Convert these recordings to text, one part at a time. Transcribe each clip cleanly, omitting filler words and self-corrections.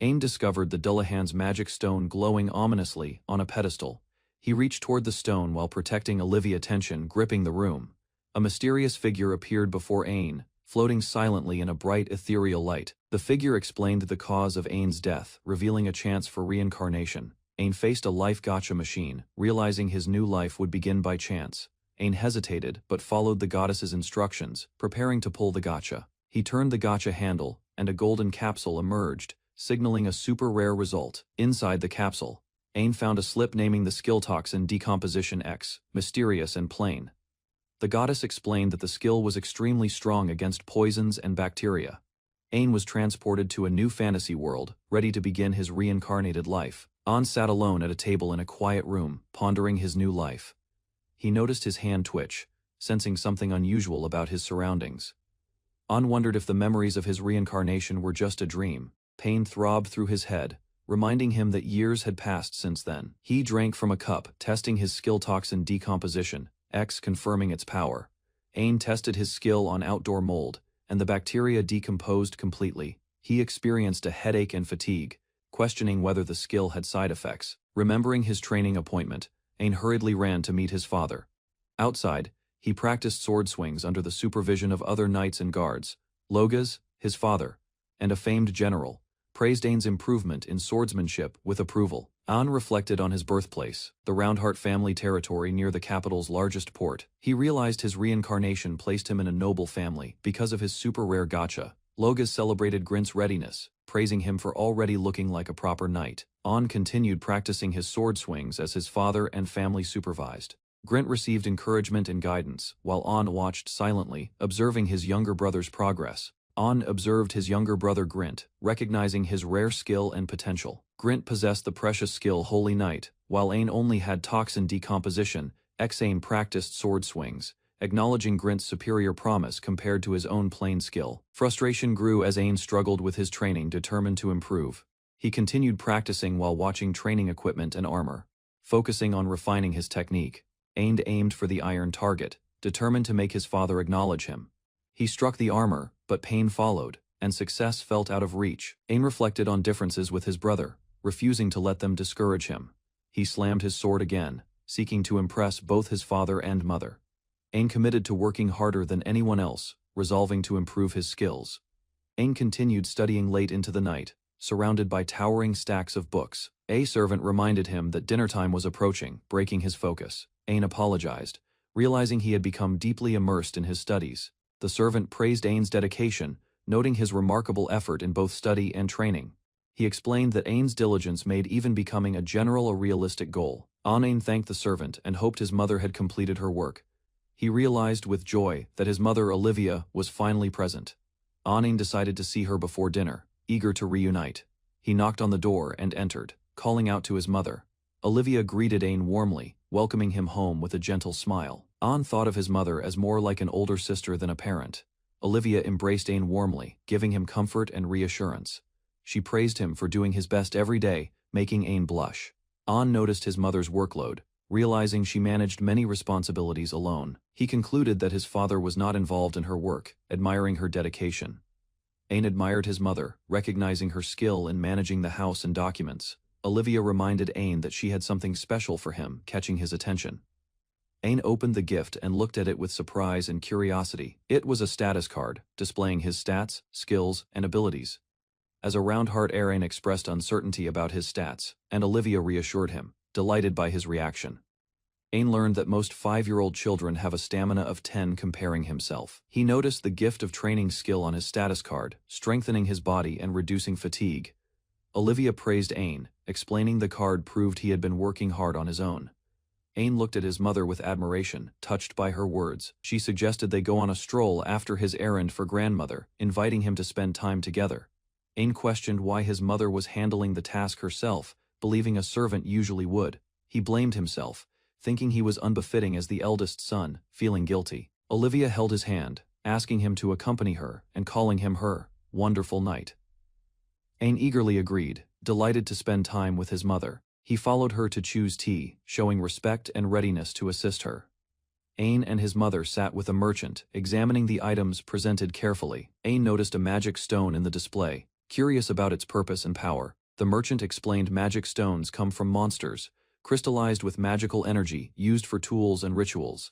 Ain discovered the Dullahan's magic stone glowing ominously on a pedestal. He reached toward the stone while protecting Olivia's attention gripping the room. A mysterious figure appeared before Ain, floating silently in a bright ethereal light. The figure explained the cause of Ain's death, revealing a chance for reincarnation. Ain faced a life gacha machine, realizing his new life would begin by chance. Ain hesitated but followed the goddess's instructions, preparing to pull the gacha. He turned the gacha handle, and a golden capsule emerged, signaling a super rare result. Inside the capsule, Ain found a slip naming the skill toxin Decomposition X, mysterious and plain. The goddess explained that the skill was extremely strong against poisons and bacteria. Ain was transported to a new fantasy world, ready to begin his reincarnated life. An sat alone at a table in a quiet room, pondering his new life. He noticed his hand twitch, sensing something unusual about his surroundings. An wondered if the memories of his reincarnation were just a dream. Pain throbbed through his head, reminding him that years had passed since then. He drank from a cup, testing his skill toxin Decomposition X, confirming its power. Ain tested his skill on outdoor mold, and the bacteria decomposed completely. He experienced a headache and fatigue, questioning whether the skill had side effects. Remembering his training appointment, Ain hurriedly ran to meet his father. Outside, he practiced sword swings under the supervision of other knights and guards. Logas, his father, and a famed general, praised Ain's improvement in swordsmanship with approval. An reflected on his birthplace, the Roundheart family territory near the capital's largest port. He realized his reincarnation placed him in a noble family because of his super-rare gacha. Logas celebrated Grint's readiness, praising him for already looking like a proper knight. An continued practicing his sword swings as his father and family supervised. Grint received encouragement and guidance, while An watched silently, observing his younger brother's progress. An observed his younger brother Grint, recognizing his rare skill and potential. Grint possessed the precious skill Holy Knight, while Ain only had Toxin Decomposition. Ain practiced sword swings, acknowledging Grint's superior promise compared to his own plain skill. Frustration grew as Ain struggled with his training, determined to improve. He continued practicing while watching training equipment and armor. Focusing on refining his technique, Ain aimed for the iron target, determined to make his father acknowledge him. He struck the armor, but pain followed, and success felt out of reach. Ain reflected on differences with his brother, refusing to let them discourage him. He slammed his sword again, seeking to impress both his father and mother. Ain committed to working harder than anyone else, resolving to improve his skills. Ain continued studying late into the night, surrounded by towering stacks of books. A servant reminded him that dinner time was approaching, breaking his focus. Ain apologized, realizing he had become deeply immersed in his studies. The servant praised Ain's dedication, noting his remarkable effort in both study and training. He explained that Ain's diligence made even becoming a general a realistic goal. Ain thanked the servant and hoped his mother had completed her work. He realized with joy that his mother Olivia was finally present. Ain decided to see her before dinner, eager to reunite. He knocked on the door and entered, calling out to his mother. Olivia greeted Ain warmly, welcoming him home with a gentle smile. An thought of his mother as more like an older sister than a parent. Olivia embraced Ain warmly, giving him comfort and reassurance. She praised him for doing his best every day, making Ain blush. An noticed his mother's workload, realizing she managed many responsibilities alone. He concluded that his father was not involved in her work, admiring her dedication. Ain admired his mother, recognizing her skill in managing the house and documents. Olivia reminded Ain that she had something special for him, catching his attention. Ain opened the gift and looked at it with surprise and curiosity. It was a status card, displaying his stats, skills, and abilities. As a Roundheart heir, Ain expressed uncertainty about his stats, and Olivia reassured him, delighted by his reaction. Ain learned that most 5-year-old children have a stamina of 10, comparing himself. He noticed the gift of training skill on his status card, strengthening his body and reducing fatigue. Olivia praised Ain, explaining the card proved he had been working hard on his own. Ain looked at his mother with admiration, touched by her words. She suggested they go on a stroll after his errand for grandmother, inviting him to spend time together. Ain questioned why his mother was handling the task herself, believing a servant usually would. He blamed himself, thinking he was unbefitting as the eldest son, feeling guilty. Olivia held his hand, asking him to accompany her and calling him her wonderful knight. Ain eagerly agreed, delighted to spend time with his mother. He followed her to choose tea, showing respect and readiness to assist her. Ain and his mother sat with a merchant, examining the items presented carefully. Ain noticed a magic stone in the display, Curious about its purpose and power, the merchant explained magic stones come from monsters, crystallized with magical energy used for tools and rituals.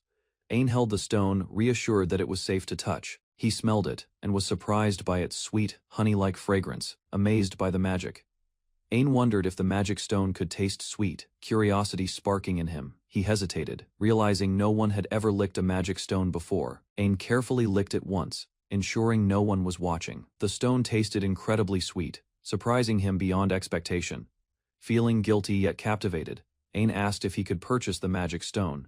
Ain held the stone, reassured that it was safe to touch. He smelled it, and was surprised by its sweet, honey-like fragrance, amazed by the magic. Ain wondered if the magic stone could taste sweet, curiosity sparking in him. He hesitated, realizing no one had ever licked a magic stone before. Ain carefully licked it once, ensuring no one was watching. The stone tasted incredibly sweet, surprising him beyond expectation. Feeling guilty yet captivated, Ain asked if he could purchase the magic stone.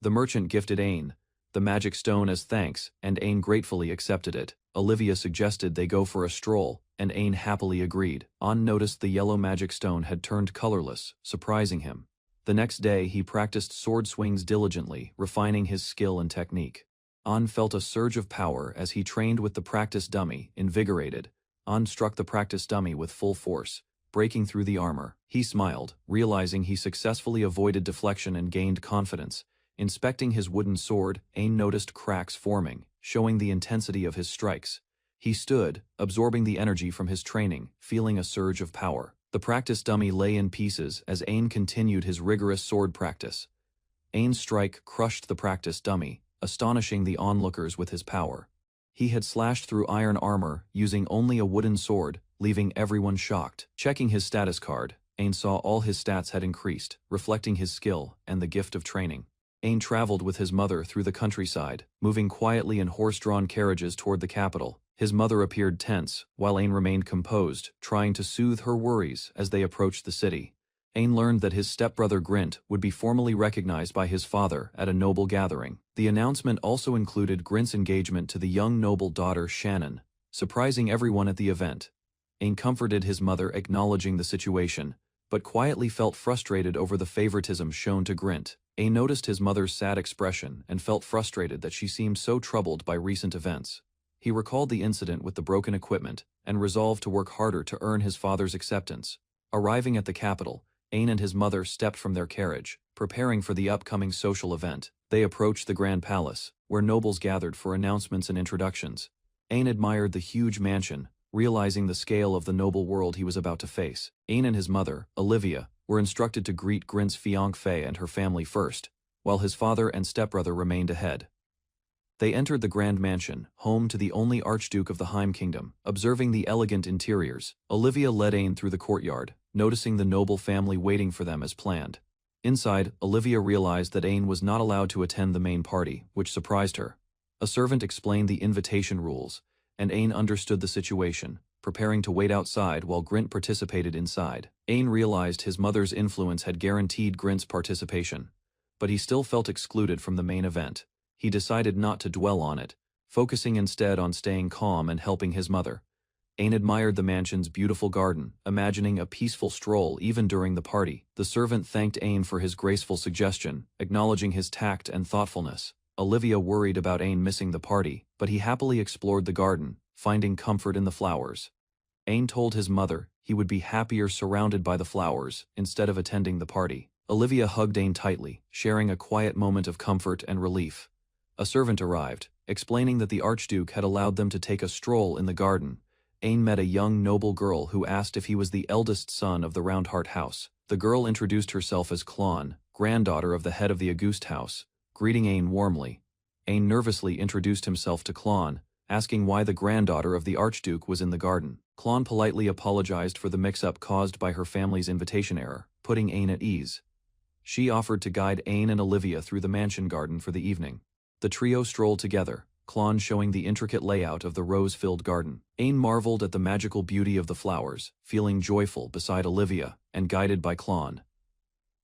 The merchant gifted Ain the magic stone as thanks, and Ain gratefully accepted it. Olivia suggested they go for a stroll, and Ain happily agreed. An noticed the yellow magic stone had turned colorless, surprising him. The next day he practiced sword swings diligently, refining his skill and technique. An felt a surge of power as he trained with the practice dummy. Invigorated, An struck the practice dummy with full force, breaking through the armor. He smiled, realizing he successfully avoided deflection and gained confidence. Inspecting his wooden sword, Ain noticed cracks forming, showing the intensity of his strikes. He stood, absorbing the energy from his training, feeling a surge of power. The practice dummy lay in pieces as Ain continued his rigorous sword practice. Ain's strike crushed the practice dummy, astonishing the onlookers with his power. He had slashed through iron armor, using only a wooden sword, leaving everyone shocked. Checking his status card, Ain saw all his stats had increased, reflecting his skill and the gift of training. Ain traveled with his mother through the countryside, moving quietly in horse-drawn carriages toward the capital. His mother appeared tense, while Ain remained composed, trying to soothe her worries as they approached the city. Ain learned that his stepbrother Grint would be formally recognized by his father at a noble gathering. The announcement also included Grint's engagement to the young noble daughter Shannon, surprising everyone at the event. Ain comforted his mother, acknowledging the situation, but quietly felt frustrated over the favoritism shown to Grint. Ain noticed his mother's sad expression and felt frustrated that she seemed so troubled by recent events. He recalled the incident with the broken equipment and resolved to work harder to earn his father's acceptance. Arriving at the capital, Ain and his mother stepped from their carriage, preparing for the upcoming social event. They approached the Grand Palace, where nobles gathered for announcements and introductions. Ain admired the huge mansion, realizing the scale of the noble world he was about to face. Ain and his mother, Olivia, were instructed to greet Grint's fiancée and her family first, while his father and stepbrother remained ahead. They entered the grand mansion, home to the only Archduke of the Heim Kingdom. Observing the elegant interiors, Olivia led Ain through the courtyard, noticing the noble family waiting for them as planned. Inside, Olivia realized that Ain was not allowed to attend the main party, which surprised her. A servant explained the invitation rules, and Ain understood the situation, preparing to wait outside while Grint participated inside. Ain realized his mother's influence had guaranteed Grint's participation, but he still felt excluded from the main event. He decided not to dwell on it, focusing instead on staying calm and helping his mother. Ain admired the mansion's beautiful garden, imagining a peaceful stroll even during the party. The servant thanked Ain for his graceful suggestion, acknowledging his tact and thoughtfulness. Olivia worried about Ain missing the party, but he happily explored the garden, finding comfort in the flowers. Ain told his mother he would be happier surrounded by the flowers instead of attending the party. Olivia hugged Ain tightly, sharing a quiet moment of comfort and relief. A servant arrived, explaining that the Archduke had allowed them to take a stroll in the garden. Ain met a young noble girl who asked if he was the eldest son of the Roundheart house. The girl introduced herself as Klon, granddaughter of the head of the Auguste house, greeting Ain warmly. Ain nervously introduced himself to Klon, asking why the granddaughter of the Archduke was in the garden. Klon politely apologized for the mix-up caused by her family's invitation error, putting Ain at ease. She offered to guide Ain and Olivia through the mansion garden for the evening. The trio strolled together, Klon showing the intricate layout of the rose-filled garden. Ain marveled at the magical beauty of the flowers, feeling joyful beside Olivia, and guided by Klon.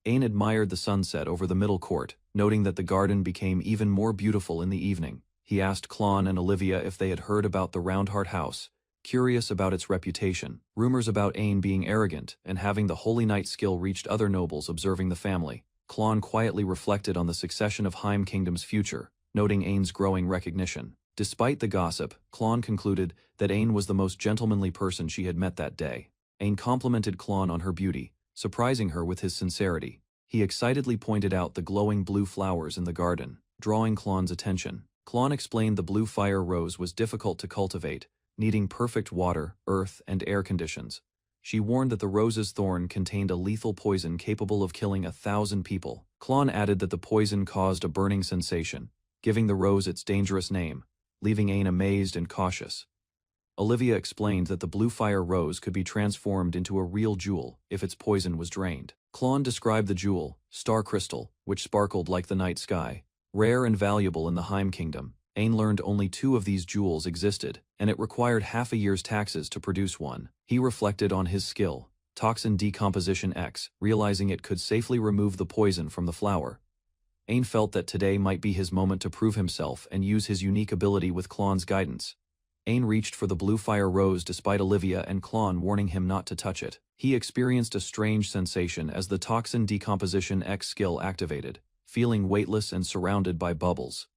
Ain admired the sunset over the middle court, noting that the garden became even more beautiful in the evening. He asked Klon and Olivia if they had heard about the Roundheart house, curious about its reputation. Rumors about Ain being arrogant and having the Holy Knight skill reached other nobles observing the family. Klon quietly reflected on the succession of Heim Kingdom's future, noting Ain's growing recognition. Despite the gossip, Klon concluded that Ain was the most gentlemanly person she had met that day. Ain complimented Klon on her beauty, surprising her with his sincerity. He excitedly pointed out the glowing blue flowers in the garden, drawing Klon's attention. Klon explained the blue fire rose was difficult to cultivate, needing perfect water, earth, and air conditions. She warned that the rose's thorn contained a lethal poison capable of killing 1,000 people. Klon added that the poison caused a burning sensation, giving the rose its dangerous name, leaving Ain amazed and cautious. Olivia explained that the blue fire rose could be transformed into a real jewel if its poison was drained. Klon described the jewel, star crystal, which sparkled like the night sky, rare and valuable in the Heim Kingdom. Ain learned only 2 of these jewels existed, and it required half a year's taxes to produce one. He reflected on his skill, Toxin Decomposition X, realizing it could safely remove the poison from the flower. Ain felt that today might be his moment to prove himself and use his unique ability with Klon's guidance. Ain reached for the blue fire rose despite Olivia and Klon warning him not to touch it. He experienced a strange sensation as the Toxin Decomposition X skill activated, feeling weightless and surrounded by bubbles.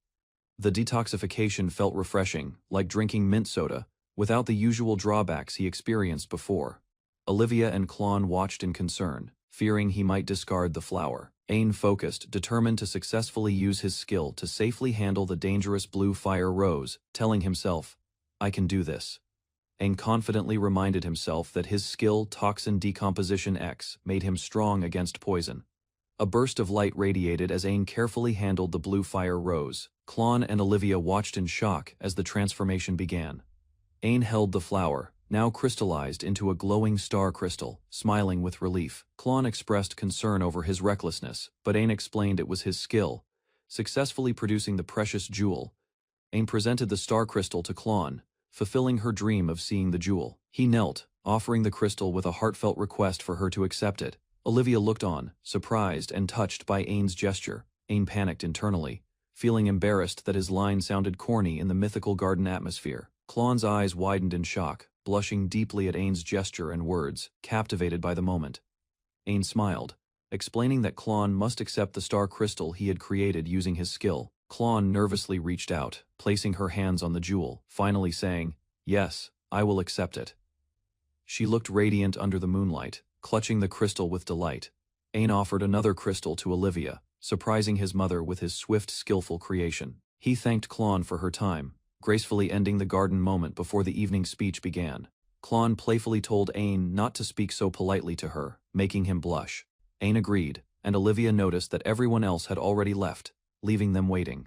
The detoxification felt refreshing, like drinking mint soda, without the usual drawbacks he experienced before. Olivia and Klon watched in concern, fearing he might discard the flower. Ain focused, determined to successfully use his skill to safely handle the dangerous blue fire rose, telling himself, "I can do this." Ain confidently reminded himself that his skill Toxin Decomposition X made him strong against poison. A burst of light radiated as Ain carefully handled the blue fire rose. Klon and Olivia watched in shock as the transformation began. Ain held the flower, now crystallized into a glowing star crystal, smiling with relief. Klon expressed concern over his recklessness, but Ain explained it was his skill, successfully producing the precious jewel. Ain presented the star crystal to Klon, fulfilling her dream of seeing the jewel. He knelt, offering the crystal with a heartfelt request for her to accept it. Olivia looked on, surprised and touched by Ain's gesture. Ain panicked internally, feeling embarrassed that his line sounded corny in the mythical garden atmosphere. Klon's eyes widened in shock, blushing deeply at Ain's gesture and words, captivated by the moment. Ain smiled, explaining that Klon must accept the star crystal he had created using his skill. Klon nervously reached out, placing her hands on the jewel, finally saying, "Yes, I will accept it." She looked radiant under the moonlight, clutching the crystal with delight. Ain offered another crystal to Olivia, surprising his mother with his swift, skillful creation. He thanked Klon for her time, gracefully ending the garden moment before the evening speech began. Klon playfully told Ain not to speak so politely to her, making him blush. Ain agreed, and Olivia noticed that everyone else had already left, leaving them waiting.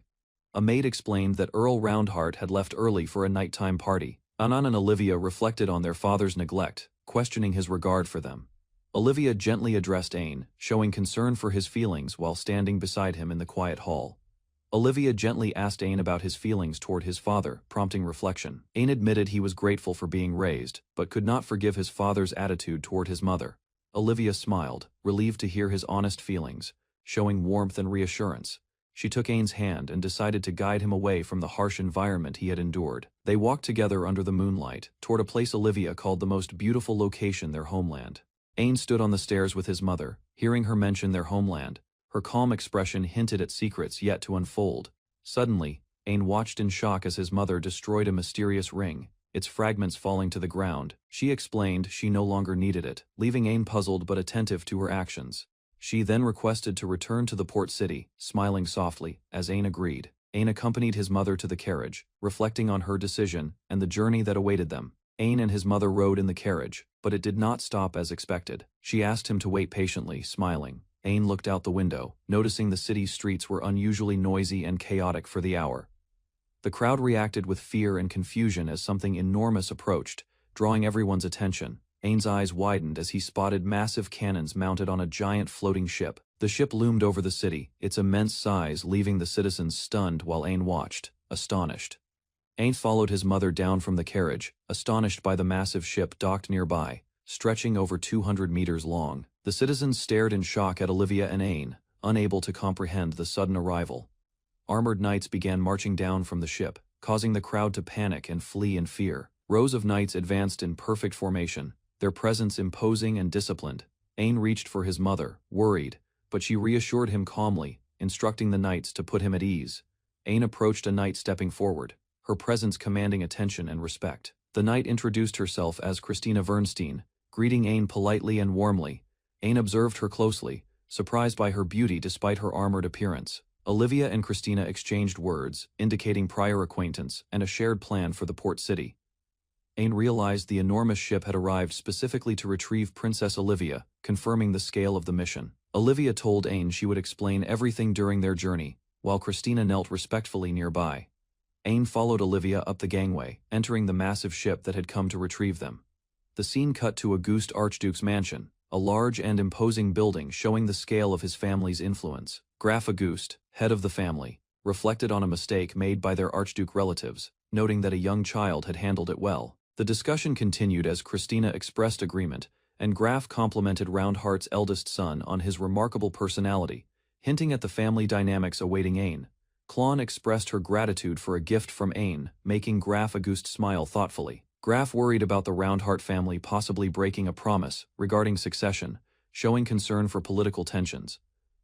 A maid explained that Earl Roundheart had left early for a nighttime party. Anan and Olivia reflected on their father's neglect, questioning his regard for them. Olivia gently addressed Ain, showing concern for his feelings while standing beside him in the quiet hall. Olivia gently asked Ain about his feelings toward his father, prompting reflection. Ain admitted he was grateful for being raised, but could not forgive his father's attitude toward his mother. Olivia smiled, relieved to hear his honest feelings, showing warmth and reassurance. She took Ain's hand and decided to guide him away from the harsh environment he had endured. They walked together under the moonlight, toward a place Olivia called the most beautiful location, their homeland. Ain stood on the stairs with his mother, hearing her mention their homeland. Her calm expression hinted at secrets yet to unfold. Suddenly, Ain watched in shock as his mother destroyed a mysterious ring, its fragments falling to the ground. She explained she no longer needed it, leaving Ain puzzled but attentive to her actions. She then requested to return to the port city, smiling softly, as Ain agreed. Ain accompanied his mother to the carriage, reflecting on her decision and the journey that awaited them. Ain and his mother rode in the carriage, but it did not stop as expected. She asked him to wait patiently, smiling. Ain looked out the window, noticing the city's streets were unusually noisy and chaotic for the hour. The crowd reacted with fear and confusion as something enormous approached, drawing everyone's attention. Ain's eyes widened as he spotted massive cannons mounted on a giant floating ship. The ship loomed over the city, its immense size leaving the citizens stunned while Ain watched, astonished. Ain followed his mother down from the carriage, astonished by the massive ship docked nearby, stretching over 200 meters long. The citizens stared in shock at Olivia and Ain, unable to comprehend the sudden arrival. Armored knights began marching down from the ship, causing the crowd to panic and flee in fear. Rows of knights advanced in perfect formation, their presence imposing and disciplined. Ain reached for his mother, worried, but she reassured him calmly, instructing the knights to put him at ease. Ain approached a knight stepping forward, her presence commanding attention and respect. The knight introduced herself as Christina Vernstein, greeting Ain politely and warmly. Ain observed her closely, surprised by her beauty despite her armored appearance. Olivia and Christina exchanged words, indicating prior acquaintance and a shared plan for the port city. Ain realized the enormous ship had arrived specifically to retrieve Princess Olivia, confirming the scale of the mission. Olivia told Ain she would explain everything during their journey, while Christina knelt respectfully nearby. Ain followed Olivia up the gangway, entering the massive ship that had come to retrieve them. The scene cut to Auguste Archduke's mansion, a large and imposing building showing the scale of his family's influence. Graf Auguste, head of the family, reflected on a mistake made by their Archduke relatives, noting that a young child had handled it well. The discussion continued as Christina expressed agreement, and Graf complimented Roundheart's eldest son on his remarkable personality, hinting at the family dynamics awaiting Ain. Claude expressed her gratitude for a gift from Ain, making Graf Auguste smile thoughtfully. Graf worried about the Roundheart family possibly breaking a promise regarding succession, showing concern for political tensions.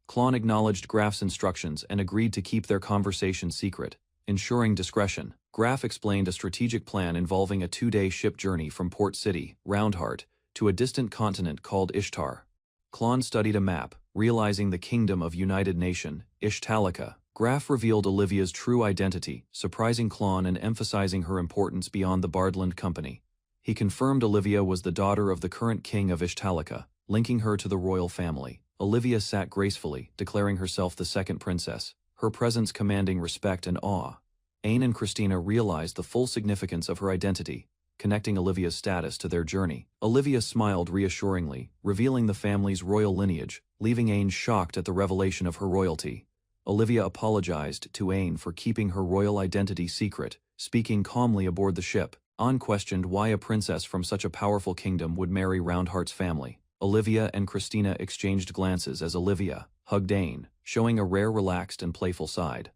Claude acknowledged Graf's instructions and agreed to keep their conversation secret, ensuring discretion. Graf explained a strategic plan involving a 2-day ship journey from Port City, Roundheart, to a distant continent called Ishtar. Claude studied a map, realizing the kingdom of United Nation, Ishtalica. Graf revealed Olivia's true identity, surprising Claude and emphasizing her importance beyond the Bardland Company. He confirmed Olivia was the daughter of the current king of Ishtalica, linking her to the royal family. Olivia sat gracefully, declaring herself the second princess, her presence commanding respect and awe. Ain and Christina realized the full significance of her identity, connecting Olivia's status to their journey. Olivia smiled reassuringly, revealing the family's royal lineage, leaving Ain shocked at the revelation of her royalty. Olivia apologized to Ain for keeping her royal identity secret, speaking calmly aboard the ship. Ain questioned why a princess from such a powerful kingdom would marry Roundheart's family. Olivia and Christina exchanged glances as Olivia hugged Ain, showing a rare relaxed and playful side.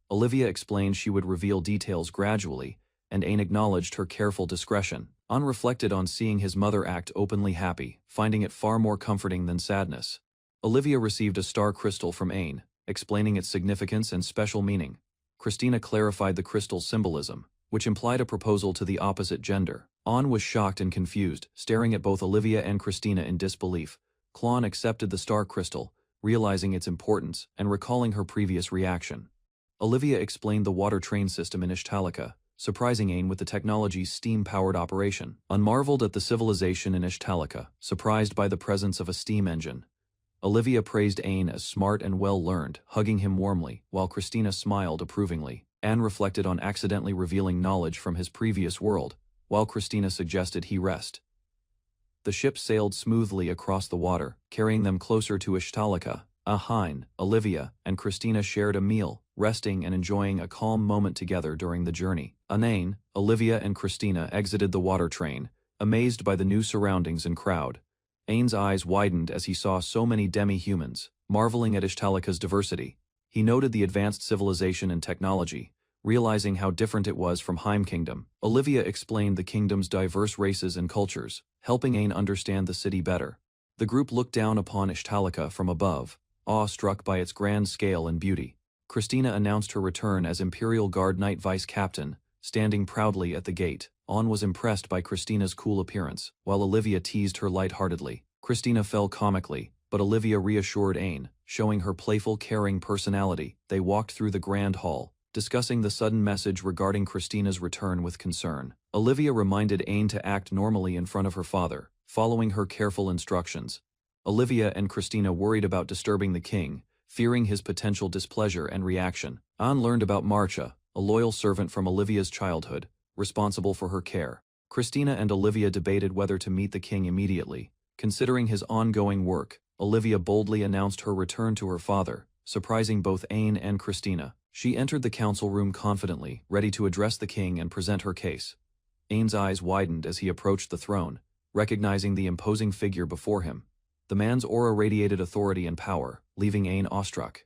Olivia explained she would reveal details gradually, and Ain acknowledged her careful discretion. Ain reflected on seeing his mother act openly happy, finding it far more comforting than sadness. Olivia received a star crystal from Ain, explaining its significance and special meaning. Christina clarified the crystal's symbolism, which implied a proposal to the opposite gender. Ain was shocked and confused, staring at both Olivia and Christina in disbelief. Claude accepted the star crystal, realizing its importance and recalling her previous reaction. Olivia explained the water train system in Ishtalica, surprising Ain with the technology's steam-powered operation. Ain marveled at the civilization in Ishtalica, surprised by the presence of a steam engine. Olivia praised Ain as smart and well-learned, hugging him warmly, while Christina smiled approvingly. Ain reflected on accidentally revealing knowledge from his previous world, while Christina suggested he rest. The ship sailed smoothly across the water, carrying them closer to Ishtalica. Ain, Olivia, and Christina shared a meal, resting and enjoying a calm moment together during the journey. Ain, Olivia, and Christina exited the water train, amazed by the new surroundings and crowd. Ain's eyes widened as he saw so many demi-humans, marveling at Ishtalica's diversity. He noted the advanced civilization and technology, realizing how different it was from Heim Kingdom. Olivia explained the kingdom's diverse races and cultures, helping Ain understand the city better. The group looked down upon Ishtalica from above, awe-struck by its grand scale and beauty. Christina announced her return as Imperial Guard Knight Vice Captain, standing proudly at the gate. Ain was impressed by Christina's cool appearance, while Olivia teased her lightheartedly. Christina fell comically, but Olivia reassured Ain, showing her playful, caring personality. They walked through the grand hall, discussing the sudden message regarding Christina's return with concern. Olivia reminded Ain to act normally in front of her father, following her careful instructions. Olivia and Christina worried about disturbing the king, fearing his potential displeasure and reaction. Ain learned about Marcha, a loyal servant from Olivia's childhood, responsible for her care. Christina and Olivia debated whether to meet the king immediately. Considering his ongoing work, Olivia boldly announced her return to her father, surprising both Ain and Christina. She entered the council room confidently, ready to address the king and present her case. Ain's eyes widened as he approached the throne, recognizing the imposing figure before him. The man's aura radiated authority and power, leaving Ain awestruck.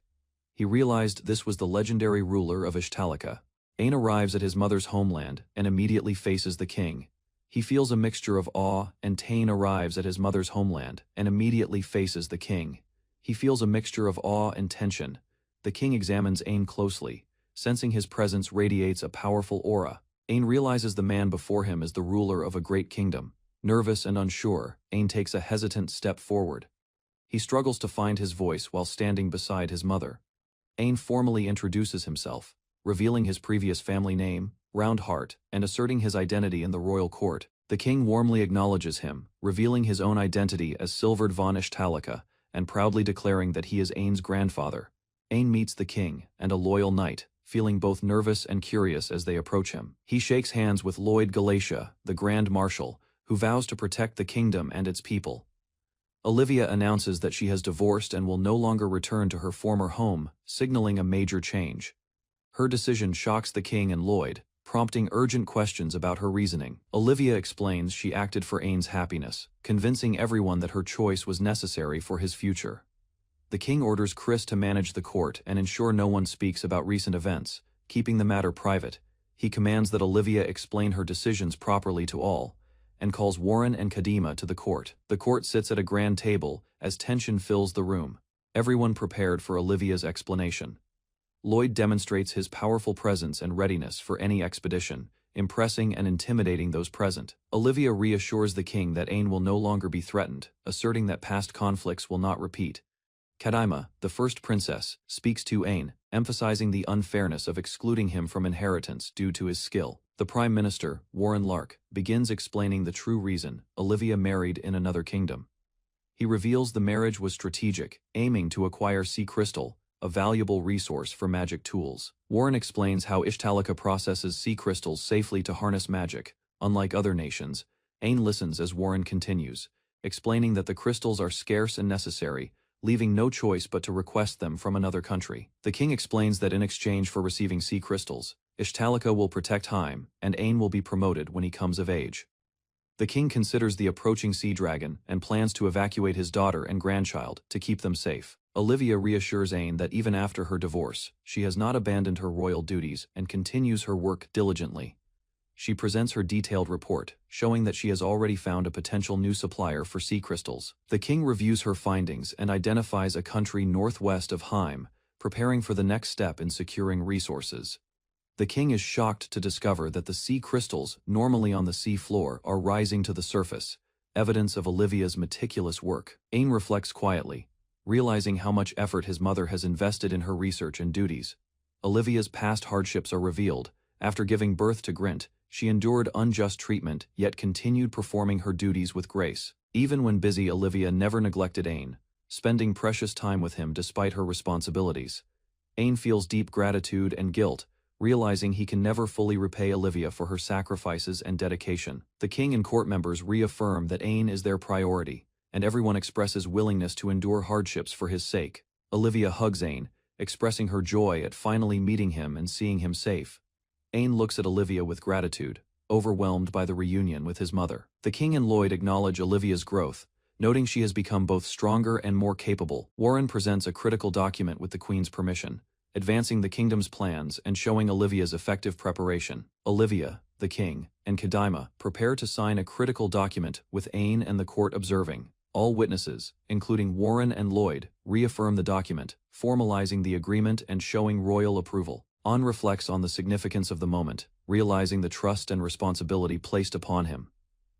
He realized this was the legendary ruler of Ishtalica. Ain arrives at his mother's homeland and immediately faces the king. He feels a mixture of awe, and Tain arrives at his mother's homeland and immediately faces the king. He feels a mixture of awe and tension. The king examines Ain closely, sensing his presence radiates a powerful aura. Ain realizes the man before him is the ruler of a great kingdom. Nervous and unsure, Ain takes a hesitant step forward. He struggles to find his voice while standing beside his mother. Ain formally introduces himself, revealing his previous family name, round heart, and asserting his identity in the royal court. The king warmly acknowledges him, revealing his own identity as Silvered von Ishtalika, and proudly declaring that he is Ain's grandfather. Ain meets the king, and a loyal knight, feeling both nervous and curious as they approach him. He shakes hands with Lloyd Galatia, the Grand Marshal, who vows to protect the kingdom and its people. Olivia announces that she has divorced and will no longer return to her former home, signaling a major change. Her decision shocks the king and Lloyd, prompting urgent questions about her reasoning. Olivia explains she acted for Ain's happiness, convincing everyone that her choice was necessary for his future. The king orders Chris to manage the court and ensure no one speaks about recent events, keeping the matter private. He commands that Olivia explain her decisions properly to all, and calls Warren and Kadima to the court. The court sits at a grand table as tension fills the room, everyone prepared for Olivia's explanation. Lloyd demonstrates his powerful presence and readiness for any expedition, impressing and intimidating those present. Olivia reassures the king that Ain will no longer be threatened, asserting that past conflicts will not repeat. Kadima, the first princess, speaks to Ain, emphasizing the unfairness of excluding him from inheritance due to his skill. The Prime Minister, Warren Lark, begins explaining the true reason Olivia married in another kingdom. He reveals the marriage was strategic, aiming to acquire sea crystal, a valuable resource for magic tools. Warren explains how Ishtalika processes sea crystals safely to harness magic. Unlike other nations, Ain listens as Warren continues, explaining that the crystals are scarce and necessary, leaving no choice but to request them from another country. The king explains that in exchange for receiving sea crystals, Ishtalika will protect Haim, and Ain will be promoted when he comes of age. The king considers the approaching sea dragon and plans to evacuate his daughter and grandchild to keep them safe. Olivia reassures Ain that even after her divorce, she has not abandoned her royal duties and continues her work diligently. She presents her detailed report, showing that she has already found a potential new supplier for sea crystals. The king reviews her findings and identifies a country northwest of Haim, preparing for the next step in securing resources. The king is shocked to discover that the sea crystals, normally on the sea floor, are rising to the surface, evidence of Olivia's meticulous work. Ain reflects quietly, realizing how much effort his mother has invested in her research and duties. Olivia's past hardships are revealed. After giving birth to Grint, she endured unjust treatment, yet continued performing her duties with grace. Even when busy, Olivia never neglected Ain, spending precious time with him despite her responsibilities. Ain feels deep gratitude and guilt, realizing he can never fully repay Olivia for her sacrifices and dedication. The king and court members reaffirm that Ain is their priority, and everyone expresses willingness to endure hardships for his sake. Olivia hugs Ain, expressing her joy at finally meeting him and seeing him safe. Ain looks at Olivia with gratitude, overwhelmed by the reunion with his mother. The king and Lloyd acknowledge Olivia's growth, noting she has become both stronger and more capable. Warren presents a critical document with the queen's permission, advancing the kingdom's plans and showing Olivia's effective preparation. Olivia, the king, and Kadima prepare to sign a critical document with Ain and the court observing. All witnesses, including Warren and Lloyd, reaffirm the document, formalizing the agreement and showing royal approval. An reflects on the significance of the moment, realizing the trust and responsibility placed upon him.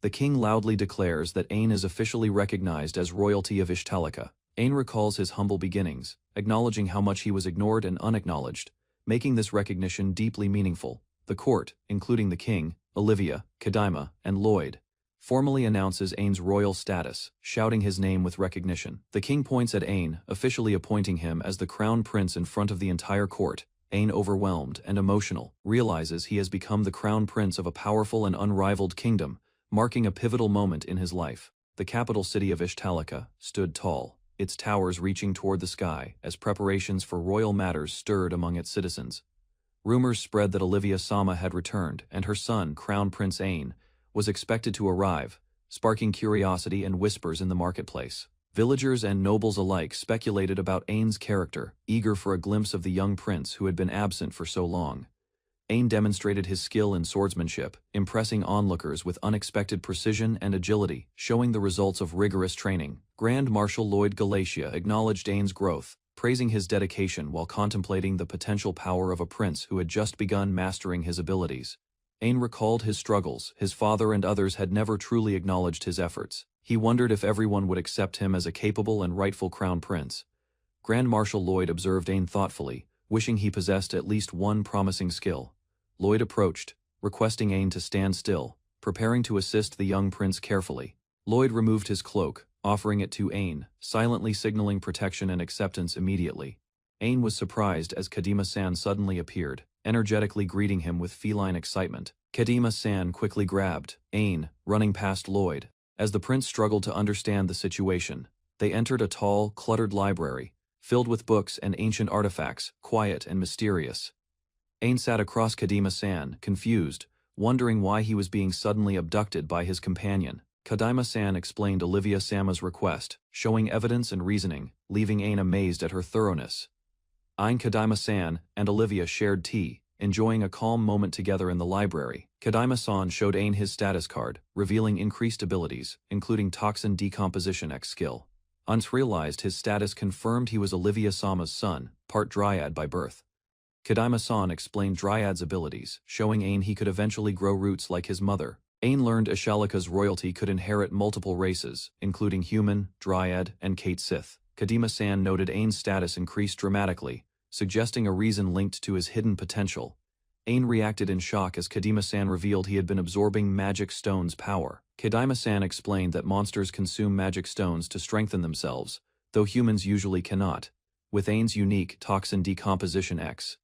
The king loudly declares that Ain is officially recognized as royalty of Ishtalika. Ain recalls his humble beginnings, acknowledging how much he was ignored and unacknowledged, making this recognition deeply meaningful. The court, including the king, Olivia, Kadima, and Lloyd, formally announces Ain's royal status, shouting his name with recognition. The king points at Ain, officially appointing him as the crown prince in front of the entire court. Ain, overwhelmed and emotional, realizes he has become the crown prince of a powerful and unrivaled kingdom, marking a pivotal moment in his life. The capital city of Ishtalika stood tall, its towers reaching toward the sky as preparations for royal matters stirred among its citizens. Rumors spread that Olivia Sama had returned, and her son, Crown Prince Ain, was expected to arrive, sparking curiosity and whispers in the marketplace. Villagers and nobles alike speculated about Ain's character, eager for a glimpse of the young prince who had been absent for so long. Ain demonstrated his skill in swordsmanship, impressing onlookers with unexpected precision and agility, showing the results of rigorous training. Grand Marshal Lloyd Galatia acknowledged Ain's growth, praising his dedication while contemplating the potential power of a prince who had just begun mastering his abilities. Ain recalled his struggles. His father and others had never truly acknowledged his efforts. He wondered if everyone would accept him as a capable and rightful crown prince. Grand Marshal Lloyd observed Ain thoughtfully, wishing he possessed at least one promising skill. Lloyd approached, requesting Ain to stand still, preparing to assist the young prince carefully. Lloyd removed his cloak, offering it to Ain, silently signaling protection and acceptance immediately. Ain was surprised as Kadima-san suddenly appeared, energetically greeting him with feline excitement. Kadima-san quickly grabbed Ain, running past Lloyd. As the prince struggled to understand the situation, they entered a tall, cluttered library, filled with books and ancient artifacts, quiet and mysterious. Ain sat across Kadima-san, confused, wondering why he was being suddenly abducted by his companion. Kadima-san explained Olivia-sama's request, showing evidence and reasoning, leaving Ain amazed at her thoroughness. Ain, Kadima-san, and Olivia shared tea, enjoying a calm moment together in the library. Kadima-san showed Ain his status card, revealing increased abilities, including Toxin Decomposition X skill. Once realized his status confirmed he was Olivia-sama's son, part Dryad by birth. Kadima-san explained Dryad's abilities, showing Ain he could eventually grow roots like his mother. Ain learned Ashalika's royalty could inherit multiple races, including human, Dryad, and Kate Sith. Kadima-san noted Ain's status increased dramatically, suggesting a reason linked to his hidden potential. Ain reacted in shock as Kadima-san revealed he had been absorbing magic stones' power. Kadima-san explained that monsters consume magic stones to strengthen themselves, though humans usually cannot. With Ain's unique Toxin Decomposition X,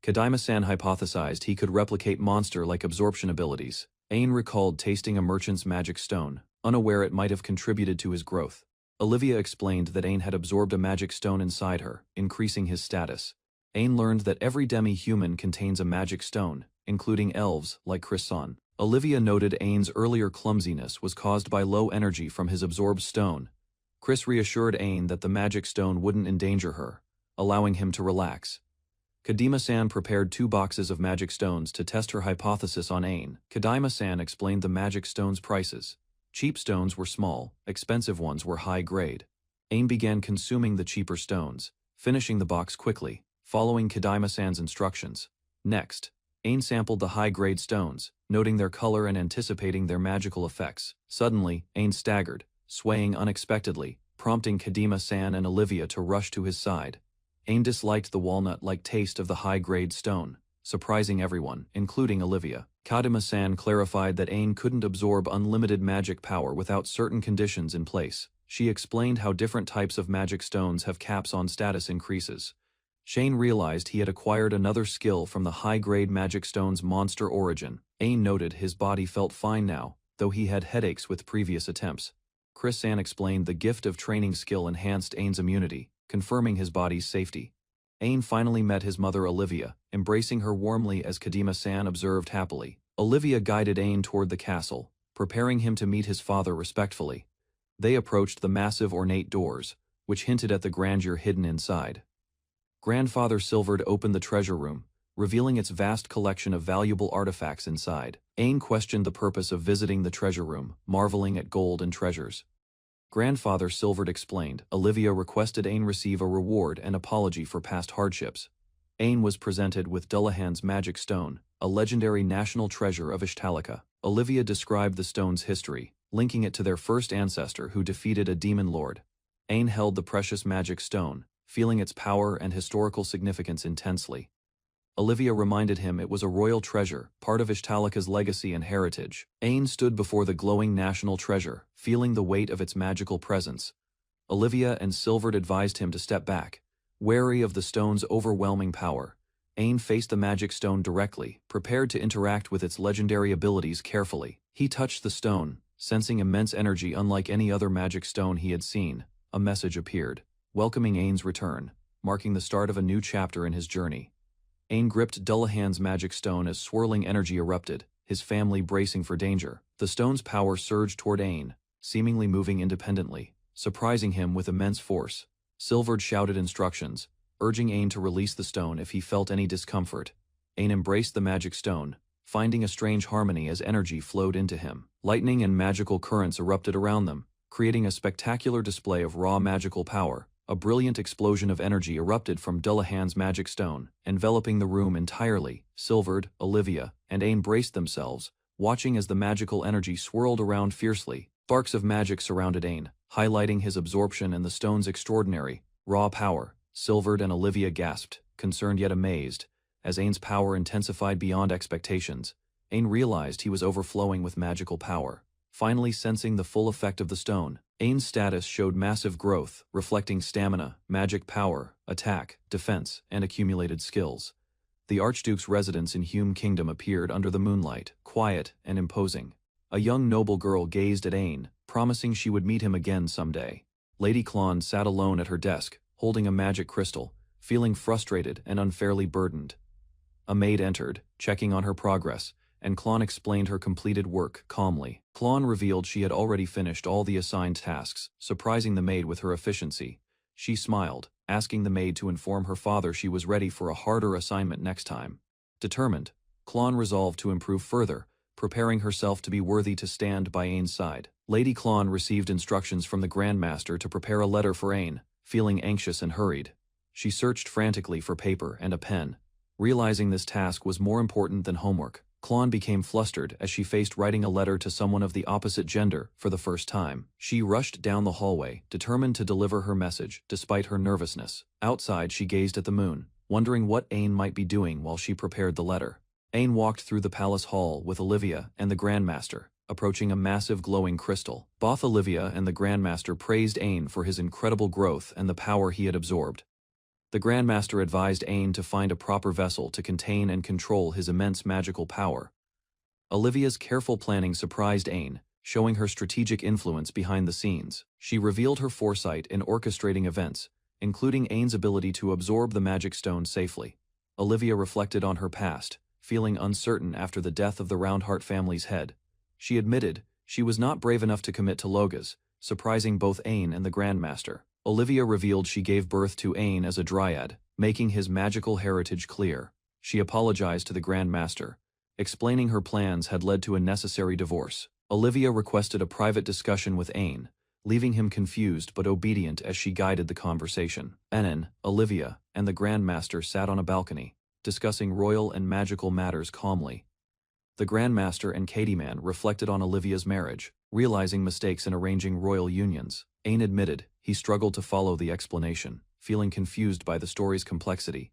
Kadima-san hypothesized he could replicate monster-like absorption abilities. Ain recalled tasting a merchant's magic stone, unaware it might have contributed to his growth. Olivia explained that Ain had absorbed a magic stone inside her, increasing his status. Ain learned that every demi-human contains a magic stone, including elves like Chris-san. Olivia noted Ain's earlier clumsiness was caused by low energy from his absorbed stone. Chris reassured Ain that the magic stone wouldn't endanger her, allowing him to relax. Kadima-san prepared 2 boxes of magic stones to test her hypothesis on Ain. Kadima-san explained the magic stones' prices. Cheap stones were small, expensive ones were high grade. Ain began consuming the cheaper stones, finishing the box quickly, following Kadima-san's instructions. Next, Ain sampled the high-grade stones, noting their color and anticipating their magical effects. Suddenly, Ain staggered, swaying unexpectedly, prompting Kadima-san and Olivia to rush to his side. Ain disliked the walnut-like taste of the high-grade stone, surprising everyone, including Olivia. Kadima-san clarified that Ain couldn't absorb unlimited magic power without certain conditions in place. She explained how different types of magic stones have caps on status increases. Shane realized he had acquired another skill from the high-grade magic stone's monster origin. Ain noted his body felt fine now, though he had headaches with previous attempts. Chris-san explained the gift of training skill enhanced Ain's immunity, confirming his body's safety. Ain finally met his mother Olivia, embracing her warmly as Kadima-san observed happily. Olivia guided Ain toward the castle, preparing him to meet his father respectfully. They approached the massive ornate doors, which hinted at the grandeur hidden inside. Grandfather Silvered opened the treasure room, revealing its vast collection of valuable artifacts inside. Ain questioned the purpose of visiting the treasure room, marveling at gold and treasures. Grandfather Silvered explained. Olivia requested Ain receive a reward and apology for past hardships. Ain was presented with Dullahan's magic stone, a legendary national treasure of Ishtalika. Olivia described the stone's history, linking it to their first ancestor who defeated a demon lord. Ain held the precious magic stone, feeling its power and historical significance intensely. Olivia reminded him it was a royal treasure, part of Ishtalika's legacy and heritage. Ain stood before the glowing national treasure, feeling the weight of its magical presence. Olivia and Silvered advised him to step back, wary of the stone's overwhelming power. Ain faced the magic stone directly, prepared to interact with its legendary abilities carefully. He touched the stone, sensing immense energy unlike any other magic stone he had seen. A message appeared, welcoming Ain's return, marking the start of a new chapter in his journey. Ain gripped Dullahan's magic stone as swirling energy erupted, his family bracing for danger. The stone's power surged toward Ain, seemingly moving independently, surprising him with immense force. Silvered shouted instructions, urging Ain to release the stone if he felt any discomfort. Ain embraced the magic stone, finding a strange harmony as energy flowed into him. Lightning and magical currents erupted around them, creating a spectacular display of raw magical power. A brilliant explosion of energy erupted from Dullahan's magic stone, enveloping the room entirely. Silvered, Olivia, and Ain braced themselves, watching as the magical energy swirled around fiercely. Sparks of magic surrounded Ain, highlighting his absorption and the stone's extraordinary, raw power. Silvered and Olivia gasped, concerned yet amazed, as Ain's power intensified beyond expectations. Ain realized he was overflowing with magical power. Finally sensing the full effect of the stone, Ain's status showed massive growth, reflecting stamina, magic power, attack, defense, and accumulated skills. The Archduke's residence in Hume Kingdom appeared under the moonlight, quiet and imposing. A young noble girl gazed at Ain, promising she would meet him again someday. Lady Klon sat alone at her desk, holding a magic crystal, feeling frustrated and unfairly burdened. A maid entered, checking on her progress, and Klon explained her completed work calmly. Klon revealed she had already finished all the assigned tasks, surprising the maid with her efficiency. She smiled, asking the maid to inform her father she was ready for a harder assignment next time. Determined, Klon resolved to improve further, preparing herself to be worthy to stand by Ain's side. Lady Klon received instructions from the Grandmaster to prepare a letter for Ain, feeling anxious and hurried. She searched frantically for paper and a pen. Realizing this task was more important than homework, Klon became flustered as she faced writing a letter to someone of the opposite gender for the first time. She rushed down the hallway, determined to deliver her message despite her nervousness. Outside, she gazed at the moon, wondering what Ain might be doing while she prepared the letter. Ain walked through the palace hall with Olivia and the Grandmaster, approaching a massive glowing crystal. Both Olivia and the Grandmaster praised Ain for his incredible growth and the power he had absorbed. The Grandmaster advised Ain to find a proper vessel to contain and control his immense magical power. Olivia's careful planning surprised Ain, showing her strategic influence behind the scenes. She revealed her foresight in orchestrating events, including Ain's ability to absorb the magic stone safely. Olivia reflected on her past, feeling uncertain after the death of the Roundheart family's head. She admitted she was not brave enough to commit to Logas, surprising both Ain and the Grandmaster. Olivia revealed she gave birth to Ain as a dryad, making his magical heritage clear. She apologized to the Grandmaster, explaining her plans had led to a necessary divorce. Olivia requested a private discussion with Ain, leaving him confused but obedient as she guided the conversation. Ain, Olivia, and the Grandmaster sat on a balcony, discussing royal and magical matters calmly. The Grandmaster and Katieman reflected on Olivia's marriage, realizing mistakes in arranging royal unions. Ain admitted he struggled to follow the explanation, feeling confused by the story's complexity.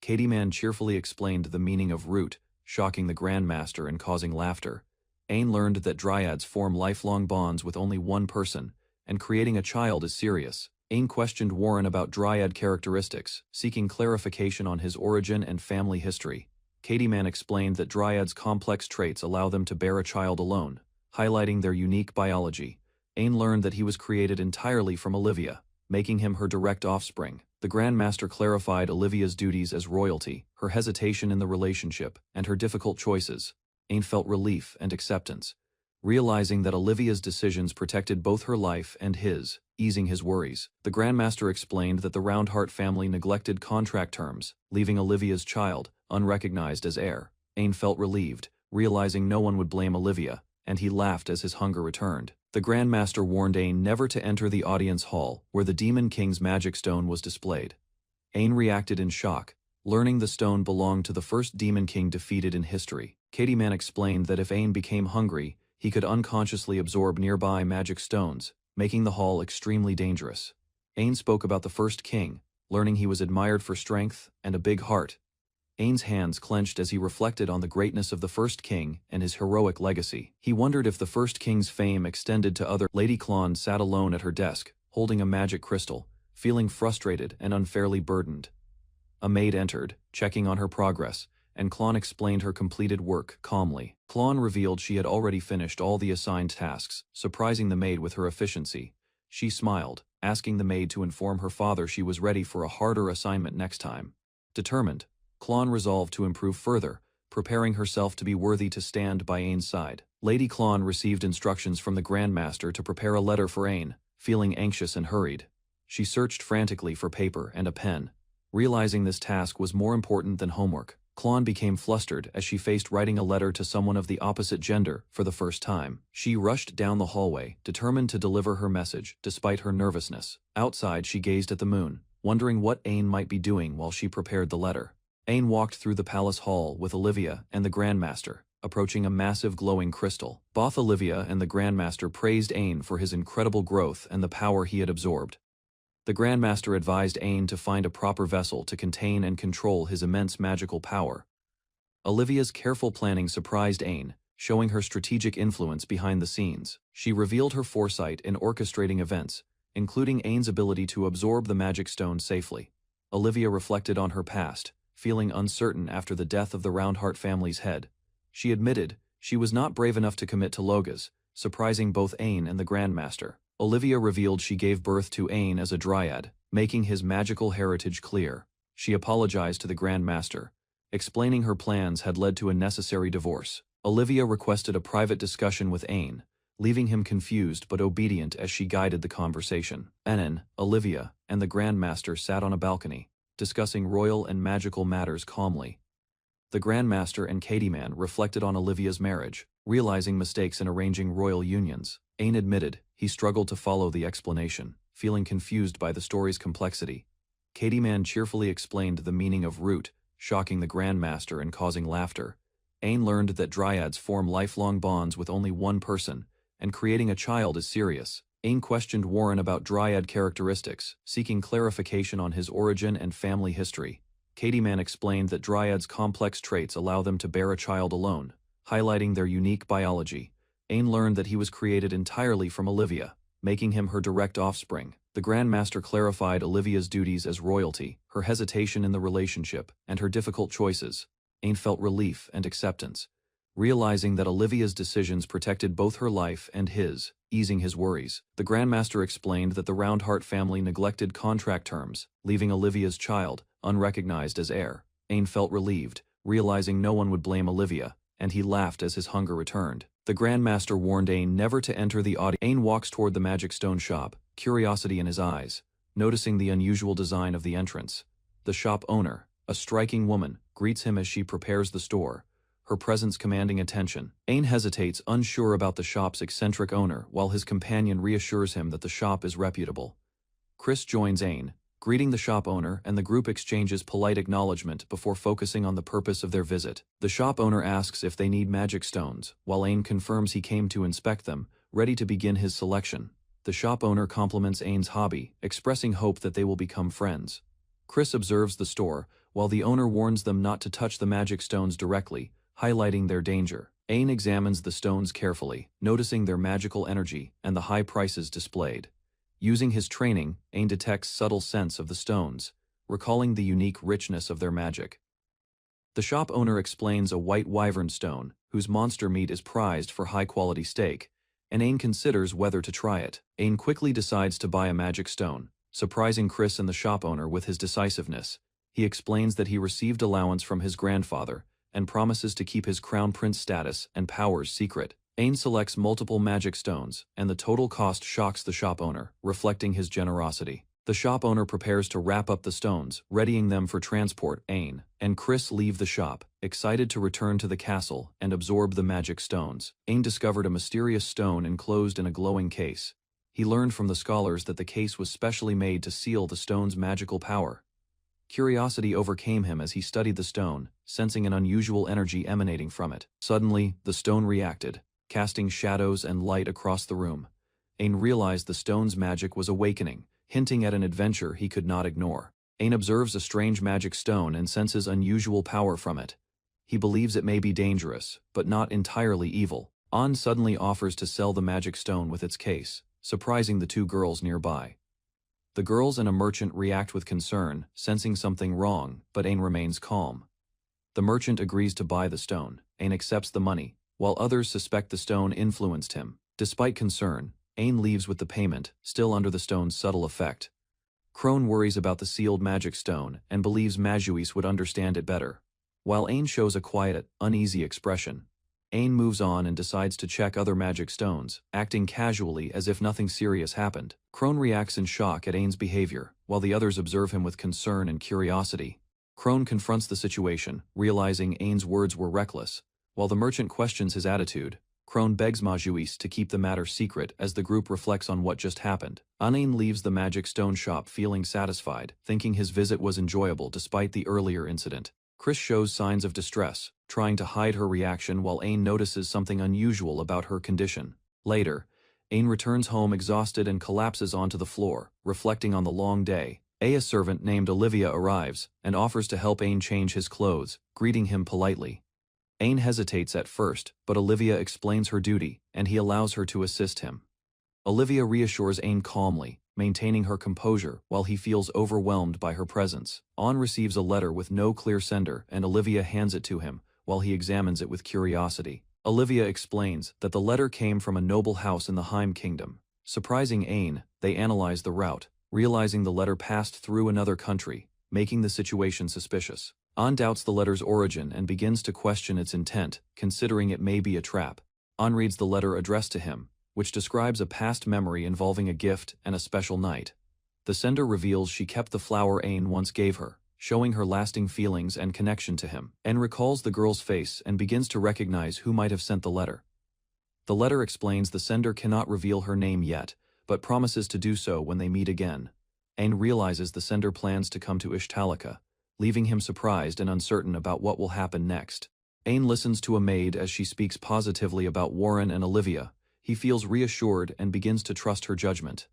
Katieman cheerfully explained the meaning of root, shocking the Grandmaster and causing laughter. Ain learned that dryads form lifelong bonds with only one person, and creating a child is serious. Ain questioned Warren about dryad characteristics, seeking clarification on his origin and family history. Katieman explained that dryads' complex traits allow them to bear a child alone, highlighting their unique biology. Ain learned that he was created entirely from Olivia, making him her direct offspring. The Grandmaster clarified Olivia's duties as royalty, her hesitation in the relationship, and her difficult choices. Ain felt relief and acceptance, realizing that Olivia's decisions protected both her life and his, easing his worries. The Grandmaster explained that the Roundheart family neglected contract terms, leaving Olivia's child unrecognized as heir. Ain felt relieved, realizing no one would blame Olivia, and he laughed as his hunger returned. The Grandmaster warned Ain never to enter the audience hall where the Demon King's magic stone was displayed. Ain reacted in shock, learning the stone belonged to the first Demon King defeated in history. Katieman explained that if Ain became hungry, he could unconsciously absorb nearby magic stones, making the hall extremely dangerous. Ain spoke about the first king, learning he was admired for strength and a big heart. Ain's hands clenched as he reflected on the greatness of the first king and his heroic legacy. He wondered if the first king's fame extended to other. Lady Klon sat alone at her desk, holding a magic crystal, feeling frustrated and unfairly burdened. A maid entered, checking on her progress, and Klon explained her completed work calmly. Klon revealed she had already finished all the assigned tasks, surprising the maid with her efficiency. She smiled, asking the maid to inform her father she was ready for a harder assignment next time. Determined, Klon resolved to improve further, preparing herself to be worthy to stand by Ain's side. Lady Klon received instructions from the Grandmaster to prepare a letter for Ain, feeling anxious and hurried. She searched frantically for paper and a pen. Realizing this task was more important than homework, Klon became flustered as she faced writing a letter to someone of the opposite gender for the first time. She rushed down the hallway, determined to deliver her message despite her nervousness. Outside, she gazed at the moon, wondering what Ain might be doing while she prepared the letter. Ain walked through the palace hall with Olivia and the Grandmaster, approaching a massive glowing crystal. Both Olivia and the Grandmaster praised Ain for his incredible growth and the power he had absorbed. The Grandmaster advised Ain to find a proper vessel to contain and control his immense magical power. Olivia's careful planning surprised Ain, showing her strategic influence behind the scenes. She revealed her foresight in orchestrating events, including Ain's ability to absorb the magic stone safely. Olivia reflected on her past, feeling uncertain after the death of the Roundheart family's head. She admitted she was not brave enough to commit to Logas, surprising both Ain and the Grandmaster. Olivia revealed she gave birth to Ain as a dryad, making his magical heritage clear. She apologized to the Grandmaster, explaining her plans had led to a necessary divorce. Olivia requested a private discussion with Ain, leaving him confused but obedient as she guided the conversation. Enin, Olivia, and the Grandmaster sat on a balcony, discussing royal and magical matters calmly. The Grandmaster and Katieman reflected on Olivia's marriage, realizing mistakes in arranging royal unions. Ain admitted he struggled to follow the explanation, feeling confused by the story's complexity. Katieman cheerfully explained the meaning of root, shocking the Grandmaster and causing laughter. Ain learned that dryads form lifelong bonds with only one person, and creating a child is serious. Ain questioned Warren about dryad characteristics, seeking clarification on his origin and family history. Katieman explained that dryads' complex traits allow them to bear a child alone, highlighting their unique biology. Ain learned that he was created entirely from Olivia, making him her direct offspring. The Grandmaster clarified Olivia's duties as royalty, her hesitation in the relationship, and her difficult choices. Ain felt relief and acceptance, realizing that Olivia's decisions protected both her life and his, easing his worries. The Grandmaster explained that the Roundheart family neglected contract terms, leaving Olivia's child unrecognized as heir. Ain felt relieved, realizing no one would blame Olivia, and he laughed as his hunger returned. The Grandmaster warned Ain never to enter the audience. Ain walks toward the magic stone shop, curiosity in his eyes, noticing the unusual design of the entrance. The shop owner, a striking woman, greets him as she prepares the store, her presence commanding attention. Ain hesitates, unsure about the shop's eccentric owner, while his companion reassures him that the shop is reputable. Chris joins Ain, greeting the shop owner, and the group exchanges polite acknowledgement before focusing on the purpose of their visit. The shop owner asks if they need magic stones, while Ain confirms he came to inspect them, ready to begin his selection. The shop owner compliments Ain's hobby, expressing hope that they will become friends. Chris observes the store, while the owner warns them not to touch the magic stones directly, highlighting their danger. Ain examines the stones carefully, noticing their magical energy and the high prices displayed. Using his training, Ain detects subtle scents of the stones, recalling the unique richness of their magic. The shop owner explains a white wyvern stone, whose monster meat is prized for high-quality steak, and Ain considers whether to try it. Ain quickly decides to buy a magic stone, surprising Chris and the shop owner with his decisiveness. He explains that he received allowance from his grandfather, and promises to keep his crown prince status and powers secret. Ain selects multiple magic stones, and the total cost shocks the shop owner, reflecting his generosity. The shop owner prepares to wrap up the stones, readying them for transport. Ain and Chris leave the shop, excited to return to the castle and absorb the magic stones. Ain discovered a mysterious stone enclosed in a glowing case. He learned from the scholars that the case was specially made to seal the stone's magical power. Curiosity overcame him as he studied the stone, sensing an unusual energy emanating from it. Suddenly, the stone reacted, casting shadows and light across the room. Ain realized the stone's magic was awakening, hinting at an adventure he could not ignore. Ain observes a strange magic stone and senses unusual power from it. He believes it may be dangerous, but not entirely evil. An suddenly offers to sell the magic stone with its case, surprising the two girls nearby. The girls and a merchant react with concern, sensing something wrong, but Ain remains calm. The merchant agrees to buy the stone. Ain accepts the money, while others suspect the stone influenced him. Despite concern, Ain leaves with the payment, still under the stone's subtle effect. Crone worries about the sealed magic stone and believes Majuis would understand it better. While Ain shows a quiet, uneasy expression, Ain moves on and decides to check other magic stones, acting casually as if nothing serious happened. Crone reacts in shock at Ain's behavior, while the others observe him with concern and curiosity. Crone confronts the situation, realizing Ain's words were reckless. While the merchant questions his attitude, Crone begs Majuis to keep the matter secret as the group reflects on what just happened. Ain leaves the magic stone shop feeling satisfied, thinking his visit was enjoyable despite the earlier incident. Chris shows signs of distress, trying to hide her reaction while Ain notices something unusual about her condition. Later, Ain returns home exhausted and collapses onto the floor, reflecting on the long day. A servant named Olivia arrives and offers to help Ain change his clothes, greeting him politely. Ain hesitates at first, but Olivia explains her duty, and he allows her to assist him. Olivia reassures Ain calmly, maintaining her composure while he feels overwhelmed by her presence. Owen receives a letter with no clear sender and Olivia hands it to him, while he examines it with curiosity. Olivia explains that the letter came from a noble house in the Heim Kingdom. Surprising Ain, they analyze the route, realizing the letter passed through another country, making the situation suspicious. An doubts the letter's origin and begins to question its intent, considering it may be a trap. An reads the letter addressed to him, which describes a past memory involving a gift and a special night. The sender reveals she kept the flower Ain once gave her, showing her lasting feelings and connection to him. Ain recalls the girl's face and begins to recognize who might have sent the letter. The letter explains the sender cannot reveal her name yet, but promises to do so when they meet again. Ain realizes the sender plans to come to Ishtalika, leaving him surprised and uncertain about what will happen next. Ain listens to a maid as she speaks positively about Warren and Olivia. He feels reassured and begins to trust her judgment.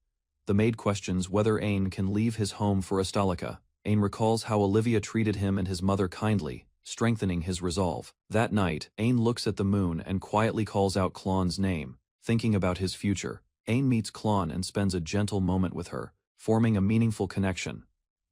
The maid questions whether Ain can leave his home for Ishtalika. Ain recalls how Olivia treated him and his mother kindly, strengthening his resolve. That night, Ain looks at the moon and quietly calls out Klon's name, thinking about his future. Ain meets Klon and spends a gentle moment with her, forming a meaningful connection.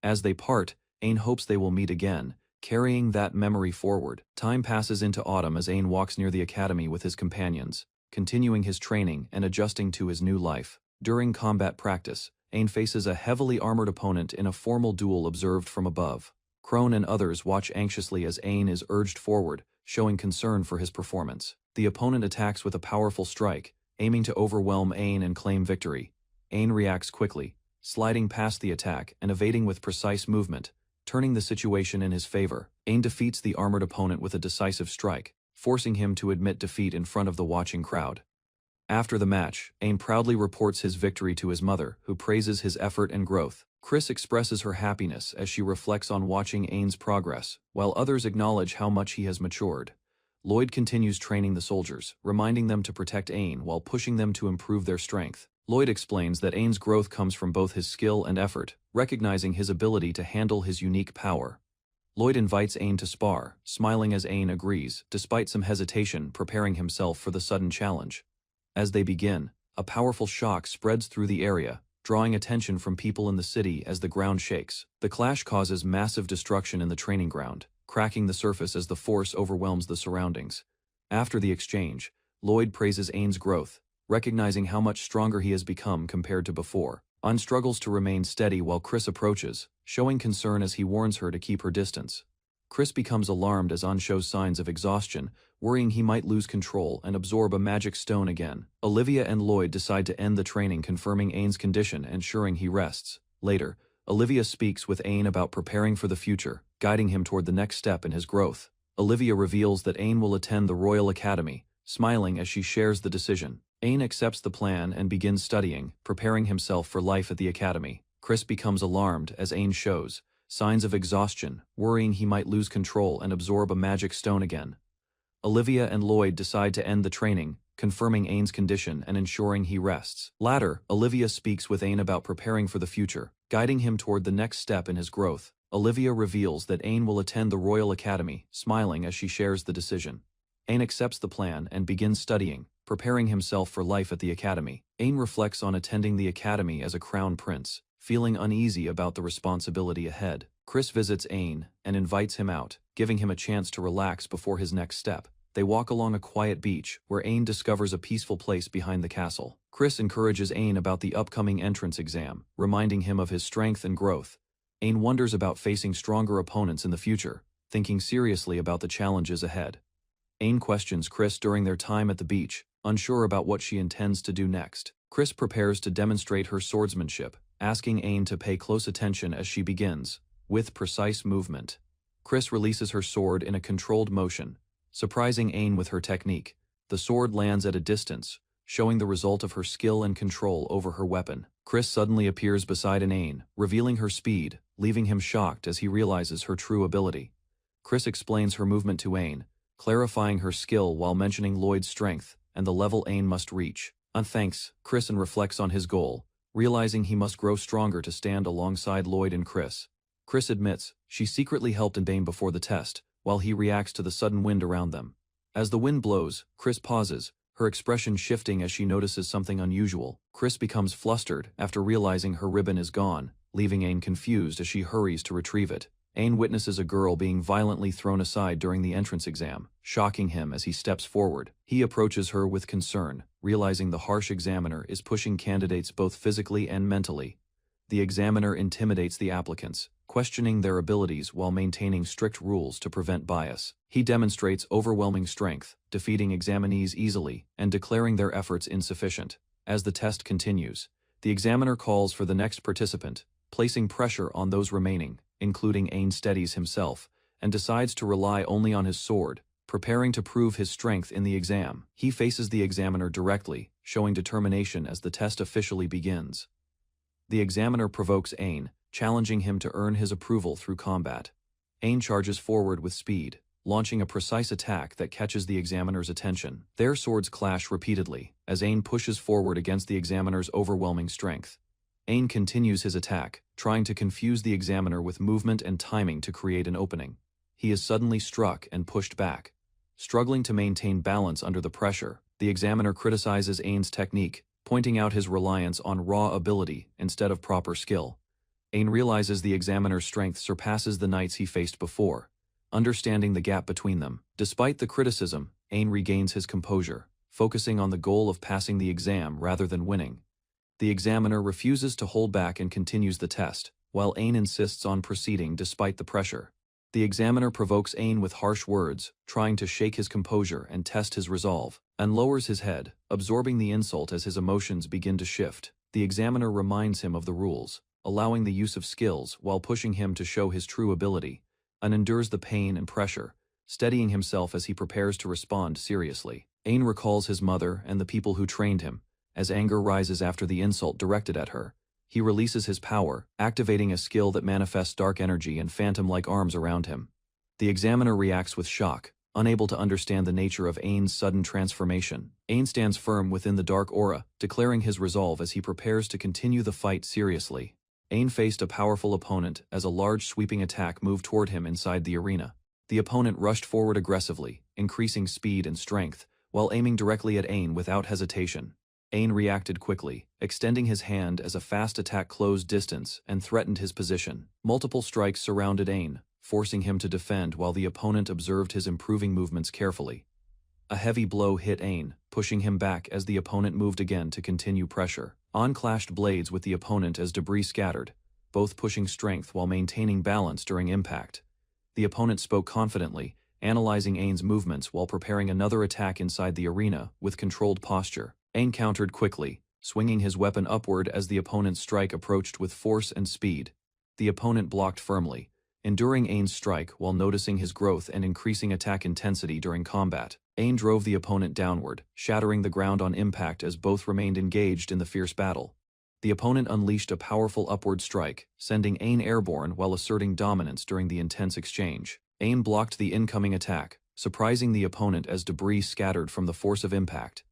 As they part, Ain hopes they will meet again, carrying that memory forward. Time passes into autumn as Ain walks near the academy with his companions, continuing his training and adjusting to his new life. During combat practice, Ain faces a heavily armored opponent in a formal duel observed from above. Crone and others watch anxiously as Ain is urged forward, showing concern for his performance. The opponent attacks with a powerful strike, aiming to overwhelm Ain and claim victory. Ain reacts quickly, sliding past the attack and evading with precise movement, turning the situation in his favor. Ain defeats the armored opponent with a decisive strike, forcing him to admit defeat in front of the watching crowd. After the match, Ain proudly reports his victory to his mother, who praises his effort and growth. Chris expresses her happiness as she reflects on watching Ain's progress, while others acknowledge how much he has matured. Lloyd continues training the soldiers, reminding them to protect Ain while pushing them to improve their strength. Lloyd explains that Ain's growth comes from both his skill and effort, recognizing his ability to handle his unique power. Lloyd invites Ain to spar, smiling as Ain agrees, despite some hesitation preparing himself for the sudden challenge. As they begin, a powerful shock spreads through the area, drawing attention from people in the city as the ground shakes. The clash causes massive destruction in the training ground, cracking the surface as the force overwhelms the surroundings. After the exchange, Lloyd praises Ain's growth, recognizing how much stronger he has become compared to before. An struggles to remain steady while Chris approaches, showing concern as he warns her to keep her distance. Chris becomes alarmed as An shows signs of exhaustion, worrying he might lose control and absorb a magic stone again. Olivia and Lloyd decide to end the training, confirming Ain's condition and ensuring he rests. Later, Olivia speaks with Ain about preparing for the future, guiding him toward the next step in his growth. Olivia reveals that Ain will attend the Royal Academy, smiling as she shares the decision. Ain accepts the plan and begins studying, preparing himself for life at the academy. Chris becomes alarmed as Ain shows signs of exhaustion, worrying he might lose control and absorb a magic stone again. Olivia and Lloyd decide to end the training, confirming Ain's condition and ensuring he rests. Later, Olivia speaks with Ain about preparing for the future, guiding him toward the next step in his growth. Olivia reveals that Ain will attend the Royal Academy, smiling as she shares the decision. Ain accepts the plan and begins studying, preparing himself for life at the academy. Ain reflects on attending the academy as a crown prince, feeling uneasy about the responsibility ahead. Chris visits Ain and invites him out, giving him a chance to relax before his next step. They walk along a quiet beach, where Ain discovers a peaceful place behind the castle. Chris encourages Ain about the upcoming entrance exam, reminding him of his strength and growth. Ain wonders about facing stronger opponents in the future, thinking seriously about the challenges ahead. Ain questions Chris during their time at the beach, unsure about what she intends to do next. Chris prepares to demonstrate her swordsmanship, asking Ain to pay close attention as she begins, with precise movement. Chris releases her sword in a controlled motion, surprising Ain with her technique. The sword lands at a distance, showing the result of her skill and control over her weapon. Chris suddenly appears beside Ain, revealing her speed, leaving him shocked as he realizes her true ability. Chris explains her movement to Ain, clarifying her skill while mentioning Lloyd's strength and the level Ain must reach. Thanks, Chris reflects on his goal, realizing he must grow stronger to stand alongside Lloyd and Chris. Chris admits she secretly helped Ain before the test, while he reacts to the sudden wind around them. As the wind blows, Chris pauses, her expression shifting as she notices something unusual. Chris becomes flustered after realizing her ribbon is gone, leaving Ain confused as she hurries to retrieve it. Ain witnesses a girl being violently thrown aside during the entrance exam, shocking him as he steps forward. He approaches her with concern, realizing the harsh examiner is pushing candidates both physically and mentally. The examiner intimidates the applicants, questioning their abilities while maintaining strict rules to prevent bias. He demonstrates overwhelming strength, defeating examinees easily and declaring their efforts insufficient. As the test continues, the examiner calls for the next participant, placing pressure on those remaining, including Ain steadies himself, and decides to rely only on his sword, preparing to prove his strength in the exam. He faces the examiner directly, showing determination as the test officially begins. The examiner provokes Ain, challenging him to earn his approval through combat. Ain charges forward with speed, launching a precise attack that catches the examiner's attention. Their swords clash repeatedly, as Ain pushes forward against the examiner's overwhelming strength. Ain continues his attack, trying to confuse the examiner with movement and timing to create an opening. He is suddenly struck and pushed back. Struggling to maintain balance under the pressure, the examiner criticizes Ain's technique, pointing out his reliance on raw ability instead of proper skill. Ain realizes the examiner's strength surpasses the knights he faced before, understanding the gap between them. Despite the criticism, Ain regains his composure, focusing on the goal of passing the exam rather than winning. The examiner refuses to hold back and continues the test, while Ain insists on proceeding despite the pressure. The examiner provokes Ain with harsh words, trying to shake his composure and test his resolve, and lowers his head, absorbing the insult as his emotions begin to shift. The examiner reminds him of the rules, allowing the use of skills while pushing him to show his true ability, and endures the pain and pressure, steadying himself as he prepares to respond seriously. Ain recalls his mother and the people who trained him. As anger rises after the insult directed at her, he releases his power, activating a skill that manifests dark energy and phantom-like arms around him. The examiner reacts with shock, unable to understand the nature of Ain's sudden transformation. Ain stands firm within the dark aura, declaring his resolve as he prepares to continue the fight seriously. Ain faced a powerful opponent as a large sweeping attack moved toward him inside the arena. The opponent rushed forward aggressively, increasing speed and strength, while aiming directly at Ain without hesitation. Ain reacted quickly, extending his hand as a fast attack closed distance and threatened his position. Multiple strikes surrounded Ain, forcing him to defend while the opponent observed his improving movements carefully. A heavy blow hit Ain, pushing him back as the opponent moved again to continue pressure. On clashed blades with the opponent as debris scattered, both pushing strength while maintaining balance during impact. The opponent spoke confidently, analyzing Ain's movements while preparing another attack inside the arena with controlled posture. Ain countered quickly, swinging his weapon upward as the opponent's strike approached with force and speed. The opponent blocked firmly, enduring Ain's strike while noticing his growth and increasing attack intensity during combat. Ain drove the opponent downward, shattering the ground on impact as both remained engaged in the fierce battle. The opponent unleashed a powerful upward strike, sending Ain airborne while asserting dominance during the intense exchange. Ain blocked the incoming attack, surprising the opponent as debris scattered from the force of impact.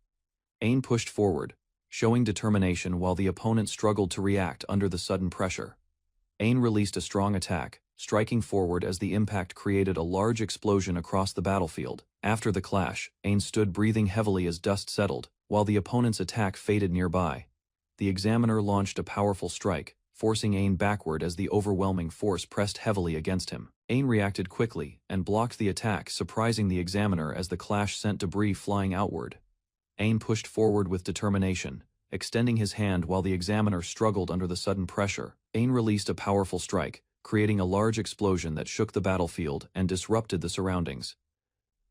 Ain pushed forward, showing determination while the opponent struggled to react under the sudden pressure. Ain released a strong attack, striking forward as the impact created a large explosion across the battlefield. After the clash, Ain stood breathing heavily as dust settled, while the opponent's attack faded nearby. The examiner launched a powerful strike, forcing Ain backward as the overwhelming force pressed heavily against him. Ain reacted quickly and blocked the attack, surprising the examiner as the clash sent debris flying outward. Ain pushed forward with determination, extending his hand while the examiner struggled under the sudden pressure. Ain released a powerful strike, creating a large explosion that shook the battlefield and disrupted the surroundings.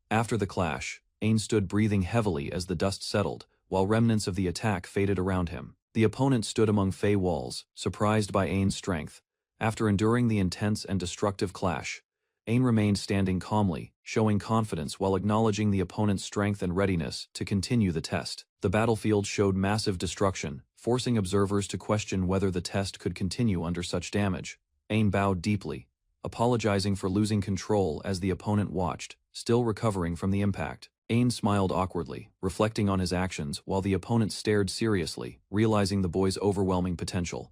After the clash, Ain stood breathing heavily as the dust settled, while remnants of the attack faded around him. The opponent stood among Fey walls, surprised by Ain's strength. After enduring the intense and destructive clash, Ain remained standing calmly, showing confidence while acknowledging the opponent's strength and readiness to continue the test. The battlefield showed massive destruction, forcing observers to question whether the test could continue under such damage. Ain bowed deeply, apologizing for losing control as the opponent watched, still recovering from the impact. Ain smiled awkwardly, reflecting on his actions while the opponent stared seriously, realizing the boy's overwhelming potential.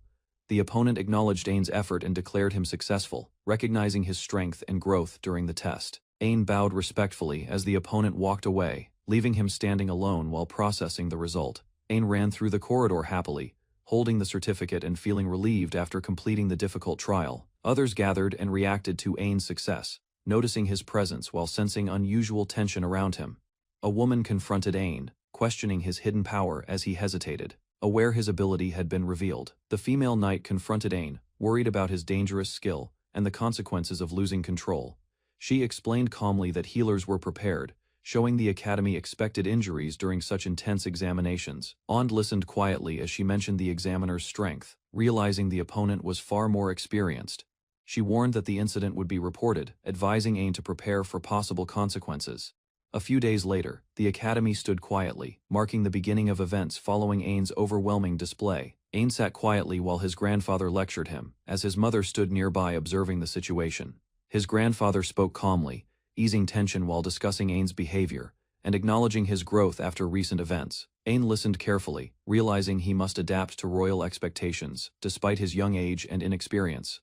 The opponent acknowledged Ain's effort and declared him successful, recognizing his strength and growth during the test. Ain bowed respectfully as the opponent walked away, leaving him standing alone while processing the result. Ain ran through the corridor happily, holding the certificate and feeling relieved after completing the difficult trial. Others gathered and reacted to Ain's success, noticing his presence while sensing unusual tension around him. A woman confronted Ain, questioning his hidden power as he hesitated, aware his ability had been revealed. The female knight confronted Ain, worried about his dangerous skill and the consequences of losing control. She explained calmly that healers were prepared, showing the academy expected injuries during such intense examinations. Ond listened quietly as she mentioned the examiner's strength, realizing the opponent was far more experienced. She warned that the incident would be reported, advising Ain to prepare for possible consequences. A few days later, the academy stood quietly, marking the beginning of events following Ain's overwhelming display. Ain sat quietly while his grandfather lectured him, as his mother stood nearby observing the situation. His grandfather spoke calmly, easing tension while discussing Ain's behavior, and acknowledging his growth after recent events. Ain listened carefully, realizing he must adapt to royal expectations, despite his young age and inexperience.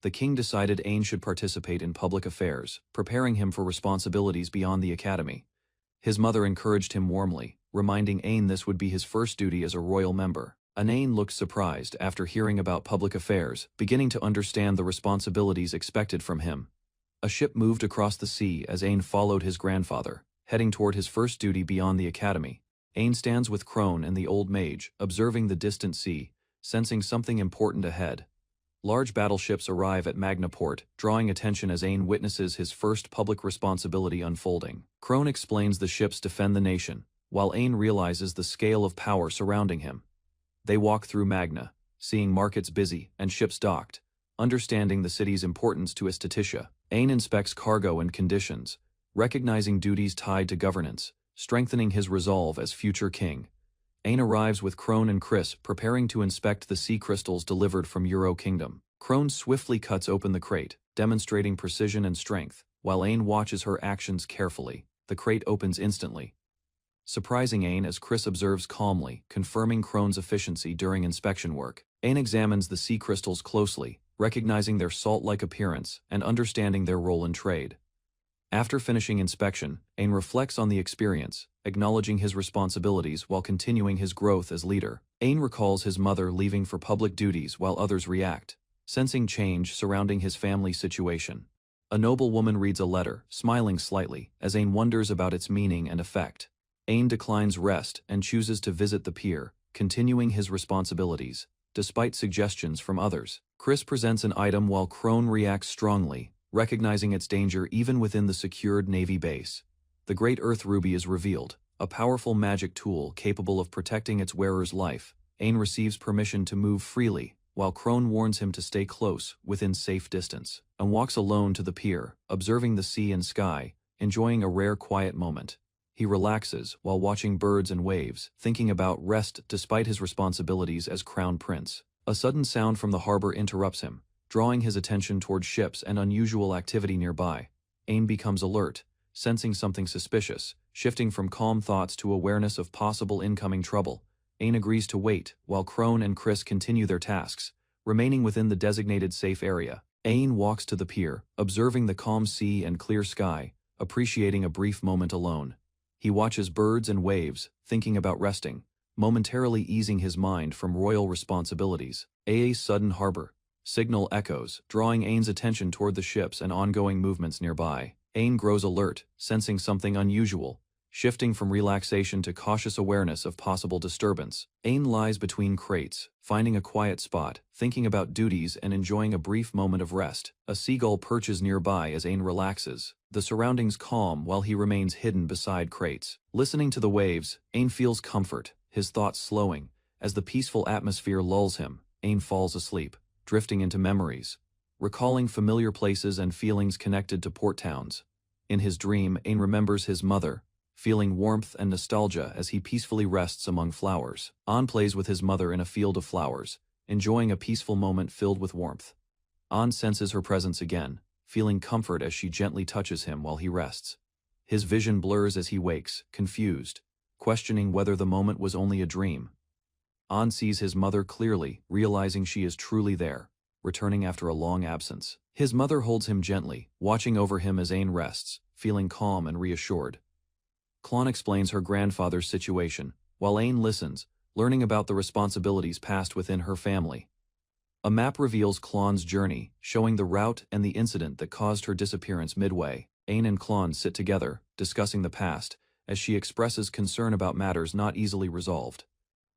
The king decided Ain should participate in public affairs, preparing him for responsibilities beyond the academy. His mother encouraged him warmly, reminding Ain this would be his first duty as a royal member. Ain looked surprised after hearing about public affairs, beginning to understand the responsibilities expected from him. A ship moved across the sea as Ain followed his grandfather, heading toward his first duty beyond the academy. Ain stands with Crone and the old mage, observing the distant sea, sensing something important ahead. Large battleships arrive at Magna Port, drawing attention as Ain witnesses his first public responsibility unfolding. Crone explains the ships defend the nation, while Ain realizes the scale of power surrounding him. They walk through Magna, seeing markets busy and ships docked, understanding the city's importance to Estetisha. Ain inspects cargo and conditions, recognizing duties tied to governance, strengthening his resolve as future king. Ain arrives with Crone and Chris, preparing to inspect the sea crystals delivered from Euro Kingdom. Crone swiftly cuts open the crate, demonstrating precision and strength, while Ain watches her actions carefully. The crate opens instantly, surprising Ain as Chris observes calmly, confirming Crone's efficiency during inspection work. Ain examines the sea crystals closely, recognizing their salt-like appearance and understanding their role in trade. After finishing inspection, Ain reflects on the experience, acknowledging his responsibilities while continuing his growth as leader. Ain recalls his mother leaving for public duties while others react, sensing change surrounding his family situation. A noble woman reads a letter, smiling slightly, as Ain wonders about its meaning and effect. Ain declines rest and chooses to visit the pier, continuing his responsibilities, despite suggestions from others. Chris presents an item while Crone reacts strongly, recognizing its danger even within the secured Navy base. The Great Earth Ruby is revealed, a powerful magic tool capable of protecting its wearer's life. Ain receives permission to move freely, while Crone warns him to stay close, within safe distance, and walks alone to the pier, observing the sea and sky, enjoying a rare quiet moment. He relaxes while watching birds and waves, thinking about rest despite his responsibilities as Crown Prince. A sudden sound from the harbor interrupts him, drawing his attention toward ships and unusual activity nearby. Ain becomes alert, sensing something suspicious, shifting from calm thoughts to awareness of possible incoming trouble. Ain agrees to wait, while Crone and Chris continue their tasks, remaining within the designated safe area. Ain walks to the pier, observing the calm sea and clear sky, appreciating a brief moment alone. He watches birds and waves, thinking about resting, momentarily easing his mind from royal responsibilities. A sudden harbor signal echoes, drawing Ain's attention toward the ships and ongoing movements nearby. Ain grows alert, sensing something unusual, shifting from relaxation to cautious awareness of possible disturbance. Ain lies between crates, finding a quiet spot, thinking about duties and enjoying a brief moment of rest. A seagull perches nearby as Ain relaxes, the surroundings calm while he remains hidden beside crates. Listening to the waves, Ain feels comfort, his thoughts slowing. As the peaceful atmosphere lulls him, Ain falls asleep, drifting into memories, recalling familiar places and feelings connected to port towns. In his dream, Ain remembers his mother, feeling warmth and nostalgia as he peacefully rests among flowers. An plays with his mother in a field of flowers, enjoying a peaceful moment filled with warmth. An senses her presence again, feeling comfort as she gently touches him while he rests. His vision blurs as he wakes, confused, questioning whether the moment was only a dream. An sees his mother clearly, realizing she is truly there. returning after a long absence. His mother holds him gently, watching over him as Ain rests, feeling calm and reassured. Klon explains her grandfather's situation, while Ain listens, learning about the responsibilities passed within her family. A map reveals Klon's journey, showing the route and the incident that caused her disappearance midway. Ain and Klon sit together, discussing the past, as she expresses concern about matters not easily resolved.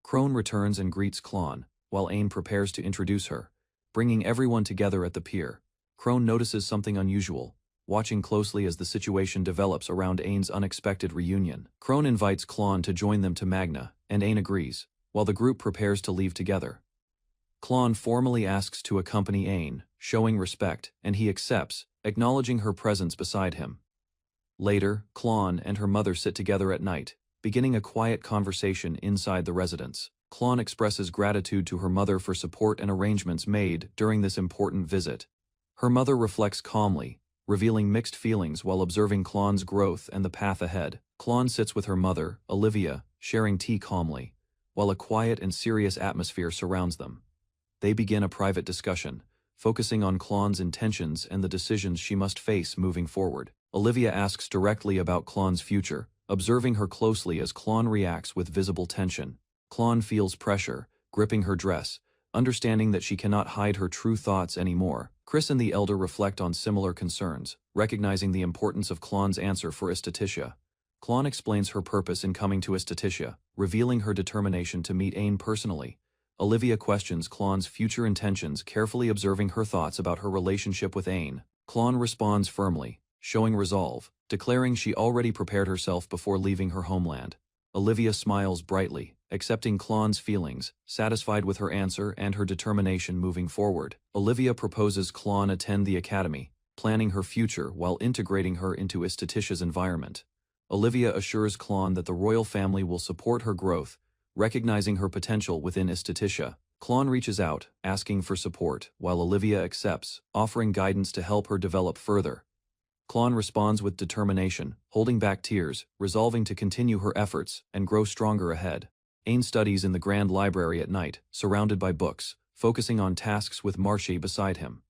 Crone returns and greets Klon, while Ain prepares to introduce her, bringing everyone together at the pier. Crone notices something unusual, watching closely as the situation develops around Ain's unexpected reunion. Crone invites Klon to join them to Magna, and Ain agrees, while the group prepares to leave together. Klon formally asks to accompany Ain, showing respect, and he accepts, acknowledging her presence beside him. Later, Klon and her mother sit together at night, beginning a quiet conversation inside the residence. Klon expresses gratitude to her mother for support and arrangements made during this important visit. Her mother reflects calmly, revealing mixed feelings while observing Klon's growth and the path ahead. Klon sits with her mother, Olivia, sharing tea calmly, while a quiet and serious atmosphere surrounds them. They begin a private discussion, focusing on Klon's intentions and the decisions she must face moving forward. Olivia asks directly about Klon's future, observing her closely as Klon reacts with visible tension. Klon feels pressure, gripping her dress, understanding that she cannot hide her true thoughts anymore. Chris and the elder reflect on similar concerns, recognizing the importance of Klon's answer for Estetitia. Klon explains her purpose in coming to Estetitia, revealing her determination to meet Ain personally. Olivia questions Klon's future intentions, carefully observing her thoughts about her relationship with Ain. Klon responds firmly, showing resolve, declaring she already prepared herself before leaving her homeland. Olivia smiles brightly, accepting Klon's feelings, satisfied with her answer and her determination moving forward. Olivia proposes Klon attend the academy, planning her future while integrating her into Esthetitia's environment. Olivia assures Klon that the royal family will support her growth, recognizing her potential within Estetitia. Klon reaches out, asking for support, while Olivia accepts, offering guidance to help her develop further. Klon responds with determination, holding back tears, resolving to continue her efforts and grow stronger ahead. Ain studies in the Grand Library at night, surrounded by books, focusing on tasks with Marche beside him.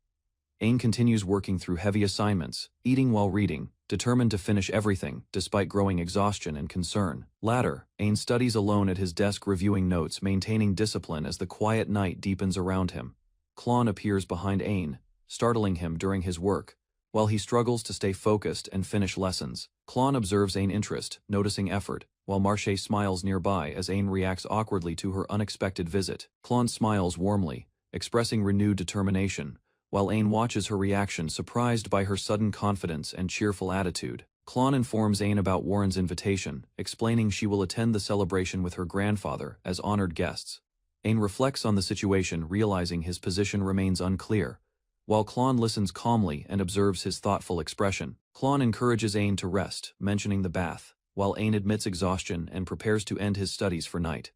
Ain continues working through heavy assignments, eating while reading, determined to finish everything, despite growing exhaustion and concern. Later, Ain studies alone at his desk reviewing notes, maintaining discipline as the quiet night deepens around him. Klon appears behind Ain, startling him during his work, while he struggles to stay focused and finish lessons. Klon observes Ain's interest, noticing effort, while Marche smiles nearby as Ain reacts awkwardly to her unexpected visit. Klon smiles warmly, expressing renewed determination, while Ain watches her reaction, surprised by her sudden confidence and cheerful attitude. Klon informs Ain about Warren's invitation, explaining she will attend the celebration with her grandfather as honored guests. Ain reflects on the situation, realizing his position remains unclear, while Klon listens calmly and observes his thoughtful expression. Klon encourages Ain to rest, mentioning the bath, while Ain admits exhaustion and prepares to end his studies for night.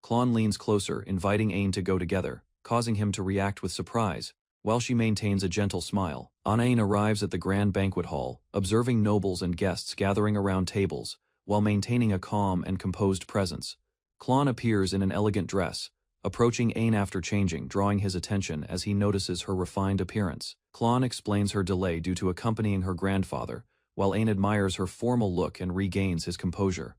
Klon leans closer, inviting Ain to go together, causing him to react with surprise, while she maintains a gentle smile. Ain arrives at the grand banquet hall, observing nobles and guests gathering around tables, while maintaining a calm and composed presence. Klon appears in an elegant dress, approaching Ain after changing, drawing his attention as he notices her refined appearance. Klon explains her delay due to accompanying her grandfather, while Ain admires her formal look and regains his composure.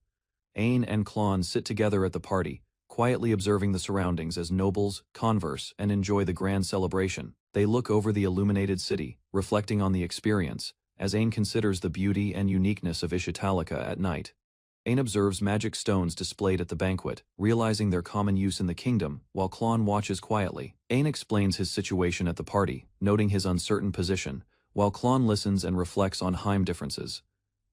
Ain and Klon sit together at the party, quietly observing the surroundings as nobles converse and enjoy the grand celebration. They look over the illuminated city, reflecting on the experience, as Ain considers the beauty and uniqueness of Ishitalica at night. Ain observes magic stones displayed at the banquet, realizing their common use in the kingdom, while Klon watches quietly. Ain explains his situation at the party, noting his uncertain position, while Klon listens and reflects on Heim differences.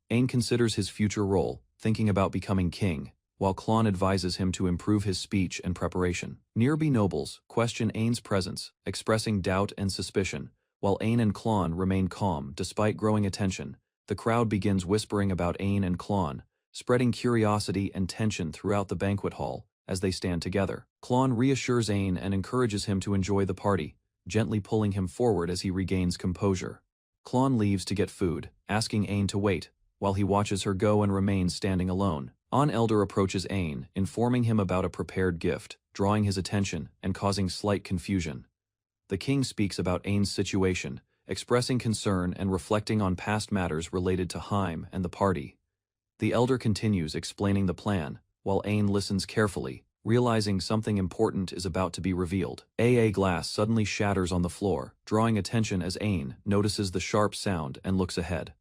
Ain considers his future role, thinking about becoming king, while Klon advises him to improve his speech and preparation. Nearby nobles question Ain's presence, expressing doubt and suspicion, while Ain and Klon remain calm despite growing attention. The crowd begins whispering about Ain and Klon, spreading curiosity and tension throughout the banquet hall as they stand together. Klon reassures Ain and encourages him to enjoy the party, gently pulling him forward as he regains composure. Klon leaves to get food, asking Ain to wait, while he watches her go and remains standing alone. An elder approaches Ain, informing him about a prepared gift, drawing his attention and causing slight confusion. The king speaks about Ain's situation, expressing concern and reflecting on past matters related to Haim and the party. The elder continues explaining the plan, while Ain listens carefully, realizing something important is about to be revealed. A glass suddenly shatters on the floor, drawing attention as Ain notices the sharp sound and looks ahead.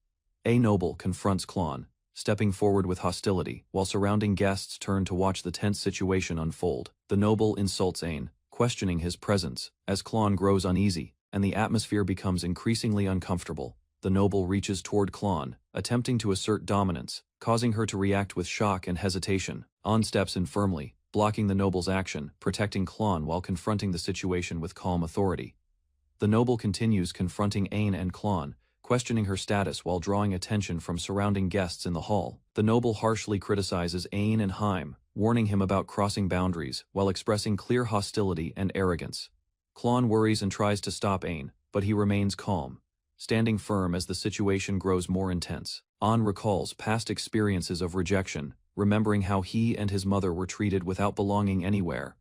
A noble confronts Klon, stepping forward with hostility, while surrounding guests turn to watch the tense situation unfold. The noble insults Ain, questioning his presence, as Klon grows uneasy, and the atmosphere becomes increasingly uncomfortable. The noble reaches toward Klon, attempting to assert dominance, causing her to react with shock and hesitation. On steps in firmly, blocking the noble's action, protecting Klon while confronting the situation with calm authority. The noble continues confronting Ain and Klon, questioning her status while drawing attention from surrounding guests in the hall. The noble harshly criticizes Ain and Haim, warning him about crossing boundaries while expressing clear hostility and arrogance. Klon worries and tries to stop Ain, but he remains calm, standing firm as the situation grows more intense. An recalls past experiences of rejection, remembering how he and his mother were treated without belonging anywhere.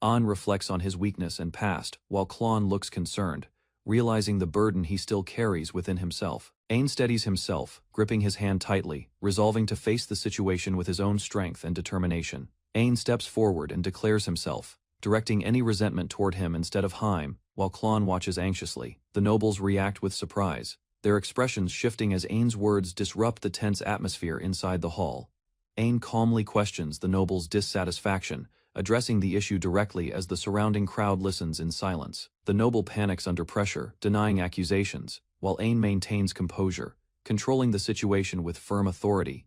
An reflects on his weakness and past, while Klon looks concerned, realizing the burden he still carries within himself. Ain steadies himself, gripping his hand tightly, resolving to face the situation with his own strength and determination. Ain steps forward and declares himself, directing any resentment toward him instead of Haim, while Klon watches anxiously. The nobles react with surprise, their expressions shifting as Ain's words disrupt the tense atmosphere inside the hall. Ain calmly questions the noble's dissatisfaction, addressing the issue directly as the surrounding crowd listens in silence. The noble panics under pressure, denying accusations, while Ain maintains composure, controlling the situation with firm authority.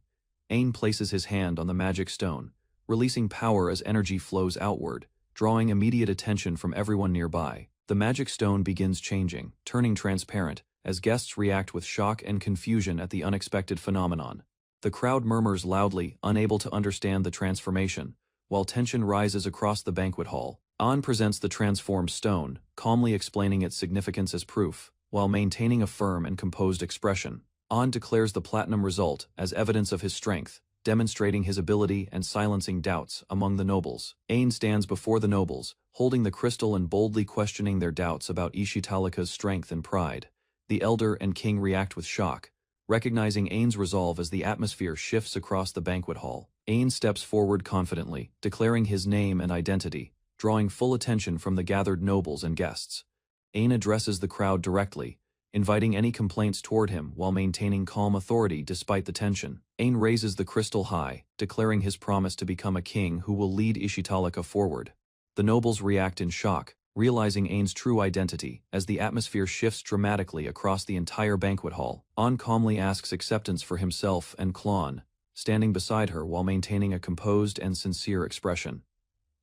Ain places his hand on the magic stone, releasing power as energy flows outward, drawing immediate attention from everyone nearby. The magic stone begins changing, turning transparent, as guests react with shock and confusion at the unexpected phenomenon. The crowd murmurs loudly, unable to understand the transformation, while tension rises across the banquet hall. An presents the transformed stone, calmly explaining its significance as proof, while maintaining a firm and composed expression. An declares the platinum result as evidence of his strength, demonstrating his ability and silencing doubts among the nobles. Ain stands before the nobles, holding the crystal and boldly questioning their doubts about Ishitalika's strength and pride. The elder and king react with shock, recognizing Ain's resolve as the atmosphere shifts across the banquet hall. Ain steps forward confidently, declaring his name and identity, drawing full attention from the gathered nobles and guests. Ain addresses the crowd directly, inviting any complaints toward him while maintaining calm authority despite the tension. Ain raises the crystal high, declaring his promise to become a king who will lead Ishitalika forward. The nobles react in shock, realizing Ain's true identity, as the atmosphere shifts dramatically across the entire banquet hall. An calmly asks acceptance for himself and Klon, standing beside her while maintaining a composed and sincere expression.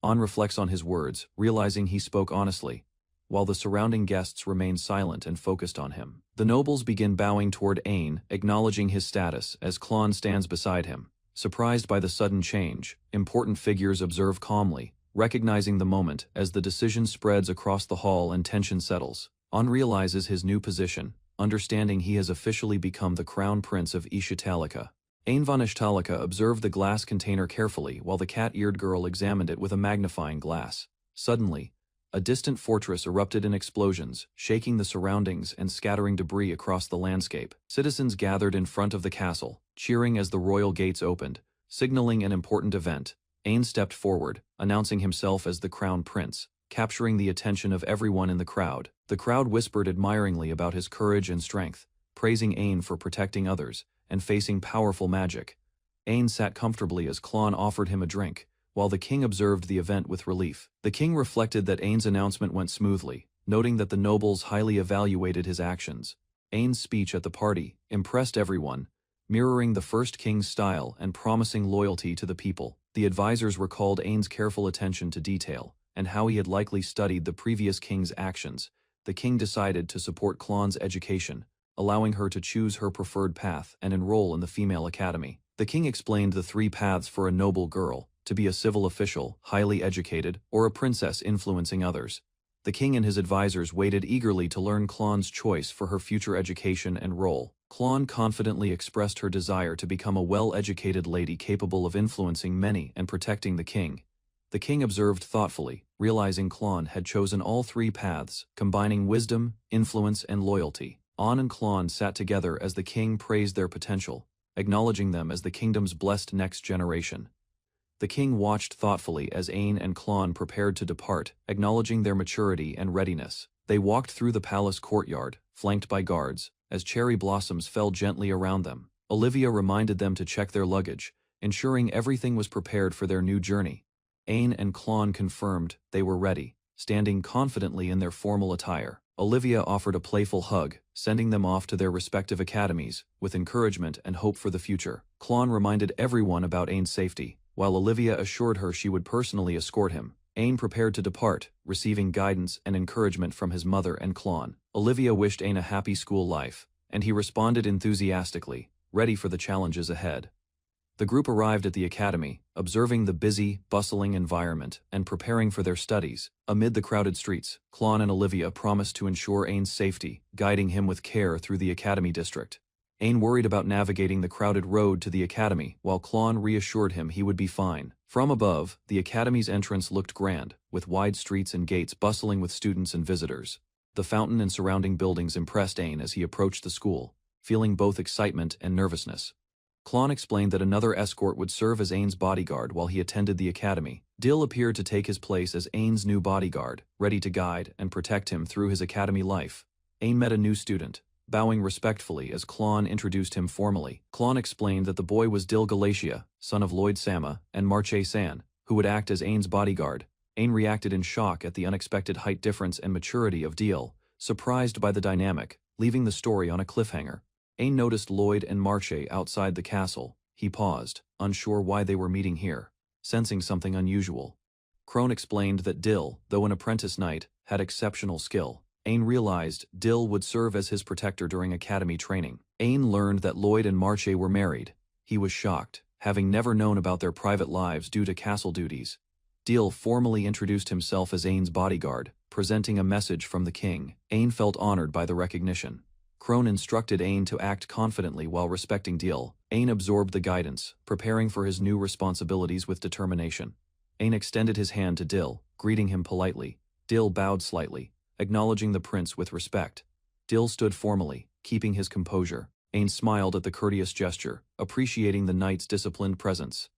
An reflects on his words, realizing he spoke honestly, while the surrounding guests remain silent and focused on him. The nobles begin bowing toward Ain, acknowledging his status as Klon stands beside him. Surprised by the sudden change, important figures observe calmly, recognizing the moment as the decision spreads across the hall and tension settles. An realizes his new position, understanding he has officially become the crown prince of Ishitalika. Ain von Ishtalika observed the glass container carefully while the cat-eared girl examined it with a magnifying glass. Suddenly, a distant fortress erupted in explosions, shaking the surroundings and scattering debris across the landscape. Citizens gathered in front of the castle, cheering as the royal gates opened, signaling an important event. Ain stepped forward, announcing himself as the crown prince, capturing the attention of everyone in the crowd. The crowd whispered admiringly about his courage and strength, praising Ain for protecting others and facing powerful magic. Ain sat comfortably as Klon offered him a drink, while the king observed the event with relief. The king reflected that Ain's announcement went smoothly, noting that the nobles highly evaluated his actions. Ain's speech at the party impressed everyone, mirroring the first king's style and promising loyalty to the people. The advisors recalled Ain's careful attention to detail, and how he had likely studied the previous king's actions. The king decided to support Klon's education, allowing her to choose her preferred path and enroll in the female academy. The king explained the 3 paths for a noble girl: to be a civil official, highly educated, or a princess influencing others. The king and his advisors waited eagerly to learn Klon's choice for her future education and role. Klon confidently expressed her desire to become a well-educated lady capable of influencing many and protecting the king. The king observed thoughtfully, realizing Klon had chosen all three paths, combining wisdom, influence, and loyalty. An and Klon sat together as the king praised their potential, acknowledging them as the kingdom's blessed next generation. The king watched thoughtfully as Ain and Klon prepared to depart, acknowledging their maturity and readiness. They walked through the palace courtyard, flanked by guards, as cherry blossoms fell gently around them. Olivia reminded them to check their luggage, ensuring everything was prepared for their new journey. Ain and Klon confirmed they were ready, standing confidently in their formal attire. Olivia offered a playful hug, sending them off to their respective academies, with encouragement and hope for the future. Klon reminded everyone about Ain's safety, while Olivia assured her she would personally escort him. Ain prepared to depart, receiving guidance and encouragement from his mother and Klon. Olivia wished Ain a happy school life, and he responded enthusiastically, ready for the challenges ahead. The group arrived at the academy, observing the busy, bustling environment and preparing for their studies. Amid the crowded streets, Klon and Olivia promised to ensure Ain's safety, guiding him with care through the academy district. Ain worried about navigating the crowded road to the academy, while Klon reassured him he would be fine. From above, the academy's entrance looked grand, with wide streets and gates bustling with students and visitors. The fountain and surrounding buildings impressed Ain as he approached the school, feeling both excitement and nervousness. Klon explained that another escort would serve as Ain's bodyguard while he attended the academy. Dill appeared to take his place as Ain's new bodyguard, ready to guide and protect him through his academy life. Ain met a new student, bowing respectfully as Klon introduced him formally. Klon explained that the boy was Dill Galatia, son of Lloyd Sama, and Marche San, who would act as Ain's bodyguard. Ain reacted in shock at the unexpected height difference and maturity of Dill, surprised by the dynamic, leaving the story on a cliffhanger. Ain noticed Lloyd and Marche outside the castle. He paused, unsure why they were meeting here, sensing something unusual. Crone explained that Dill, though an apprentice knight, had exceptional skill. Ain realized Dill would serve as his protector during academy training. Ain learned that Lloyd and Marche were married. He was shocked, having never known about their private lives due to castle duties. Dill formally introduced himself as Ain's bodyguard, presenting a message from the king. Ain felt honored by the recognition. Crone instructed Ain to act confidently while respecting Dill. Ain absorbed the guidance, preparing for his new responsibilities with determination. Ain extended his hand to Dill, greeting him politely. Dill bowed slightly, acknowledging the prince with respect. Dill stood formally, keeping his composure. Ain smiled at the courteous gesture, appreciating the knight's disciplined presence.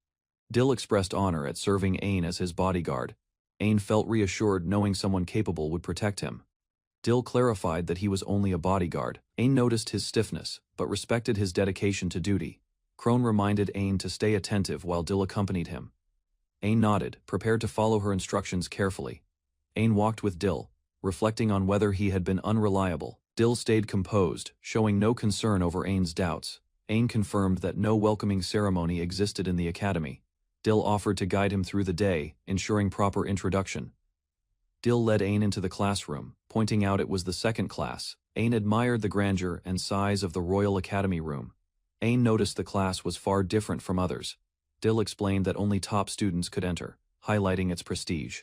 Dill expressed honor at serving Ain as his bodyguard. Ain felt reassured knowing someone capable would protect him. Dill clarified that he was only a bodyguard. Ain noticed his stiffness, but respected his dedication to duty. Crone reminded Ain to stay attentive while Dill accompanied him. Ain nodded, prepared to follow her instructions carefully. Ain walked with Dill, reflecting on whether he had been unreliable. Dill stayed composed, showing no concern over Ain's doubts. Ain confirmed that no welcoming ceremony existed in the academy. Dill offered to guide him through the day, ensuring proper introduction. Dill led Ain into the classroom, pointing out it was the second class. Ain admired the grandeur and size of the Royal Academy room. Ain noticed the class was far different from others. Dill explained that only top students could enter, highlighting its prestige.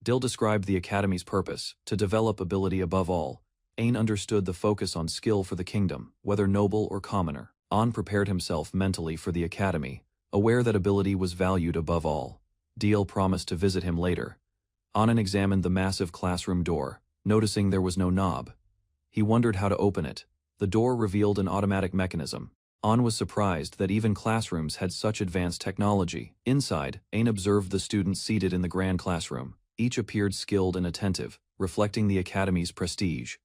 Dill described the Academy's purpose, to develop ability above all. Ain understood the focus on skill for the kingdom, whether noble or commoner. An prepared himself mentally for the Academy, aware that ability was valued above all. Dill promised to visit him later. An examined the massive classroom door, noticing there was no knob. He wondered how to open it. The door revealed an automatic mechanism. An was surprised that even classrooms had such advanced technology. Inside, Ain observed the students seated in the grand classroom. Each appeared skilled and attentive, reflecting the Academy's prestige.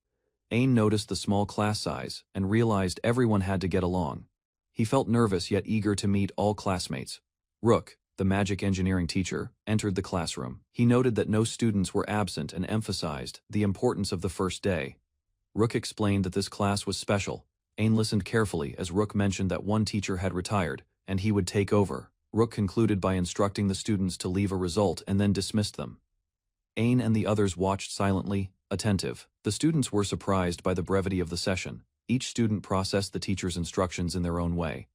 Ain noticed the small class size and realized everyone had to get along. He felt nervous yet eager to meet all classmates. Rook, the magic engineering teacher, entered the classroom. He noted that no students were absent and emphasized the importance of the first day. Rook explained that this class was special. Ain listened carefully as Rook mentioned that one teacher had retired, and he would take over. Rook concluded by instructing the students to leave a result and then dismissed them. Ain and the others watched silently, attentive. The students were surprised by the brevity of the session. Each student processed the teacher's instructions in their own way.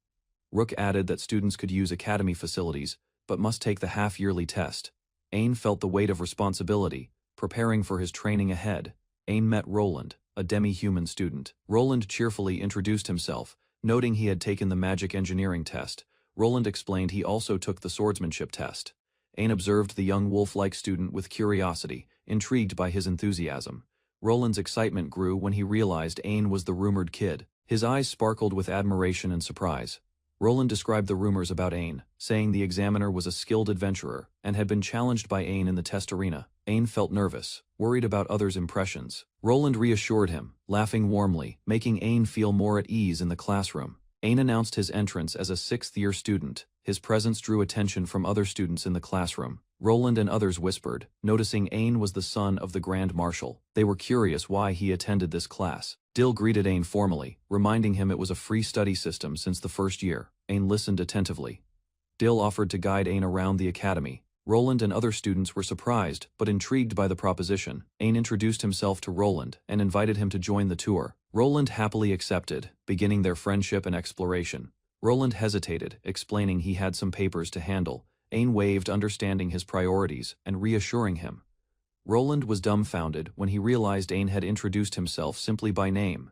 Rook added that students could use academy facilities, but must take the half-yearly test. Ain felt the weight of responsibility, preparing for his training ahead. Ain met Roland, a demi-human student. Roland cheerfully introduced himself, noting he had taken the magic engineering test. Roland explained he also took the swordsmanship test. Ain observed the young wolf-like student with curiosity, intrigued by his enthusiasm. Roland's excitement grew when he realized Ain was the rumored kid. His eyes sparkled with admiration and surprise. Roland described the rumors about Ain, saying the examiner was a skilled adventurer and had been challenged by Ain in the test arena. Ain felt nervous, worried about others' impressions. Roland reassured him, laughing warmly, making Ain feel more at ease in the classroom. Ain announced his entrance as a sixth-year student. His presence drew attention from other students in the classroom. Roland and others whispered, noticing Ain was the son of the Grand Marshal. They were curious why he attended this class. Dill greeted Ain formally, reminding him it was a free study system since the first year. Ain listened attentively. Dill offered to guide Ain around the academy. Roland and other students were surprised but intrigued by the proposition. Ain introduced himself to Roland and invited him to join the tour. Roland happily accepted, beginning their friendship and exploration. Roland hesitated, explaining he had some papers to handle. Ain waved, understanding his priorities and reassuring him. Roland was dumbfounded when he realized Ain had introduced himself simply by name.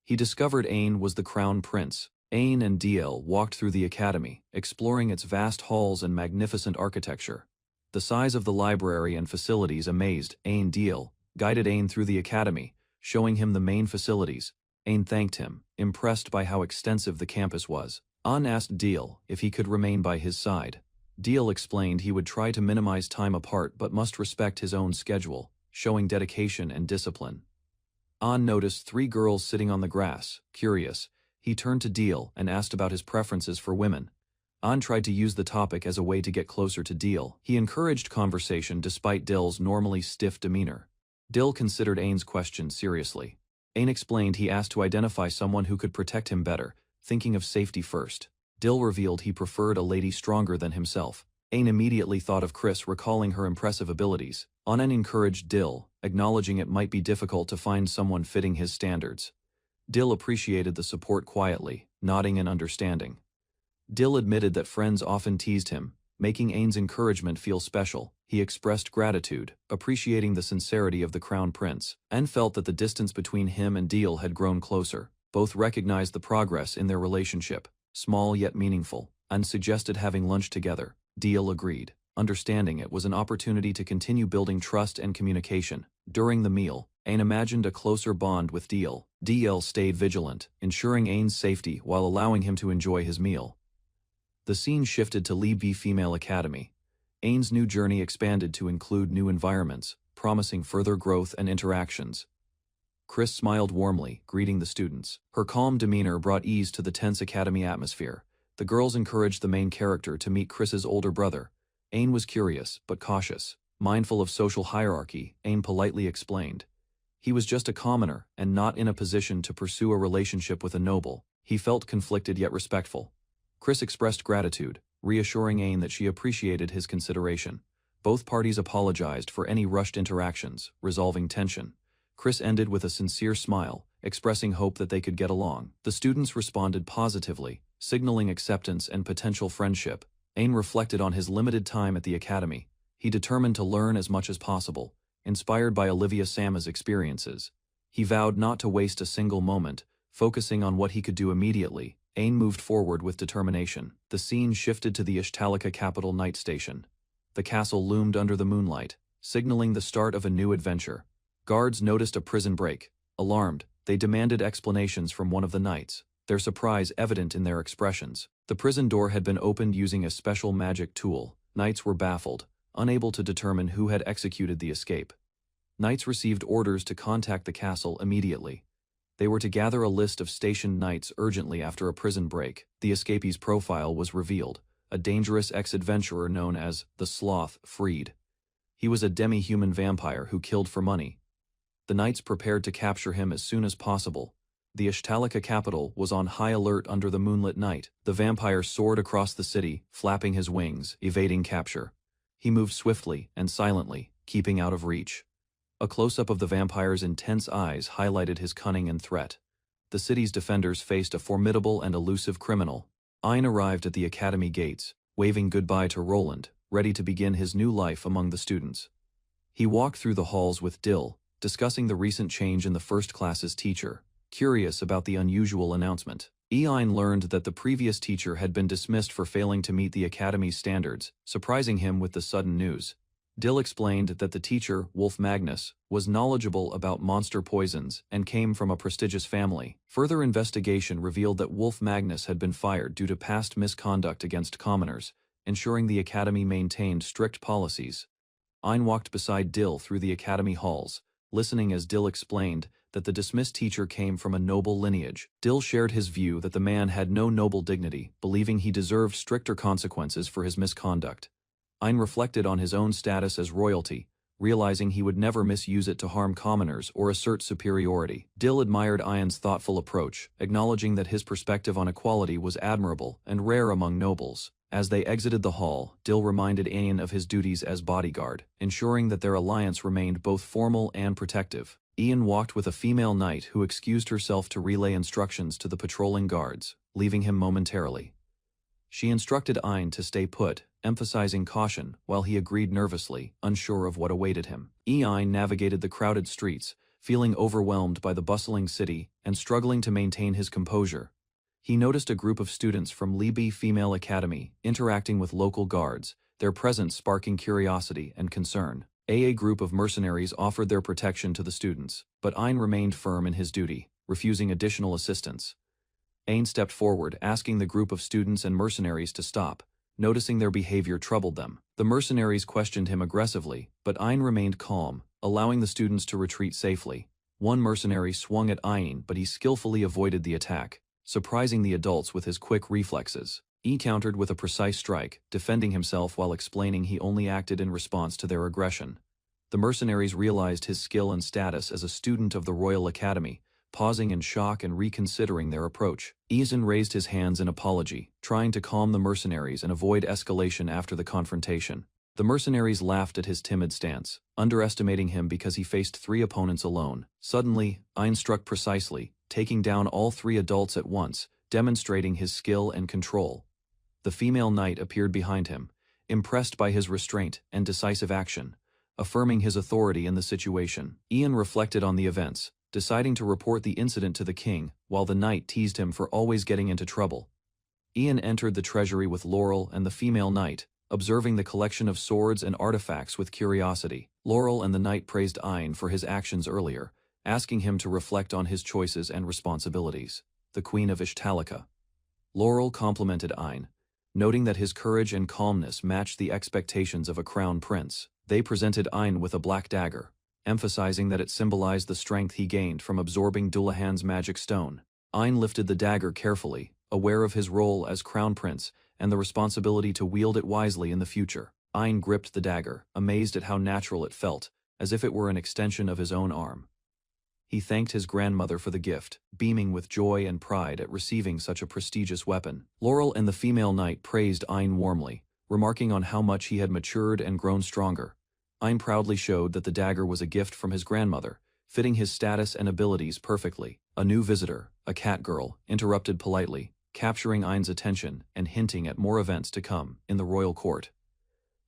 He discovered Ain was the Crown Prince. Ain and DL walked through the academy, exploring its vast halls and magnificent architecture. The size of the library and facilities amazed Ain. DL guided Ain through the academy, showing him the main facilities. Ain thanked him, impressed by how extensive the campus was. An asked DL if he could remain by his side. DL explained he would try to minimize time apart but must respect his own schedule, showing dedication and discipline. An noticed 3 girls sitting on the grass. Curious, he turned to DL and asked about his preferences for women. An tried to use the topic as a way to get closer to DL. He encouraged conversation despite Dill's normally stiff demeanor. Dill considered Ain's question seriously. Ain explained he asked to identify someone who could protect him better, thinking of safety first. Dill revealed he preferred a lady stronger than himself. Ain immediately thought of Chris, recalling her impressive abilities. An encouraged Dill, acknowledging it might be difficult to find someone fitting his standards. Dill appreciated the support quietly, nodding in understanding. Dill admitted that friends often teased him, making Ain's encouragement feel special. He expressed gratitude, appreciating the sincerity of the Crown Prince, and felt that the distance between him and Dill had grown closer. Both recognized the progress in their relationship, small yet meaningful, and suggested having lunch together. Dill agreed, understanding it was an opportunity to continue building trust and communication. During the meal, Ain imagined a closer bond with Dill. Dill stayed vigilant, ensuring Ain's safety while allowing him to enjoy his meal. The scene shifted to Lee B Female Academy. Ain's new journey expanded to include new environments, promising further growth and interactions. Chris smiled warmly, greeting the students. Her calm demeanor brought ease to the tense academy atmosphere. The girls encouraged the main character to meet Chris's older brother. Ain was curious, but cautious. Mindful of social hierarchy, Ain politely explained. He was just a commoner, and not in a position to pursue a relationship with a noble. He felt conflicted yet respectful. Chris expressed gratitude, reassuring Ain that she appreciated his consideration. Both parties apologized for any rushed interactions, resolving tension. Chris ended with a sincere smile, expressing hope that they could get along. The students responded positively, signaling acceptance and potential friendship. Ain reflected on his limited time at the academy. He determined to learn as much as possible, inspired by Olivia Sama's experiences. He vowed not to waste a single moment, focusing on what he could do immediately. Ain moved forward with determination. The scene shifted to the Ishtalika capital night station. The castle loomed under the moonlight, signaling the start of a new adventure. Guards noticed a prison break. Alarmed, they demanded explanations from one of the knights, their surprise evident in their expressions. The prison door had been opened using a special magic tool. Knights were baffled, unable to determine who had executed the escape. Knights received orders to contact the castle immediately. They were to gather a list of stationed knights urgently after a prison break. The escapee's profile was revealed, a dangerous ex-adventurer known as the Sloth freed. He was a demi-human vampire who killed for money. The knights prepared to capture him as soon as possible. The Ishtalika capital was on high alert under the moonlit night. The vampire soared across the city, flapping his wings, evading capture. He moved swiftly and silently, keeping out of reach. A close-up of the vampire's intense eyes highlighted his cunning and threat. The city's defenders faced a formidable and elusive criminal. Ain arrived at the academy gates, waving goodbye to Roland, ready to begin his new life among the students. He walked through the halls with Dill, discussing the recent change in the first class's teacher, curious about the unusual announcement. Ein learned that the previous teacher had been dismissed for failing to meet the academy's standards, surprising him with the sudden news. Dill explained that the teacher, Wolf Magnus, was knowledgeable about monster poisons and came from a prestigious family. Further investigation revealed that Wolf Magnus had been fired due to past misconduct against commoners, ensuring the academy maintained strict policies. Ein walked beside Dill through the academy halls, listening as Dill explained that the dismissed teacher came from a noble lineage. Dill shared his view that the man had no noble dignity, believing he deserved stricter consequences for his misconduct. Ein reflected on his own status as royalty, realizing he would never misuse it to harm commoners or assert superiority. Dill admired Ein's thoughtful approach, acknowledging that his perspective on equality was admirable and rare among nobles. As they exited the hall, Dill reminded Ein of his duties as bodyguard, ensuring that their alliance remained both formal and protective. Ian walked with a female knight who excused herself to relay instructions to the patrolling guards, leaving him momentarily. She instructed Ein to stay put, emphasizing caution, while he agreed nervously, unsure of what awaited him. Ein navigated the crowded streets, feeling overwhelmed by the bustling city and struggling to maintain his composure. He noticed a group of students from Libi Female Academy interacting with local guards, their presence sparking curiosity and concern. A group of mercenaries offered their protection to the students, but Ein remained firm in his duty, refusing additional assistance. Ein stepped forward, asking the group of students and mercenaries to stop, noticing their behavior troubled them. The mercenaries questioned him aggressively, but Ein remained calm, allowing the students to retreat safely. One mercenary swung at Ein, but he skillfully avoided the attack, surprising the adults with his quick reflexes. He countered with a precise strike, defending himself while explaining he only acted in response to their aggression. The mercenaries realized his skill and status as a student of the Royal Academy, pausing in shock and reconsidering their approach. Ian raised his hands in apology, trying to calm the mercenaries and avoid escalation after the confrontation. The mercenaries laughed at his timid stance, underestimating him because he faced 3 opponents alone. Suddenly, Ein struck precisely, taking down all 3 adults at once, demonstrating his skill and control. The female knight appeared behind him, impressed by his restraint and decisive action, affirming his authority in the situation. Ian reflected on the events, deciding to report the incident to the king, while the knight teased him for always getting into trouble. Ian entered the treasury with Laurel and the female knight, observing the collection of swords and artifacts with curiosity. Laurel and the knight praised Ein for his actions earlier, asking him to reflect on his choices and responsibilities. The Queen of Ishtalica. Laurel complimented Ein, noting that his courage and calmness matched the expectations of a crown prince. They presented Ein with a black dagger, emphasizing that it symbolized the strength he gained from absorbing Dullahan's magic stone. Ein lifted the dagger carefully, aware of his role as crown prince and the responsibility to wield it wisely in the future. Ein gripped the dagger, amazed at how natural it felt, as if it were an extension of his own arm. He thanked his grandmother for the gift, beaming with joy and pride at receiving such a prestigious weapon. Laurel and the female knight praised Ein warmly, remarking on how much he had matured and grown stronger. Ein proudly showed that the dagger was a gift from his grandmother, fitting his status and abilities perfectly. A new visitor, a cat girl, interrupted politely, capturing Ein's attention and hinting at more events to come in the royal court.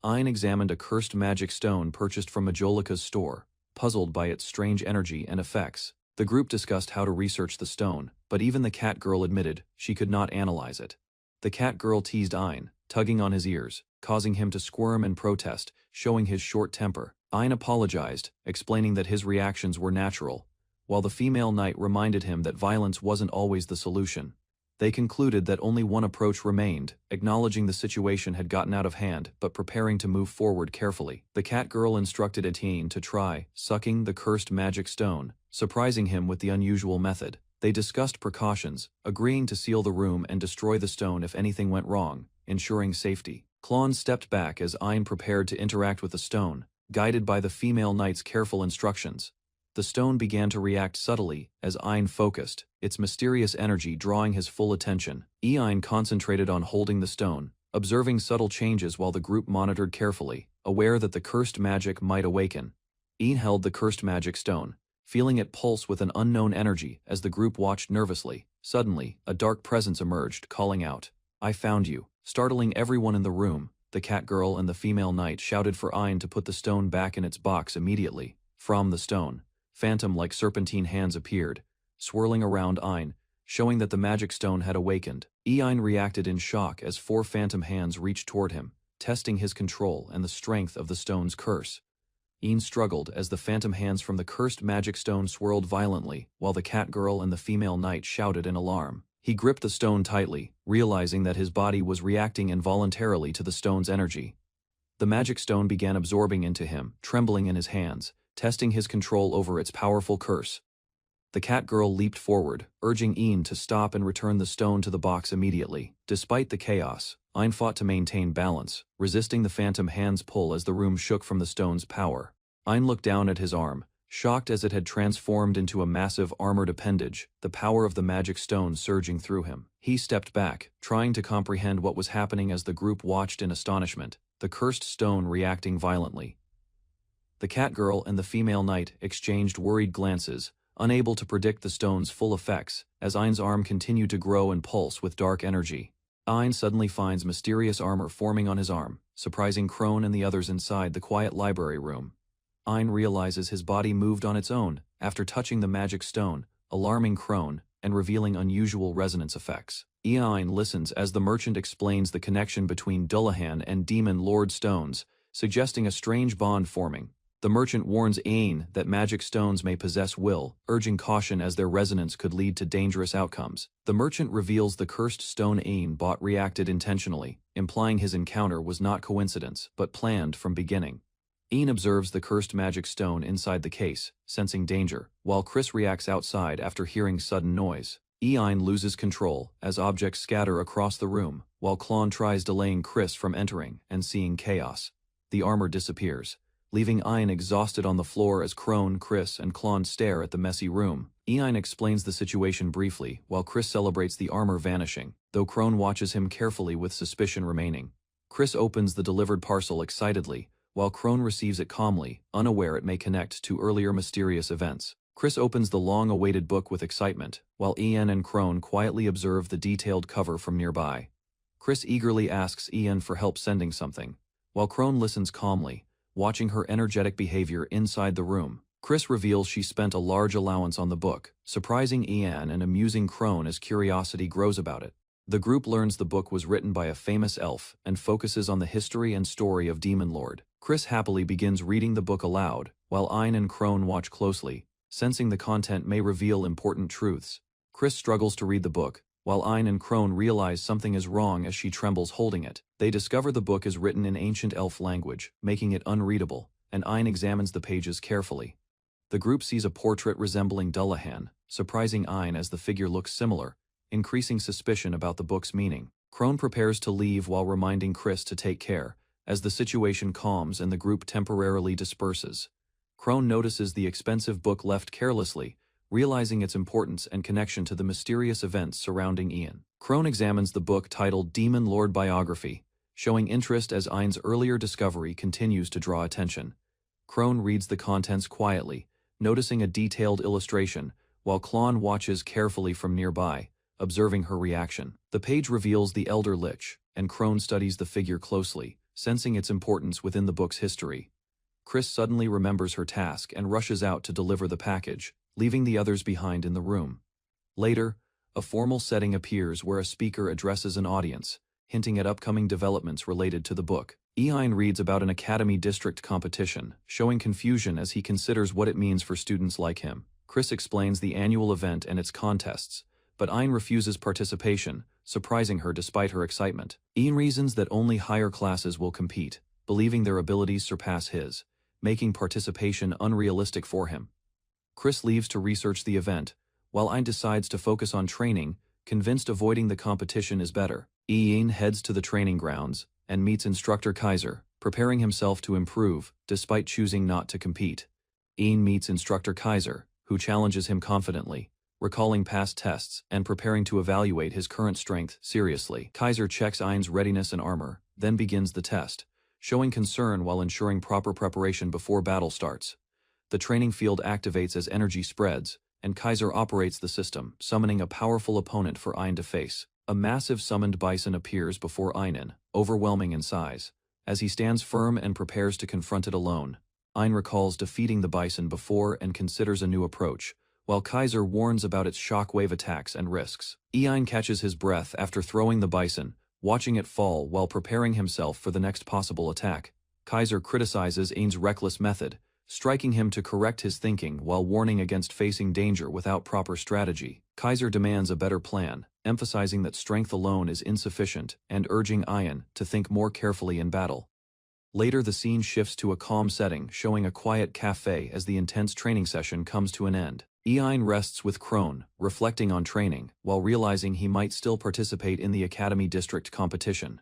Ein examined a cursed magic stone purchased from Majolica's store, puzzled by its strange energy and effects. The group discussed how to research the stone, but even the cat girl admitted she could not analyze it. The cat girl teased Ein, tugging on his ears, causing him to squirm and protest, showing his short temper. Ein apologized, explaining that his reactions were natural, while the female knight reminded him that violence wasn't always the solution. They concluded that only one approach remained, acknowledging the situation had gotten out of hand but preparing to move forward carefully. The cat girl instructed Etienne to try sucking the cursed magic stone, surprising him with the unusual method. They discussed precautions, agreeing to seal the room and destroy the stone if anything went wrong, ensuring safety. Klon stepped back as Ein prepared to interact with the stone, guided by the female knight's careful instructions. The stone began to react subtly as Ein focused, its mysterious energy drawing his full attention. Ein concentrated on holding the stone, observing subtle changes while the group monitored carefully, aware that the cursed magic might awaken. Ein held the cursed magic stone, feeling it pulse with an unknown energy as the group watched nervously. Suddenly, a dark presence emerged, calling out, "I found you." Startling everyone in the room, the cat girl and the female knight shouted for Ein to put the stone back in its box immediately. From the stone, phantom-like serpentine hands appeared, swirling around Ein, showing that the magic stone had awakened. Ein reacted in shock as 4 phantom hands reached toward him, testing his control and the strength of the stone's curse. Ein struggled as the phantom hands from the cursed magic stone swirled violently, while the cat girl and the female knight shouted in alarm. He gripped the stone tightly, realizing that his body was reacting involuntarily to the stone's energy. The magic stone began absorbing into him, trembling in his hands, testing his control over its powerful curse. The cat girl leaped forward, urging Ein to stop and return the stone to the box immediately. Despite the chaos, Ein fought to maintain balance, resisting the phantom hand's pull as the room shook from the stone's power. Ein looked down at his arm, shocked as it had transformed into a massive armored appendage, the power of the magic stone surging through him. He stepped back, trying to comprehend what was happening as the group watched in astonishment, the cursed stone reacting violently. The cat girl and the female knight exchanged worried glances, unable to predict the stone's full effects, as Ein's arm continued to grow and pulse with dark energy. Ein suddenly finds mysterious armor forming on his arm, surprising Crone and the others inside the quiet library room. Ein realizes his body moved on its own after touching the magic stone, alarming Crone and revealing unusual resonance effects. Ein listens as the merchant explains the connection between Dullahan and Demon Lord stones, suggesting a strange bond forming. The merchant warns Ein that magic stones may possess will, urging caution as their resonance could lead to dangerous outcomes. The merchant reveals the cursed stone Ein bought reacted intentionally, implying his encounter was not coincidence but planned from beginning. Ein observes the cursed magic stone inside the case, sensing danger, while Chris reacts outside after hearing sudden noise. Ein loses control as objects scatter across the room, while Klon tries delaying Chris from entering and seeing chaos. The armor disappears, leaving Ein exhausted on the floor as Crone, Chris, and Klon stare at the messy room. Ein explains the situation briefly, while Chris celebrates the armor vanishing, though Crone watches him carefully with suspicion remaining. Chris opens the delivered parcel excitedly, while Crone receives it calmly, unaware it may connect to earlier mysterious events. Chris opens the long-awaited book with excitement, while Ian and Crone quietly observe the detailed cover from nearby. Chris eagerly asks Ian for help sending something, while Crone listens calmly, watching her energetic behavior inside the room. Chris reveals she spent a large allowance on the book, surprising Ian and amusing Crone as curiosity grows about it. The group learns the book was written by a famous elf and focuses on the history and story of Demon Lord. Chris happily begins reading the book aloud, while Ein and Crone watch closely, sensing the content may reveal important truths. Chris struggles to read the book, while Ein and Crone realize something is wrong as she trembles holding it. They discover the book is written in ancient elf language, making it unreadable, and Ein examines the pages carefully. The group sees a portrait resembling Dullahan, surprising Ein as the figure looks similar, increasing suspicion about the book's meaning. Crone prepares to leave while reminding Chris to take care, as the situation calms and the group temporarily disperses. Crone notices the expensive book left carelessly, realizing its importance and connection to the mysterious events surrounding Ian. Crone examines the book titled Demon Lord Biography, showing interest as Ein's earlier discovery continues to draw attention. Crone reads the contents quietly, noticing a detailed illustration, while Klon watches carefully from nearby, observing her reaction. The page reveals the Elder Lich, and Crone studies the figure closely, sensing its importance within the book's history. Chris suddenly remembers her task and rushes out to deliver the package, leaving the others behind in the room. Later, a formal setting appears where a speaker addresses an audience, hinting at upcoming developments related to the book. Ein reads about an academy district competition, showing confusion as he considers what it means for students like him. Chris explains the annual event and its contests, but Ein refuses participation, surprising her despite her excitement. Ein reasons that only higher classes will compete, believing their abilities surpass his, making participation unrealistic for him. Chris leaves to research the event, while Ein decides to focus on training, convinced avoiding the competition is better. Ein heads to the training grounds and meets instructor Kaiser, preparing himself to improve, despite choosing not to compete. Ein meets instructor Kaiser, who challenges him confidently, recalling past tests and preparing to evaluate his current strength seriously. Kaiser checks Ein's readiness and armor, then begins the test, showing concern while ensuring proper preparation before battle starts. The training field activates as energy spreads, and Kaiser operates the system, summoning a powerful opponent for Ein to face. A massive summoned bison appears before Ein, overwhelming in size. As he stands firm and prepares to confront it alone, Ein recalls defeating the bison before and considers a new approach, while Kaiser warns about its shockwave attacks and risks. Ein catches his breath after throwing the bison, watching it fall while preparing himself for the next possible attack. Kaiser criticizes Ein's reckless method, striking him to correct his thinking while warning against facing danger without proper strategy. Kaiser demands a better plan, emphasizing that strength alone is insufficient and urging Ein to think more carefully in battle. Later the scene shifts to a calm setting, showing a quiet cafe as the intense training session comes to an end. Ein rests with Krone, reflecting on training, while realizing he might still participate in the Academy District competition.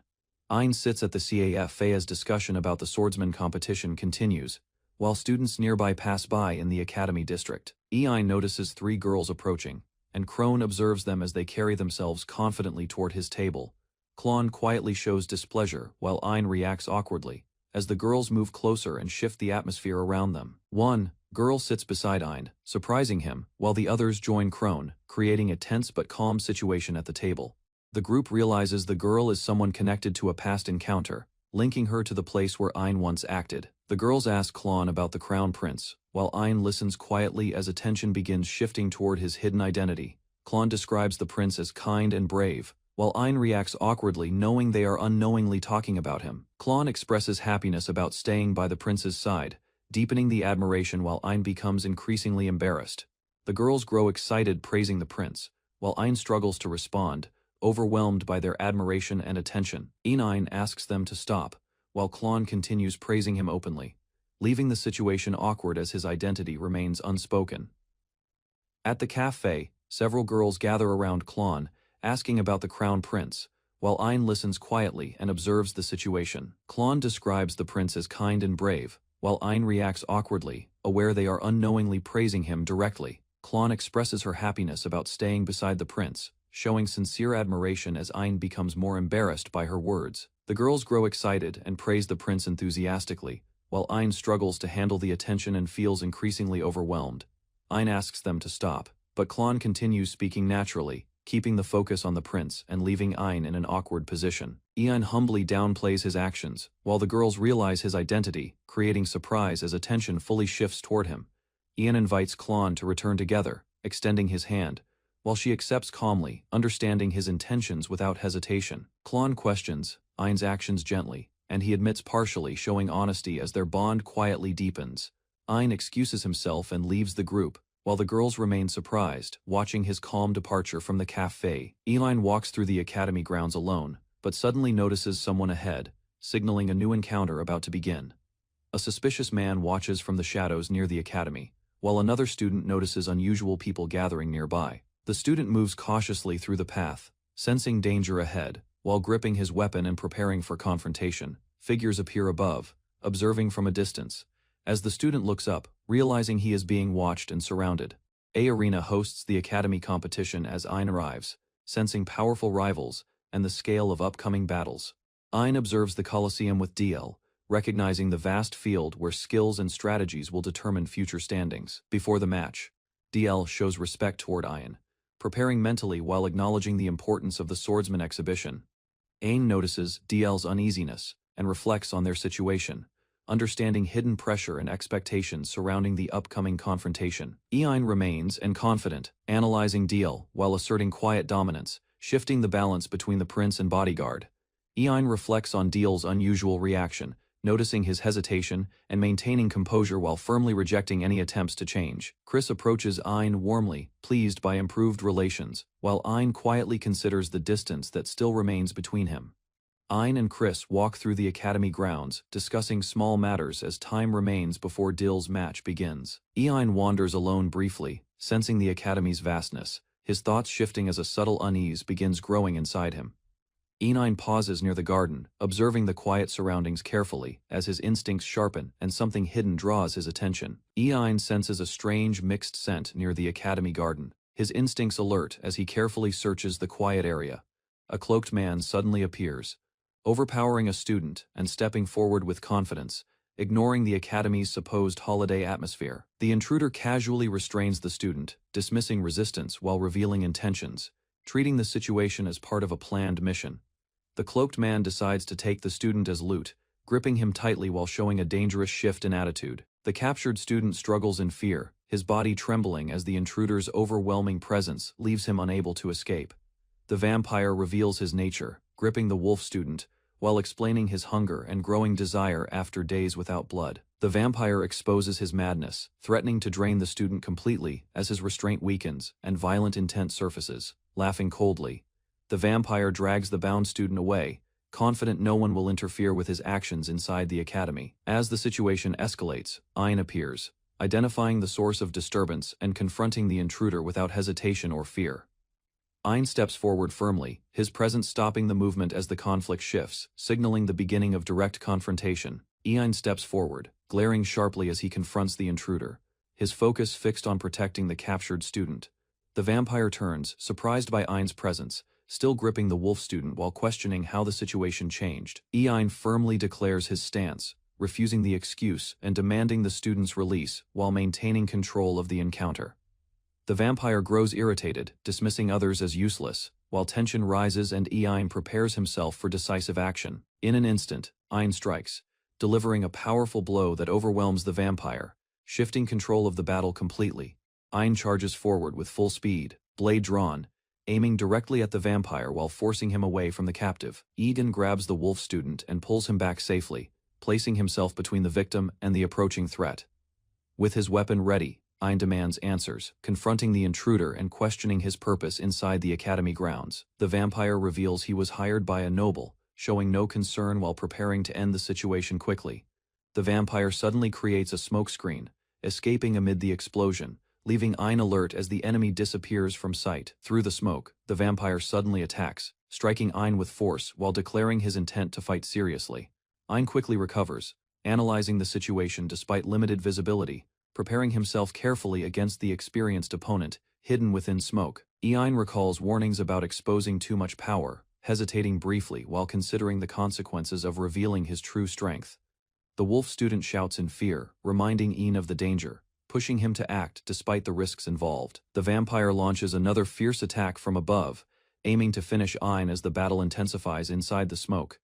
Ein sits at the cafe as discussion about the swordsman competition continues, while students nearby pass by in the Academy District. Ein notices 3 girls approaching, and Krone observes them as they carry themselves confidently toward his table. Klon quietly shows displeasure, while Ein reacts awkwardly, as the girls move closer and shift the atmosphere around them. One girl sits beside Ein, surprising him, while the others join Krone, creating a tense but calm situation at the table. The group realizes the girl is someone connected to a past encounter, linking her to the place where Ein once acted. The girls ask Klon about the Crown Prince, while Ein listens quietly as attention begins shifting toward his hidden identity. Klon describes the prince as kind and brave, while Ein reacts awkwardly knowing they are unknowingly talking about him. Klon expresses happiness about staying by the prince's side, deepening the admiration while Ein becomes increasingly embarrassed. The girls grow excited praising the prince, while Ein struggles to respond, overwhelmed by their admiration and attention. Ein asks them to stop, while Klon continues praising him openly, leaving the situation awkward as his identity remains unspoken. At the cafe, several girls gather around Klon, asking about the Crown Prince, while Ein listens quietly and observes the situation. Klon describes the prince as kind and brave, while Ein reacts awkwardly, aware they are unknowingly praising him directly. Klon expresses her happiness about staying beside the prince, showing sincere admiration as Ein becomes more embarrassed by her words. The girls grow excited and praise the prince enthusiastically, while Ein struggles to handle the attention and feels increasingly overwhelmed. Ein asks them to stop, but Klon continues speaking naturally, keeping the focus on the prince and leaving Ein in an awkward position. Ein humbly downplays his actions, while the girls realize his identity, creating surprise as attention fully shifts toward him. Ein invites Klon to return together, extending his hand, while she accepts calmly, understanding his intentions without hesitation. Klon questions Ein's actions gently, and he admits partially, showing honesty as their bond quietly deepens. Ein excuses himself and leaves the group, while the girls remain surprised, watching his calm departure from the cafe. Ein walks through the academy grounds alone, but suddenly notices someone ahead, signaling a new encounter about to begin. A suspicious man watches from the shadows near the academy, while another student notices unusual people gathering nearby. The student moves cautiously through the path, sensing danger ahead, while gripping his weapon and preparing for confrontation. Figures appear above, observing from a distance. As the student looks up, realizing he is being watched and surrounded. A Arena hosts the academy competition as Ein arrives, sensing powerful rivals and the scale of upcoming battles. Ein observes the Colosseum with DL, recognizing the vast field where skills and strategies will determine future standings. Before the match, DL shows respect toward Ein, preparing mentally while acknowledging the importance of the swordsman exhibition. Ein notices DL's uneasiness and reflects on their situation, understanding hidden pressure and expectations surrounding the upcoming confrontation. Ein remains and confident, analyzing DL while asserting quiet dominance, shifting the balance between the prince and bodyguard. Ein reflects on DL's unusual reaction, noticing his hesitation and maintaining composure while firmly rejecting any attempts to change. Chris approaches Ein warmly, pleased by improved relations, while Ein quietly considers the distance that still remains between him. Ein and Chris walk through the academy grounds, discussing small matters as time remains before Dill's match begins. Ein wanders alone briefly, sensing the academy's vastness, his thoughts shifting as a subtle unease begins growing inside him. Ein pauses near the garden, observing the quiet surroundings carefully as his instincts sharpen and something hidden draws his attention. Ein senses a strange mixed scent near the academy garden, his instincts alert as he carefully searches the quiet area. A cloaked man suddenly appears, overpowering a student and stepping forward with confidence, ignoring the academy's supposed holiday atmosphere. The intruder casually restrains the student, dismissing resistance while revealing intentions, treating the situation as part of a planned mission. The cloaked man decides to take the student as loot, gripping him tightly while showing a dangerous shift in attitude. The captured student struggles in fear, his body trembling as the intruder's overwhelming presence leaves him unable to escape. The vampire reveals his nature, gripping the wolf student, while explaining his hunger and growing desire after days without blood. The vampire exposes his madness, threatening to drain the student completely as his restraint weakens and violent intent surfaces. Laughing coldly, the vampire drags the bound student away, confident no one will interfere with his actions inside the academy. As the situation escalates, Ein appears, identifying the source of disturbance and confronting the intruder without hesitation or fear. Ein steps forward firmly, his presence stopping the movement as the conflict shifts, signaling the beginning of direct confrontation. Ein steps forward, glaring sharply as he confronts the intruder, his focus fixed on protecting the captured student. The vampire turns, surprised by Ein's presence, still gripping the wolf student while questioning how the situation changed. Ein firmly declares his stance, refusing the excuse and demanding the student's release while maintaining control of the encounter. The vampire grows irritated, dismissing others as useless, while tension rises and Ein prepares himself for decisive action. In an instant, Ein strikes, delivering a powerful blow that overwhelms the vampire, shifting control of the battle completely. Ein charges forward with full speed, blade drawn, aiming directly at the vampire while forcing him away from the captive. Ein grabs the wolf student and pulls him back safely, placing himself between the victim and the approaching threat. With his weapon ready, Ein demands answers, confronting the intruder and questioning his purpose inside the academy grounds. The vampire reveals he was hired by a noble, showing no concern while preparing to end the situation quickly. The vampire suddenly creates a smokescreen, escaping amid the explosion, leaving Ein alert as the enemy disappears from sight. Through the smoke, the vampire suddenly attacks, striking Ein with force while declaring his intent to fight seriously. Ein quickly recovers, analyzing the situation despite limited visibility, preparing himself carefully against the experienced opponent, hidden within smoke. Ein recalls warnings about exposing too much power, hesitating briefly while considering the consequences of revealing his true strength. The wolf student shouts in fear, reminding Ein of the danger, pushing him to act despite the risks involved. The vampire launches another fierce attack from above, aiming to finish Ein as the battle intensifies inside the smoke.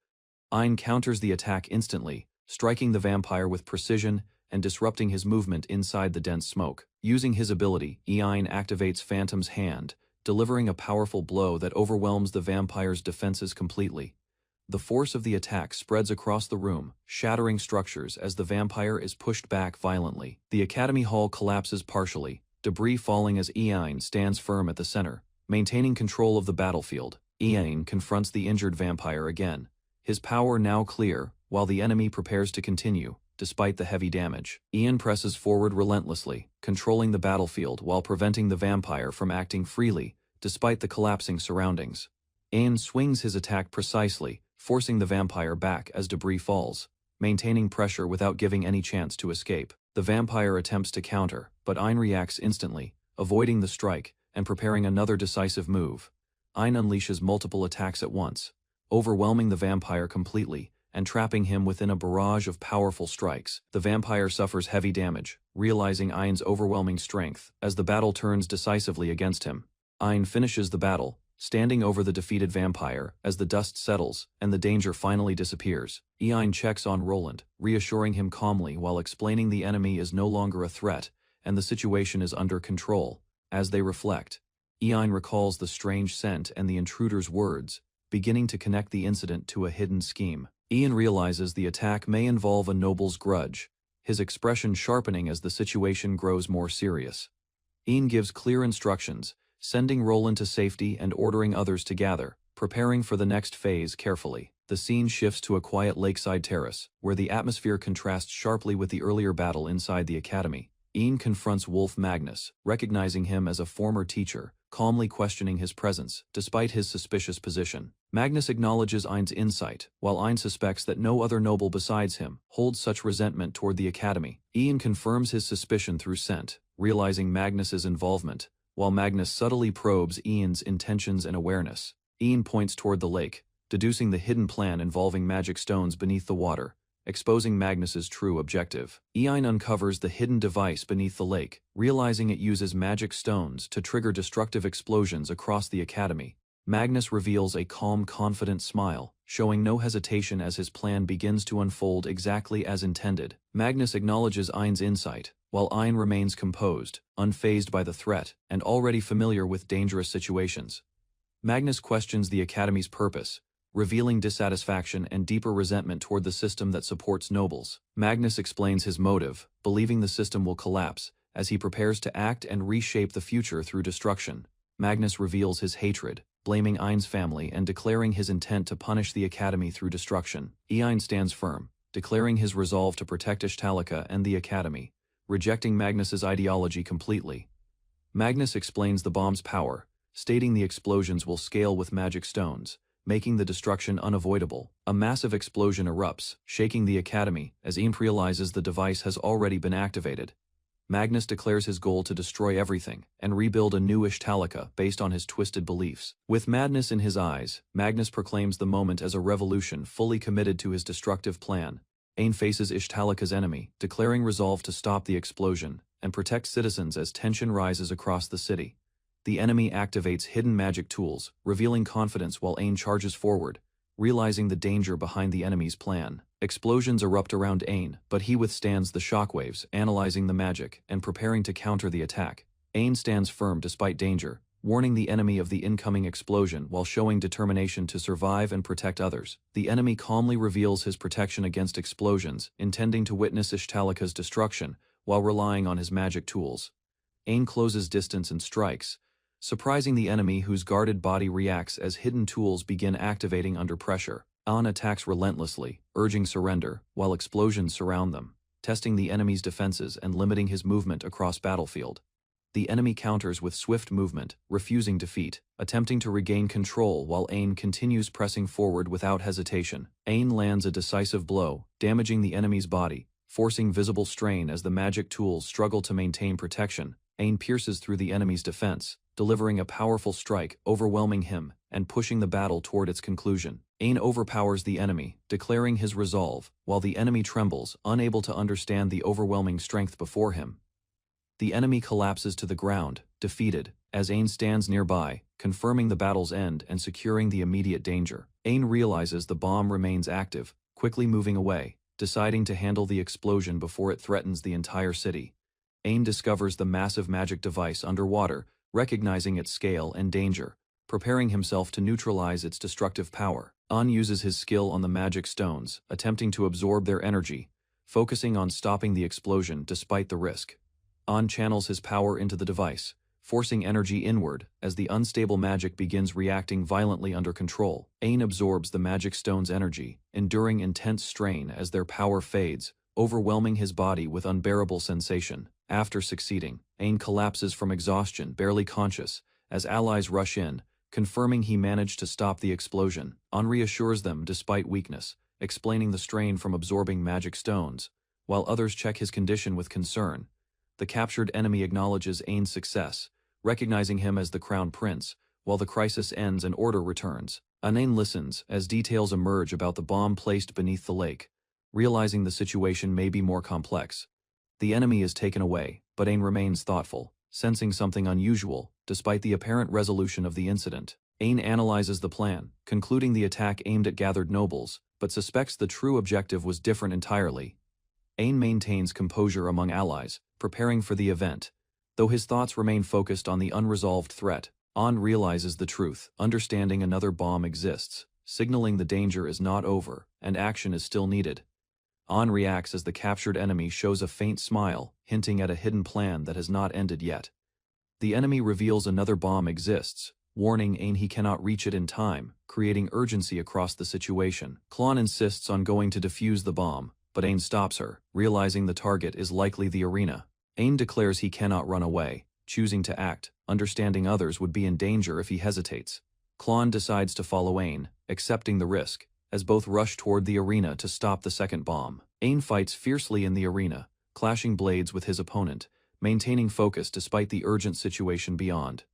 Ein counters the attack instantly, striking the vampire with precision and disrupting his movement inside the dense smoke. Using his ability, Ein activates Phantom's Hand, delivering a powerful blow that overwhelms the vampire's defenses completely. The force of the attack spreads across the room, shattering structures as the vampire is pushed back violently. The academy hall collapses partially, debris falling as Ein stands firm at the center, maintaining control of the battlefield. Ein confronts the injured vampire again, his power now clear, while the enemy prepares to continue. Despite the heavy damage, Ein presses forward relentlessly, controlling the battlefield while preventing the vampire from acting freely, despite the collapsing surroundings. Ein swings his attack precisely, forcing the vampire back as debris falls, maintaining pressure without giving any chance to escape. The vampire attempts to counter, but Ein reacts instantly, avoiding the strike and preparing another decisive move. Ein unleashes multiple attacks at once, overwhelming the vampire completely, and trapping him within a barrage of powerful strikes. The vampire suffers heavy damage, realizing Ein's overwhelming strength as the battle turns decisively against him. Ein finishes the battle, standing over the defeated vampire as the dust settles and the danger finally disappears. Ein checks on Roland, reassuring him calmly while explaining the enemy is no longer a threat and the situation is under control. As they reflect, Ein recalls the strange scent and the intruder's words, beginning to connect the incident to a hidden scheme. Ein realizes the attack may involve a noble's grudge, his expression sharpening as the situation grows more serious. Ein gives clear instructions, sending Roland to safety and ordering others to gather, preparing for the next phase carefully. The scene shifts to a quiet lakeside terrace, where the atmosphere contrasts sharply with the earlier battle inside the academy. Ein confronts Wolf Magnus, recognizing him as a former teacher, calmly questioning his presence, despite his suspicious position. Magnus acknowledges Ein's insight, while Ein suspects that no other noble besides him holds such resentment toward the academy. Ein confirms his suspicion through scent, realizing Magnus's involvement, while Magnus subtly probes Ein's intentions and awareness. Ein points toward the lake, deducing the hidden plan involving magic stones beneath the water, exposing Magnus's true objective. Ein uncovers the hidden device beneath the lake, realizing it uses magic stones to trigger destructive explosions across the academy. Magnus reveals a calm, confident smile, showing no hesitation as his plan begins to unfold exactly as intended. Magnus acknowledges Ein's insight, while Ein remains composed, unfazed by the threat, and already familiar with dangerous situations. Magnus questions the Academy's purpose, revealing dissatisfaction and deeper resentment toward the system that supports nobles. Magnus explains his motive, believing the system will collapse, as he prepares to act and reshape the future through destruction. Magnus reveals his hatred, blaming Ein's family and declaring his intent to punish the Academy through destruction. Ein stands firm, declaring his resolve to protect Ishtalica and the Academy, rejecting Magnus's ideology completely. Magnus explains the bomb's power, stating the explosions will scale with magic stones, making the destruction unavoidable. A massive explosion erupts, shaking the Academy, as Ein realizes the device has already been activated. Magnus declares his goal to destroy everything and rebuild a new Ishtalica based on his twisted beliefs. With madness in his eyes, Magnus proclaims the moment as a revolution fully committed to his destructive plan. Ein faces Ishtalica's enemy, declaring resolve to stop the explosion and protect citizens as tension rises across the city. The enemy activates hidden magic tools, revealing confidence while Ein charges forward, realizing the danger behind the enemy's plan. Explosions erupt around Ein, but he withstands the shockwaves, analyzing the magic and preparing to counter the attack. Ein stands firm despite danger, warning the enemy of the incoming explosion while showing determination to survive and protect others. The enemy calmly reveals his protection against explosions, intending to witness Ishtalica's destruction while relying on his magic tools. Ein closes distance and strikes, surprising the enemy whose guarded body reacts as hidden tools begin activating under pressure. An attacks relentlessly, urging surrender, while explosions surround them, testing the enemy's defenses and limiting his movement across battlefield. The enemy counters with swift movement, refusing defeat, attempting to regain control while Ein continues pressing forward without hesitation. Ein lands a decisive blow, damaging the enemy's body, forcing visible strain as the magic tools struggle to maintain protection. Ein pierces through the enemy's defense, delivering a powerful strike, overwhelming him, and pushing the battle toward its conclusion. Ein overpowers the enemy, declaring his resolve, while the enemy trembles, unable to understand the overwhelming strength before him. The enemy collapses to the ground, defeated, as Ein stands nearby, confirming the battle's end and securing the immediate danger. Ein realizes the bomb remains active, quickly moving away, deciding to handle the explosion before it threatens the entire city. Ein discovers the massive magic device underwater, recognizing its scale and danger, preparing himself to neutralize its destructive power. An uses his skill on the magic stones, attempting to absorb their energy, focusing on stopping the explosion despite the risk. An channels his power into the device, forcing energy inward as the unstable magic begins reacting violently under control. Ein absorbs the magic stone's energy, enduring intense strain as their power fades, overwhelming his body with unbearable sensation. After succeeding, Ein collapses from exhaustion, barely conscious, as allies rush in, confirming he managed to stop the explosion. An reassures them despite weakness, explaining the strain from absorbing magic stones, while others check his condition with concern. The captured enemy acknowledges Ein's success, recognizing him as the crown prince, while the crisis ends and order returns. Ein listens as details emerge about the bomb placed beneath the lake, realizing the situation may be more complex. The enemy is taken away, but Ein remains thoughtful, sensing something unusual, despite the apparent resolution of the incident. Ein analyzes the plan, concluding the attack aimed at gathered nobles, but suspects the true objective was different entirely. Ein maintains composure among allies, preparing for the event. Though his thoughts remain focused on the unresolved threat, An realizes the truth, understanding another bomb exists, signaling the danger is not over, and action is still needed. An reacts as the captured enemy shows a faint smile, hinting at a hidden plan that has not ended yet. The enemy reveals another bomb exists, warning Ein he cannot reach it in time, creating urgency across the situation. Klon insists on going to defuse the bomb, but Ein stops her, realizing the target is likely the arena. Ein declares he cannot run away, choosing to act, understanding others would be in danger if he hesitates. Klon decides to follow Ein, accepting the risk, as both rush toward the arena to stop the second bomb. Ein fights fiercely in the arena, clashing blades with his opponent, maintaining focus despite the urgent situation beyond.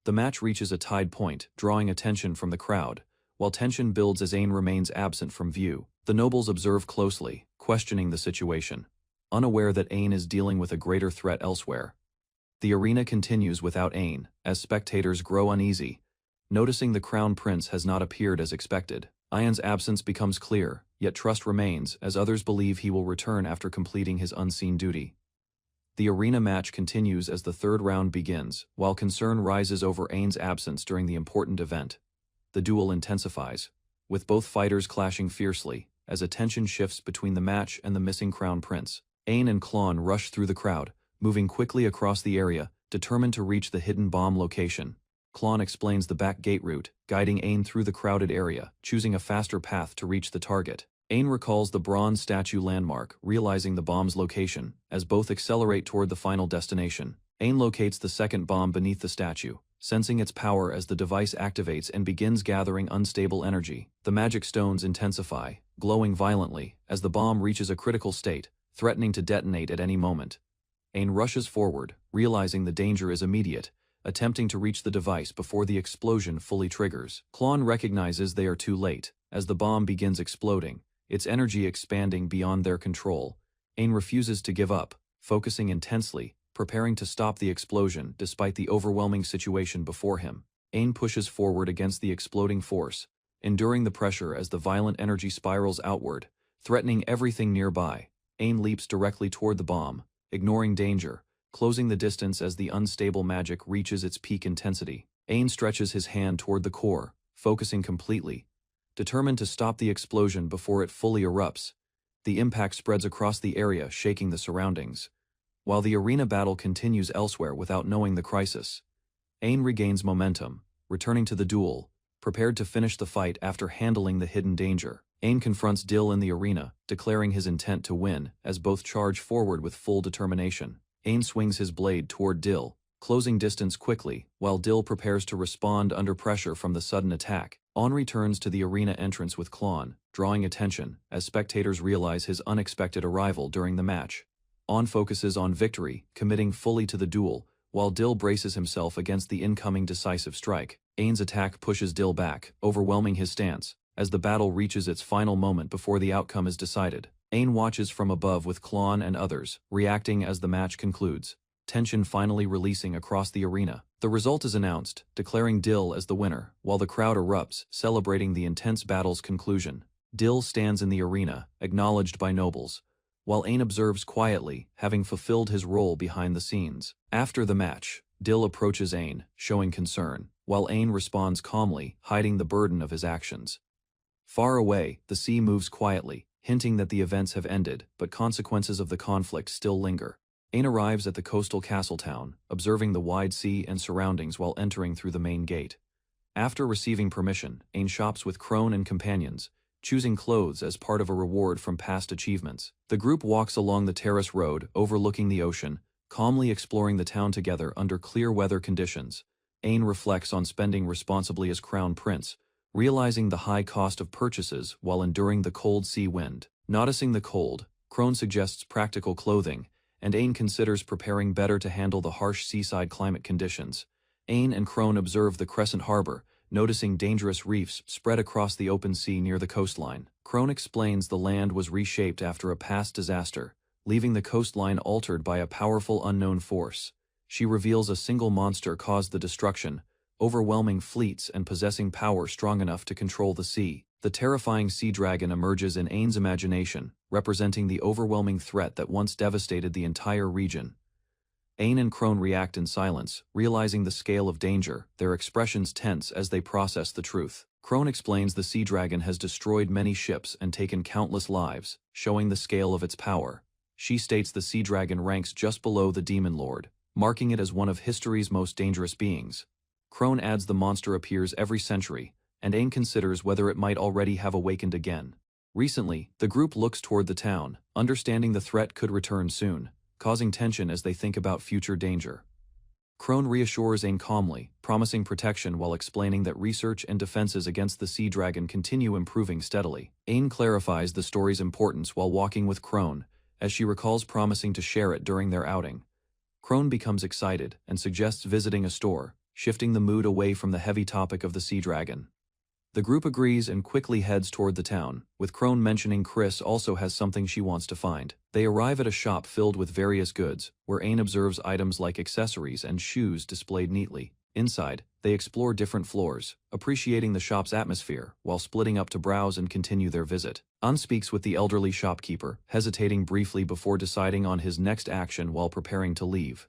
The match reaches a tied point, drawing attention from the crowd, while tension builds as Ein remains absent from view. The nobles observe closely, questioning the situation, unaware that Ein is dealing with a greater threat elsewhere. The arena continues without Ein, as spectators grow uneasy, Noticing the crown prince has not appeared as expected, Ayan's absence becomes clear, yet trust remains as others believe he will return after completing his unseen duty. The arena match continues as the third round begins, while concern rises over Ain's absence during the important event. The duel intensifies, with both fighters clashing fiercely, as attention shifts between the match and the missing crown prince. Ain and Klon rush through the crowd, moving quickly across the area, determined to reach the hidden bomb location. Klon explains the back gate route, guiding Ain through the crowded area, choosing a faster path to reach the target. Ain recalls the bronze statue landmark, realizing the bomb's location, as both accelerate toward the final destination. Ain locates the second bomb beneath the statue, sensing its power as the device activates and begins gathering unstable energy. The magic stones intensify, glowing violently, as the bomb reaches a critical state, threatening to detonate at any moment. Ain rushes forward, realizing the danger is immediate, attempting to reach the device before the explosion fully triggers. Klon recognizes they are too late, as the bomb begins exploding, its energy expanding beyond their control. Ain refuses to give up, focusing intensely, preparing to stop the explosion despite the overwhelming situation before him. Ain pushes forward against the exploding force, enduring the pressure as the violent energy spirals outward, threatening everything nearby. Ain leaps directly toward the bomb, ignoring danger, closing the distance as the unstable magic reaches its peak intensity. Ain stretches his hand toward the core, focusing completely, determined to stop the explosion before it fully erupts. The impact spreads across the area, shaking the surroundings. While the arena battle continues elsewhere without knowing the crisis, Ain regains momentum, returning to the duel, prepared to finish the fight after handling the hidden danger. Ain confronts Dill in the arena, declaring his intent to win, as both charge forward with full determination. Ain swings his blade toward Dill, closing distance quickly, while Dill prepares to respond under pressure from the sudden attack. On returns to the arena entrance with Klon, drawing attention, as spectators realize his unexpected arrival during the match. On focuses on victory, committing fully to the duel, while Dill braces himself against the incoming decisive strike. Ain's attack pushes Dill back, overwhelming his stance, as the battle reaches its final moment before the outcome is decided. Ain watches from above with Klon and others, reacting as the match concludes, tension finally releasing across the arena. The result is announced, declaring Dill as the winner, while the crowd erupts, celebrating the intense battle's conclusion. Dill stands in the arena, acknowledged by nobles, while Ain observes quietly, having fulfilled his role behind the scenes. After the match, Dill approaches Ain, showing concern, while Ain responds calmly, hiding the burden of his actions. Far away, the sea moves quietly, hinting that the events have ended, but consequences of the conflict still linger. Ain arrives at the coastal castle town, observing the wide sea and surroundings while entering through the main gate. After receiving permission, Ain shops with Crone and companions, choosing clothes as part of a reward from past achievements. The group walks along the terrace road, overlooking the ocean, calmly exploring the town together under clear weather conditions. Ain reflects on spending responsibly as Crown Prince, realizing the high cost of purchases while enduring the cold sea wind. Noticing the cold, Crone suggests practical clothing, and Ain considers preparing better to handle the harsh seaside climate conditions. Ain and Crone observe the Crescent Harbor, noticing dangerous reefs spread across the open sea near the coastline. Crone explains the land was reshaped after a past disaster, leaving the coastline altered by a powerful unknown force. She reveals a single monster caused the destruction, overwhelming fleets and possessing power strong enough to control the sea. The terrifying sea dragon emerges in Ain's imagination, representing the overwhelming threat that once devastated the entire region. Ain and Crone react in silence, realizing the scale of danger, their expressions tense as they process the truth. Crone explains the sea dragon has destroyed many ships and taken countless lives, showing the scale of its power. She states the sea dragon ranks just below the demon lord, marking it as one of history's most dangerous beings. Crone adds the monster appears every century, and Ain considers whether it might already have awakened again. Recently, the group looks toward the town, understanding the threat could return soon, causing tension as they think about future danger. Crone reassures Ain calmly, promising protection while explaining that research and defenses against the sea dragon continue improving steadily. Ain clarifies the story's importance while walking with Crone, as she recalls promising to share it during their outing. Crone becomes excited and suggests visiting a store, shifting the mood away from the heavy topic of the sea dragon. The group agrees and quickly heads toward the town, with Crone mentioning Chris also has something she wants to find. They arrive at a shop filled with various goods, where Ain observes items like accessories and shoes displayed neatly. Inside, They explore different floors, appreciating the shop's atmosphere, while splitting up to browse and continue their visit. An speaks with the elderly shopkeeper, hesitating briefly before deciding on his next action while preparing to leave.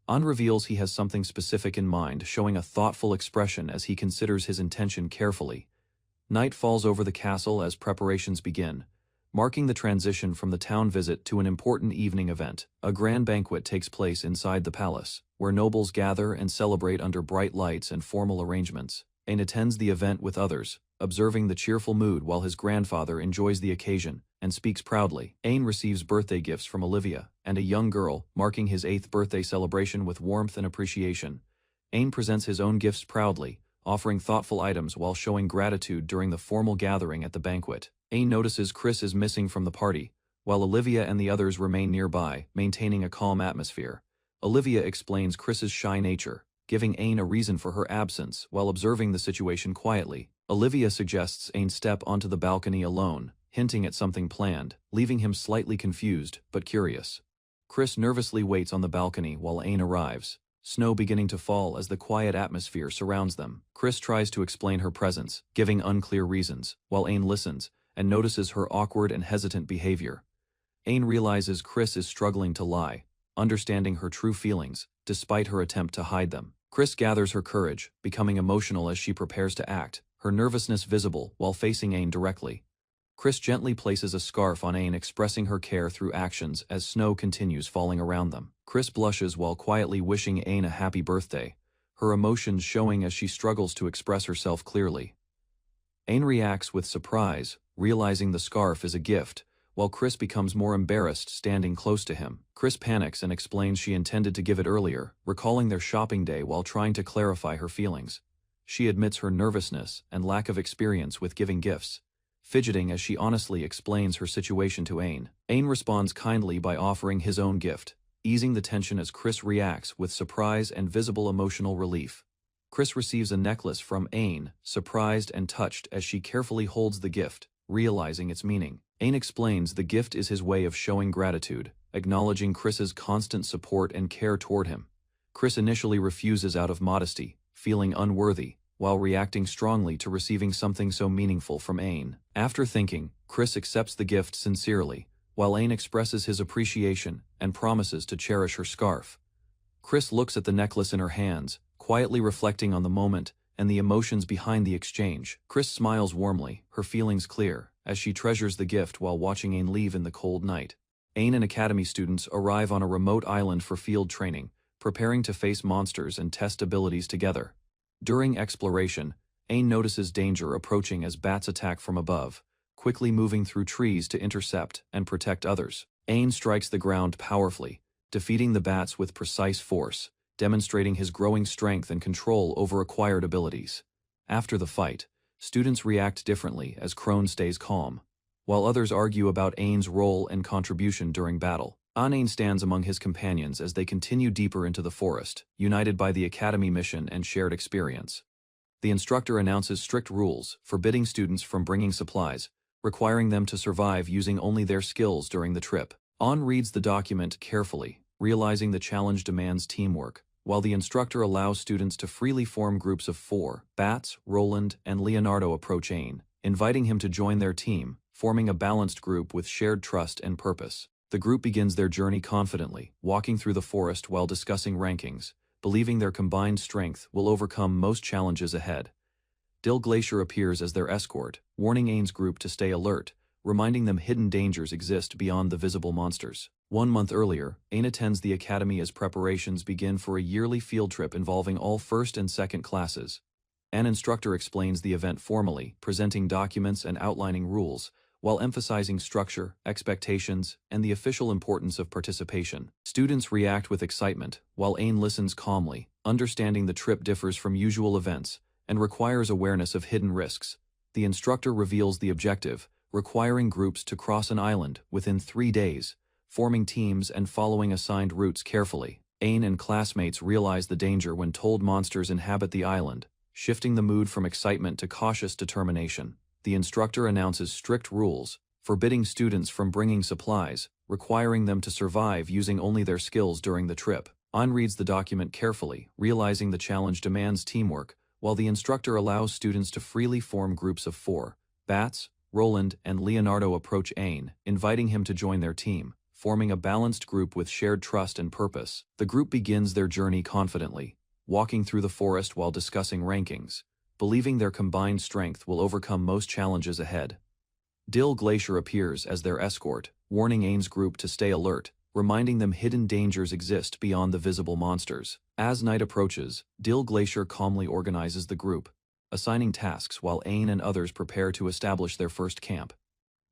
An reveals he has something specific in mind, showing a thoughtful expression as he considers his intention carefully. Night falls over the castle as preparations begin, marking the transition from the town visit to an important evening event. A grand banquet takes place inside the palace, where nobles gather and celebrate under bright lights and formal arrangements. Ain attends the event with others, observing the cheerful mood while his grandfather enjoys the occasion and speaks proudly. Ain receives birthday gifts from Olivia and a young girl, marking his 8th birthday celebration with warmth and appreciation. Ain presents his own gifts proudly, offering thoughtful items while showing gratitude during the formal gathering at the banquet. Ain notices Chris is missing from the party, while Olivia and the others remain nearby, maintaining a calm atmosphere. Olivia explains Chris's shy nature, giving Ain a reason for her absence while observing the situation quietly. Olivia suggests Ain step onto the balcony alone, hinting at something planned, leaving him slightly confused but curious. Chris nervously waits on the balcony while Ain arrives, snow beginning to fall as the quiet atmosphere surrounds them. Chris tries to explain her presence, giving unclear reasons, while Ain listens and notices her awkward and hesitant behavior. Ain realizes Chris is struggling to lie, understanding her true feelings, despite her attempt to hide them. Chris gathers her courage, becoming emotional as she prepares to act, her nervousness visible while facing Ain directly. Chris gently places a scarf on Ain, expressing her care through actions as snow continues falling around them. Chris blushes while quietly wishing Ain a happy birthday, her emotions showing as she struggles to express herself clearly. Ain reacts with surprise, realizing the scarf is a gift, while Chris becomes more embarrassed standing close to him. Chris panics and explains she intended to give it earlier, recalling their shopping day while trying to clarify her feelings. She admits her nervousness and lack of experience with giving gifts, fidgeting as she honestly explains her situation to Ain. Ain responds kindly by offering his own gift, easing the tension as Chris reacts with surprise and visible emotional relief. Chris receives a necklace from Ain, surprised and touched as she carefully holds the gift, realizing its meaning. Ain explains the gift is his way of showing gratitude, acknowledging Chris's constant support and care toward him. Chris initially refuses out of modesty, feeling unworthy, while reacting strongly to receiving something so meaningful from Ain. After thinking, Chris accepts the gift sincerely, while Ain expresses his appreciation and promises to cherish her scarf. Chris looks at the necklace in her hands, quietly reflecting on the moment and the emotions behind the exchange. Chris smiles warmly, her feelings clear, as she treasures the gift while watching Ain leave in the cold night. Ain and Academy students arrive on a remote island for field training, preparing to face monsters and test abilities together. During exploration, Ain notices danger approaching as bats attack from above, quickly moving through trees to intercept and protect others. Ain strikes the ground powerfully, defeating the bats with precise force, demonstrating his growing strength and control over acquired abilities. After the fight, students react differently as Crone stays calm, while others argue about Ain's role and contribution during battle. Ain stands among his companions as they continue deeper into the forest, united by the Academy mission and shared experience. The instructor announces strict rules, forbidding students from bringing supplies, requiring them to survive using only their skills during the trip. An reads the document carefully, realizing the challenge demands teamwork, while the instructor allows students to freely form groups of 4. Bats, Roland, and Leonardo approach Ain, inviting him to join their team, forming a balanced group with shared trust and purpose. The group begins their journey confidently, walking through the forest while discussing rankings, believing their combined strength will overcome most challenges ahead. Dill Glacier appears as their escort, warning Ain's group to stay alert, reminding them hidden dangers exist beyond the visible monsters. 1 month earlier, Ain attends the academy as preparations begin for a yearly field trip involving all first and second classes. An instructor explains the event formally, presenting documents and outlining rules, while emphasizing structure, expectations, and the official importance of participation. Students react with excitement, while Ain listens calmly, understanding the trip differs from usual events and requires awareness of hidden risks. The instructor reveals the objective, requiring groups to cross an island within 3 days, forming teams and following assigned routes carefully. Ain and classmates realize the danger when told monsters inhabit the island, shifting the mood from excitement to cautious determination. The instructor announces strict rules, forbidding students from bringing supplies, requiring them to survive using only their skills during the trip. Owen reads the document carefully, realizing the challenge demands teamwork, while the instructor allows students to freely form groups of 4. Bats, Roland, and Leonardo approach Owen, inviting him to join their team, forming a balanced group with shared trust and purpose. The group begins their journey confidently, walking through the forest while discussing rankings, believing their combined strength will overcome most challenges ahead. Dill Glacier appears as their escort, warning Owen's group to stay alert, reminding them hidden dangers exist beyond the visible monsters. As night approaches, Dill Glacier calmly organizes the group, assigning tasks while Owen and others prepare to establish their first camp.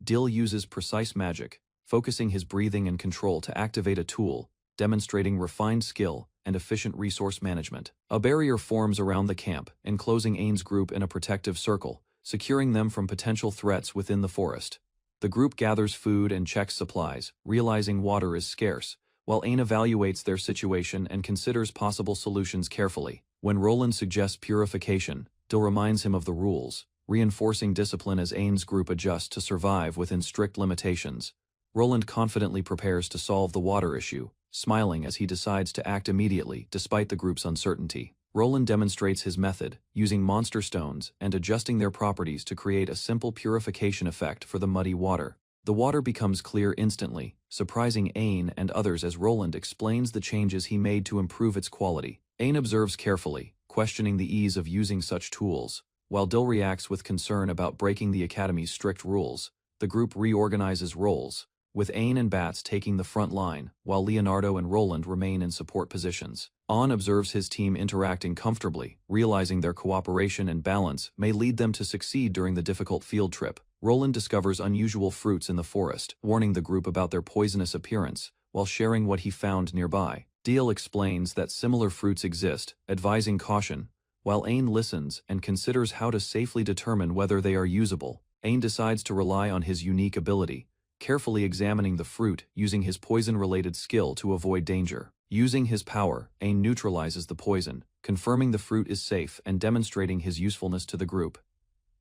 Dill uses precise magic, focusing his breathing and control to activate a tool, demonstrating refined skill and efficient resource management. A barrier forms around the camp, enclosing Owen's group in a protective circle, securing them from potential threats within the forest. The group gathers food and checks supplies, realizing water is scarce, while Owen evaluates their situation and considers possible solutions carefully. When Roland suggests purification, Dill reminds him of the rules, reinforcing discipline as Owen's group adjusts to survive within strict limitations. Roland confidently prepares to solve the water issue, smiling as he decides to act immediately despite the group's uncertainty. Roland demonstrates his method, using monster stones and adjusting their properties to create a simple purification effect for the muddy water. The water becomes clear instantly, surprising Owen and others as Roland explains the changes he made to improve its quality. Owen observes carefully, questioning the ease of using such tools, while Dill reacts with concern about breaking the Academy's strict rules. The group reorganizes roles, with Owen and Bats taking the front line, while Leonardo and Roland remain in support positions. Owen observes his team interacting comfortably, realizing their cooperation and balance may lead them to succeed during the difficult field trip. Roland discovers unusual fruits in the forest, warning the group about their poisonous appearance, while sharing what he found nearby. Dill explains that similar fruits exist, advising caution, while Owen listens and considers how to safely determine whether they are usable. Owen decides to rely on his unique ability, carefully examining the fruit using his poison-related skill to avoid danger. Using his power, Owen neutralizes the poison, confirming the fruit is safe and demonstrating his usefulness to the group.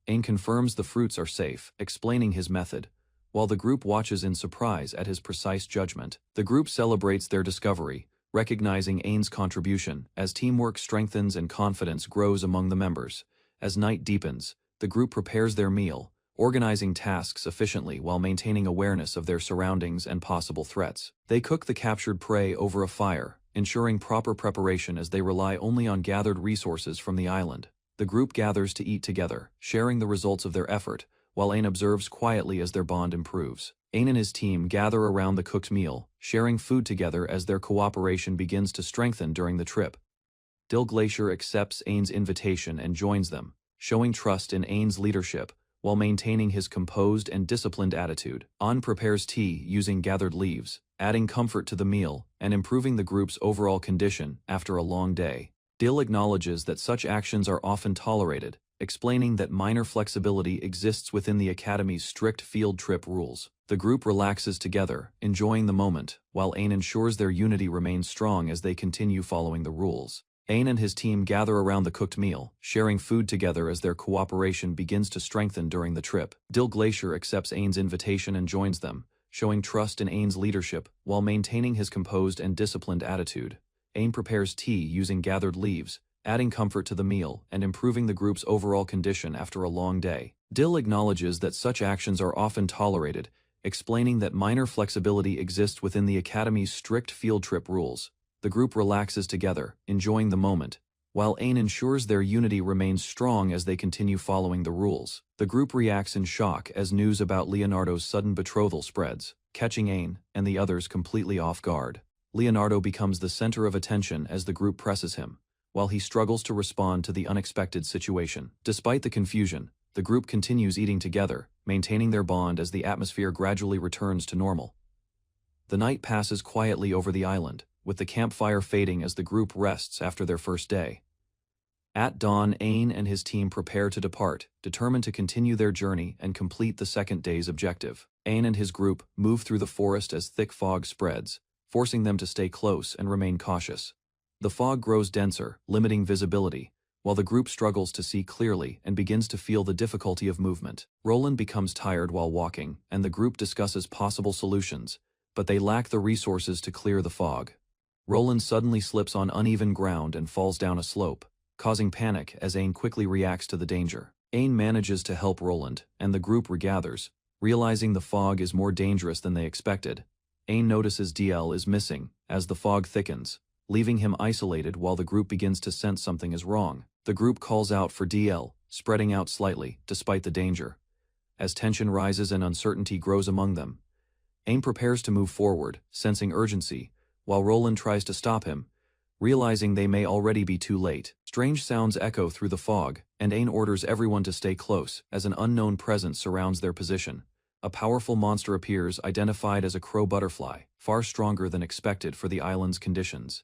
Owen confirms the fruits are safe, explaining his method, while the group watches in surprise at his precise judgment. The group celebrates their discovery, recognizing Owen's contribution as teamwork strengthens and confidence grows among the members. As night deepens, the group prepares their meal, organizing tasks efficiently while maintaining awareness of their surroundings and possible threats. They cook the captured prey over a fire, ensuring proper preparation as they rely only on gathered resources from the island. The group gathers to eat together, sharing the results of their effort, while Owen observes quietly as their bond improves. Owen and his team gather around the cooked meal, sharing food together as their cooperation begins to strengthen during the trip. Dill Glacier accepts Owen's invitation and joins them, showing trust in Owen's leadership, while maintaining his composed and disciplined attitude. Owen prepares tea using gathered leaves, adding comfort to the meal and improving the group's overall condition after a long day. Dill acknowledges that such actions are often tolerated, explaining that minor flexibility exists within the Academy's strict field trip rules. The group relaxes together, enjoying the moment, while Owen ensures their unity remains strong as they continue following the rules. Owen and his team gather around the cooked meal, sharing food together as their cooperation begins to strengthen during the trip. Dill Glacier accepts Owen's invitation and joins them, showing trust in Owen's leadership while maintaining his composed and disciplined attitude. Owen prepares tea using gathered leaves, adding comfort to the meal and improving the group's overall condition after a long day. Dill acknowledges that such actions are often tolerated, explaining that minor flexibility exists within the Academy's strict field trip rules. The group relaxes together, enjoying the moment, while Owen ensures their unity remains strong as they continue following the rules. The group reacts in shock as news about Leonardo's sudden betrothal spreads, catching Owen and the others completely off guard. Leonardo becomes the center of attention as the group presses him, while he struggles to respond to the unexpected situation. Despite the confusion, the group continues eating together, maintaining their bond as the atmosphere gradually returns to normal. The night passes quietly over the island, with the campfire fading as the group rests after their first day. At dawn, Owen and his team prepare to depart, determined to continue their journey and complete the second day's objective. Owen and his group move through the forest as thick fog spreads, forcing them to stay close and remain cautious. The fog grows denser, limiting visibility, while the group struggles to see clearly and begins to feel the difficulty of movement. Roland becomes tired while walking, and the group discusses possible solutions, but they lack the resources to clear the fog. Roland suddenly slips on uneven ground and falls down a slope, causing panic as Ain quickly reacts to the danger. Ain manages to help Roland, and the group regathers, realizing the fog is more dangerous than they expected. Ain notices DL is missing, as the fog thickens, leaving him isolated while the group begins to sense something is wrong. The group calls out for DL, spreading out slightly, despite the danger. As tension rises and uncertainty grows among them, Ain prepares to move forward, sensing urgency, while Roland tries to stop him, realizing they may already be too late. Strange sounds echo through the fog, and Ain orders everyone to stay close as an unknown presence surrounds their position. A powerful monster appears, identified as a crow butterfly, far stronger than expected for the island's conditions.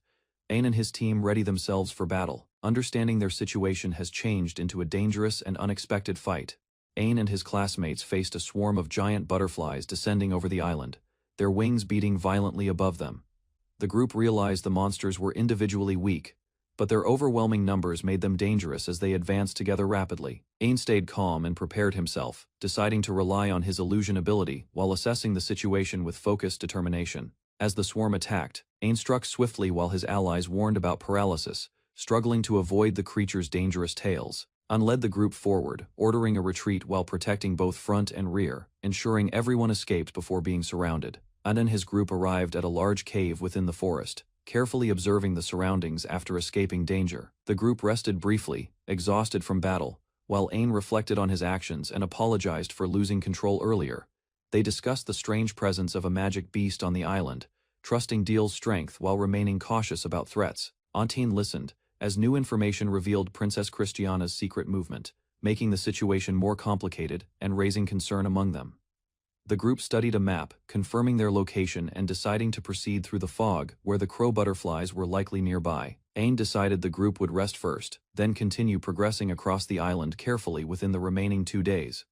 Ain and his team ready themselves for battle, understanding their situation has changed into a dangerous and unexpected fight. Ain and his classmates faced a swarm of giant butterflies descending over the island, their wings beating violently above them. The group realized the monsters were individually weak, but their overwhelming numbers made them dangerous as they advanced together rapidly. Ain stayed calm and prepared himself, deciding to rely on his illusion ability while assessing the situation with focused determination. As the swarm attacked, Ain struck swiftly while his allies warned about paralysis, struggling to avoid the creature's dangerous tails. An led the group forward, ordering a retreat while protecting both front and rear, ensuring everyone escaped before being surrounded. An and his group arrived at a large cave within the forest, carefully observing the surroundings after escaping danger. The group rested briefly, exhausted from battle, while Ain reflected on his actions and apologized for losing control earlier. They discussed the strange presence of a magic beast on the island, trusting Deal's strength while remaining cautious about threats. Antine listened, as new information revealed Princess Christiana's secret movement, making the situation more complicated and raising concern among them. The group studied a map, confirming their location and deciding to proceed through the fog where the crow butterflies were likely nearby. Ain decided the group would rest first, then continue progressing across the island carefully within the remaining 2 days.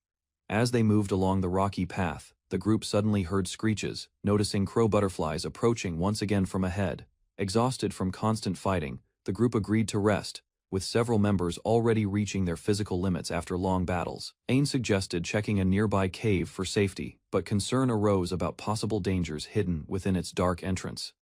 As they moved along the rocky path, the group suddenly heard screeches, noticing crow butterflies approaching once again from ahead. Exhausted from constant fighting, the group agreed to rest, with several members already reaching their physical limits after long battles. Ain suggested checking a nearby cave for safety, but concern arose about possible dangers hidden within its dark entrance.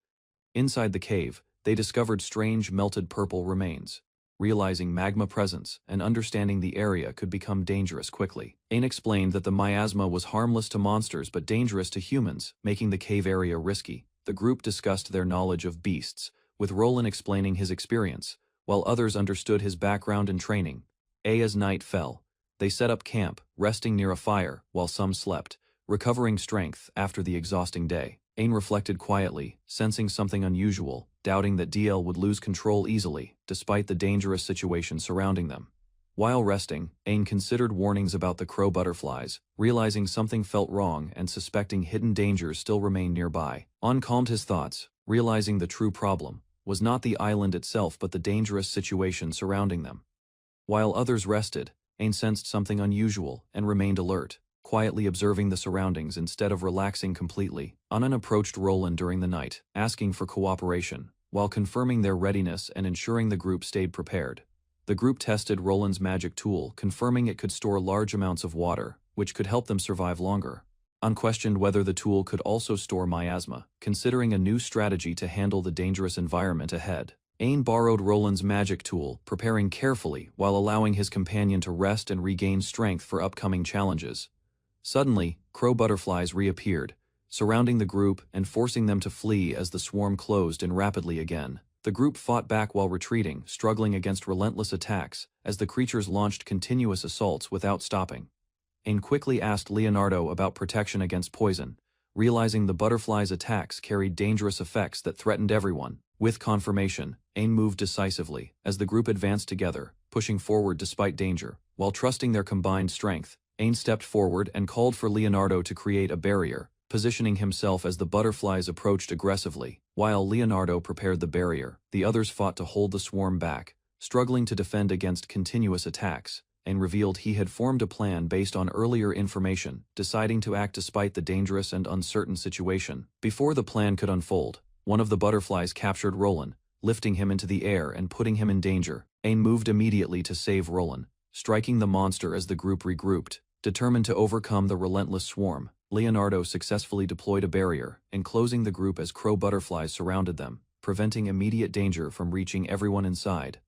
Inside the cave, they discovered strange melted purple remains. Realizing magma presence and understanding the area could become dangerous quickly. Ain explained that the miasma was harmless to monsters but dangerous to humans, making the cave area risky. The group discussed their knowledge of beasts, with Roland explaining his experience, while others understood his background and training. As night fell, they set up camp, resting near a fire, while some slept, recovering strength after the exhausting day. Ain reflected quietly, sensing something unusual, doubting that DL would lose control easily, despite the dangerous situation surrounding them. While resting, Ain considered warnings about the crow butterflies, realizing something felt wrong and suspecting hidden dangers still remained nearby. An calmed his thoughts, realizing the true problem was not the island itself but the dangerous situation surrounding them. While others rested, Ain sensed something unusual and remained alert, quietly observing the surroundings instead of relaxing completely. Anan approached Roland during the night, asking for cooperation, while confirming their readiness and ensuring the group stayed prepared. The group tested Roland's magic tool, confirming it could store large amounts of water, which could help them survive longer. An questioned whether the tool could also store miasma, considering a new strategy to handle the dangerous environment ahead. Ain borrowed Roland's magic tool, preparing carefully while allowing his companion to rest and regain strength for upcoming challenges. Suddenly, crow butterflies reappeared, surrounding the group and forcing them to flee as the swarm closed in rapidly again. The group fought back while retreating, struggling against relentless attacks as the creatures launched continuous assaults without stopping. Ain quickly asked Leonardo about protection against poison, realizing the butterflies' attacks carried dangerous effects that threatened everyone. With confirmation, Ain moved decisively as the group advanced together, pushing forward despite danger. While trusting their combined strength, Ain stepped forward and called for Leonardo to create a barrier, positioning himself as the butterflies approached aggressively. While Leonardo prepared the barrier, the others fought to hold the swarm back, struggling to defend against continuous attacks. Ain revealed he had formed a plan based on earlier information, deciding to act despite the dangerous and uncertain situation. Before the plan could unfold, one of the butterflies captured Roland, lifting him into the air and putting him in danger. Ain moved immediately to save Roland, striking the monster as the group regrouped. Determined to overcome the relentless swarm, Leonardo successfully deployed a barrier, enclosing the group as crow butterflies surrounded them, preventing immediate danger from reaching everyone inside.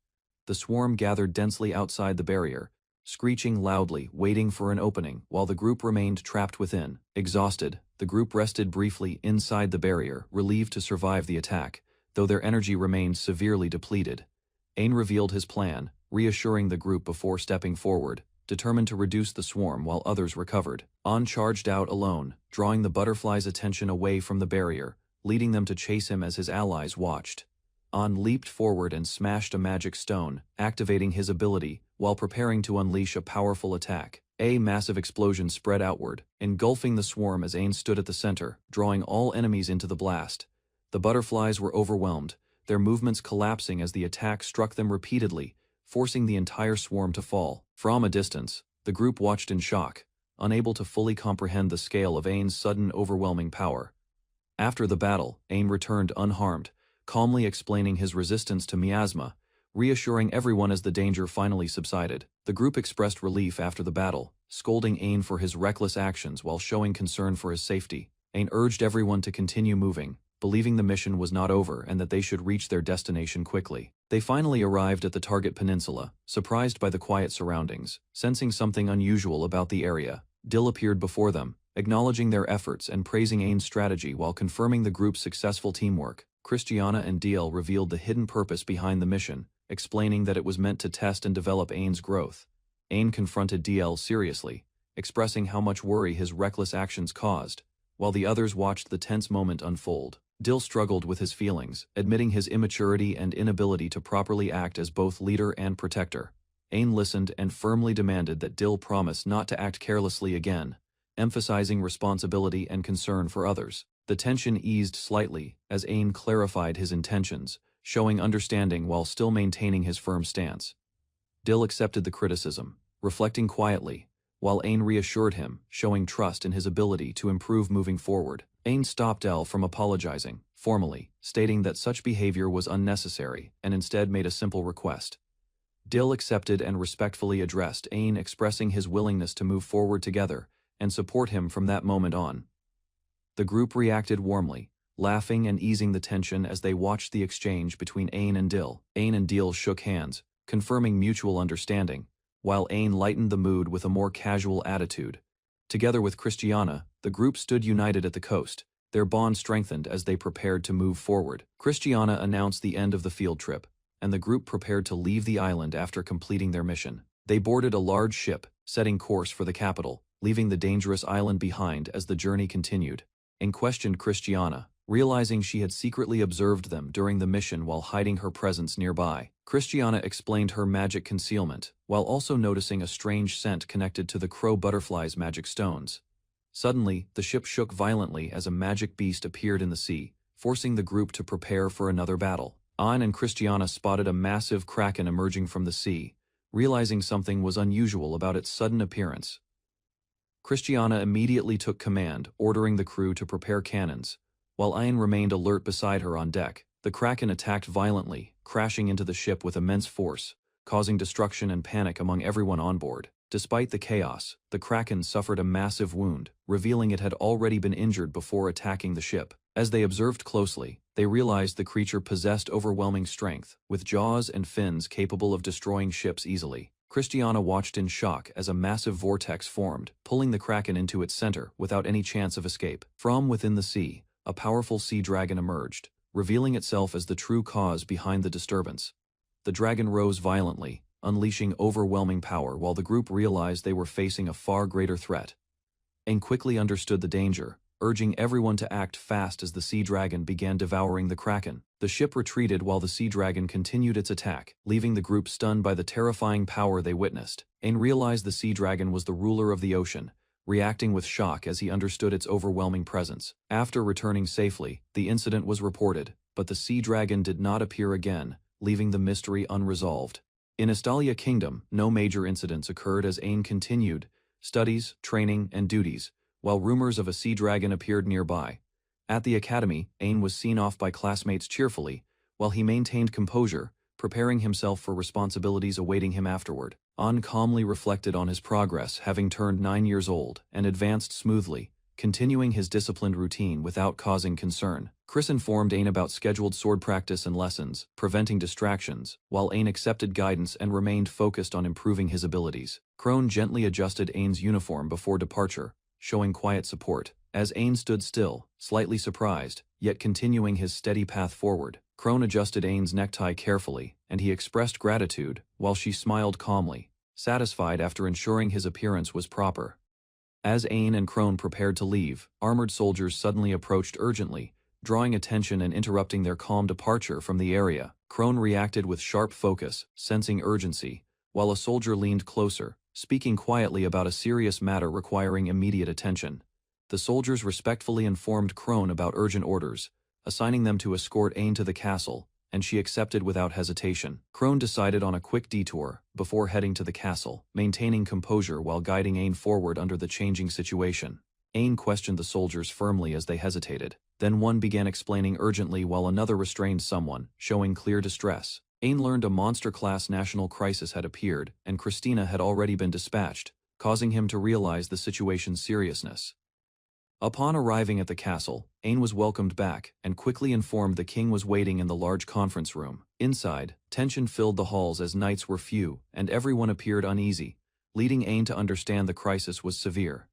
The swarm gathered densely outside the barrier, screeching loudly, waiting for an opening, while the group remained trapped within. Exhausted, the group rested briefly inside the barrier, relieved to survive the attack, though their energy remained severely depleted. Owen revealed his plan, reassuring the group before stepping forward, determined to reduce the swarm while others recovered. Owen charged out alone, drawing the butterflies' attention away from the barrier, leading them to chase him as his allies watched. Owen leaped forward and smashed a magic stone, activating his ability, while preparing to unleash a powerful attack. A massive explosion spread outward, engulfing the swarm as Owen stood at the center, drawing all enemies into the blast. The butterflies were overwhelmed, their movements collapsing as the attack struck them repeatedly, forcing the entire swarm to fall. From a distance, the group watched in shock, unable to fully comprehend the scale of Owen's sudden overwhelming power. After the battle, Owen returned unharmed, calmly explaining his resistance to miasma, reassuring everyone as the danger finally subsided. The group expressed relief after the battle, scolding Owen for his reckless actions while showing concern for his safety. Owen urged everyone to continue moving, believing the mission was not over and that they should reach their destination quickly. They finally arrived at the target peninsula, surprised by the quiet surroundings. Sensing something unusual about the area, Dill appeared before them, acknowledging their efforts and praising Owen's strategy while confirming the group's successful teamwork. Christiana and Dill revealed the hidden purpose behind the mission, explaining that it was meant to test and develop Owen's growth. Owen confronted Dill seriously, expressing how much worry his reckless actions caused, while the others watched the tense moment unfold. Dill struggled with his feelings, admitting his immaturity and inability to properly act as both leader and protector. Owen listened and firmly demanded that Dill promise not to act carelessly again, emphasizing responsibility and concern for others. The tension eased slightly as Owen clarified his intentions, showing understanding while still maintaining his firm stance. Dill accepted the criticism, reflecting quietly, while Owen reassured him, showing trust in his ability to improve moving forward. Owen stopped Dill from apologizing, formally, stating that such behavior was unnecessary and instead made a simple request. Dill accepted and respectfully addressed Owen, expressing his willingness to move forward together and support him from that moment on. The group reacted warmly, laughing and easing the tension as they watched the exchange between Owen and Dill. Owen and Dill shook hands, confirming mutual understanding, while Owen lightened the mood with a more casual attitude. Together with Christiana, the group stood united at the coast, their bond strengthened as they prepared to move forward. Christiana announced the end of the field trip, and the group prepared to leave the island after completing their mission. They boarded a large ship, setting course for the capital, leaving the dangerous island behind as the journey continued. Owen questioned Christiana, realizing she had secretly observed them during the mission while hiding her presence nearby. Christiana explained her magic concealment, while also noticing a strange scent connected to the crow butterfly's magic stones. Suddenly, the ship shook violently as a magic beast appeared in the sea, forcing the group to prepare for another battle. Owen and Christiana spotted a massive kraken emerging from the sea, realizing something was unusual about its sudden appearance. Christiana immediately took command, ordering the crew to prepare cannons, while Owen remained alert beside her on deck. The kraken attacked violently, crashing into the ship with immense force, causing destruction and panic among everyone on board. Despite the chaos, the kraken suffered a massive wound, revealing it had already been injured before attacking the ship. As they observed closely, they realized the creature possessed overwhelming strength, with jaws and fins capable of destroying ships easily. Christiana watched in shock as a massive vortex formed, pulling the kraken into its center without any chance of escape. From within the sea, a powerful sea dragon emerged, revealing itself as the true cause behind the disturbance. The dragon rose violently, unleashing overwhelming power while the group realized they were facing a far greater threat. Owen quickly understood the danger, urging everyone to act fast as the sea dragon began devouring the kraken. The ship retreated while the sea dragon continued its attack, leaving the group stunned by the terrifying power they witnessed. Owen realized the sea dragon was the ruler of the ocean, reacting with shock as he understood its overwhelming presence. After returning safely, the incident was reported, but the sea dragon did not appear again, leaving the mystery unresolved. In Astalia Kingdom, no major incidents occurred as Owen continued studies, training, and duties, while rumors of a sea dragon appeared nearby. At the academy, Owen was seen off by classmates cheerfully, while he maintained composure, preparing himself for responsibilities awaiting him afterward. Owen calmly reflected on his progress, having turned 9 years old, and advanced smoothly, continuing his disciplined routine without causing concern. Chris informed Ain about scheduled sword practice and lessons, preventing distractions, while Ain accepted guidance and remained focused on improving his abilities. Crone gently adjusted Ain's uniform before departure, showing quiet support. As Ain stood still, slightly surprised, yet continuing his steady path forward, Crone adjusted Ain's necktie carefully, and he expressed gratitude, while she smiled calmly, satisfied after ensuring his appearance was proper. As Ain and Crone prepared to leave, armored soldiers suddenly approached urgently, drawing attention and interrupting their calm departure from the area. Crone reacted with sharp focus, sensing urgency, while a soldier leaned closer, speaking quietly about a serious matter requiring immediate attention. The soldiers respectfully informed Crone about urgent orders, assigning them to escort Ain to the castle, and she accepted without hesitation. Crone decided on a quick detour before heading to the castle, maintaining composure while guiding Ain forward under the changing situation. Ain questioned the soldiers firmly as they hesitated. Then one began explaining urgently while another restrained someone, showing clear distress. Ain learned a monster-class national crisis had appeared, and Christina had already been dispatched, causing him to realize the situation's seriousness. Upon arriving at the castle, Ain was welcomed back, and quickly informed the king was waiting in the large conference room. Inside, tension filled the halls as knights were few, and everyone appeared uneasy, leading Ain to understand the crisis was severe.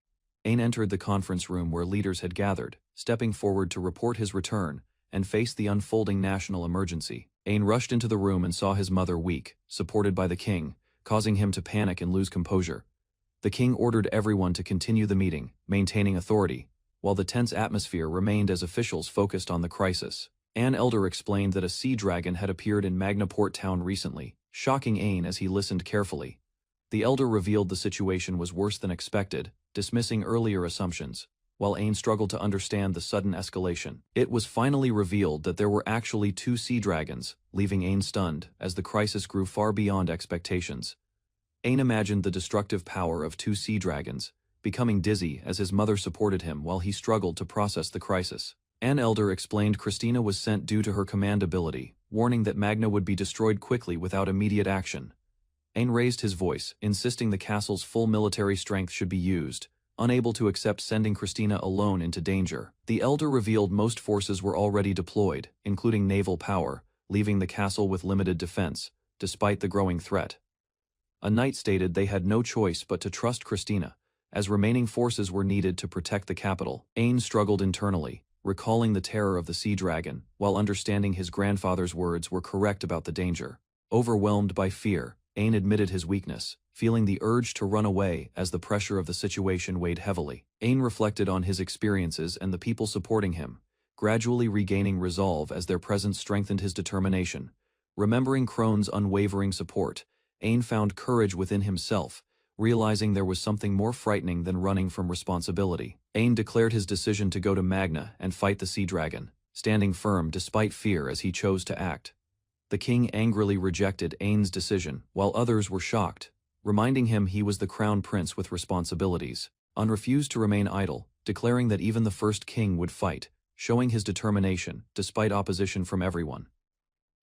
Ain entered the conference room where leaders had gathered, stepping forward to report his return, and faced the unfolding national emergency. Ain rushed into the room and saw his mother weak, supported by the king, causing him to panic and lose composure. The king ordered everyone to continue the meeting, maintaining authority, while the tense atmosphere remained as officials focused on the crisis. An elder explained that a sea dragon had appeared in Magnaport town recently, shocking Ain as he listened carefully. The elder revealed the situation was worse than expected, dismissing earlier assumptions, while Ain struggled to understand the sudden escalation. It was finally revealed that there were actually 2 sea dragons, leaving Ain stunned as the crisis grew far beyond expectations. Ain imagined the destructive power of 2 sea dragons, becoming dizzy as his mother supported him while he struggled to process the crisis. An elder explained Christina was sent due to her command ability, warning that Magna would be destroyed quickly without immediate action. Ain raised his voice, insisting the castle's full military strength should be used, unable to accept sending Christina alone into danger. The elder revealed most forces were already deployed, including naval power, leaving the castle with limited defense, despite the growing threat. A knight stated they had no choice but to trust Christina, as remaining forces were needed to protect the capital. Ain struggled internally, recalling the terror of the sea dragon, while understanding his grandfather's words were correct about the danger. Overwhelmed by fear, Ain admitted his weakness, feeling the urge to run away as the pressure of the situation weighed heavily. Ain reflected on his experiences and the people supporting him, gradually regaining resolve as their presence strengthened his determination. Remembering Crone's unwavering support, Ain found courage within himself, realizing there was something more frightening than running from responsibility. Ain declared his decision to go to Magna and fight the sea dragon, standing firm despite fear as he chose to act. The king angrily rejected Ain's decision, while others were shocked, reminding him he was the crown prince with responsibilities. Ain refused to remain idle, declaring that even the first king would fight, showing his determination despite opposition from everyone.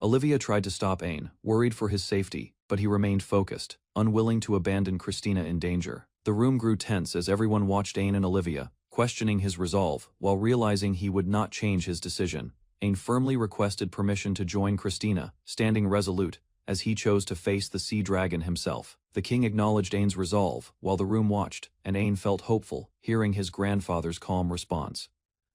Olivia tried to stop Ain, worried for his safety, but he remained focused, unwilling to abandon Christina in danger. The room grew tense as everyone watched Ain and Olivia, questioning his resolve, while realizing he would not change his decision. Ain firmly requested permission to join Christina, standing resolute, as he chose to face the sea dragon himself. The king acknowledged Ain's resolve, while the room watched, and Ain felt hopeful, hearing his grandfather's calm response.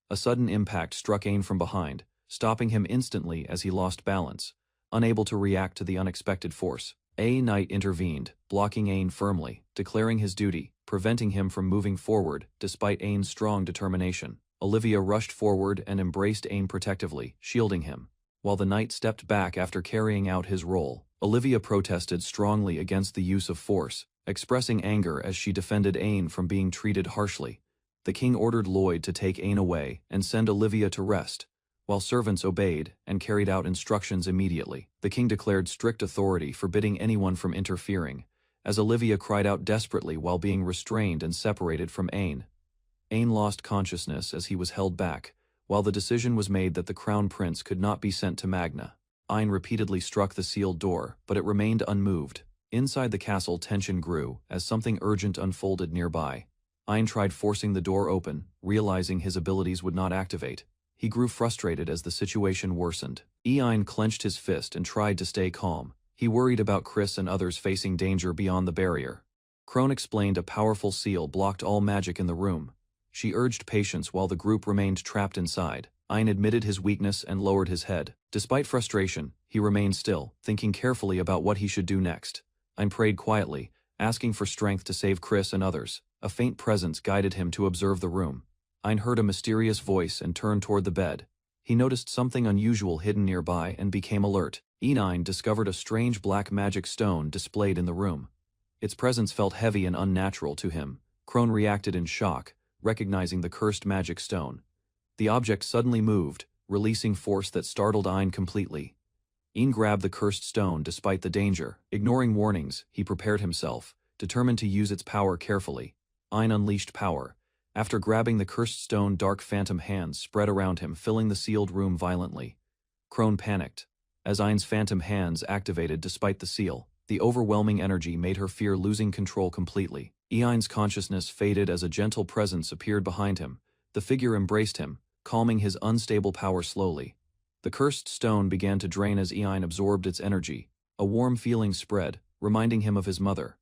A sudden impact struck Ain from behind, stopping him instantly as he lost balance, unable to react to the unexpected force. A knight intervened, blocking Ain firmly, declaring his duty, preventing him from moving forward despite Ain's strong determination. Olivia rushed forward and embraced Ain protectively, shielding him, while the knight stepped back after carrying out his role. Olivia protested strongly against the use of force, expressing anger as she defended Ain from being treated harshly. The king ordered Lloyd to take Ain away and send Olivia to rest, while servants obeyed and carried out instructions immediately. The king declared strict authority, forbidding anyone from interfering, as Olivia cried out desperately while being restrained and separated from Ain. Ain lost consciousness as he was held back, while the decision was made that the crown prince could not be sent to Magna. Ain repeatedly struck the sealed door, but it remained unmoved. Inside the castle, tension grew as something urgent unfolded nearby. Ein tried forcing the door open, realizing his abilities would not activate. He grew frustrated as the situation worsened. Ein clenched his fist and tried to stay calm. He worried about Chris and others facing danger beyond the barrier. Crone explained a powerful seal blocked all magic in the room. She urged patience while the group remained trapped inside. Ein admitted his weakness and lowered his head. Despite frustration, he remained still, thinking carefully about what he should do next. Ein prayed quietly, asking for strength to save Chris and others. A faint presence guided him to observe the room. Ein heard a mysterious voice and turned toward the bed. He noticed something unusual hidden nearby and became alert. Ein discovered a strange black magic stone displayed in the room. Its presence felt heavy and unnatural to him. Crone reacted in shock, recognizing the cursed magic stone. The object suddenly moved, releasing force that startled Ein completely. Ein grabbed the cursed stone despite the danger. Ignoring warnings, he prepared himself, determined to use its power carefully. Ein unleashed power. After grabbing the cursed stone, dark phantom hands spread around him, filling the sealed room violently. Crone panicked. As Ein's phantom hands activated despite the seal, the overwhelming energy made her fear losing control completely. Ein's consciousness faded as a gentle presence appeared behind him. The figure embraced him, calming his unstable power slowly. The cursed stone began to drain as Ein absorbed its energy. A warm feeling spread, reminding him of his mother.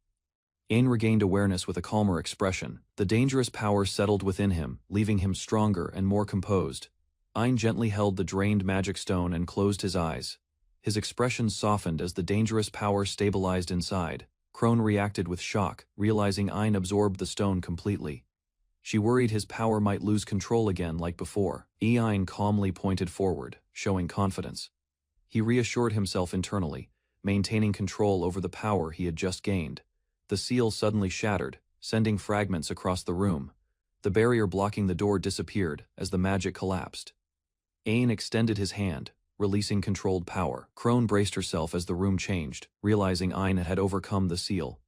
Ein regained awareness with a calmer expression. The dangerous power settled within him, leaving him stronger and more composed. Ein gently held the drained magic stone and closed his eyes. His expression softened as the dangerous power stabilized inside. Crone reacted with shock, realizing Ein absorbed the stone completely. She worried his power might lose control again like before. Ein calmly pointed forward, showing confidence. He reassured himself internally, maintaining control over the power he had just gained. The seal suddenly shattered, sending fragments across the room. The barrier blocking the door disappeared as the magic collapsed. Ein extended his hand, releasing controlled power. Crone braced herself as the room changed, realizing Ein had overcome the seal.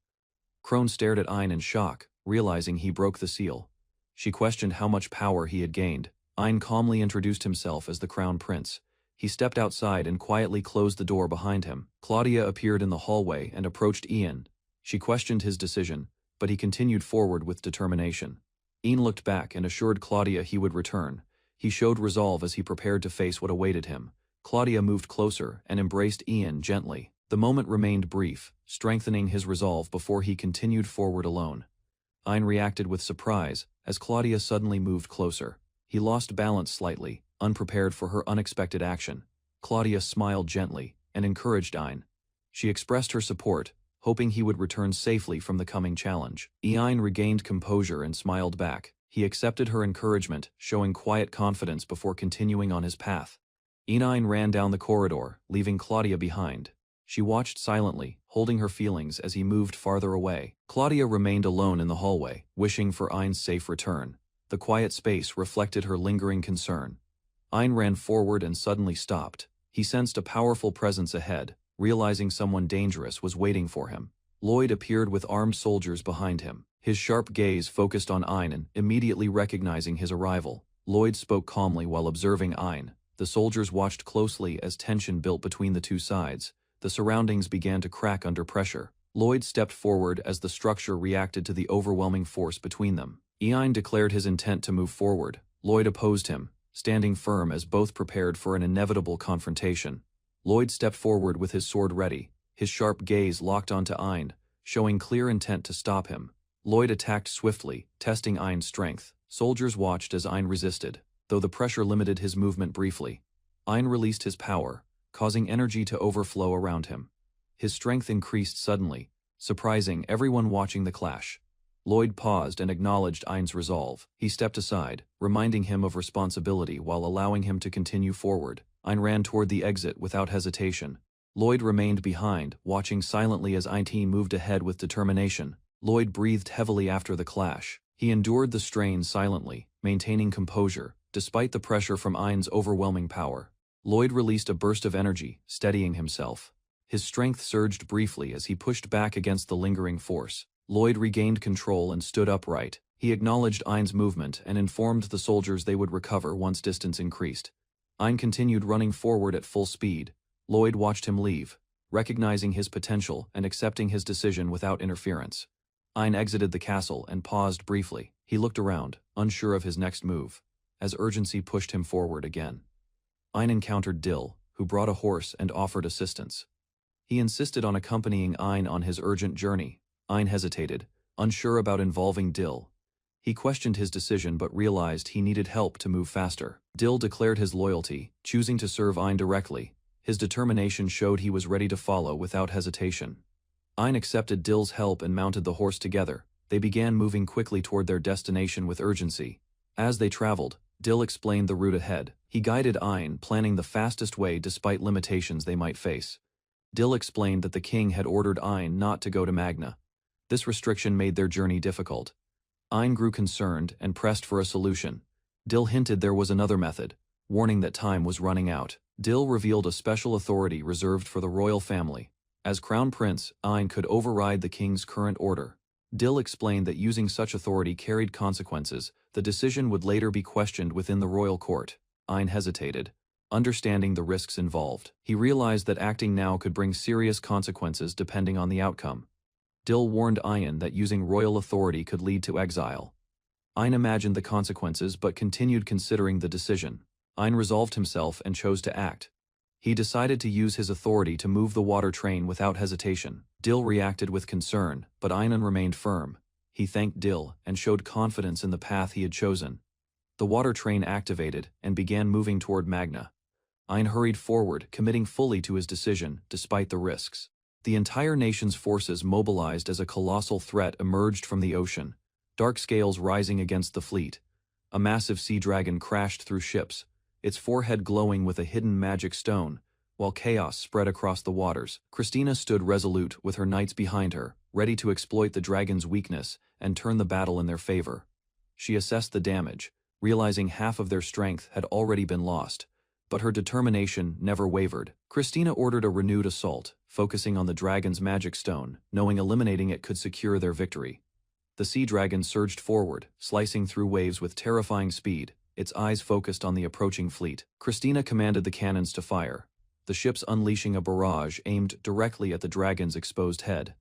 Crone stared at Ein in shock, realizing he broke the seal. She questioned how much power he had gained. Ein calmly introduced himself as the Crown Prince. He stepped outside and quietly closed the door behind him. Claudia appeared in the hallway and approached Ein. She questioned his decision, but he continued forward with determination. Ein looked back and assured Claudia he would return. He showed resolve as he prepared to face what awaited him. Claudia moved closer and embraced Ein gently. The moment remained brief, strengthening his resolve before he continued forward alone. Ein reacted with surprise as Claudia suddenly moved closer. He lost balance slightly, unprepared for her unexpected action. Claudia smiled gently and encouraged Ein. She expressed her support, hoping he would return safely from the coming challenge. Ein regained composure and smiled back. He accepted her encouragement, showing quiet confidence before continuing on his path. Ein ran down the corridor, leaving Claudia behind. She watched silently, holding her feelings as he moved farther away. Claudia remained alone in the hallway, wishing for Ein's safe return. The quiet space reflected her lingering concern. Ein ran forward and suddenly stopped. He sensed a powerful presence ahead, realizing someone dangerous was waiting for him. Lloyd appeared with armed soldiers behind him. His sharp gaze focused on Ein, immediately recognizing his arrival. Lloyd spoke calmly while observing Ein. The soldiers watched closely as tension built between the two sides. The surroundings began to crack under pressure. Lloyd stepped forward as the structure reacted to the overwhelming force between them. Ein declared his intent to move forward. Lloyd opposed him, standing firm as both prepared for an inevitable confrontation. Lloyd stepped forward with his sword ready, his sharp gaze locked onto Ein, showing clear intent to stop him. Lloyd attacked swiftly, testing Ein's strength. Soldiers watched as Ein resisted, though the pressure limited his movement briefly. Ein released his power, causing energy to overflow around him. His strength increased suddenly, surprising everyone watching the clash. Lloyd paused and acknowledged Ein's resolve. He stepped aside, reminding him of responsibility while allowing him to continue forward. Ein ran toward the exit without hesitation. Lloyd remained behind, watching silently as Ein moved ahead with determination. Lloyd breathed heavily after the clash. He endured the strain silently, maintaining composure, despite the pressure from Ein's overwhelming power. Lloyd released a burst of energy, steadying himself. His strength surged briefly as he pushed back against the lingering force. Lloyd regained control and stood upright. He acknowledged Ein's movement and informed the soldiers they would recover once distance increased. Ein continued running forward at full speed. Lloyd watched him leave, recognizing his potential and accepting his decision without interference. Ein exited the castle and paused briefly. He looked around, unsure of his next move, as urgency pushed him forward again. Ein encountered Dill, who brought a horse and offered assistance. He insisted on accompanying Ein on his urgent journey. Ein hesitated, unsure about involving Dill. He questioned his decision but realized he needed help to move faster. Dill declared his loyalty, choosing to serve Ein directly. His determination showed he was ready to follow without hesitation. Ein accepted Dill's help and mounted the horse together. They began moving quickly toward their destination with urgency. As they traveled, Dill explained the route ahead. He guided Ein, planning the fastest way despite limitations they might face. Dill explained that the king had ordered Ein not to go to Magna. This restriction made their journey difficult. Ein grew concerned and pressed for a solution. Dill hinted there was another method, warning that time was running out. Dill revealed a special authority reserved for the royal family. As crown prince, Ein could override the king's current order. Dill explained that using such authority carried consequences. The decision would later be questioned within the royal court. Ein hesitated, understanding the risks involved. He realized that acting now could bring serious consequences depending on the outcome. Dill warned Ein that using royal authority could lead to exile. Ein imagined the consequences but continued considering the decision. Ein resolved himself and chose to act. He decided to use his authority to move the water train without hesitation. Dill reacted with concern, but Ein remained firm. He thanked Dill and showed confidence in the path he had chosen. The water train activated and began moving toward Magna. Ein hurried forward, committing fully to his decision, despite the risks. The entire nation's forces mobilized as a colossal threat emerged from the ocean, dark scales rising against the fleet. A massive sea dragon crashed through ships, its forehead glowing with a hidden magic stone, while chaos spread across the waters. Christina stood resolute with her knights behind her, ready to exploit the dragon's weakness and turn the battle in their favor. She assessed the damage, realizing half of their strength had already been lost, but her determination never wavered. Christina ordered a renewed assault, focusing on the dragon's magic stone, knowing eliminating it could secure their victory. The sea dragon surged forward, slicing through waves with terrifying speed, its eyes focused on the approaching fleet. Christina commanded the cannons to fire, the ships unleashing a barrage aimed directly at the dragon's exposed head.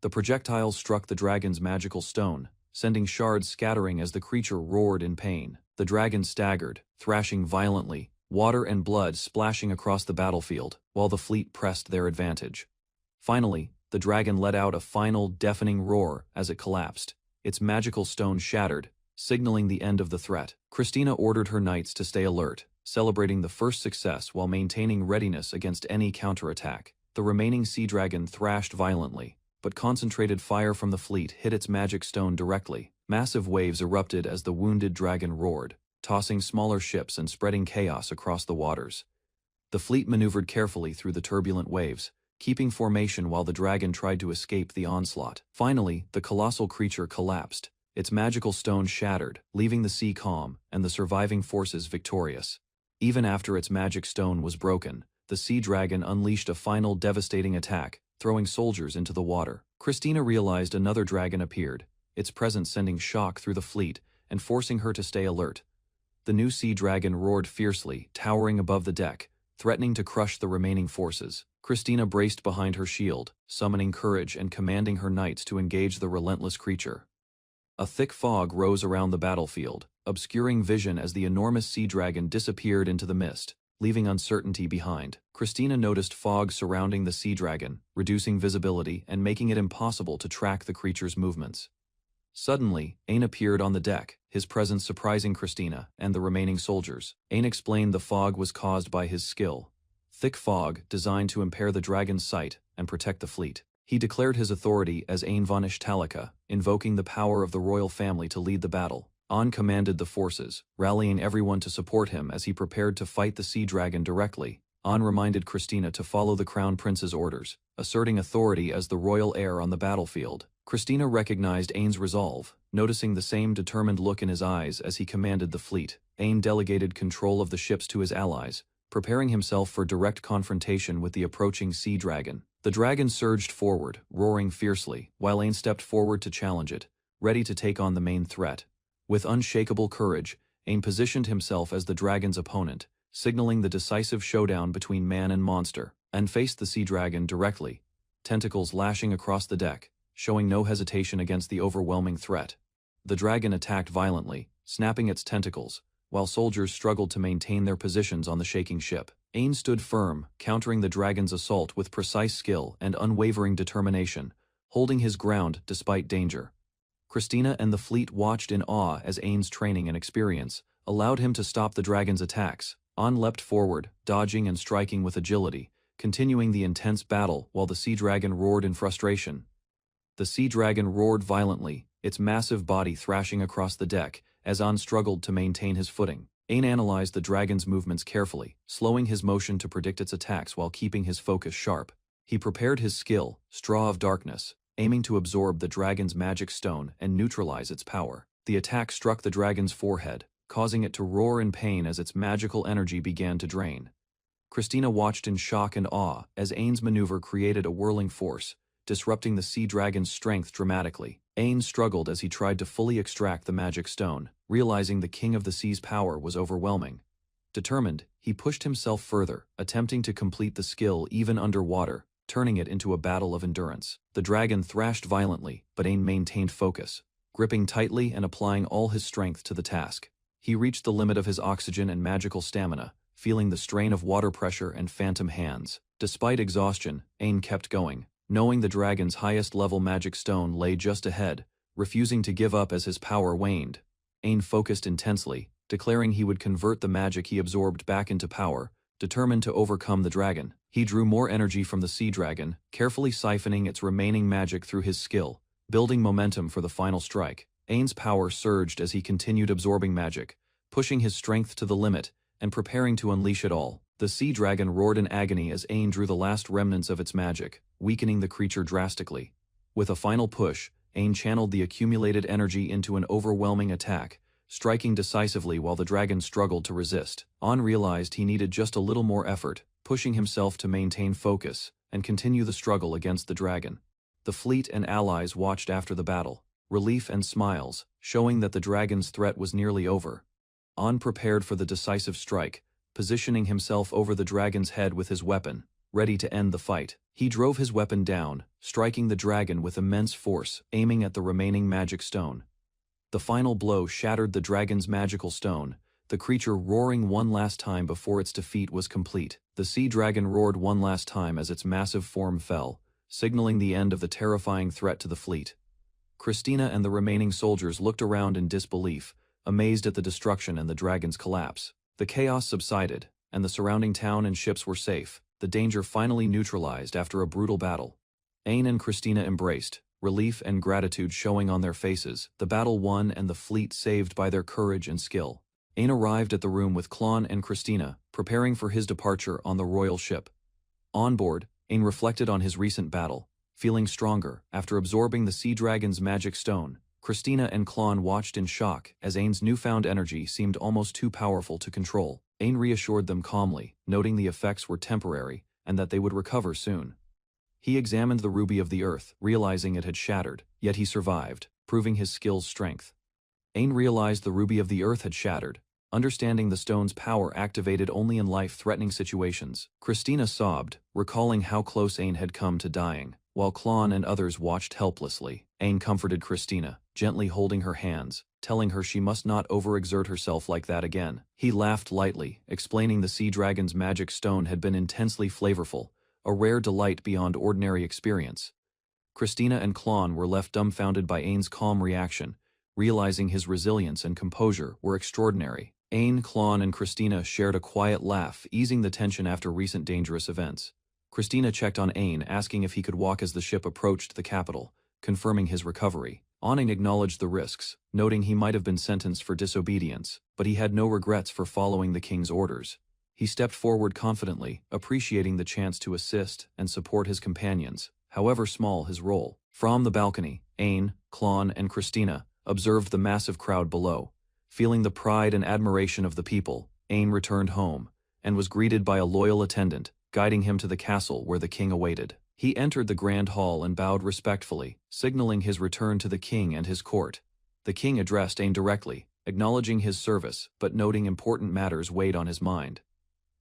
The projectiles struck the dragon's magical stone, sending shards scattering as the creature roared in pain. The dragon staggered, thrashing violently, water and blood splashing across the battlefield, while the fleet pressed their advantage. Finally, the dragon let out a final deafening roar as it collapsed. Its magical stone shattered, signaling the end of the threat. Christina ordered her knights to stay alert, celebrating the first success while maintaining readiness against any counterattack. The remaining sea dragon thrashed violently, but concentrated fire from the fleet hit its magic stone directly. Massive waves erupted as the wounded dragon roared, tossing smaller ships and spreading chaos across the waters. The fleet maneuvered carefully through the turbulent waves, keeping formation while the dragon tried to escape the onslaught. Finally, the colossal creature collapsed, its magical stone shattered, leaving the sea calm and the surviving forces victorious. Even after its magic stone was broken, the sea dragon unleashed a final devastating attack, throwing soldiers into the water. Christina realized another dragon appeared, its presence sending shock through the fleet and forcing her to stay alert. The new sea dragon roared fiercely, towering above the deck, threatening to crush the remaining forces. Christina braced behind her shield, summoning courage and commanding her knights to engage the relentless creature. A thick fog rose around the battlefield, obscuring vision as the enormous sea dragon disappeared into the mist, leaving uncertainty behind. Christina noticed fog surrounding the sea dragon, reducing visibility and making it impossible to track the creature's movements. Suddenly, Ain appeared on the deck, his presence surprising Christina and the remaining soldiers. Ain explained the fog was caused by his skill. Thick fog designed to impair the dragon's sight and protect the fleet. He declared his authority as Ain von Ishtalika, invoking the power of the royal family to lead the battle. An commanded the forces, rallying everyone to support him as he prepared to fight the sea dragon directly. An reminded Christina to follow the crown prince's orders, asserting authority as the royal heir on the battlefield. Christina recognized Ain's resolve, noticing the same determined look in his eyes as he commanded the fleet. Ain delegated control of the ships to his allies, preparing himself for direct confrontation with the approaching sea dragon. The dragon surged forward, roaring fiercely, while Ain stepped forward to challenge it, ready to take on the main threat. With unshakable courage, Ain positioned himself as the dragon's opponent, signaling the decisive showdown between man and monster, and faced the sea dragon directly, tentacles lashing across the deck, showing no hesitation against the overwhelming threat. The dragon attacked violently, snapping its tentacles, while soldiers struggled to maintain their positions on the shaking ship. Ain stood firm, countering the dragon's assault with precise skill and unwavering determination, holding his ground despite danger. Christina and the fleet watched in awe as Ain's training and experience allowed him to stop the dragon's attacks. An leapt forward, dodging and striking with agility, continuing the intense battle while the sea dragon roared in frustration. The sea dragon roared violently, its massive body thrashing across the deck as An struggled to maintain his footing. Ain analyzed the dragon's movements carefully, slowing his motion to predict its attacks while keeping his focus sharp. He prepared his skill, Straw of Darkness, aiming to absorb the dragon's magic stone and neutralize its power. The attack struck the dragon's forehead, causing it to roar in pain as its magical energy began to drain. Christina watched in shock and awe as Ain's maneuver created a whirling force, disrupting the sea dragon's strength dramatically. Ain struggled as he tried to fully extract the magic stone, realizing the King of the Sea's power was overwhelming. Determined, he pushed himself further, attempting to complete the skill even underwater, turning it into a battle of endurance. The dragon thrashed violently, but Ain maintained focus, gripping tightly and applying all his strength to the task. He reached the limit of his oxygen and magical stamina, feeling the strain of water pressure and phantom hands. Despite exhaustion, Ain kept going, knowing the dragon's highest-level magic stone lay just ahead, refusing to give up as his power waned. Ain focused intensely, declaring he would convert the magic he absorbed back into power, determined to overcome the dragon. He drew more energy from the sea dragon, carefully siphoning its remaining magic through his skill, building momentum for the final strike. Ain's power surged as he continued absorbing magic, pushing his strength to the limit and preparing to unleash it all. The sea dragon roared in agony as Ain drew the last remnants of its magic, weakening the creature drastically. With a final push, Ain channeled the accumulated energy into an overwhelming attack, striking decisively while the dragon struggled to resist. An realized he needed just a little more effort, pushing himself to maintain focus and continue the struggle against the dragon. The fleet and allies watched after the battle, relief and smiles, showing that the dragon's threat was nearly over. An prepared for the decisive strike, positioning himself over the dragon's head with his weapon, ready to end the fight. He drove his weapon down, striking the dragon with immense force, aiming at the remaining magic stone. The final blow shattered the dragon's magical stone, the creature roaring one last time before its defeat was complete. The sea dragon roared one last time as its massive form fell, signaling the end of the terrifying threat to the fleet. Christina and the remaining soldiers looked around in disbelief, amazed at the destruction and the dragon's collapse. The chaos subsided, and the surrounding town and ships were safe, the danger finally neutralized after a brutal battle. Ain and Christina embraced, relief and gratitude showing on their faces, the battle won and the fleet saved by their courage and skill. Ain arrived at the room with Klon and Christina, preparing for his departure on the royal ship. On board, Ain reflected on his recent battle, feeling stronger after absorbing the sea dragon's magic stone. Christina and Klon watched in shock as Ain's newfound energy seemed almost too powerful to control. Ain reassured them calmly, noting the effects were temporary and that they would recover soon. He examined the ruby of the earth, realizing it had shattered, yet he survived, proving his skill's strength. Ain realized the ruby of the earth had shattered, understanding the stone's power activated only in life-threatening situations. Christina sobbed, recalling how close Ain had come to dying, while Klon and others watched helplessly. Ain comforted Christina, gently holding her hands, telling her she must not overexert herself like that again. He laughed lightly, explaining the sea dragon's magic stone had been intensely flavorful, a rare delight beyond ordinary experience. Christina and Klon were left dumbfounded by Ain's calm reaction, realizing his resilience and composure were extraordinary. Ain, Klon, and Christina shared a quiet laugh, easing the tension after recent dangerous events. Christina checked on Ain, asking if he could walk as the ship approached the capital, confirming his recovery. Ain acknowledged the risks, noting he might have been sentenced for disobedience, but he had no regrets for following the king's orders. He stepped forward confidently, appreciating the chance to assist and support his companions, however small his role. From the balcony, Ain, Klon, and Christina observed the massive crowd below. Feeling the pride and admiration of the people, Ain returned home, and was greeted by a loyal attendant, guiding him to the castle where the king awaited. He entered the grand hall and bowed respectfully, signaling his return to the king and his court. The king addressed Ain directly, acknowledging his service but noting important matters weighed on his mind.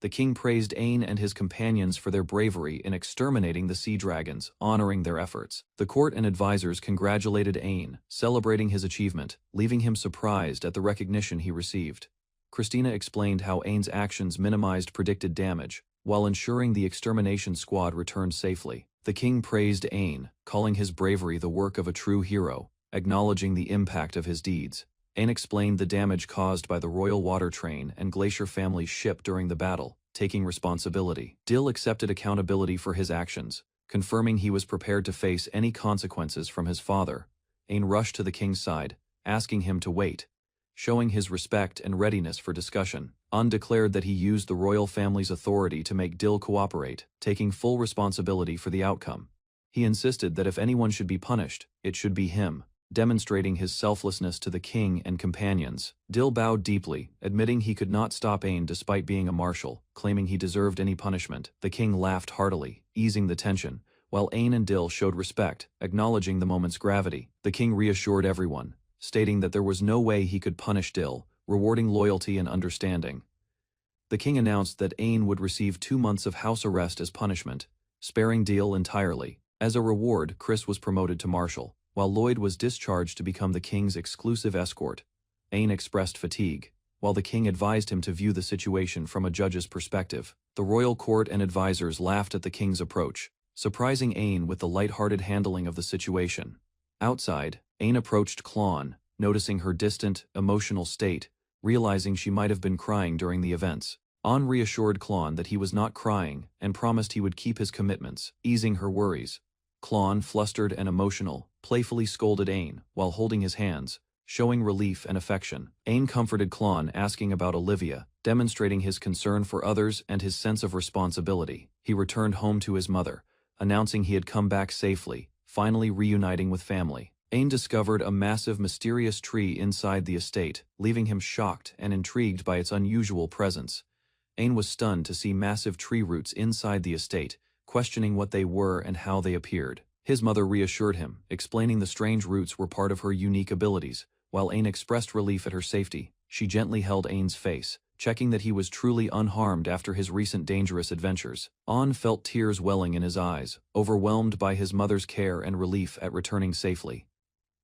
The king praised Ain and his companions for their bravery in exterminating the sea dragons, honoring their efforts. The court and advisors congratulated Ain, celebrating his achievement, leaving him surprised at the recognition he received. Christina explained how Ain's actions minimized predicted damage, while ensuring the extermination squad returned safely. The king praised Ain, calling his bravery the work of a true hero, acknowledging the impact of his deeds. Ain explained the damage caused by the royal water train and glacier family's ship during the battle, taking responsibility. Dill accepted accountability for his actions, confirming he was prepared to face any consequences from his father. Ain rushed to the king's side, asking him to wait, showing his respect and readiness for discussion. An declared that he used the royal family's authority to make Dill cooperate, taking full responsibility for the outcome. He insisted that if anyone should be punished, it should be him, demonstrating his selflessness to the king and companions. Dill bowed deeply, admitting he could not stop Ain despite being a marshal, claiming he deserved any punishment. The king laughed heartily, easing the tension, while Ain and Dill showed respect, acknowledging the moment's gravity. The king reassured everyone, stating that there was no way he could punish Dill, rewarding loyalty and understanding. The king announced that Ain would receive 2 months of house arrest as punishment, sparing Dill entirely. As a reward, Chris was promoted to marshal, while Lloyd was discharged to become the king's exclusive escort. Ain expressed fatigue, while the king advised him to view the situation from a judge's perspective. The royal court and advisors laughed at the king's approach, surprising Ain with the light-hearted handling of the situation. Outside, Ain approached Klon, noticing her distant, emotional state, realizing she might have been crying during the events. An reassured Klon that he was not crying and promised he would keep his commitments, easing her worries. Klon, flustered and emotional, playfully scolded Ain while holding his hands, showing relief and affection. Ain comforted Klon, asking about Olivia, demonstrating his concern for others and his sense of responsibility. He returned home to his mother, announcing he had come back safely, finally reuniting with family. Ain discovered a massive mysterious tree inside the estate, leaving him shocked and intrigued by its unusual presence. Ain was stunned to see massive tree roots inside the estate, questioning what they were and how they appeared. His mother reassured him, explaining the strange roots were part of her unique abilities. While Ain expressed relief at her safety, she gently held Ain's face, checking that he was truly unharmed after his recent dangerous adventures. An felt tears welling in his eyes, overwhelmed by his mother's care and relief at returning safely.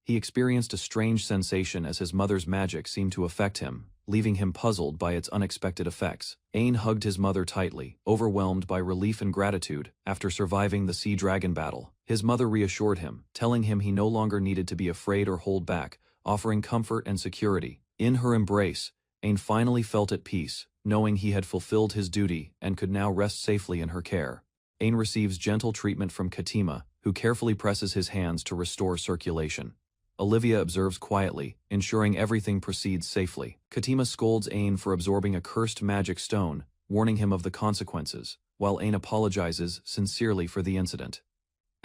He experienced a strange sensation as his mother's magic seemed to affect him, leaving him puzzled by its unexpected effects. Ain hugged his mother tightly, overwhelmed by relief and gratitude after surviving the sea dragon battle. His mother reassured him, telling him he no longer needed to be afraid or hold back, offering comfort and security. In her embrace, Ain finally felt at peace, knowing he had fulfilled his duty and could now rest safely in her care. Ain receives gentle treatment from Katima, who carefully presses his hands to restore circulation. Olivia observes quietly, ensuring everything proceeds safely. Katima scolds Ain for absorbing a cursed magic stone, warning him of the consequences, while Ain apologizes sincerely for the incident.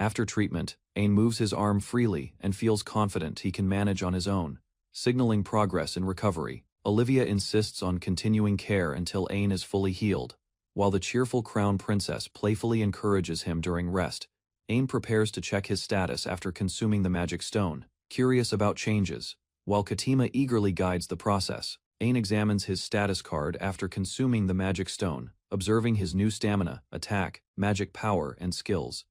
After treatment, Ain moves his arm freely and feels confident he can manage on his own, signaling progress in recovery. Olivia insists on continuing care until Ain is fully healed, while the cheerful crown princess playfully encourages him during rest. Ain prepares to check his status after consuming the magic stone, curious about changes, while Katima eagerly guides the process. Ain examines his status card after consuming the magic stone, observing his new stamina, attack, magic power, and skills.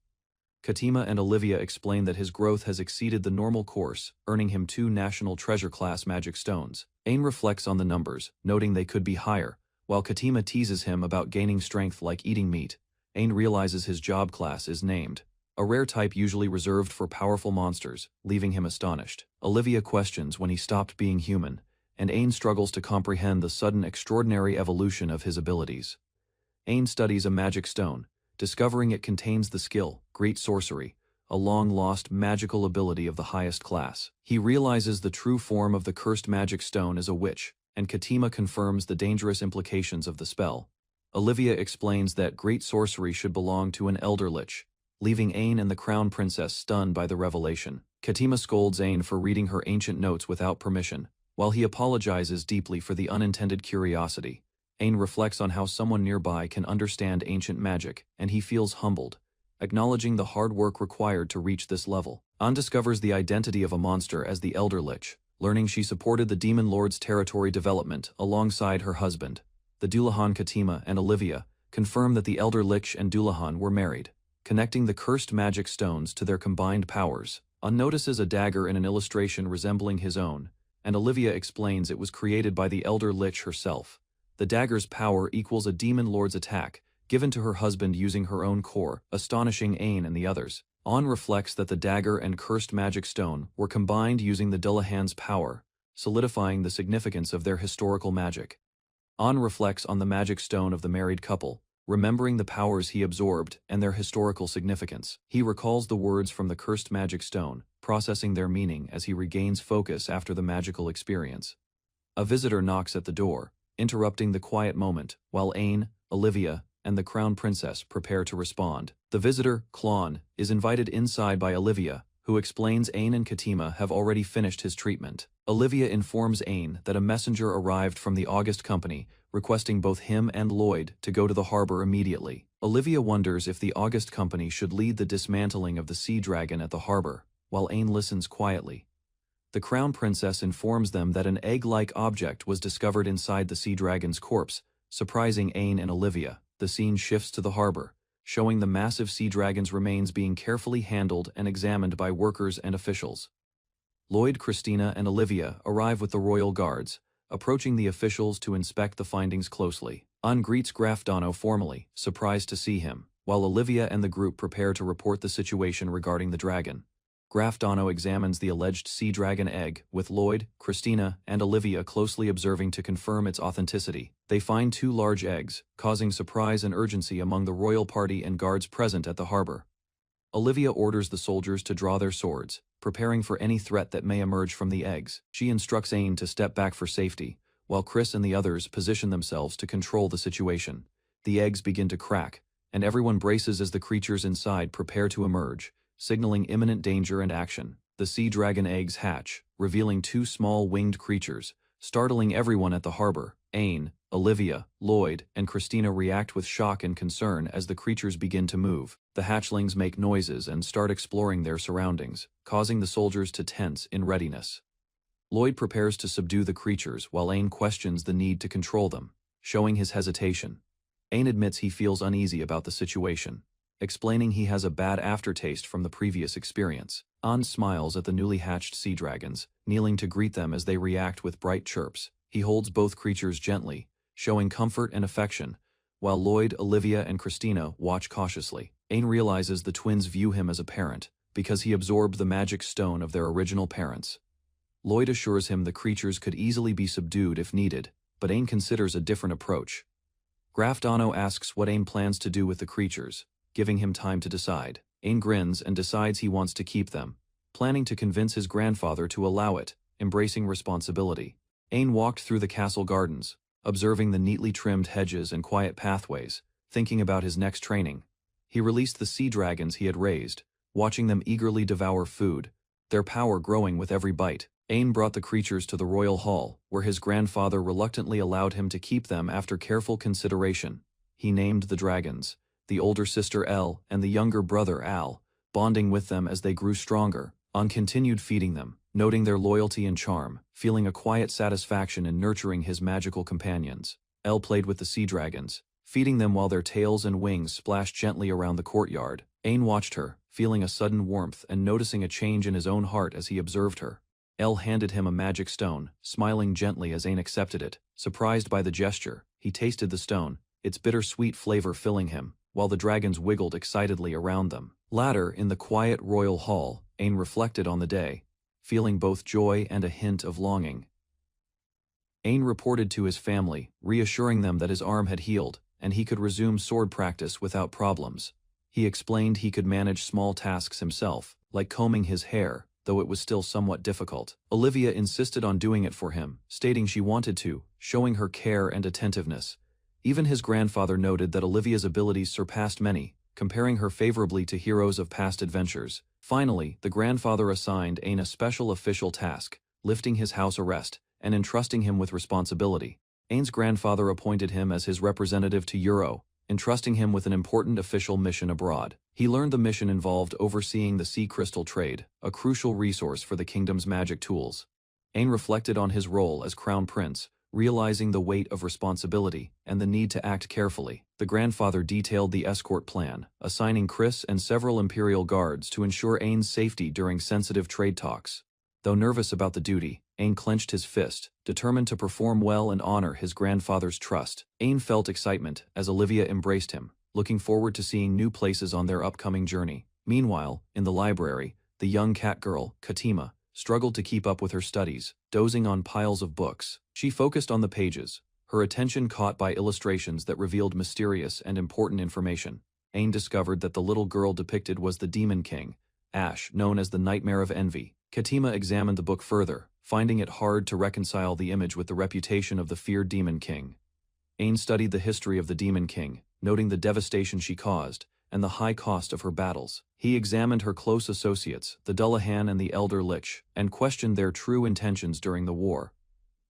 Katima and Olivia explain that his growth has exceeded the normal course, earning him 2 national treasure-class magic stones. Ain reflects on the numbers, noting they could be higher, while Katima teases him about gaining strength like eating meat. Ain realizes his job class is named, a rare type usually reserved for powerful monsters, leaving him astonished. Olivia questions when he stopped being human, and Ain struggles to comprehend the sudden extraordinary evolution of his abilities. Ain studies a magic stone, discovering it contains the skill, Great Sorcery, a long-lost magical ability of the highest class. He realizes the true form of the cursed magic stone is a witch, and Katima confirms the dangerous implications of the spell. Olivia explains that Great Sorcery should belong to an elder lich, leaving Ain and the crown princess stunned by the revelation. Katima scolds Ain for reading her ancient notes without permission, while he apologizes deeply for the unintended curiosity. Ain reflects on how someone nearby can understand ancient magic, and he feels humbled, acknowledging the hard work required to reach this level. An discovers the identity of a monster as the Elder Lich, learning she supported the Demon Lord's territory development alongside her husband. the Dullahan Katima and Olivia, confirm that the elder Lich and Dullahan were married. Connecting the cursed magic stones to their combined powers, Owen notices a dagger in an illustration resembling his own, and Olivia explains it was created by the elder Lich herself. The dagger's power equals a demon lord's attack, given to her husband using her own core, astonishing Owen and the others. Owen reflects that the dagger and cursed magic stone were combined using the Dullahan's power, solidifying the significance of their historical magic. Owen reflects on the magic stone of the married couple, remembering the powers he absorbed and their historical significance. He recalls the words from the cursed magic stone, processing their meaning as he regains focus after the magical experience. A visitor knocks at the door, interrupting the quiet moment, while Owen, Olivia, and the crown princess prepare to respond. The visitor, Klon, is invited inside by Olivia, who explains Owen and Katima have already finished his treatment. Olivia informs Owen that a messenger arrived from the August Company, requesting both him and Lloyd to go to the harbor immediately. Olivia wonders if the August Company should lead the dismantling of the sea dragon at the harbor, while Owen listens quietly. The crown princess informs them that an egg-like object was discovered inside the sea dragon's corpse, surprising Owen and Olivia. The scene shifts to the harbor, showing the massive sea dragon's remains being carefully handled and examined by workers and officials. Lloyd, Christina, and Olivia arrive with the royal guards, approaching the officials to inspect the findings closely. Owen greets Graf Dono formally, surprised to see him, while Olivia and the group prepare to report the situation regarding the dragon. Graf Dono examines the alleged sea dragon egg, with Lloyd, Christina, and Olivia closely observing to confirm its authenticity. They find 2 large eggs, causing surprise and urgency among the royal party and guards present at the harbor. Olivia orders the soldiers to draw their swords, preparing for any threat that may emerge from the eggs. She instructs Owen to step back for safety, while Chris and the others position themselves to control the situation. The eggs begin to crack, and everyone braces as the creatures inside prepare to emerge, signaling imminent danger and action. The sea dragon eggs hatch, revealing 2 small winged creatures, startling everyone at the harbor. Owen, Olivia, Lloyd, and Christina react with shock and concern as the creatures begin to move. The hatchlings make noises and start exploring their surroundings, causing the soldiers to tense in readiness. Lloyd prepares to subdue the creatures while Owen questions the need to control them, showing his hesitation. Owen admits he feels uneasy about the situation, explaining he has a bad aftertaste from the previous experience. Owen smiles at the newly hatched sea dragons, kneeling to greet them as they react with bright chirps. He holds both creatures gently, showing comfort and affection, while Lloyd, Olivia, and Christina watch cautiously. Owen realizes the twins view him as a parent, because he absorbed the magic stone of their original parents. Lloyd assures him the creatures could easily be subdued if needed, but Owen considers a different approach. Graf Dono asks what Owen plans to do with the creatures, giving him time to decide. Owen grins and decides he wants to keep them, planning to convince his grandfather to allow it, embracing responsibility. Owen walked through the castle gardens, observing the neatly trimmed hedges and quiet pathways, thinking about his next training. He released the sea dragons he had raised, watching them eagerly devour food, their power growing with every bite. Owen brought the creatures to the royal hall, where his grandfather reluctantly allowed him to keep them after careful consideration. He named the dragons, the older sister Elle and the younger brother Al, bonding with them as they grew stronger. Owen continued feeding them, noting their loyalty and charm, feeling a quiet satisfaction in nurturing his magical companions. Elle played with the sea dragons, feeding them while their tails and wings splashed gently around the courtyard. Owen watched her, feeling a sudden warmth and noticing a change in his own heart as he observed her. Elle handed him a magic stone, smiling gently as Owen accepted it. Surprised by the gesture, he tasted the stone, its bittersweet flavor filling him, while the dragons wiggled excitedly around them. Later, in the quiet royal hall, Owen reflected on the day, feeling both joy and a hint of longing. Owen reported to his family, reassuring them that his arm had healed, and he could resume sword practice without problems. He explained he could manage small tasks himself, like combing his hair, though it was still somewhat difficult. Olivia insisted on doing it for him, stating she wanted to, showing her care and attentiveness. Even his grandfather noted that Olivia's abilities surpassed many, comparing her favorably to heroes of past adventures. Finally, the grandfather assigned Owen a special official task, lifting his house arrest, and entrusting him with responsibility. Owen's grandfather appointed him as his representative to Euro, entrusting him with an important official mission abroad. He learned the mission involved overseeing the sea crystal trade, a crucial resource for the kingdom's magic tools. Owen reflected on his role as crown prince, realizing the weight of responsibility and the need to act carefully. The grandfather detailed the escort plan, assigning Chris and several Imperial guards to ensure Ain's safety during sensitive trade talks. Though nervous about the duty, Ain clenched his fist, determined to perform well and honor his grandfather's trust. Ain felt excitement as Olivia embraced him, looking forward to seeing new places on their upcoming journey. Meanwhile, in the library, the young cat girl, Katima, struggled to keep up with her studies, dozing on piles of books. She focused on the pages, her attention caught by illustrations that revealed mysterious and important information. Ain discovered that the little girl depicted was the Demon King, Ash, known as the Nightmare of Envy. Katima examined the book further, finding it hard to reconcile the image with the reputation of the feared Demon King. Ain studied the history of the Demon King, noting the devastation she caused and the high cost of her battles. He examined her close associates, the Dullahan and the Elder Lich, and questioned their true intentions during the war.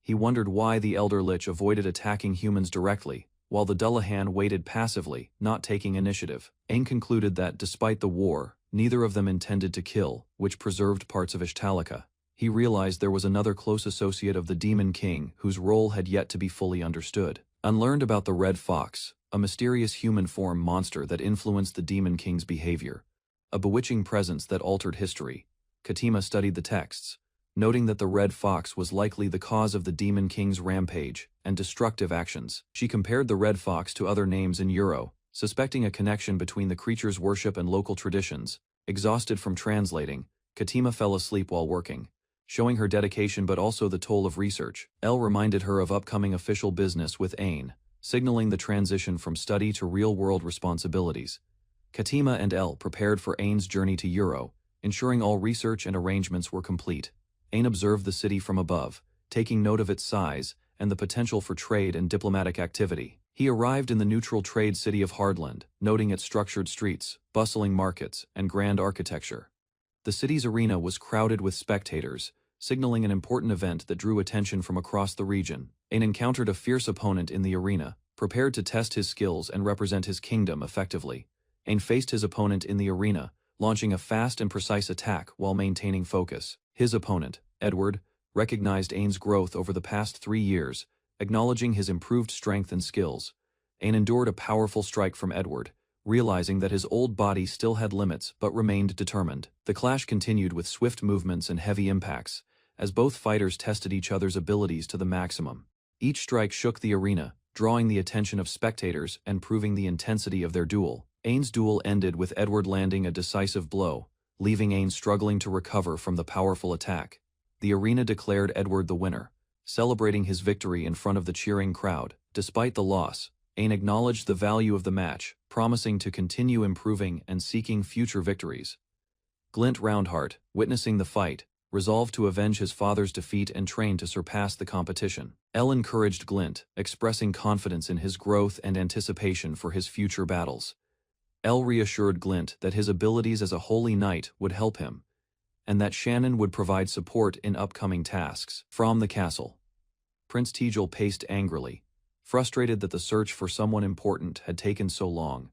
He wondered why the Elder Lich avoided attacking humans directly, while the Dullahan waited passively, not taking initiative. Ain concluded that, despite the war, neither of them intended to kill, which preserved parts of Ishtalika. He realized there was another close associate of the Demon King whose role had yet to be fully understood. Unlearned about the Red Fox, a mysterious human form monster that influenced the Demon King's behavior, a bewitching presence that altered history. Katima studied the texts, noting that the Red Fox was likely the cause of the Demon King's rampage and destructive actions. She compared the Red Fox to other names in Euro, suspecting a connection between the creature's worship and local traditions. Exhausted from translating, Katima fell asleep while working, showing her dedication but also the toll of research. Elle reminded her of upcoming official business with Ain, signaling the transition from study to real-world responsibilities. Katima and Elle prepared for Ain's journey to Euro, ensuring all research and arrangements were complete. Ain observed the city from above, taking note of its size and the potential for trade and diplomatic activity. He arrived in the neutral trade city of Hardland, noting its structured streets, bustling markets, and grand architecture. The city's arena was crowded with spectators, signaling an important event that drew attention from across the region. Ain encountered a fierce opponent in the arena, prepared to test his skills and represent his kingdom effectively. Ain faced his opponent in the arena, launching a fast and precise attack while maintaining focus. His opponent, Edward, recognized Ain's growth over the past 3 years, acknowledging his improved strength and skills. Ain endured a powerful strike from Edward, realizing that his old body still had limits but remained determined. The clash continued with swift movements and heavy impacts, as both fighters tested each other's abilities to the maximum. Each strike shook the arena, drawing the attention of spectators and proving the intensity of their duel. Ain's duel ended with Edward landing a decisive blow, leaving Ain struggling to recover from the powerful attack. The arena declared Edward the winner, celebrating his victory in front of the cheering crowd. Despite the loss, Ain acknowledged the value of the match, promising to continue improving and seeking future victories. Glint Roundheart, witnessing the fight, resolved to avenge his father's defeat and train to surpass the competition. Elle encouraged Glint, expressing confidence in his growth and anticipation for his future battles. Elle reassured Glint that his abilities as a holy knight would help him, and that Shannon would provide support in upcoming tasks. From the castle, Prince Tejal paced angrily, frustrated that the search for someone important had taken so long.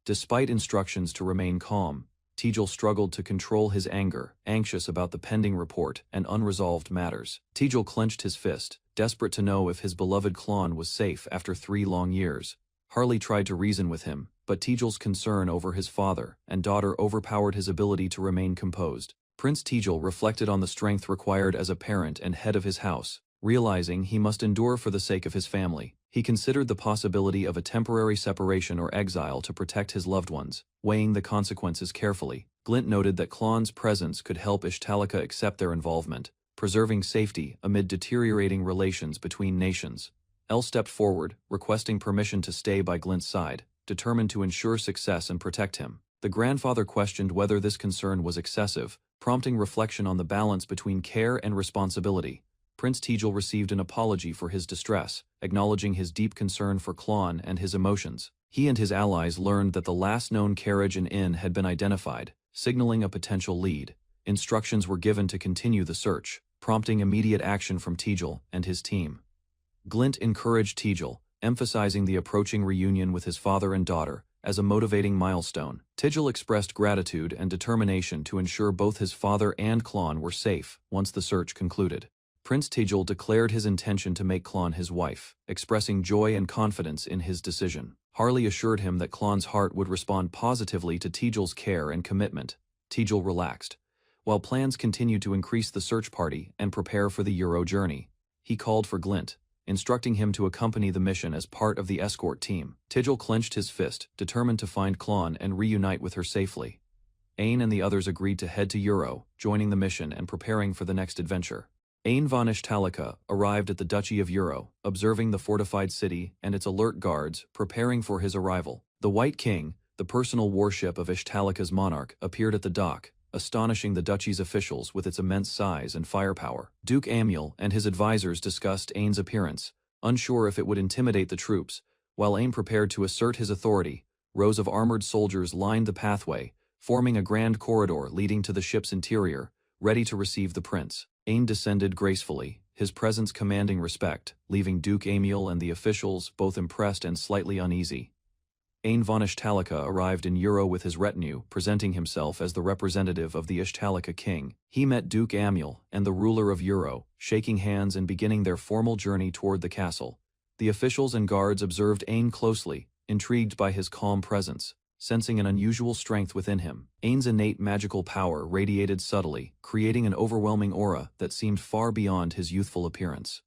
Despite instructions to remain calm, Tejal struggled to control his anger, anxious about the pending report and unresolved matters. Tejal clenched his fist, desperate to know if his beloved Klon was safe after 3 long years. Harley tried to reason with him, but Tejal's concern over his father and daughter overpowered his ability to remain composed. Prince Tejal reflected on the strength required as a parent and head of his house, realizing he must endure for the sake of his family. He considered the possibility of a temporary separation or exile to protect his loved ones, weighing the consequences carefully. Glint noted that Klon's presence could help Ishtalika accept their involvement, preserving safety amid deteriorating relations between nations. Elle stepped forward, requesting permission to stay by Glint's side, determined to ensure success and protect him. The grandfather questioned whether this concern was excessive, prompting reflection on the balance between care and responsibility. Prince Tejal received an apology for his distress, acknowledging his deep concern for Klon and his emotions. He and his allies learned that the last known carriage and inn had been identified, signaling a potential lead. Instructions were given to continue the search, prompting immediate action from Tejal and his team. Glint encouraged Tejal, emphasizing the approaching reunion with his father and daughter as a motivating milestone. Tejal expressed gratitude and determination to ensure both his father and Klon were safe once the search concluded. Prince Tijul declared his intention to make Klon his wife, expressing joy and confidence in his decision. Harley assured him that Klon's heart would respond positively to Tijul's care and commitment. Tijul relaxed. While plans continued to increase the search party and prepare for the Euro journey, he called for Glint, instructing him to accompany the mission as part of the escort team. Tijul clenched his fist, determined to find Klon and reunite with her safely. Ain and the others agreed to head to Euro, joining the mission and preparing for the next adventure. Ain von Ishtalika arrived at the Duchy of Euro, observing the fortified city and its alert guards, preparing for his arrival. The White King, the personal warship of Ishtalika's monarch, appeared at the dock, astonishing the duchy's officials with its immense size and firepower. Duke Amiel and his advisors discussed Ain's appearance, unsure if it would intimidate the troops. While Ain prepared to assert his authority, rows of armored soldiers lined the pathway, forming a grand corridor leading to the ship's interior, ready to receive the prince. Ain descended gracefully, his presence commanding respect, leaving Duke Amiel and the officials both impressed and slightly uneasy. Ain von Ishtalika arrived in Euro with his retinue, presenting himself as the representative of the Ishtalika king. He met Duke Amiel and the ruler of Euro, shaking hands and beginning their formal journey toward the castle. The officials and guards observed Ain closely, intrigued by his calm presence, sensing an unusual strength within him. Ain's innate magical power radiated subtly, creating an overwhelming aura that seemed far beyond his youthful appearance.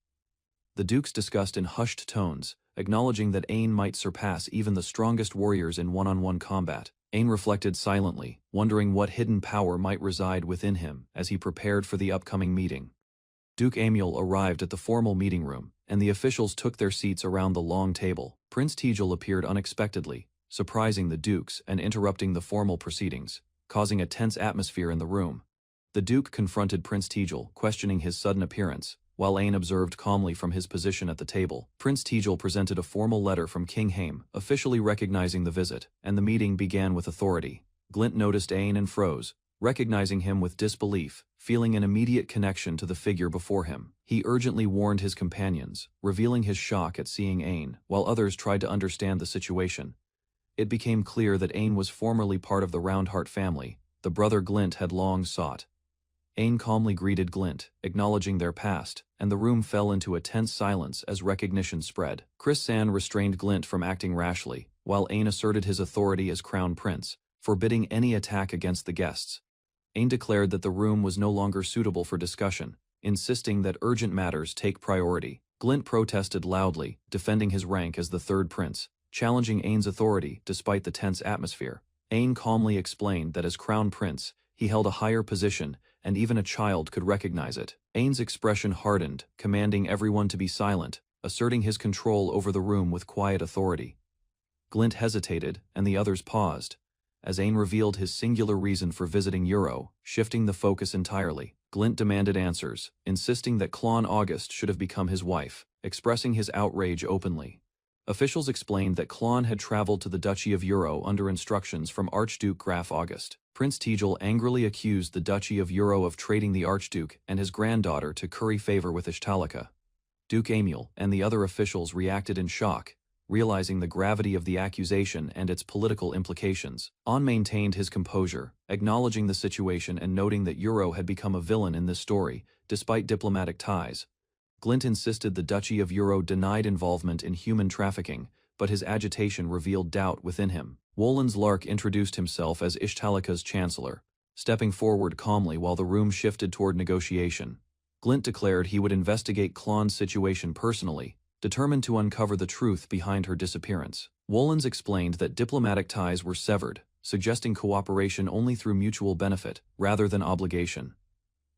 The dukes discussed in hushed tones, acknowledging that Ain might surpass even the strongest warriors in one-on-one combat. Ain reflected silently, wondering what hidden power might reside within him as he prepared for the upcoming meeting. Duke Amiel arrived at the formal meeting room, and the officials took their seats around the long table. Prince Tijul appeared unexpectedly, surprising the dukes and interrupting the formal proceedings, causing a tense atmosphere in the room. The duke confronted Prince Tijul, questioning his sudden appearance, while Ain observed calmly from his position at the table. Prince Tijul presented a formal letter from King Haim, officially recognizing the visit, and the meeting began with authority. Glint noticed Ain and froze, recognizing him with disbelief, feeling an immediate connection to the figure before him. He urgently warned his companions, revealing his shock at seeing Ain, while others tried to understand the situation. It became clear that Ain was formerly part of the Roundheart family, the brother Glint had long sought. Ain calmly greeted Glint, acknowledging their past, and the room fell into a tense silence as recognition spread. Chris San restrained Glint from acting rashly, while Ain asserted his authority as Crown Prince, forbidding any attack against the guests. Ain declared that the room was no longer suitable for discussion, insisting that urgent matters take priority. Glint protested loudly, defending his rank as the third prince, challenging Ain's authority despite the tense atmosphere. Ain calmly explained that as Crown Prince, he held a higher position, and even a child could recognize it. Ain's expression hardened, commanding everyone to be silent, asserting his control over the room with quiet authority. Glint hesitated, and the others paused, as Ain revealed his singular reason for visiting Euro, shifting the focus entirely. Glint demanded answers, insisting that Klon August should have become his wife, expressing his outrage openly. Officials explained that Klon had traveled to the Duchy of Euro under instructions from Archduke Graf August. Prince Tijul angrily accused the Duchy of Euro of trading the Archduke and his granddaughter to curry favor with Ishtalika. Duke Amiel and the other officials reacted in shock, realizing the gravity of the accusation and its political implications. An maintained his composure, acknowledging the situation and noting that Euro had become a villain in this story, despite diplomatic ties. Glint insisted the Duchy of Euro denied involvement in human trafficking, but his agitation revealed doubt within him. Wollens Lark introduced himself as Ishtalika's chancellor, stepping forward calmly while the room shifted toward negotiation. Glint declared he would investigate Klon's situation personally, determined to uncover the truth behind her disappearance. Wollens explained that diplomatic ties were severed, suggesting cooperation only through mutual benefit, rather than obligation.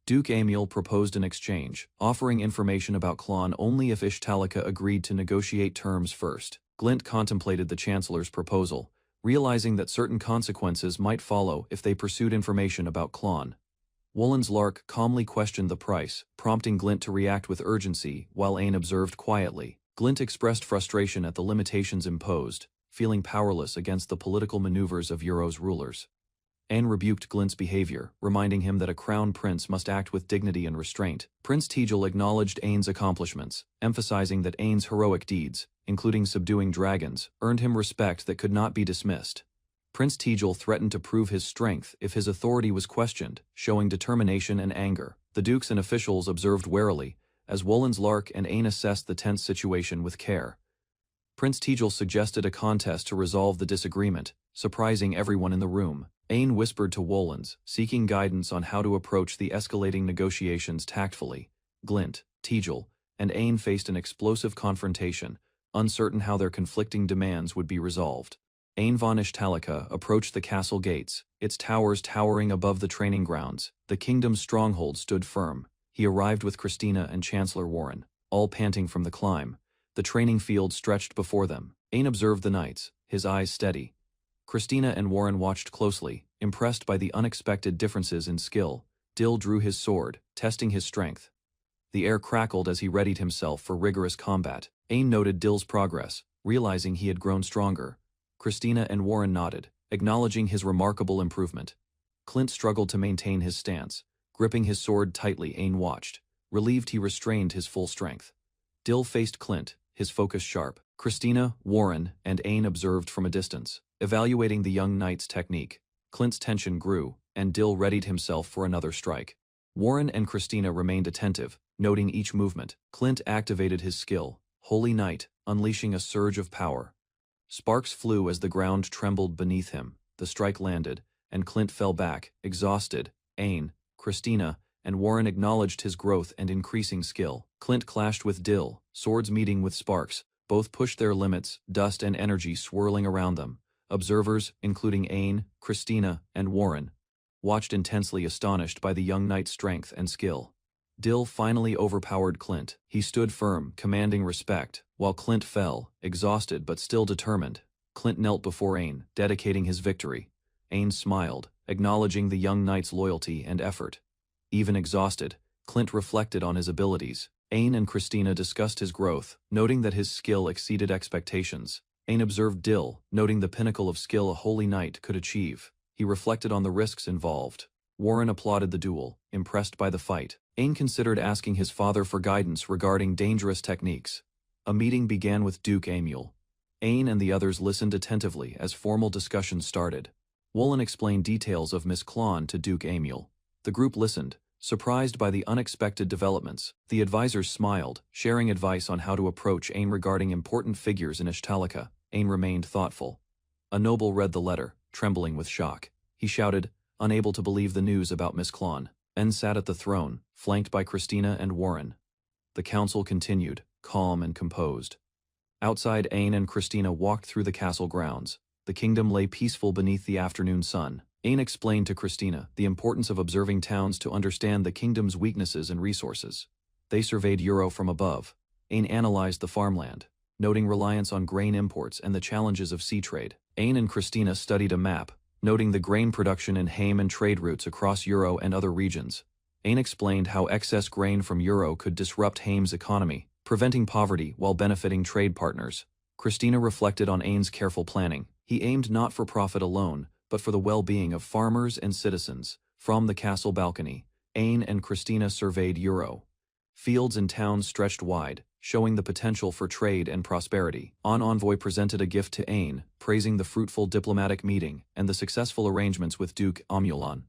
Duke Amiel proposed an exchange, offering information about Klon only if Ishtalika agreed to negotiate terms first. Glint contemplated the Chancellor's proposal, realizing that certain consequences might follow if they pursued information about Klon. Wollens Lark calmly questioned the price, prompting Glint to react with urgency, while Ain observed quietly. Glint expressed frustration at the limitations imposed, feeling powerless against the political maneuvers of Euro's rulers. Ain rebuked Glint's behavior, reminding him that a crown prince must act with dignity and restraint. Prince Tijul acknowledged Ain's accomplishments, emphasizing that Ain's heroic deeds, including subduing dragons, earned him respect that could not be dismissed. Prince Tijul threatened to prove his strength if his authority was questioned, showing determination and anger. The dukes and officials observed warily, as Wolin's Lark and Ain assessed the tense situation with care. Prince Tejal suggested a contest to resolve the disagreement, surprising everyone in the room. Ain whispered to Wolins, seeking guidance on how to approach the escalating negotiations tactfully. Glint, Tejal, and Ain faced an explosive confrontation, uncertain how their conflicting demands would be resolved. Ain von Ishtalika approached the castle gates, its towers towering above the training grounds. The kingdom's stronghold stood firm. He arrived with Christina and Chancellor Warren, all panting from the climb. The training field stretched before them. Ain observed the knights, his eyes steady. Christina and Warren watched closely, impressed by the unexpected differences in skill. Dill drew his sword, testing his strength. The air crackled as he readied himself for rigorous combat. Ain noted Dill's progress, realizing he had grown stronger. Christina and Warren nodded, acknowledging his remarkable improvement. Clint struggled to maintain his stance. Gripping his sword tightly, Ain watched. Relieved, he restrained his full strength. Dill faced Clint, his focus sharp. Christina, Warren, and Ain observed from a distance, evaluating the young knight's technique. Clint's tension grew, and Dill readied himself for another strike. Warren and Christina remained attentive, noting each movement. Clint activated his skill, Holy Knight, unleashing a surge of power. Sparks flew as the ground trembled beneath him. The strike landed, and Clint fell back, exhausted. Ain, Christina, and Warren acknowledged his growth and increasing skill. Clint clashed with Dill, swords meeting with sparks. Both pushed their limits, dust and energy swirling around them. Observers, including Ain, Christina, and Warren, watched intensely, astonished by the young knight's strength and skill. Dill finally overpowered Clint. He stood firm, commanding respect, while Clint fell, exhausted but still determined. Clint knelt before Ain, dedicating his victory. Ain smiled, acknowledging the young knight's loyalty and effort. Even exhausted, Clint reflected on his abilities. Ain and Christina discussed his growth, noting that his skill exceeded expectations. Ain observed Dill, noting the pinnacle of skill a holy knight could achieve. He reflected on the risks involved. Warren applauded the duel, impressed by the fight. Ain considered asking his father for guidance regarding dangerous techniques. A meeting began with Duke Amul. Ain and the others listened attentively as formal discussions started. Wolin explained details of Miss Klon to Duke Amul. The group listened, surprised by the unexpected developments. The advisors smiled, sharing advice on how to approach Ain regarding important figures in Ishtalika. Ain remained thoughtful. A noble read the letter, trembling with shock. He shouted, unable to believe the news about Miss Klon. Ain sat at the throne, flanked by Christina and Warren. The council continued, calm and composed. Outside, Ain and Christina walked through the castle grounds. The kingdom lay peaceful beneath the afternoon sun. Ain explained to Christina the importance of observing towns to understand the kingdom's weaknesses and resources. They surveyed Euro from above. Ain analyzed the farmland, noting reliance on grain imports and the challenges of sea trade. Ain and Christina studied a map, noting the grain production in Haim and trade routes across Euro and other regions. Ain explained how excess grain from Euro could disrupt Haim's economy, preventing poverty while benefiting trade partners. Christina reflected on Ain's careful planning. He aimed not for profit alone, but for the well-being of farmers and citizens. From the castle balcony, Ain and Christina surveyed Euro. Fields and towns stretched wide, showing the potential for trade and prosperity. An envoy presented a gift to Ain, praising the fruitful diplomatic meeting and the successful arrangements with Duke Amulan.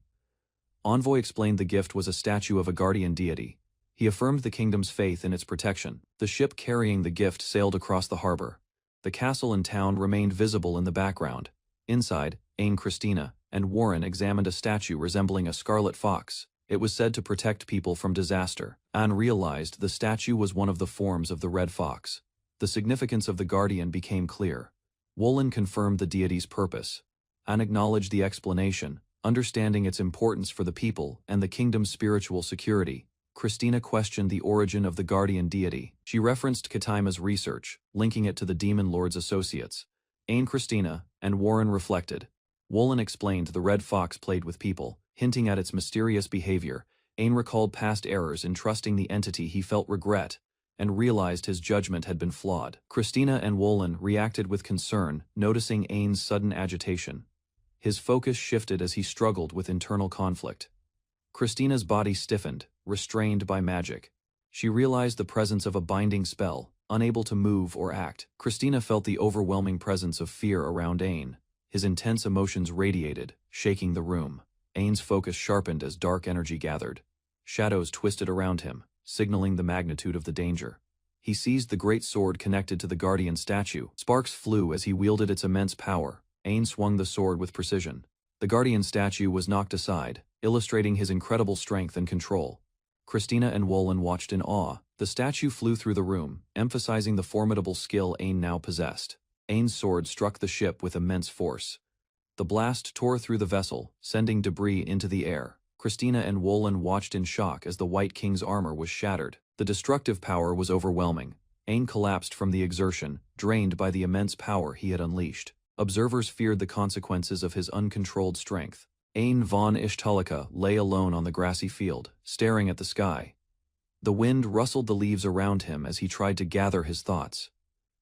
Envoy explained the gift was a statue of a guardian deity. He affirmed the kingdom's faith in its protection. The ship carrying the gift sailed across the harbor. The castle and town remained visible in the background. Inside, Ain, Christina, and Warren examined a statue resembling a scarlet fox. It was said to protect people from disaster. Ain realized the statue was one of the forms of the red fox. The significance of the guardian became clear. Wolin confirmed the deity's purpose. Ain acknowledged the explanation, understanding its importance for the people and the kingdom's spiritual security. Christina questioned the origin of the guardian deity. She referenced Kataima's research, linking it to the Demon Lord's associates. Ain, Christina, and Warren reflected. Wolin explained the red fox played with people, hinting at its mysterious behavior. Ain recalled past errors in trusting the entity. He felt regret, and realized his judgment had been flawed. Christina and Wolin reacted with concern, noticing Ain's sudden agitation. His focus shifted as he struggled with internal conflict. Christina's body stiffened, restrained by magic. She realized the presence of a binding spell, unable to move or act. Christina felt the overwhelming presence of fear around Ain. His intense emotions radiated, shaking the room. Ain's focus sharpened as dark energy gathered. Shadows twisted around him, signaling the magnitude of the danger. He seized the great sword connected to the guardian statue. Sparks flew as he wielded its immense power. Ain swung the sword with precision. The guardian statue was knocked aside, illustrating his incredible strength and control. Christina and Wolin watched in awe. The statue flew through the room, emphasizing the formidable skill Ain now possessed. Ain's sword struck the ship with immense force. The blast tore through the vessel, sending debris into the air. Christina and Wolin watched in shock as the White King's armor was shattered. The destructive power was overwhelming. Ain collapsed from the exertion, drained by the immense power he had unleashed. Observers feared the consequences of his uncontrolled strength. Ain von Ishtalika lay alone on the grassy field, staring at the sky. The wind rustled the leaves around him as he tried to gather his thoughts.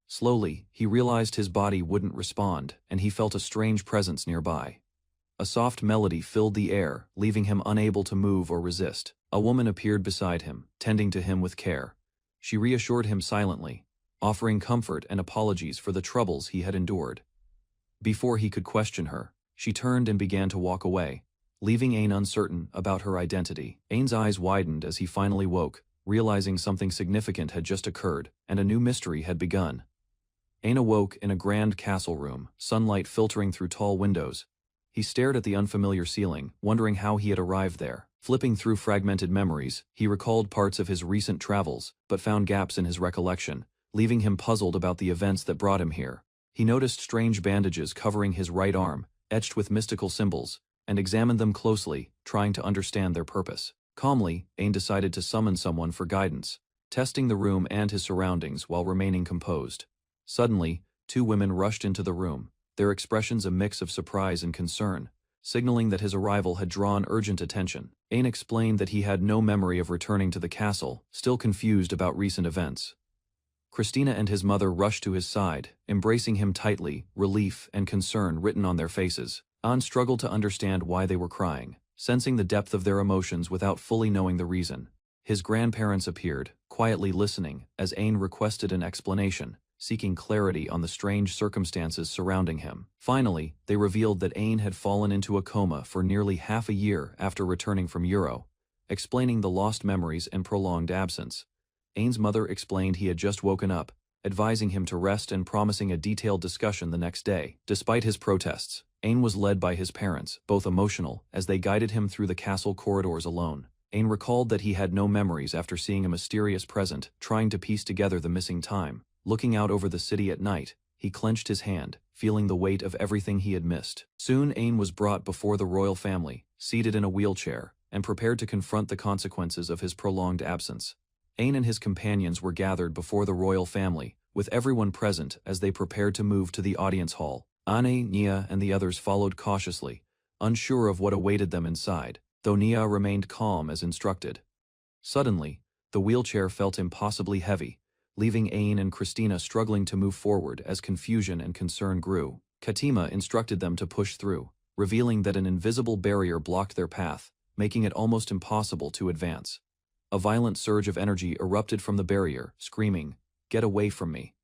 Slowly, he realized his body wouldn't respond, and he felt a strange presence nearby. A soft melody filled the air, leaving him unable to move or resist. A woman appeared beside him, tending to him with care. She reassured him silently, offering comfort and apologies for the troubles he had endured. Before he could question her, she turned and began to walk away, leaving Ain uncertain about her identity. Ain's eyes widened as he finally woke, realizing something significant had just occurred, and a new mystery had begun. Ain awoke in a grand castle room, sunlight filtering through tall windows. He stared at the unfamiliar ceiling, wondering how he had arrived there. Flipping through fragmented memories, he recalled parts of his recent travels, but found gaps in his recollection, leaving him puzzled about the events that brought him here. He noticed strange bandages covering his right arm, etched with mystical symbols, and examined them closely, trying to understand their purpose. Calmly, Ain decided to summon someone for guidance, testing the room and his surroundings while remaining composed. Suddenly, two women rushed into the room, their expressions a mix of surprise and concern, signaling that his arrival had drawn urgent attention. Ain explained that he had no memory of returning to the castle, still confused about recent events. Christina and his mother rushed to his side, embracing him tightly, relief and concern written on their faces. Ain struggled to understand why they were crying, sensing the depth of their emotions without fully knowing the reason. His grandparents appeared, quietly listening, as Ain requested an explanation, seeking clarity on the strange circumstances surrounding him. Finally, they revealed that Ain had fallen into a coma for nearly half a year after returning from Euro, explaining the lost memories and prolonged absence. Ain's mother explained he had just woken up, advising him to rest and promising a detailed discussion the next day. Despite his protests, Ain was led by his parents, both emotional, as they guided him through the castle corridors alone. Ain recalled that he had no memories after seeing a mysterious present, trying to piece together the missing time. Looking out over the city at night, he clenched his hand, feeling the weight of everything he had missed. Soon Ain was brought before the royal family, seated in a wheelchair, and prepared to confront the consequences of his prolonged absence. Ain and his companions were gathered before the royal family, with everyone present as they prepared to move to the audience hall. Ane, Nia, and the others followed cautiously, unsure of what awaited them inside, though Nia remained calm as instructed. Suddenly, the wheelchair felt impossibly heavy, leaving Ain and Christina struggling to move forward as confusion and concern grew. Katima instructed them to push through, revealing that an invisible barrier blocked their path, making it almost impossible to advance. A violent surge of energy erupted from the barrier, screaming, "Get away from me,"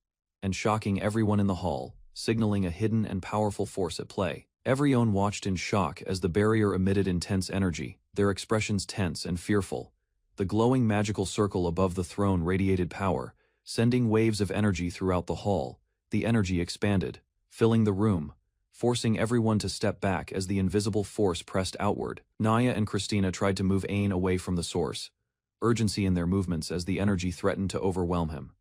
and shocking everyone in the hall, signaling a hidden and powerful force at play. Everyone watched in shock as the barrier emitted intense energy, their expressions tense and fearful. The glowing magical circle above the throne radiated power, sending waves of energy throughout the hall. The energy expanded, filling the room, forcing everyone to step back as the invisible force pressed outward. Naya and Christina tried to move Ain away from the source, urgency in their movements as the energy threatened to overwhelm him.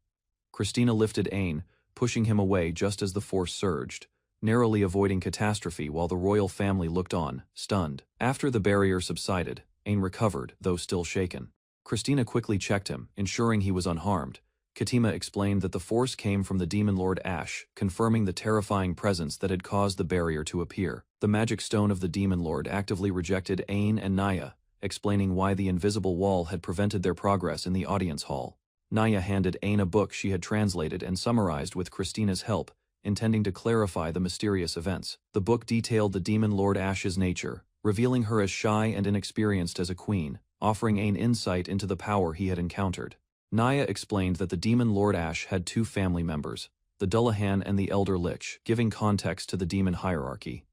Christina lifted Ain, pushing him away just as the force surged, narrowly avoiding catastrophe while the royal family looked on, stunned. After the barrier subsided, Ain recovered, though still shaken. Christina quickly checked him, ensuring he was unharmed. Katima explained that the force came from the demon lord Ash, confirming the terrifying presence that had caused the barrier to appear. The magic stone of the demon lord actively rejected Ain and Naya, explaining why the invisible wall had prevented their progress in the audience hall. Naya handed Ain a book she had translated and summarized with Christina's help, intending to clarify the mysterious events. The book detailed the demon lord Ash's nature, revealing her as shy and inexperienced as a queen, offering Ain insight into the power he had encountered. Naya explained that the demon Lord Ash had two family members, the Dullahan and the Elder Lich, giving context to the demon hierarchy.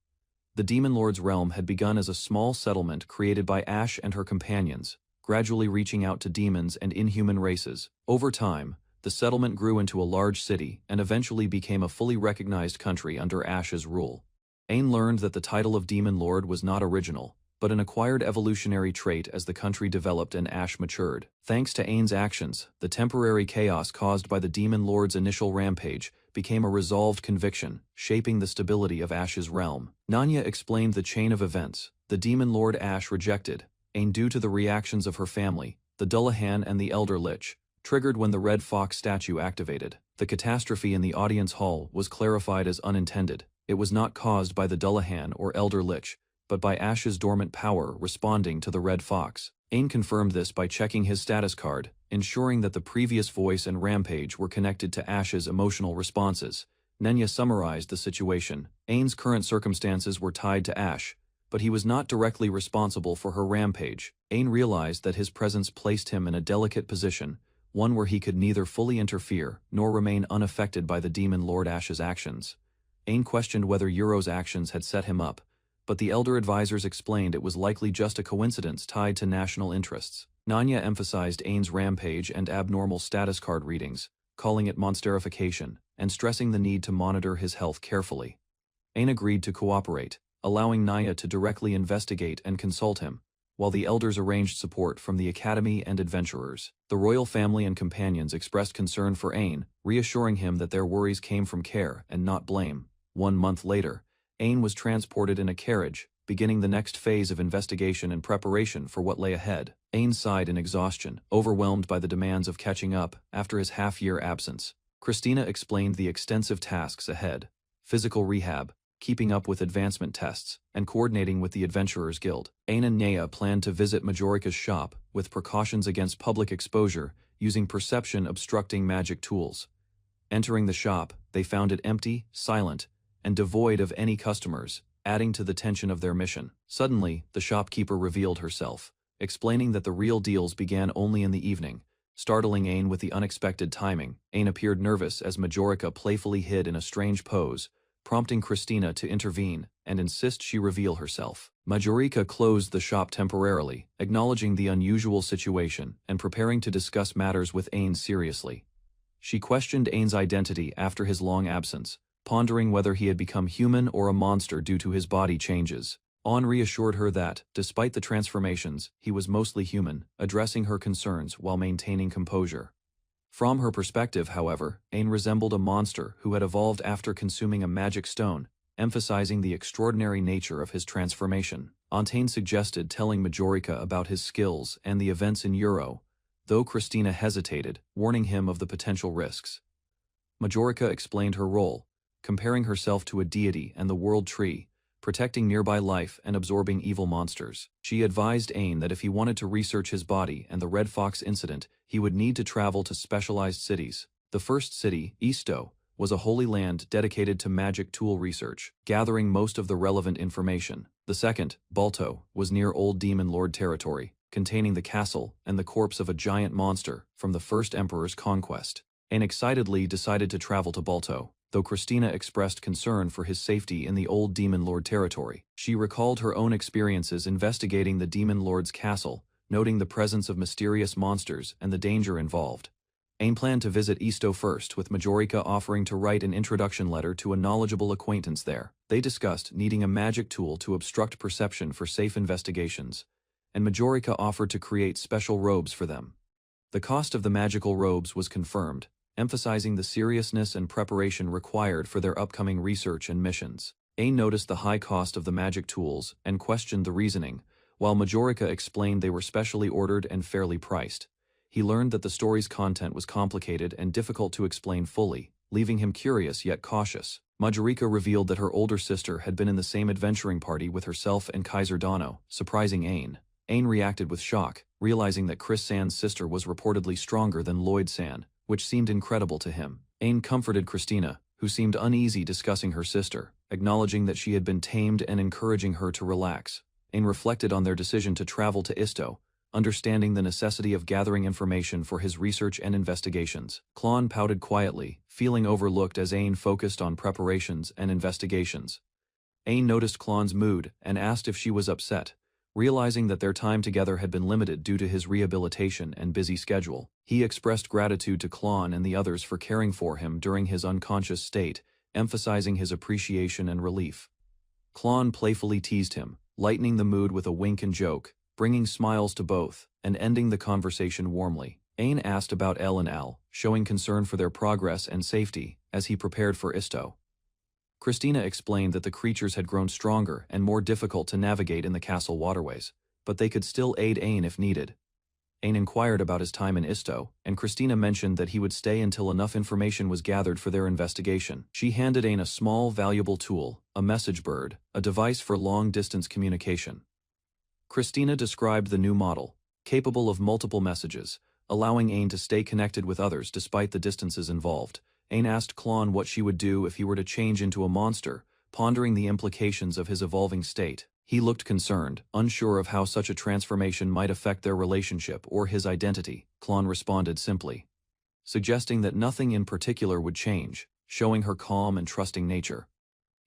The demon lord's realm had begun as a small settlement created by Ash and her companions, gradually reaching out to demons and inhuman races. Over time, the settlement grew into a large city and eventually became a fully recognized country under Ash's rule. Ain learned that the title of Demon Lord was not original, but an acquired evolutionary trait as the country developed and Ash matured. Thanks to Ain's actions, the temporary chaos caused by the Demon Lord's initial rampage became a resolved conviction, shaping the stability of Ash's realm. Nanya explained the chain of events. The Demon Lord Ash rejected Ain due to the reactions of her family, the Dullahan and the Elder Lich, triggered when the Red Fox statue activated. The catastrophe in the audience hall was clarified as unintended. It was not caused by the Dullahan or Elder Lich, but by Ash's dormant power responding to the Red Fox. Ain confirmed this by checking his status card, ensuring that the previous voice and rampage were connected to Ash's emotional responses. Nenya summarized the situation. Ain's current circumstances were tied to Ash, but he was not directly responsible for her rampage. Ain realized that his presence placed him in a delicate position, one where he could neither fully interfere nor remain unaffected by the Demon Lord Ash's actions. Ain questioned whether Euro's actions had set him up, but the elder advisors explained it was likely just a coincidence tied to national interests. Nanya emphasized Ain's rampage and abnormal status card readings, calling it monsterification, and stressing the need to monitor his health carefully. Ain agreed to cooperate, allowing Nanya to directly investigate and consult him, while the elders arranged support from the academy and adventurers. The royal family and companions expressed concern for Ain, reassuring him that their worries came from care and not blame. 1 month later, Ain was transported in a carriage, beginning the next phase of investigation and preparation for what lay ahead. Ain sighed in exhaustion, overwhelmed by the demands of catching up after his half-year absence. Christina explained the extensive tasks ahead: physical rehab, keeping up with advancement tests, and coordinating with the Adventurers Guild. Ain and Nea planned to visit Majorica's shop, with precautions against public exposure, using perception-obstructing magic tools. Entering the shop, they found it empty, silent, and devoid of any customers, adding to the tension of their mission. Suddenly, the shopkeeper revealed herself, explaining that the real deals began only in the evening, startling Ain with the unexpected timing. Ain appeared nervous as Majorica playfully hid in a strange pose, prompting Christina to intervene and insist she reveal herself. Majorica closed the shop temporarily, acknowledging the unusual situation and preparing to discuss matters with Ain seriously. She questioned Ain's identity after his long absence, pondering whether he had become human or a monster due to his body changes. Ain reassured her that, despite the transformations, he was mostly human, addressing her concerns while maintaining composure. From her perspective, however, Ain resembled a monster who had evolved after consuming a magic stone, emphasizing the extraordinary nature of his transformation. Antain suggested telling Majorica about his skills and the events in Euro, though Christina hesitated, warning him of the potential risks. Majorica explained her role, comparing herself to a deity and the world tree, protecting nearby life and absorbing evil monsters. She advised Ain that if he wanted to research his body and the Red Fox incident, he would need to travel to specialized cities. The first city, Isto, was a holy land dedicated to magic tool research, gathering most of the relevant information. The second, Balto, was near Old Demon Lord territory, containing the castle and the corpse of a giant monster from the first Emperor's conquest. Ain excitedly decided to travel to Balto, though Christina expressed concern for his safety in the Old Demon Lord territory. She recalled her own experiences investigating the Demon Lord's castle, noting the presence of mysterious monsters and the danger involved. Ain planned to visit Isto first, with Majorica offering to write an introduction letter to a knowledgeable acquaintance there. They discussed needing a magic tool to obstruct perception for safe investigations, and Majorica offered to create special robes for them. The cost of the magical robes was confirmed, emphasizing the seriousness and preparation required for their upcoming research and missions. Ain noticed the high cost of the magic tools and questioned the reasoning, while Majorica explained they were specially ordered and fairly priced. He learned that the story's content was complicated and difficult to explain fully, leaving him curious yet cautious. Majorica revealed that her older sister had been in the same adventuring party with herself and Kaiser Dano, surprising Ain. Ain reacted with shock, realizing that Chris San's sister was reportedly stronger than Lloyd San, which seemed incredible to him. Ain comforted Christina, who seemed uneasy discussing her sister, acknowledging that she had been tamed and encouraging her to relax. Ain reflected on their decision to travel to Isto, understanding the necessity of gathering information for his research and investigations. Klon pouted quietly, feeling overlooked as Ain focused on preparations and investigations. Ain noticed Klon's mood and asked if she was upset, Realizing that their time together had been limited due to his rehabilitation and busy schedule, he expressed gratitude to Klon and the others for caring for him during his unconscious state, emphasizing his appreciation and relief. Klon playfully teased him, lightening the mood with a wink and joke, bringing smiles to both, and ending the conversation warmly. Ain asked about El and Al, showing concern for their progress and safety, as he prepared for Isto. Christina explained that the creatures had grown stronger and more difficult to navigate in the castle waterways, but they could still aid Ain if needed. Ain inquired about his time in Isto, and Christina mentioned that he would stay until enough information was gathered for their investigation. She handed Ain a small, valuable tool, a message bird, a device for long-distance communication. Christina described the new model, capable of multiple messages, allowing Ain to stay connected with others despite the distances involved. Ain asked Klon what she would do if he were to change into a monster, pondering the implications of his evolving state. He looked concerned, unsure of how such a transformation might affect their relationship or his identity. Klon responded simply, suggesting that nothing in particular would change, showing her calm and trusting nature.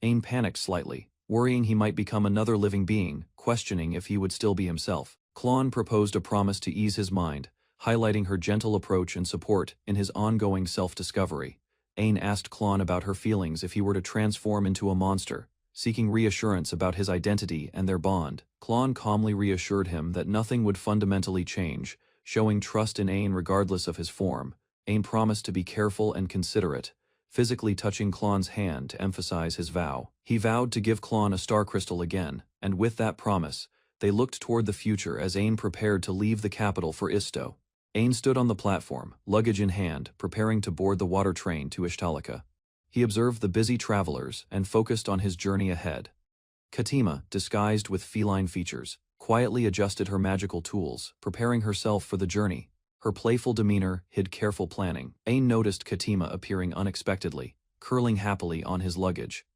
Ain panicked slightly, worrying he might become another living being, questioning if he would still be himself. Klon proposed a promise to ease his mind, highlighting her gentle approach and support in his ongoing self-discovery. Ain asked Klon about her feelings if he were to transform into a monster, seeking reassurance about his identity and their bond. Klon calmly reassured him that nothing would fundamentally change, showing trust in Ain regardless of his form. Ain promised to be careful and considerate, physically touching Klon's hand to emphasize his vow. He vowed to give Klon a star crystal again, and with that promise, they looked toward the future as Ain prepared to leave the capital for Isto. Ain stood on the platform, luggage in hand, preparing to board the water train to Ishtalika. He observed the busy travelers and focused on his journey ahead. Katima, disguised with feline features, quietly adjusted her magical tools, preparing herself for the journey. Her playful demeanor hid careful planning. Ain noticed Katima appearing unexpectedly, curling happily on his luggage.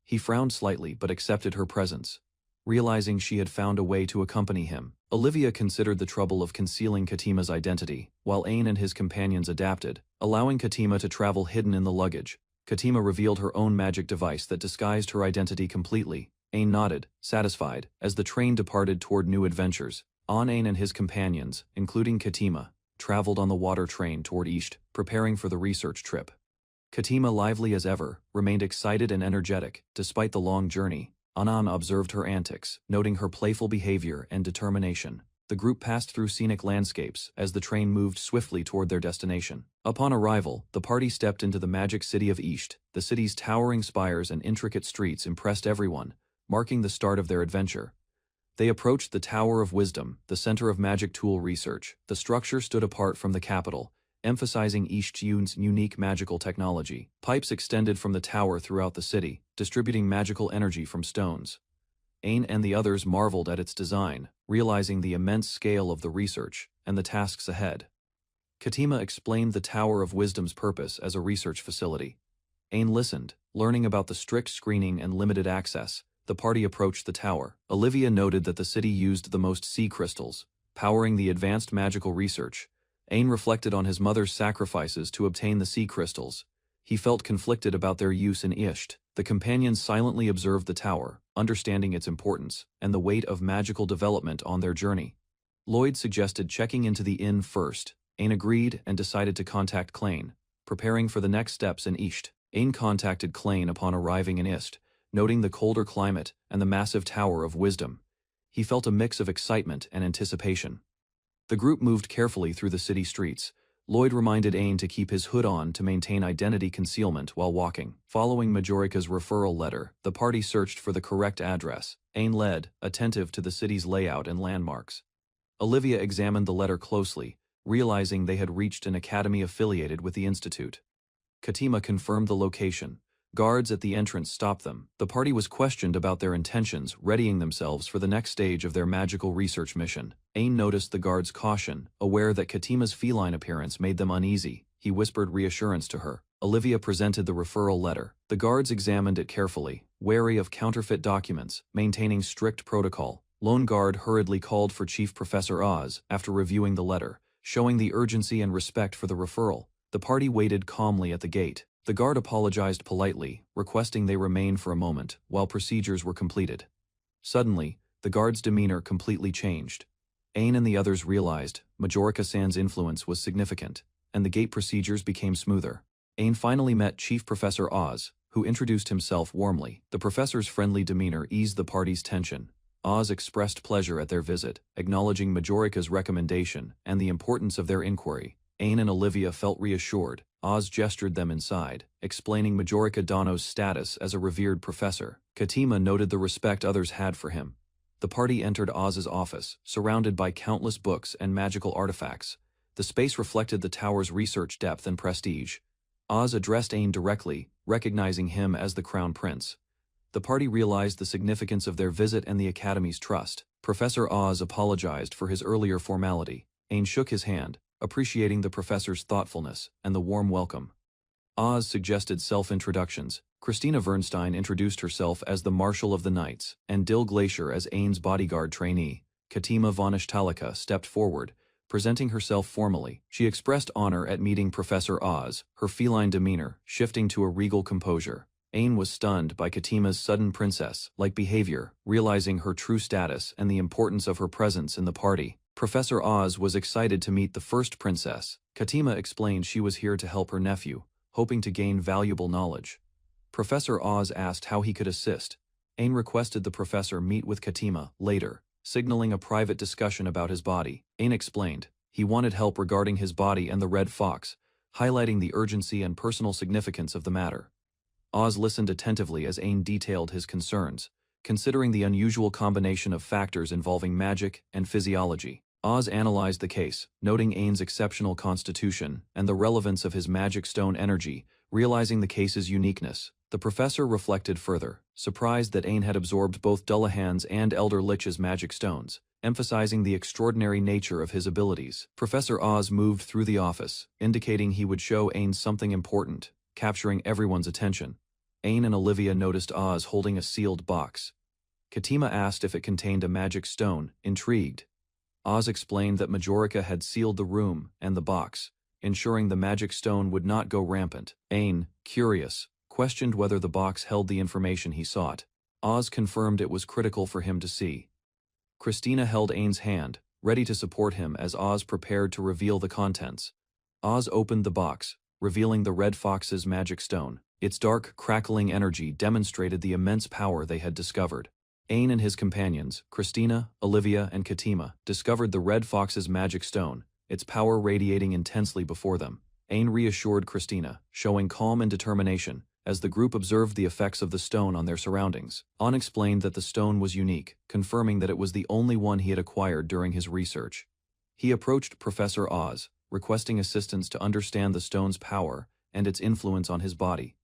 He frowned slightly but accepted her presence, realizing she had found a way to accompany him. Olivia considered the trouble of concealing Katima's identity, while Ain and his companions adapted, allowing Katima to travel hidden in the luggage. Katima revealed her own magic device that disguised her identity completely. Ain nodded, satisfied, as the train departed toward new adventures. Ain and his companions, including Katima, traveled on the water train toward Isht, preparing for the research trip. Katima, lively as ever, remained excited and energetic, despite the long journey. Anan observed her antics, noting her playful behavior and determination. The group passed through scenic landscapes as the train moved swiftly toward their destination. Upon arrival, the party stepped into the magic city of Isht. The city's towering spires and intricate streets impressed everyone, marking the start of their adventure. They approached the Tower of Wisdom, the center of magic tool research. The structure stood apart from the capital, emphasizing Isht's unique magical technology. Pipes extended from the tower throughout the city, distributing magical energy from stones. Ain and the others marveled at its design, realizing the immense scale of the research and the tasks ahead. Katima explained the Tower of Wisdom's purpose as a research facility. Ain listened, learning about the strict screening and limited access. The party approached the tower. Olivia noted that the city used the most sea crystals, powering the advanced magical research. Ain reflected on his mother's sacrifices to obtain the sea crystals. He felt conflicted about their use in Isht. The companions silently observed the tower, understanding its importance and the weight of magical development on their journey. Lloyd suggested checking into the inn first. Ain agreed and decided to contact Klain, preparing for the next steps in Isht. Ain contacted Klain upon arriving in Isht, noting the colder climate and the massive Tower of Wisdom. He felt a mix of excitement and anticipation. The group moved carefully through the city streets. Lloyd reminded Ain to keep his hood on to maintain identity concealment while walking. Following Majorica's referral letter, the party searched for the correct address. Ain led, attentive to the city's layout and landmarks. Olivia examined the letter closely, realizing they had reached an academy affiliated with the institute. Katima confirmed the location. Guards at the entrance stopped them. The party was questioned about their intentions, readying themselves for the next stage of their magical research mission. Ain noticed the guards' caution, aware that Katima's feline appearance made them uneasy. He whispered reassurance to her. Olivia presented the referral letter. The guards examined it carefully, wary of counterfeit documents, maintaining strict protocol. Lone Guard hurriedly called for Chief Professor Oz after reviewing the letter, showing the urgency and respect for the referral. The party waited calmly at the gate. The guard apologized politely, requesting they remain for a moment while procedures were completed. Suddenly, the guard's demeanor completely changed. Ain and the others realized Majorca-san's influence was significant, and the gate procedures became smoother. Ain finally met Chief Professor Oz, who introduced himself warmly. The professor's friendly demeanor eased the party's tension. Oz expressed pleasure at their visit, acknowledging Majorica's recommendation and the importance of their inquiry. Ain and Olivia felt reassured. Oz gestured them inside, explaining Majorica Dono's status as a revered professor. Katima noted the respect others had for him. The party entered Oz's office, surrounded by countless books and magical artifacts. The space reflected the tower's research depth and prestige. Oz addressed Ain directly, recognizing him as the Crown Prince. The party realized the significance of their visit and the Academy's trust. Professor Oz apologized for his earlier formality. Ain shook his hand, appreciating the professor's thoughtfulness and the warm welcome. Oz suggested self-introductions. Christina Vernstein introduced herself as the Marshal of the Knights, and Dill Glacier as Ain's bodyguard trainee. Katima Vonishtalika stepped forward, presenting herself formally. She expressed honor at meeting Professor Oz, her feline demeanor shifting to a regal composure. Ain was stunned by Katima's sudden princess-like behavior, realizing her true status and the importance of her presence in the party. Professor Oz was excited to meet the first princess. Katima explained she was here to help her nephew, hoping to gain valuable knowledge. Professor Oz asked how he could assist. Ain requested the professor meet with Katima later, signaling a private discussion about his body. Ain explained he wanted help regarding his body and the red fox, highlighting the urgency and personal significance of the matter. Oz listened attentively as Ain detailed his concerns, considering the unusual combination of factors involving magic and physiology. Oz analyzed the case, noting Ain's exceptional constitution and the relevance of his magic stone energy, realizing the case's uniqueness. The professor reflected further, surprised that Ain had absorbed both Dullahan's and Elder Lich's magic stones, emphasizing the extraordinary nature of his abilities. Professor Oz moved through the office, indicating he would show Ain something important, capturing everyone's attention. Ain and Olivia noticed Oz holding a sealed box. Katima asked if it contained a magic stone, intrigued. Oz explained that Majorica had sealed the room and the box, ensuring the magic stone would not go rampant. Ain, curious, questioned whether the box held the information he sought. Oz confirmed it was critical for him to see. Christina held Ain's hand, ready to support him as Oz prepared to reveal the contents. Oz opened the box, revealing the Red Fox's magic stone. Its dark, crackling energy demonstrated the immense power they had discovered. Ain and his companions, Christina, Olivia, and Katima, discovered the Red Fox's magic stone, its power radiating intensely before them. Ain reassured Christina, showing calm and determination, as the group observed the effects of the stone on their surroundings. An explained that the stone was unique, confirming that it was the only one he had acquired during his research. He approached Professor Oz, requesting assistance to understand the stone's power and its influence on his body.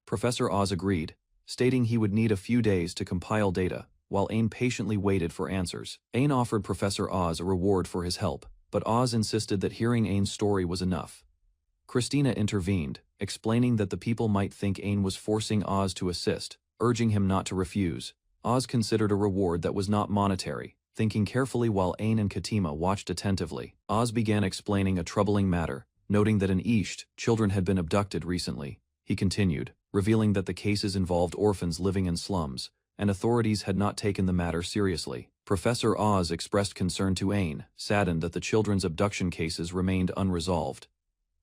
Professor Oz agreed, stating he would need a few days to compile data, while Ain patiently waited for answers. Ain offered Professor Oz a reward for his help, but Oz insisted that hearing Ain's story was enough. Christina intervened, explaining that the people might think Ain was forcing Oz to assist, urging him not to refuse. Oz considered a reward that was not monetary, thinking carefully while Ain and Katima watched attentively. Oz began explaining a troubling matter, noting that in East, children had been abducted recently. He continued, revealing that the cases involved orphans living in slums, and authorities had not taken the matter seriously. Professor Oz expressed concern to Ain, saddened that the children's abduction cases remained unresolved.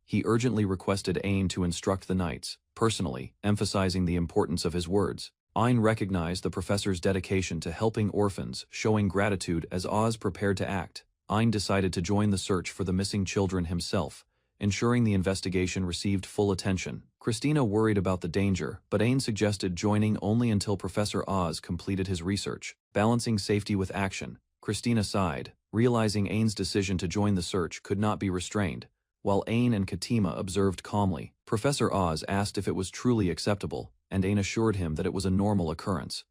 He urgently requested Ain to instruct the knights, personally, emphasizing the importance of his words. Ain recognized the professor's dedication to helping orphans, showing gratitude as Oz prepared to act. Ain decided to join the search for the missing children himself, ensuring the investigation received full attention. Christina worried about the danger, but Ain suggested joining only until Professor Oz completed his research. Balancing safety with action, Christina sighed, realizing Ain's decision to join the search could not be restrained. While Ain and Katima observed calmly, Professor Oz asked if it was truly acceptable, and Ain assured him that it was a normal occurrence.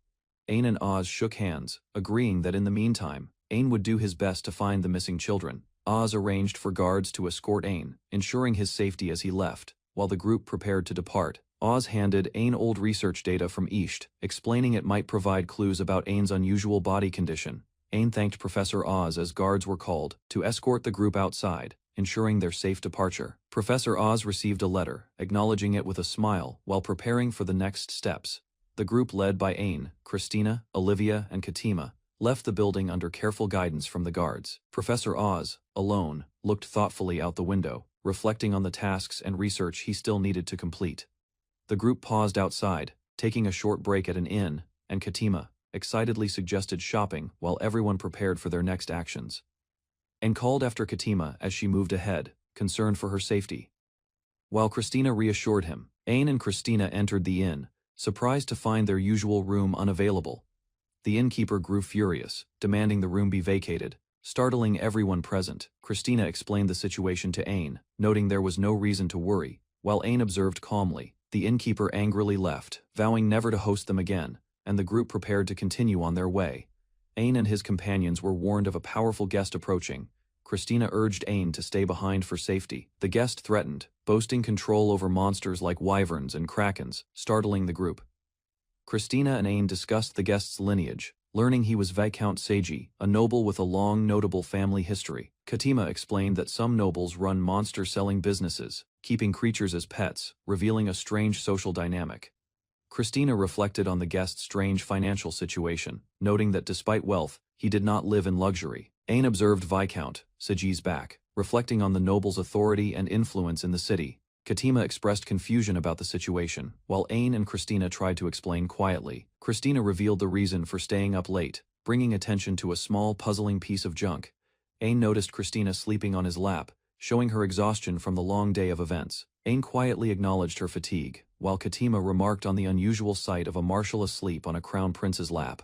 Ain and Oz shook hands, agreeing that in the meantime, Ain would do his best to find the missing children. Oz arranged for guards to escort Ain, ensuring his safety as he left. While the group prepared to depart, Oz handed Ain old research data from East, explaining it might provide clues about Ain's unusual body condition. Ain thanked Professor Oz as guards were called to escort the group outside, ensuring their safe departure. Professor Oz received a letter, acknowledging it with a smile while preparing for the next steps. The group led by Ain, Christina, Olivia, and Katima left the building under careful guidance from the guards. Professor Oz, alone, looked thoughtfully out the window, reflecting on the tasks and research he still needed to complete. The group paused outside, taking a short break at an inn, and Katima excitedly suggested shopping while everyone prepared for their next actions. And called after Katima as she moved ahead, concerned for her safety. While Christina reassured him, Ain and Christina entered the inn, surprised to find their usual room unavailable. The innkeeper grew furious, demanding the room be vacated, startling everyone present. Christina explained the situation to Ain, noting there was no reason to worry, while Ain observed calmly. The innkeeper angrily left, vowing never to host them again, and the group prepared to continue on their way. Ain and his companions were warned of a powerful guest approaching. Christina urged Ain to stay behind for safety. The guest threatened, boasting control over monsters like wyverns and krakens, startling the group. Christina and Ain discussed the guest's lineage, learning he was Viscount Seiji, a noble with a long notable family history. Katima explained that some nobles run monster-selling businesses, keeping creatures as pets, revealing a strange social dynamic. Christina reflected on the guest's strange financial situation, noting that despite wealth, he did not live in luxury. Ain observed Viscount Seiji's back, reflecting on the noble's authority and influence in the city. Katima expressed confusion about the situation, while Ain and Christina tried to explain quietly. Christina revealed the reason for staying up late, bringing attention to a small puzzling piece of junk. Ain noticed Christina sleeping on his lap, showing her exhaustion from the long day of events. Ain quietly acknowledged her fatigue, while Katima remarked on the unusual sight of a marshal asleep on a crown prince's lap.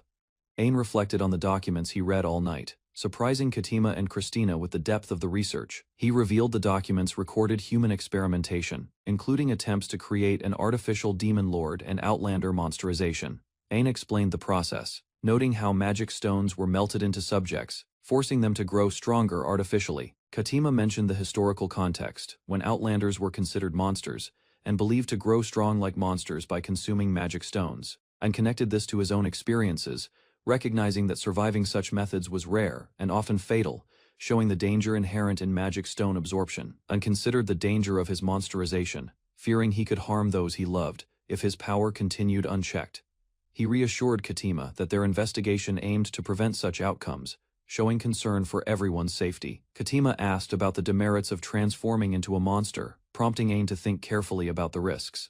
Ain reflected on the documents he read all night, surprising Katima and Christina with the depth of the research. He revealed the documents recorded human experimentation, including attempts to create an artificial demon lord and outlander monsterization. Ain explained the process, noting how magic stones were melted into subjects, forcing them to grow stronger artificially. Katima mentioned the historical context, when outlanders were considered monsters, and believed to grow strong like monsters by consuming magic stones, and connected this to his own experiences, recognizing that surviving such methods was rare and often fatal, showing the danger inherent in magic stone absorption, and considered the danger of his monsterization, fearing he could harm those he loved if his power continued unchecked. He reassured Katima that their investigation aimed to prevent such outcomes, showing concern for everyone's safety. Katima asked about the demerits of transforming into a monster, prompting Ain to think carefully about the risks.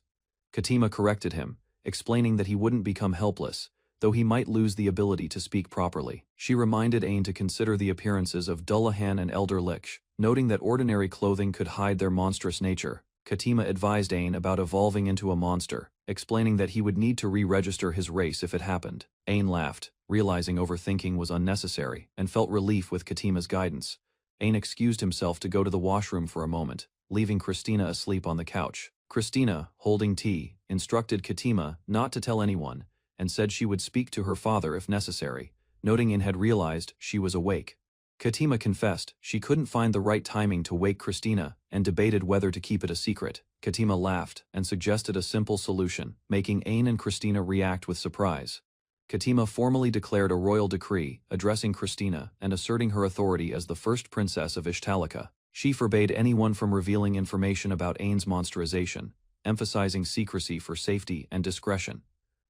Katima corrected him, explaining that he wouldn't become helpless, though he might lose the ability to speak properly. She reminded Ain to consider the appearances of Dullahan and Elder Lich, noting that ordinary clothing could hide their monstrous nature. Katima advised Ain about evolving into a monster, explaining that he would need to re-register his race if it happened. Ain laughed, realizing overthinking was unnecessary, and felt relief with Katima's guidance. Ain excused himself to go to the washroom for a moment, leaving Christina asleep on the couch. Christina, holding tea, instructed Katima not to tell anyone, and said she would speak to her father if necessary, noting Ain had realized she was awake. Katima confessed she couldn't find the right timing to wake Christina and debated whether to keep it a secret. Katima laughed and suggested a simple solution, making Ain and Christina react with surprise. Katima formally declared a royal decree addressing Christina and asserting her authority as the first princess of Ishtalika. She forbade anyone from revealing information about Ain's monsterization, emphasizing secrecy for safety and discretion.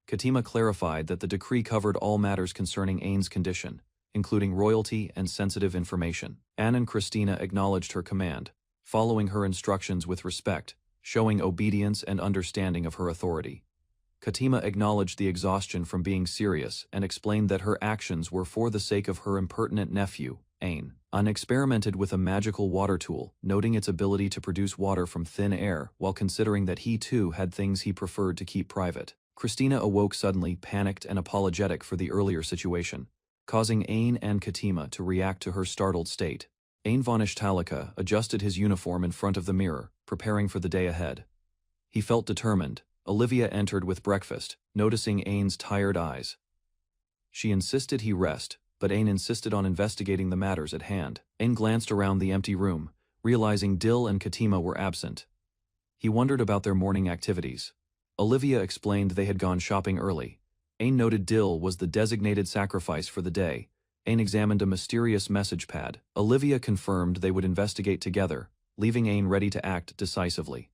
Katima clarified that the decree covered all matters concerning Ain's condition, including royalty and sensitive information. Anne and Christina acknowledged her command, following her instructions with respect, showing obedience and understanding of her authority. Katima acknowledged the exhaustion from being serious and explained that her actions were for the sake of her impertinent nephew, Ain. Anne experimented with a magical water tool, noting its ability to produce water from thin air while considering that he too had things he preferred to keep private. Christina awoke suddenly, panicked and apologetic for the earlier situation, causing Ain and Katima to react to her startled state. Ain von Ishtalika adjusted his uniform in front of the mirror, preparing for the day ahead. He felt determined. Olivia entered with breakfast, noticing Ain's tired eyes. She insisted he rest, but Ain insisted on investigating the matters at hand. Ain glanced around the empty room, realizing Dill and Katima were absent. He wondered about their morning activities. Olivia explained they had gone shopping early. Ain noted Dill was the designated sacrifice for the day. Ain examined a mysterious message pad. Olivia confirmed they would investigate together, leaving Ain ready to act decisively.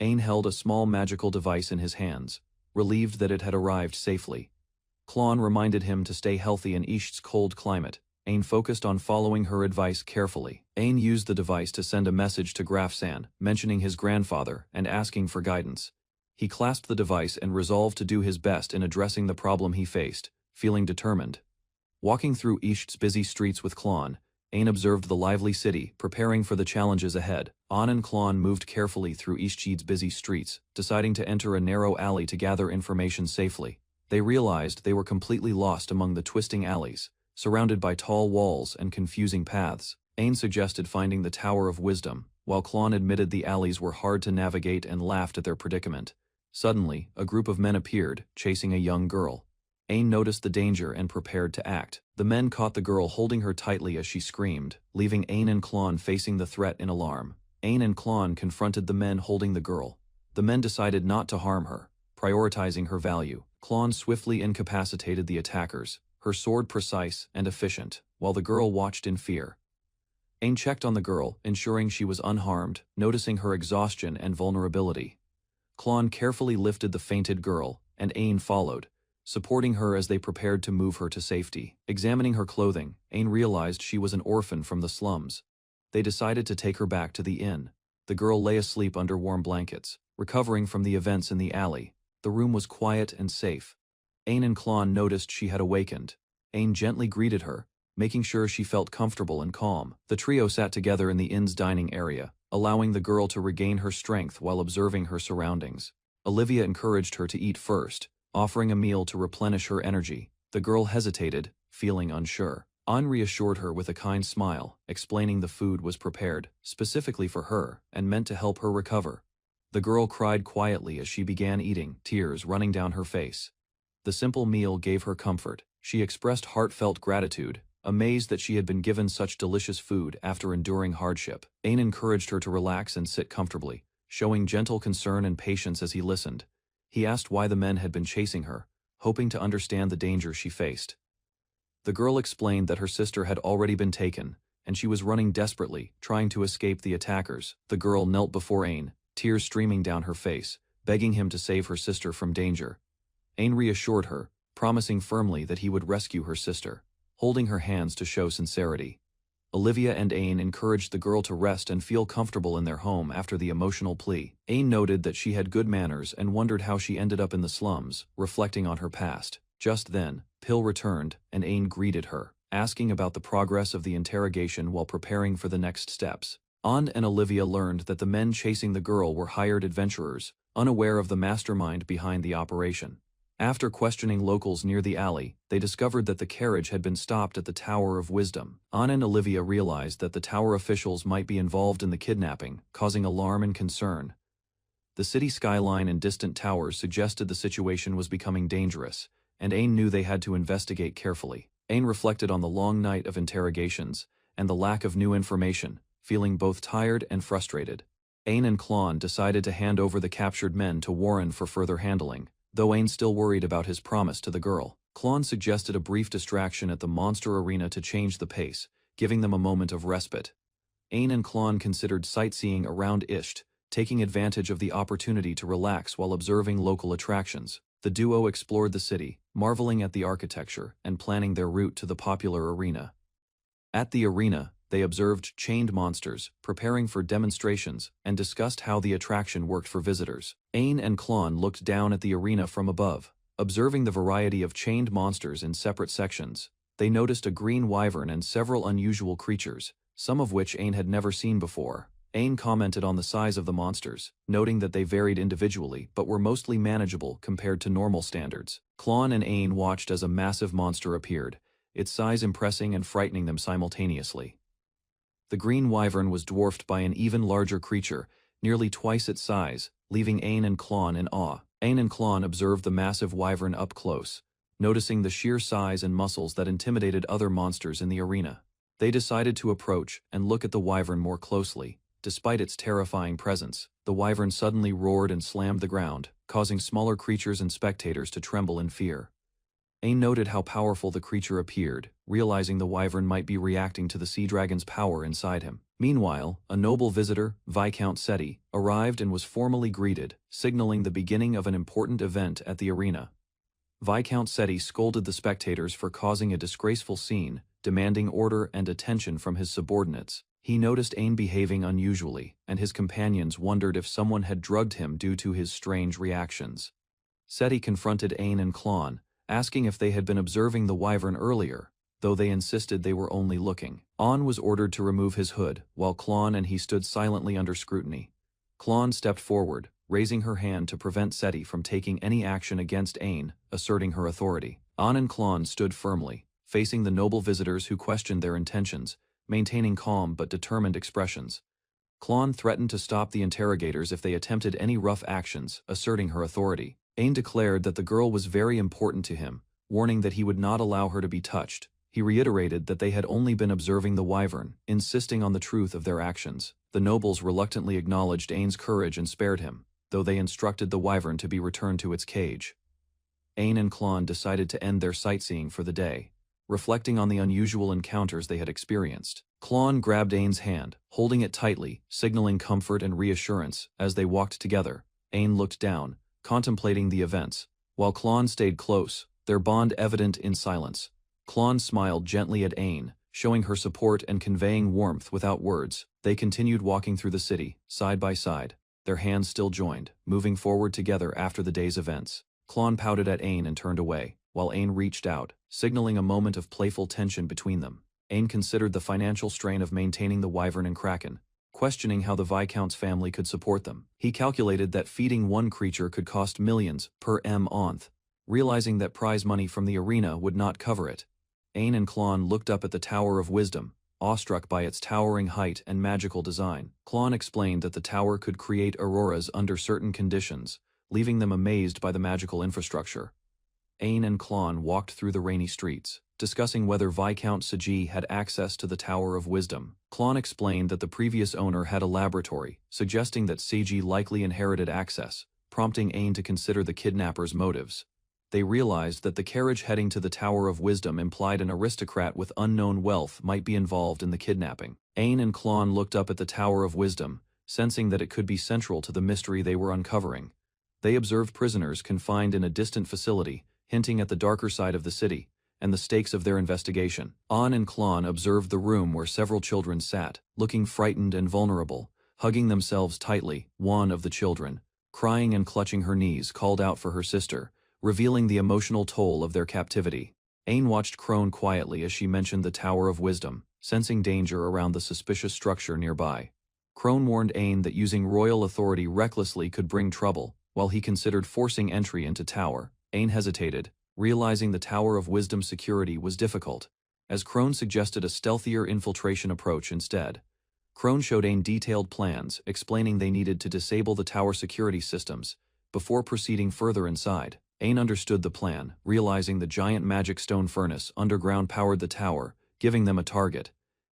Ain held a small magical device in his hands, relieved that it had arrived safely. Klon reminded him to stay healthy in Isht's cold climate. Ain focused on following her advice carefully. Ain used the device to send a message to Grafsan, mentioning his grandfather and asking for guidance. He clasped the device and resolved to do his best in addressing the problem he faced, feeling determined. Walking through Isht's busy streets with Klon, Ain observed the lively city, preparing for the challenges ahead. An and Klon moved carefully through Isht's busy streets, deciding to enter a narrow alley to gather information safely. They realized they were completely lost among the twisting alleys, surrounded by tall walls and confusing paths. Ain suggested finding the Tower of Wisdom, while Klon admitted the alleys were hard to navigate and laughed at their predicament. Suddenly, a group of men appeared, chasing a young girl. Ain noticed the danger and prepared to act. The men caught the girl holding her tightly as she screamed, leaving Ain and Klon facing the threat in alarm. Ain and Klon confronted the men holding the girl. The men decided not to harm her, prioritizing her value. Klon swiftly incapacitated the attackers, her sword precise and efficient, while the girl watched in fear. Ain checked on the girl, ensuring she was unharmed, noticing her exhaustion and vulnerability. Klon carefully lifted the fainted girl, and Ain followed, supporting her as they prepared to move her to safety. Examining her clothing, Ain realized she was an orphan from the slums. They decided to take her back to the inn. The girl lay asleep under warm blankets, recovering from the events in the alley. The room was quiet and safe. Ain and Klon noticed she had awakened. Ain gently greeted her, making sure she felt comfortable and calm. The trio sat together in the inn's dining area, allowing the girl to regain her strength while observing her surroundings. Olivia encouraged her to eat first, offering a meal to replenish her energy. The girl hesitated, feeling unsure. An reassured her with a kind smile, explaining the food was prepared specifically for her and meant to help her recover. The girl cried quietly as she began eating, tears running down her face. The simple meal gave her comfort. She expressed heartfelt gratitude, amazed that she had been given such delicious food after enduring hardship. Ain encouraged her to relax and sit comfortably, showing gentle concern and patience as he listened. He asked why the men had been chasing her, hoping to understand the danger she faced. The girl explained that her sister had already been taken, and she was running desperately, trying to escape the attackers. The girl knelt before Ain, tears streaming down her face, begging him to save her sister from danger. Ain reassured her, promising firmly that he would rescue her sister, holding her hands to show sincerity. Olivia and Ain encouraged the girl to rest and feel comfortable in their home after the emotional plea. Ain noted that she had good manners and wondered how she ended up in the slums, reflecting on her past. Just then, Pil returned, and Ain greeted her, asking about the progress of the interrogation while preparing for the next steps. An and Olivia learned that the men chasing the girl were hired adventurers, unaware of the mastermind behind the operation. After questioning locals near the alley, they discovered that the carriage had been stopped at the Tower of Wisdom. An and Olivia realized that the tower officials might be involved in the kidnapping, causing alarm and concern. The city skyline and distant towers suggested the situation was becoming dangerous, and Ain knew they had to investigate carefully. Ain reflected on the long night of interrogations and the lack of new information, feeling both tired and frustrated. Ain and Klon decided to hand over the captured men to Warren for further handling, though Ain still worried about his promise to the girl. Klon suggested a brief distraction at the monster arena to change the pace, giving them a moment of respite. Ain and Klon considered sightseeing around Isht, taking advantage of the opportunity to relax while observing local attractions. The duo explored the city, marveling at the architecture and planning their route to the popular arena. At the arena, they observed chained monsters, preparing for demonstrations, and discussed how the attraction worked for visitors. Ain and Klon looked down at the arena from above. Observing the variety of chained monsters in separate sections, they noticed a green wyvern and several unusual creatures, some of which Ain had never seen before. Ain commented on the size of the monsters, noting that they varied individually but were mostly manageable compared to normal standards. Klon and Ain watched as a massive monster appeared, its size impressing and frightening them simultaneously. The green wyvern was dwarfed by an even larger creature, nearly twice its size, leaving Ain and Klon in awe. Ain and Klon observed the massive wyvern up close, noticing the sheer size and muscles that intimidated other monsters in the arena. They decided to approach and look at the wyvern more closely. Despite its terrifying presence, the wyvern suddenly roared and slammed the ground, causing smaller creatures and spectators to tremble in fear. Ain noted how powerful the creature appeared, realizing the wyvern might be reacting to the sea dragon's power inside him. Meanwhile, a noble visitor, Viscount Seti, arrived and was formally greeted, signaling the beginning of an important event at the arena. Viscount Seti scolded the spectators for causing a disgraceful scene, demanding order and attention from his subordinates. He noticed Ain behaving unusually, and his companions wondered if someone had drugged him due to his strange reactions. Seti confronted Ain and Klon, asking if they had been observing the wyvern earlier, though they insisted they were only looking. On was ordered to remove his hood, while Klon and he stood silently under scrutiny. Klon stepped forward, raising her hand to prevent Seti from taking any action against Ain, asserting her authority. An and Klon stood firmly, facing the noble visitors who questioned their intentions, maintaining calm but determined expressions. Klon threatened to stop the interrogators if they attempted any rough actions, asserting her authority. Ain declared that the girl was very important to him, warning that he would not allow her to be touched. He reiterated that they had only been observing the wyvern, insisting on the truth of their actions. The nobles reluctantly acknowledged Ain's courage and spared him, though they instructed the wyvern to be returned to its cage. Ain and Klon decided to end their sightseeing for the day, reflecting on the unusual encounters they had experienced. Klon grabbed Ain's hand, holding it tightly, signaling comfort and reassurance. As they walked together, Ain looked down, contemplating the events, while Klon stayed close, their bond evident in silence. Klon smiled gently at Ain, showing her support and conveying warmth without words. They continued walking through the city, side by side, their hands still joined, moving forward together after the day's events. Klon pouted at Ain and turned away, while Ain reached out, signaling a moment of playful tension between them. Ain considered the financial strain of maintaining the wyvern and kraken, questioning how the Viscount's family could support them. He calculated that feeding one creature could cost millions per month, realizing that prize money from the arena would not cover it. Ain and Klon looked up at the Tower of Wisdom, awestruck by its towering height and magical design. Klon explained that the tower could create auroras under certain conditions, leaving them amazed by the magical infrastructure. Ain and Klon walked through the rainy streets, discussing whether Viscount Saji had access to the Tower of Wisdom. Klon explained that the previous owner had a laboratory, suggesting that Saji likely inherited access, prompting Ain to consider the kidnapper's motives. They realized that the carriage heading to the Tower of Wisdom implied an aristocrat with unknown wealth might be involved in the kidnapping. Ain and Klon looked up at the Tower of Wisdom, sensing that it could be central to the mystery they were uncovering. They observed prisoners confined in a distant facility, hinting at the darker side of the city, and the stakes of their investigation. An and Klon observed the room where several children sat, looking frightened and vulnerable, hugging themselves tightly. One of the children, crying and clutching her knees, called out for her sister, revealing the emotional toll of their captivity. Ain watched Crone quietly as she mentioned the Tower of Wisdom, sensing danger around the suspicious structure nearby. Crone warned Ain that using royal authority recklessly could bring trouble. While he considered forcing entry into Tower, Ain hesitated, realizing the Tower of Wisdom security was difficult, as Crone suggested a stealthier infiltration approach instead. Crone showed Ain detailed plans, explaining they needed to disable the tower security systems before proceeding further inside. Ain understood the plan, realizing the giant magic stone furnace underground powered the tower, giving them a target.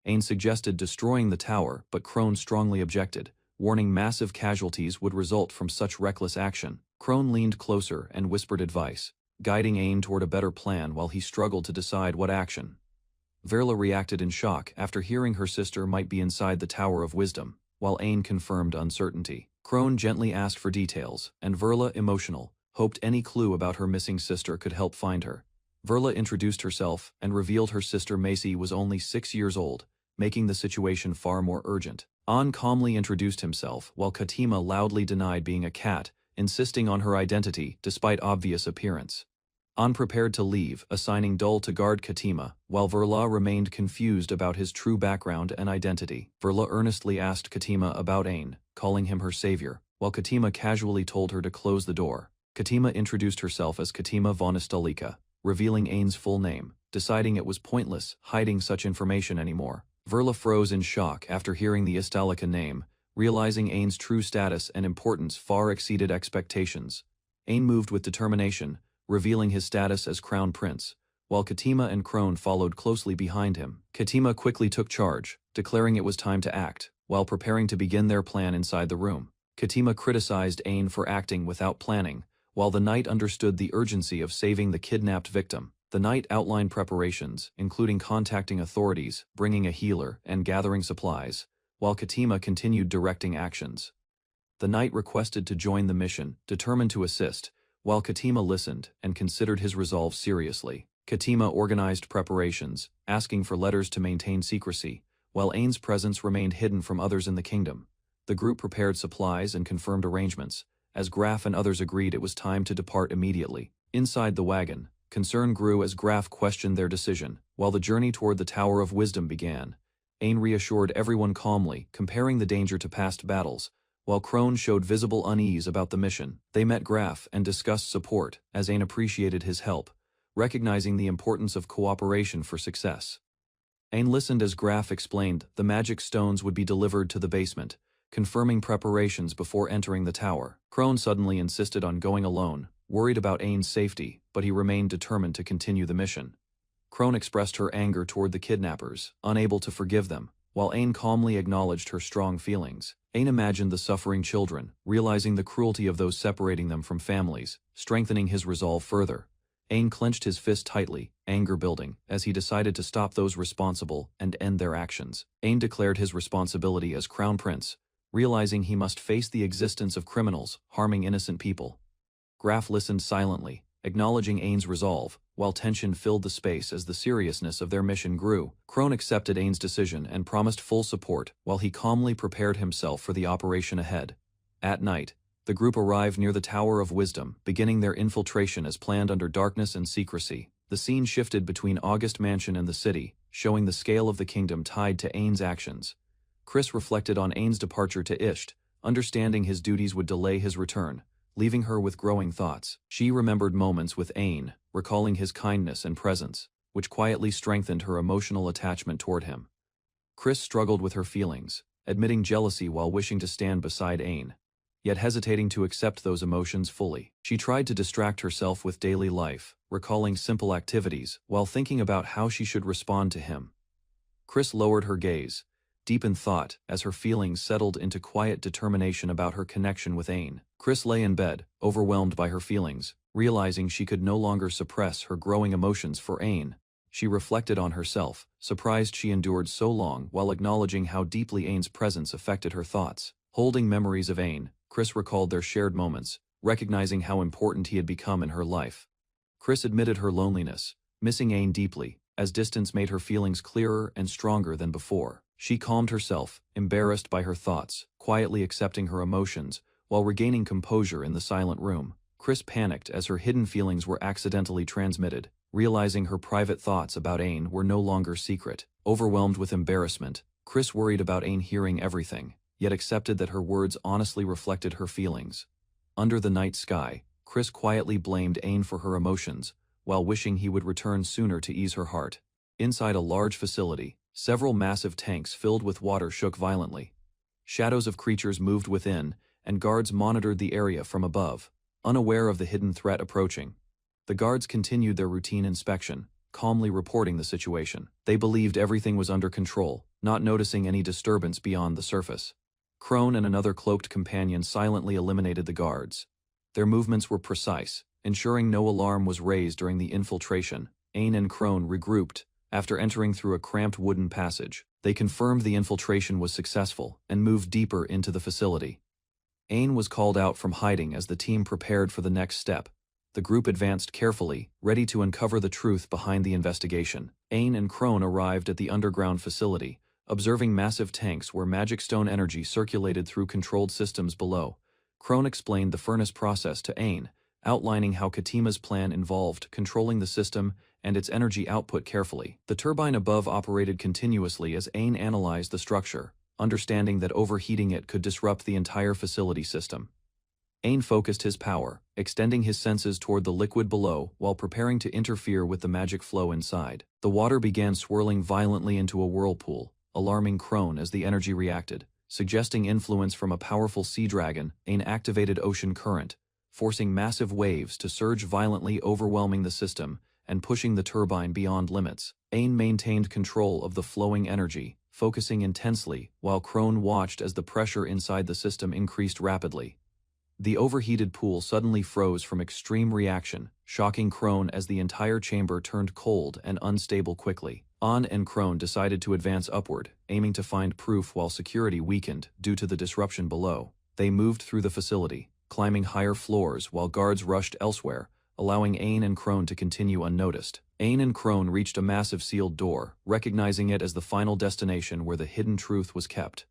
Ain suggested destroying the tower, but Crone strongly objected, warning massive casualties would result from such reckless action. Crone leaned closer and whispered advice, guiding Ain toward a better plan while he struggled to decide what action. Verla reacted in shock after hearing her sister might be inside the Tower of Wisdom, while Ain confirmed uncertainty. Crone gently asked for details, and Verla, emotional, hoped any clue about her missing sister could help find her. Verla introduced herself and revealed her sister Macy was only 6 years old, making the situation far more urgent. An calmly introduced himself, while Katima loudly denied being a cat, insisting on her identity despite obvious appearance. An prepared to leave, assigning Dull to guard Katima, while Verla remained confused about his true background and identity. Verla earnestly asked Katima about Ain, calling him her savior, while Katima casually told her to close the door. Katima introduced herself as Katima von Istalika, revealing Ain's full name, deciding it was pointless hiding such information anymore. Verla froze in shock after hearing the Istalika name, realizing Ain's true status and importance far exceeded expectations. Ain moved with determination, revealing his status as Crown Prince, while Katima and Crone followed closely behind him. Katima quickly took charge, declaring it was time to act, while preparing to begin their plan inside the room. Katima criticized Ain for acting without planning, while the knight understood the urgency of saving the kidnapped victim. The knight outlined preparations, including contacting authorities, bringing a healer, and gathering supplies, while Katima continued directing actions. The knight requested to join the mission, determined to assist, while Katima listened and considered his resolve seriously. Katima organized preparations, asking for letters to maintain secrecy, while Ain's presence remained hidden from others in the kingdom. The group prepared supplies and confirmed arrangements, as Graf and others agreed it was time to depart immediately. Inside the wagon, concern grew as Graf questioned their decision, while the journey toward the Tower of Wisdom began. Ain reassured everyone calmly, comparing the danger to past battles, while Crone showed visible unease about the mission. They met Graf and discussed support, as Ain appreciated his help, recognizing the importance of cooperation for success. Ain listened as Graf explained the magic stones would be delivered to the basement, confirming preparations before entering the tower. Crone suddenly insisted on going alone, worried about Ain's safety, but he remained determined to continue the mission. Crone expressed her anger toward the kidnappers, unable to forgive them, while Ain calmly acknowledged her strong feelings. Ain imagined the suffering children, realizing the cruelty of those separating them from families, strengthening his resolve further. Ain clenched his fist tightly, anger building, as he decided to stop those responsible and end their actions. Ain declared his responsibility as Crown Prince, realizing he must face the existence of criminals harming innocent people. Graf listened silently, acknowledging Ain's resolve, while tension filled the space as the seriousness of their mission grew. Crone accepted Ain's decision and promised full support, while he calmly prepared himself for the operation ahead. At night, the group arrived near the Tower of Wisdom, beginning their infiltration as planned under darkness and secrecy. The scene shifted between August Mansion and the city, showing the scale of the kingdom tied to Ain's actions. Chris reflected on Ain's departure to Isht, understanding his duties would delay his return, leaving her with growing thoughts. She remembered moments with Ain, recalling his kindness and presence, which quietly strengthened her emotional attachment toward him. Chris struggled with her feelings, admitting jealousy while wishing to stand beside Ain, yet hesitating to accept those emotions fully. She tried to distract herself with daily life, recalling simple activities, while thinking about how she should respond to him. Chris lowered her gaze, deep in thought, as her feelings settled into quiet determination about her connection with Ain. Chris lay in bed, overwhelmed by her feelings, realizing she could no longer suppress her growing emotions for Ain. She reflected on herself, surprised she endured so long while acknowledging how deeply Ain's presence affected her thoughts. Holding memories of Ain, Chris recalled their shared moments, recognizing how important he had become in her life. Chris admitted her loneliness, missing Ain deeply, as distance made her feelings clearer and stronger than before. She calmed herself, embarrassed by her thoughts, quietly accepting her emotions, while regaining composure in the silent room. Chris panicked as her hidden feelings were accidentally transmitted, realizing her private thoughts about Ain were no longer secret. Overwhelmed with embarrassment, Chris worried about Ain hearing everything, yet accepted that her words honestly reflected her feelings. Under the night sky, Chris quietly blamed Ain for her emotions, while wishing he would return sooner to ease her heart. Inside a large facility, several massive tanks filled with water shook violently. Shadows of creatures moved within, and guards monitored the area from above, unaware of the hidden threat approaching. The guards continued their routine inspection, calmly reporting the situation. They believed everything was under control, not noticing any disturbance beyond the surface. Crone and another cloaked companion silently eliminated the guards. Their movements were precise, ensuring no alarm was raised during the infiltration. Ain and Crone regrouped. After entering through a cramped wooden passage, they confirmed the infiltration was successful and moved deeper into the facility. Ain was called out from hiding as the team prepared for the next step. The group advanced carefully, ready to uncover the truth behind the investigation. Ain and Crone arrived at the underground facility, observing massive tanks where magic stone energy circulated through controlled systems below. Crone explained the furnace process to Ain, outlining how Katima's plan involved controlling the system and its energy output carefully. The turbine above operated continuously as Ain analyzed the structure, understanding that overheating it could disrupt the entire facility system. Ain focused his power, extending his senses toward the liquid below while preparing to interfere with the magic flow inside. The water began swirling violently into a whirlpool, alarming Crone as the energy reacted, suggesting influence from a powerful sea dragon. Ain activated ocean current, forcing massive waves to surge violently, overwhelming the system and pushing the turbine beyond limits. Ain maintained control of the flowing energy, focusing intensely, while Crone watched as the pressure inside the system increased rapidly. The overheated pool suddenly froze from extreme reaction, shocking Crone as the entire chamber turned cold and unstable quickly. An and Crone decided to advance upward, aiming to find proof while security weakened due to the disruption below. They moved through the facility, climbing higher floors while guards rushed elsewhere, allowing Ain and Crone to continue unnoticed. Ain and Crone reached a massive sealed door, recognizing it as the final destination where the hidden truth was kept.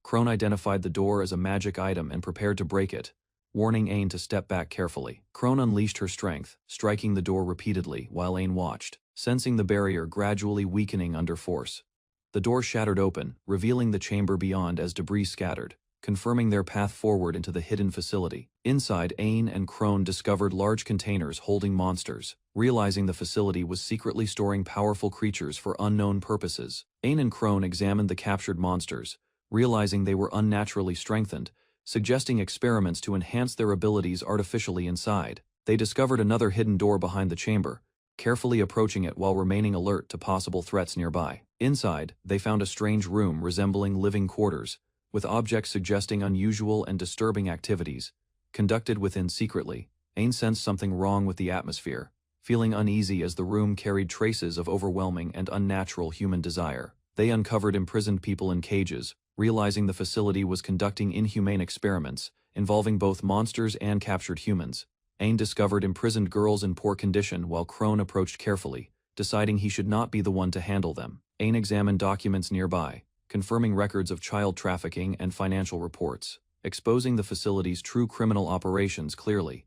Crone identified the door as a magic item and prepared to break it, warning Ain to step back carefully. Crone unleashed her strength, striking the door repeatedly while Ain watched, sensing the barrier gradually weakening under force. The door shattered open, revealing the chamber beyond as debris scattered, confirming their path forward into the hidden facility. Inside, Ain and Crone discovered large containers holding monsters, realizing the facility was secretly storing powerful creatures for unknown purposes. Ain and Crone examined the captured monsters, realizing they were unnaturally strengthened, suggesting experiments to enhance their abilities artificially inside. They discovered another hidden door behind the chamber, carefully approaching it while remaining alert to possible threats nearby. Inside, they found a strange room resembling living quarters, with objects suggesting unusual and disturbing activities, conducted within secretly. Ain sensed something wrong with the atmosphere, feeling uneasy as the room carried traces of overwhelming and unnatural human desire. They uncovered imprisoned people in cages, realizing the facility was conducting inhumane experiments, involving both monsters and captured humans. Ain discovered imprisoned girls in poor condition while Crone approached carefully, deciding he should not be the one to handle them. Ain examined documents nearby, confirming records of child trafficking and financial reports, exposing the facility's true criminal operations clearly.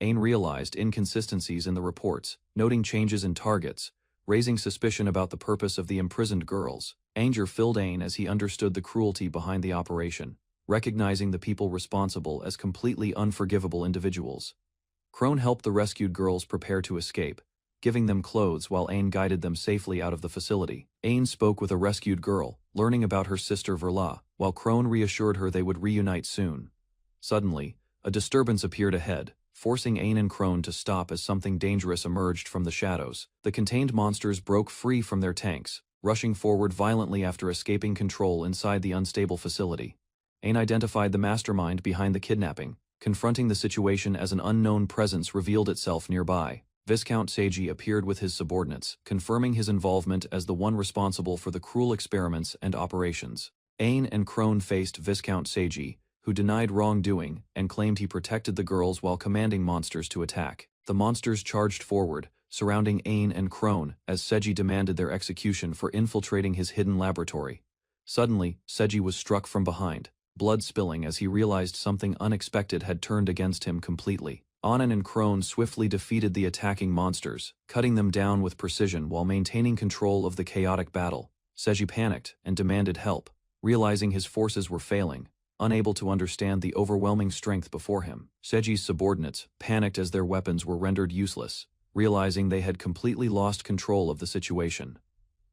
Ain realized inconsistencies in the reports, noting changes in targets, raising suspicion about the purpose of the imprisoned girls. Anger filled Ain as he understood the cruelty behind the operation, recognizing the people responsible as completely unforgivable individuals. Crone helped the rescued girls prepare to escape, giving them clothes while Ain guided them safely out of the facility. Ain spoke with a rescued girl, learning about her sister Verla, while Crone reassured her they would reunite soon. Suddenly, a disturbance appeared ahead, forcing Ain and Crone to stop as something dangerous emerged from the shadows. The contained monsters broke free from their tanks, rushing forward violently after escaping control inside the unstable facility. Ain identified the mastermind behind the kidnapping, confronting the situation as an unknown presence revealed itself nearby. Viscount Seiji appeared with his subordinates, confirming his involvement as the one responsible for the cruel experiments and operations. Ain and Crone faced Viscount Seiji, who denied wrongdoing and claimed he protected the girls while commanding monsters to attack. The monsters charged forward, surrounding Ain and Crone as Seiji demanded their execution for infiltrating his hidden laboratory. Suddenly, Seiji was struck from behind, blood spilling as he realized something unexpected had turned against him completely. Onen and Crone swiftly defeated the attacking monsters, cutting them down with precision while maintaining control of the chaotic battle. Seiji panicked and demanded help, realizing his forces were failing, unable to understand the overwhelming strength before him. Seiji's subordinates panicked as their weapons were rendered useless, realizing they had completely lost control of the situation.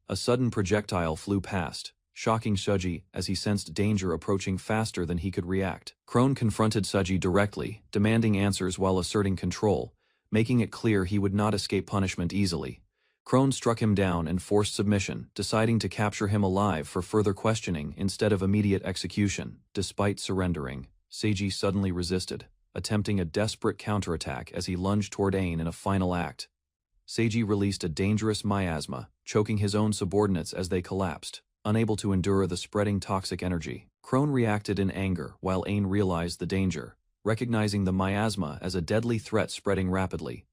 A sudden projectile flew past, shocking Seiji as he sensed danger approaching faster than he could react. Crone confronted Seiji directly, demanding answers while asserting control, making it clear he would not escape punishment easily. Crone struck him down and forced submission, deciding to capture him alive for further questioning instead of immediate execution. Despite surrendering, Seiji suddenly resisted, attempting a desperate counterattack as he lunged toward Ain in a final act. Seiji released a dangerous miasma, choking his own subordinates as they collapsed, unable to endure the spreading toxic energy. Crone reacted in anger while Ain realized the danger, recognizing the miasma as a deadly threat spreading rapidly.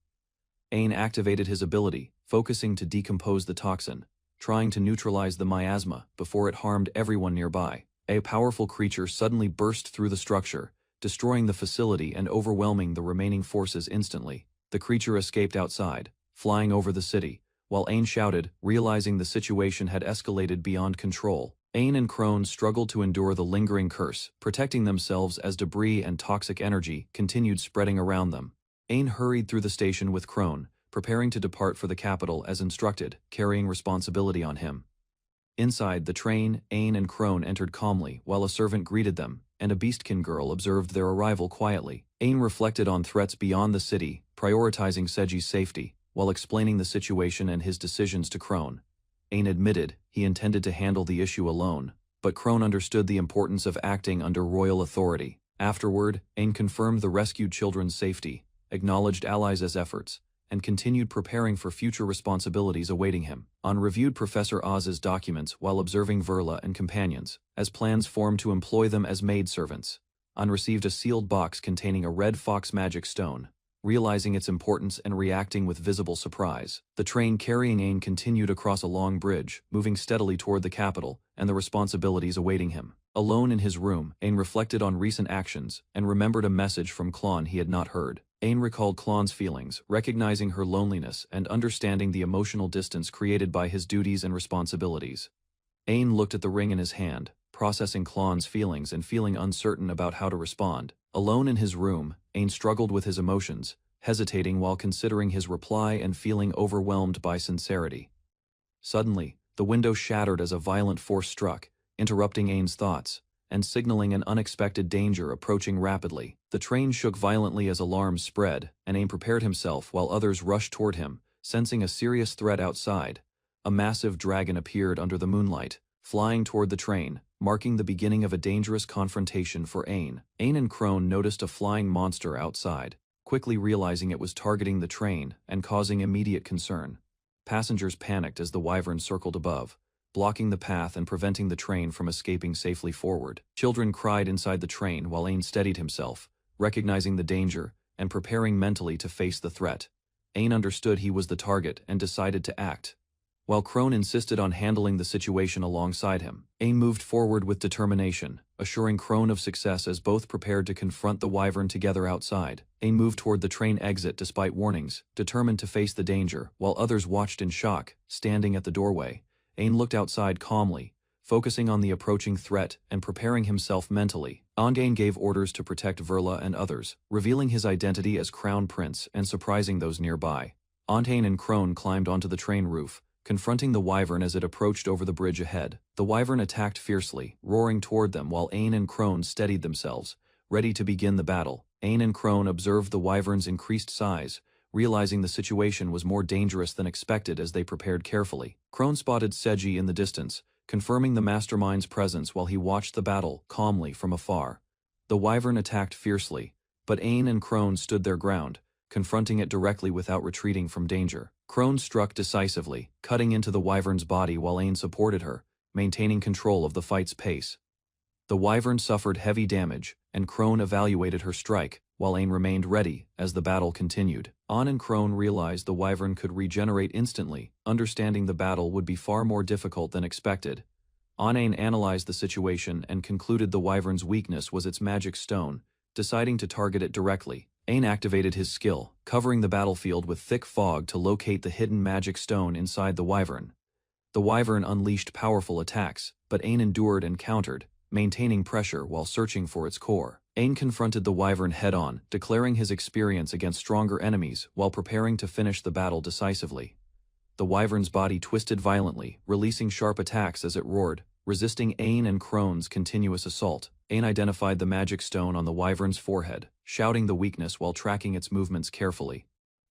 Ain activated his ability, focusing to decompose the toxin, trying to neutralize the miasma before it harmed everyone nearby. A powerful creature suddenly burst through the structure, destroying the facility and overwhelming the remaining forces instantly. The creature escaped outside, flying over the city, while Ain shouted, realizing the situation had escalated beyond control. Ain and Crone struggled to endure the lingering curse, protecting themselves as debris and toxic energy continued spreading around them. Ain hurried through the station with Crone, preparing to depart for the capital as instructed, carrying responsibility on him. Inside the train, Ain and Crone entered calmly while a servant greeted them, and a beastkin girl observed their arrival quietly. Ain reflected on threats beyond the city, prioritizing Seiji's safety, while explaining the situation and his decisions to Crone. Ain admitted he intended to handle the issue alone, but Crone understood the importance of acting under royal authority. Afterward, Ain confirmed the rescued children's safety, acknowledged allies' efforts, and continued preparing for future responsibilities awaiting him. On reviewed Professor Oz's documents while observing Verla and companions, as plans formed to employ them as maidservants. An received a sealed box containing a red fox magic stone. Realizing its importance and reacting with visible surprise, the train carrying Ain continued across a long bridge, moving steadily toward the capital and the responsibilities awaiting him. Alone in his room, Ain reflected on recent actions and remembered a message from Klon he had not heard. Ain recalled Klon's feelings, recognizing her loneliness and understanding the emotional distance created by his duties and responsibilities. Ain looked at the ring in his hand, processing Klon's feelings and feeling uncertain about how to respond. Alone in his room, Ain struggled with his emotions, hesitating while considering his reply and feeling overwhelmed by sincerity. Suddenly, the window shattered as a violent force struck, interrupting Ain's thoughts, and signaling an unexpected danger approaching rapidly. The train shook violently as alarms spread, and Ain prepared himself while others rushed toward him, sensing a serious threat outside. A massive dragon appeared under the moonlight, flying toward the train, marking the beginning of a dangerous confrontation for Ain. Ain and Crone noticed a flying monster outside, quickly realizing it was targeting the train and causing immediate concern. Passengers panicked as the wyvern circled above, blocking the path and preventing the train from escaping safely forward. Children cried inside the train while Ain steadied himself, recognizing the danger and preparing mentally to face the threat. Ain understood he was the target and decided to act. While Crone insisted on handling the situation alongside him, Ain moved forward with determination, assuring Crone of success as both prepared to confront the wyvern together outside. Ain moved toward the train exit despite warnings, determined to face the danger, while others watched in shock, standing at the doorway. Ain looked outside calmly, focusing on the approaching threat and preparing himself mentally. Ain gave orders to protect Verla and others, revealing his identity as Crown Prince and surprising those nearby. Ain and Crone climbed onto the train roof, confronting the wyvern as it approached over the bridge ahead. The wyvern attacked fiercely, roaring toward them while Ain and Crone steadied themselves, ready to begin the battle. Ain and Crone observed the wyvern's increased size, realizing the situation was more dangerous than expected as they prepared carefully. Crone spotted Seji in the distance, confirming the mastermind's presence while he watched the battle calmly from afar. The wyvern attacked fiercely, but Ain and Crone stood their ground, confronting it directly without retreating from danger. Crone struck decisively, cutting into the wyvern's body while Ain supported her, maintaining control of the fight's pace. The wyvern suffered heavy damage, and Crone evaluated her strike, while Ain remained ready as the battle continued. An and Crone realized the wyvern could regenerate instantly, understanding the battle would be far more difficult than expected. Ain analyzed the situation and concluded the wyvern's weakness was its magic stone, deciding to target it directly. Ain activated his skill, covering the battlefield with thick fog to locate the hidden magic stone inside the wyvern. The wyvern unleashed powerful attacks, but Ain endured and countered, maintaining pressure while searching for its core. Ain confronted the wyvern head-on, declaring his experience against stronger enemies while preparing to finish the battle decisively. The wyvern's body twisted violently, releasing sharp attacks as it roared, resisting Ain and Crone's continuous assault. Ain identified the magic stone on the wyvern's forehead, shouting the weakness while tracking its movements carefully.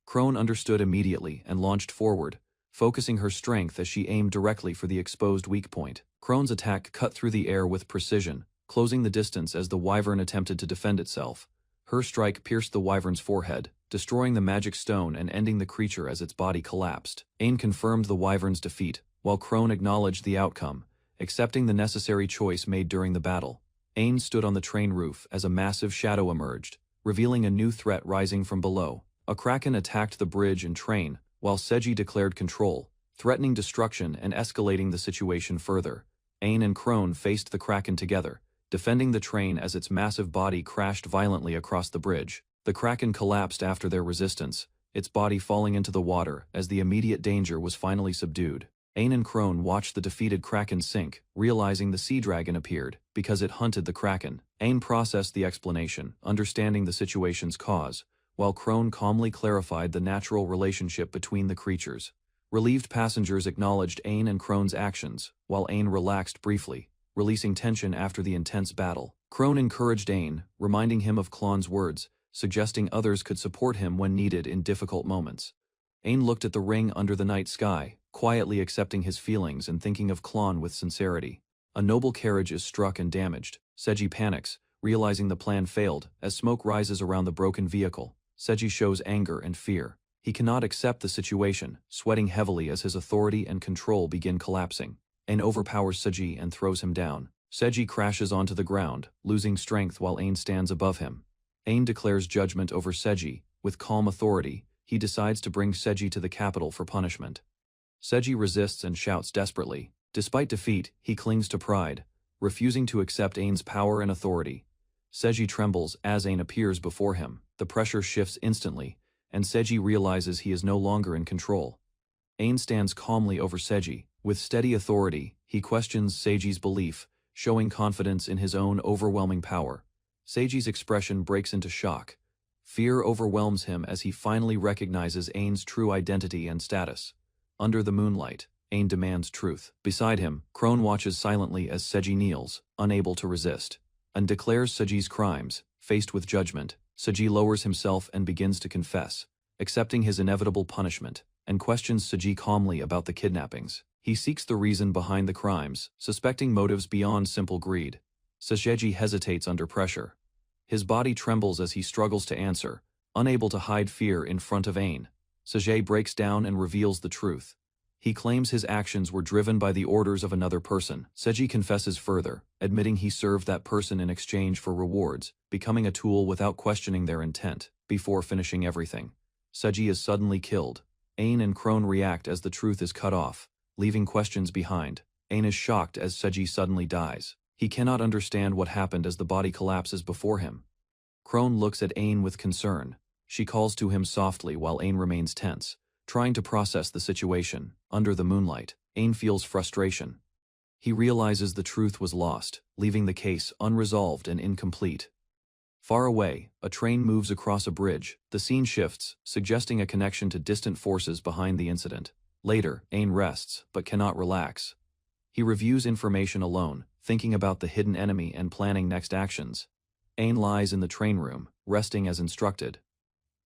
Crone understood immediately and launched forward, focusing her strength as she aimed directly for the exposed weak point. Crone's attack cut through the air with precision, closing the distance as the wyvern attempted to defend itself. Her strike pierced the wyvern's forehead, destroying the magic stone and ending the creature as its body collapsed. Ain confirmed the wyvern's defeat, while Crone acknowledged the outcome, accepting the necessary choice made during the battle. Ain stood on the train roof as a massive shadow emerged, revealing a new threat rising from below. A kraken attacked the bridge and train, while Seji declared control, threatening destruction and escalating the situation further. Ain and Crone faced the kraken together, defending the train as its massive body crashed violently across the bridge. The kraken collapsed after their resistance, its body falling into the water as the immediate danger was finally subdued. Ain and Crone watched the defeated kraken sink, realizing the sea dragon appeared because it hunted the kraken. Ain processed the explanation, understanding the situation's cause, while Crone calmly clarified the natural relationship between the creatures. Relieved passengers acknowledged Ain and Crone's actions, while Ain relaxed briefly, releasing tension after the intense battle. Crone encouraged Ain, reminding him of Klon's words, suggesting others could support him when needed in difficult moments. Ain looked at the ring under the night sky, quietly accepting his feelings and thinking of Klon with sincerity. A noble carriage is struck and damaged. Seji panics, realizing the plan failed, as smoke rises around the broken vehicle. Seji shows anger and fear. He cannot accept the situation, sweating heavily as his authority and control begin collapsing. Ain overpowers Seji and throws him down. Seji crashes onto the ground, losing strength while Ain stands above him. Ain declares judgment over Seji. With calm authority, he decides to bring Seji to the capital for punishment. Seji resists and shouts desperately. Despite defeat, he clings to pride, refusing to accept Ain's power and authority. Seji trembles as Ain appears before him. The pressure shifts instantly, and Seji realizes he is no longer in control. Ain stands calmly over Seji. With steady authority, he questions Seji's belief, showing confidence in his own overwhelming power. Seji's expression breaks into shock. Fear overwhelms him as he finally recognizes Ain's true identity and status. Under the moonlight, Ain demands truth. Beside him, Crone watches silently as Seji kneels, unable to resist, and declares Seji's crimes. Faced with judgment, Seji lowers himself and begins to confess, accepting his inevitable punishment, and questions Seji calmly about the kidnappings. He seeks the reason behind the crimes, suspecting motives beyond simple greed. Seji hesitates under pressure. His body trembles as he struggles to answer, unable to hide fear in front of Ain. Seji breaks down and reveals the truth. He claims his actions were driven by the orders of another person. Seji confesses further, admitting he served that person in exchange for rewards, becoming a tool without questioning their intent. Before finishing everything, Seji is suddenly killed. Ain and Crone react as the truth is cut off, leaving questions behind. Ain is shocked as Seji suddenly dies. He cannot understand what happened as the body collapses before him. Crone looks at Ain with concern. She calls to him softly while Ain remains tense, trying to process the situation. Under the moonlight, Ain feels frustration. He realizes the truth was lost, leaving the case unresolved and incomplete. Far away, a train moves across a bridge. The scene shifts, suggesting a connection to distant forces behind the incident. Later, Ain rests, but cannot relax. He reviews information alone, thinking about the hidden enemy and planning next actions. Ain lies in the train room, resting as instructed.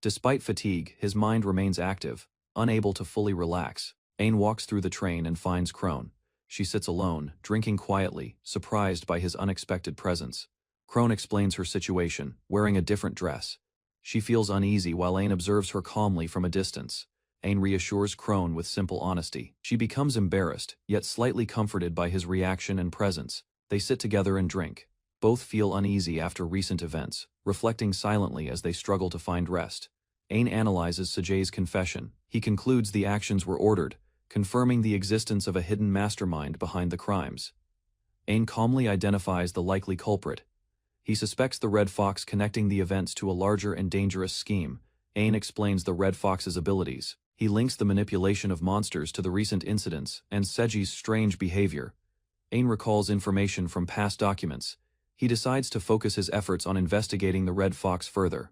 Despite fatigue, his mind remains active, unable to fully relax. Ain walks through the train and finds Crone. She sits alone, drinking quietly, surprised by his unexpected presence. Crone explains her situation, wearing a different dress. She feels uneasy while Ain observes her calmly from a distance. Ain reassures Crone with simple honesty. She becomes embarrassed, yet slightly comforted by his reaction and presence. They sit together and drink. Both feel uneasy after recent events, reflecting silently as they struggle to find rest. Ain analyzes Seji's confession. He concludes the actions were ordered, confirming the existence of a hidden mastermind behind the crimes. Ain calmly identifies the likely culprit. He suspects the Red Fox connecting the events to a larger and dangerous scheme. Ain explains the Red Fox's abilities. He links the manipulation of monsters to the recent incidents and Seji's strange behavior. Ain recalls information from past documents. He decides to focus his efforts on investigating the Red Fox further.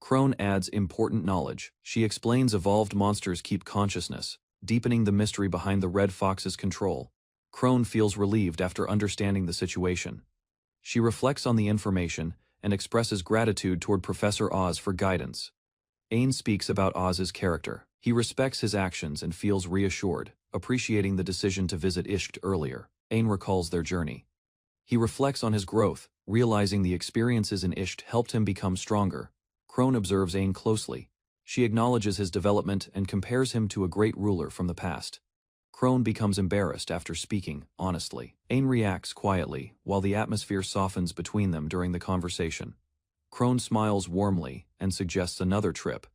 Crone adds important knowledge. She explains evolved monsters keep consciousness, deepening the mystery behind the Red Fox's control. Crone feels relieved after understanding the situation. She reflects on the information and expresses gratitude toward Professor Oz for guidance. Ain speaks about Oz's character. He respects his actions and feels reassured, appreciating the decision to visit Ishkt earlier. Ain recalls their journey. He reflects on his growth, realizing the experiences in Ishkt helped him become stronger. Crone observes Ain closely. She acknowledges his development and compares him to a great ruler from the past. Crone becomes embarrassed after speaking honestly. Ain reacts quietly, while the atmosphere softens between them during the conversation. Crone smiles warmly and suggests another trip.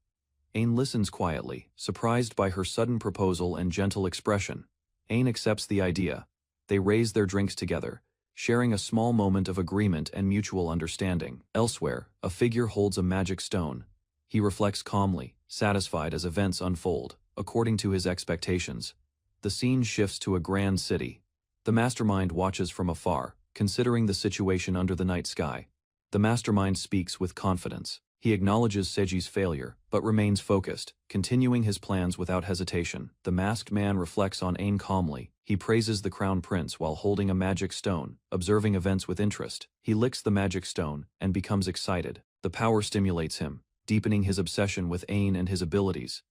Ain listens quietly, surprised by her sudden proposal and gentle expression. Ain accepts the idea. They raise their drinks together, sharing a small moment of agreement and mutual understanding. Elsewhere, a figure holds a magic stone. He reflects calmly, satisfied as events unfold, according to his expectations. The scene shifts to a grand city. The mastermind watches from afar, considering the situation under the night sky. The mastermind speaks with confidence. He acknowledges Seji's failure, but remains focused, continuing his plans without hesitation. The masked man reflects on Ain calmly. He praises the crown prince while holding a magic stone, observing events with interest. He licks the magic stone and becomes excited. The power stimulates him, deepening his obsession with Ain and his abilities.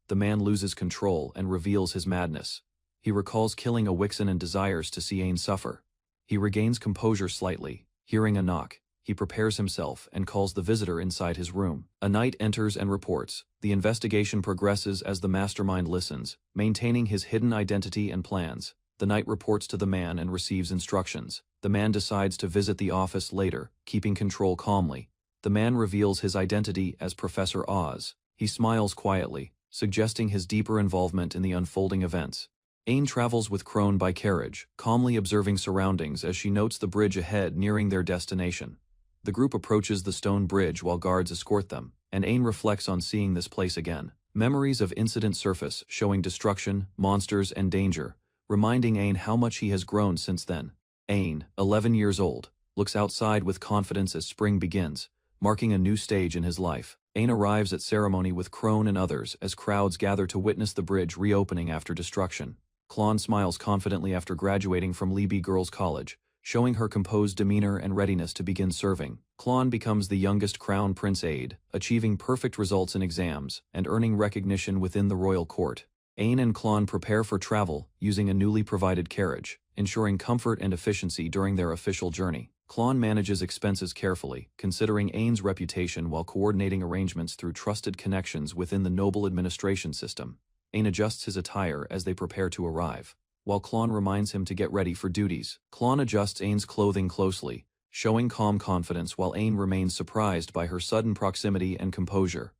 The man loses control and reveals his madness. He recalls killing a Wixen and desires to see Ain suffer. He regains composure slightly, hearing a knock. He prepares himself and calls the visitor inside his room. A knight enters and reports. The investigation progresses as the mastermind listens, maintaining his hidden identity and plans. The knight reports to the man and receives instructions. The man decides to visit the office later, keeping control calmly. The man reveals his identity as Professor Oz. He smiles quietly, suggesting his deeper involvement in the unfolding events. Aang travels with Crone by carriage, calmly observing surroundings as she notes the bridge ahead nearing their destination. The group approaches the stone bridge while guards escort them, and Aang reflects on seeing this place again. Memories of incident surface, showing destruction, monsters, and danger, reminding Aang how much he has grown since then. Aang, 11 years old, looks outside with confidence as spring begins, marking a new stage in his life. Aang arrives at ceremony with Crone and others as crowds gather to witness the bridge reopening after destruction. Klon smiles confidently after graduating from Libi Girls' College, showing her composed demeanor and readiness to begin serving. Klon becomes the youngest Crown Prince aide, achieving perfect results in exams and earning recognition within the royal court. Aang and Klon prepare for travel using a newly provided carriage, ensuring comfort and efficiency during their official journey. Klon manages expenses carefully, considering Aang's reputation while coordinating arrangements through trusted connections within the noble administration system. Aang adjusts his attire as they prepare to arrive. While Klon reminds him to get ready for duties, Klon adjusts Aang's clothing closely, showing calm confidence while Aang remains surprised by her sudden proximity and composure.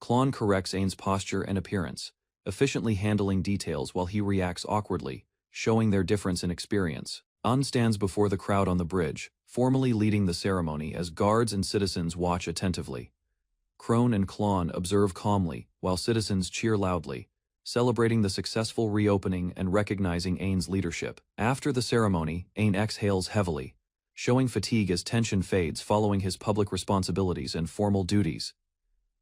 Klon corrects Aang's posture and appearance, efficiently handling details while he reacts awkwardly, showing their difference in experience. An stands before the crowd on the bridge, formally leading the ceremony as guards and citizens watch attentively. Crone and Klon observe calmly, while citizens cheer loudly, celebrating the successful reopening and recognizing Aang's leadership. After the ceremony, Aang exhales heavily, showing fatigue as tension fades following his public responsibilities and formal duties.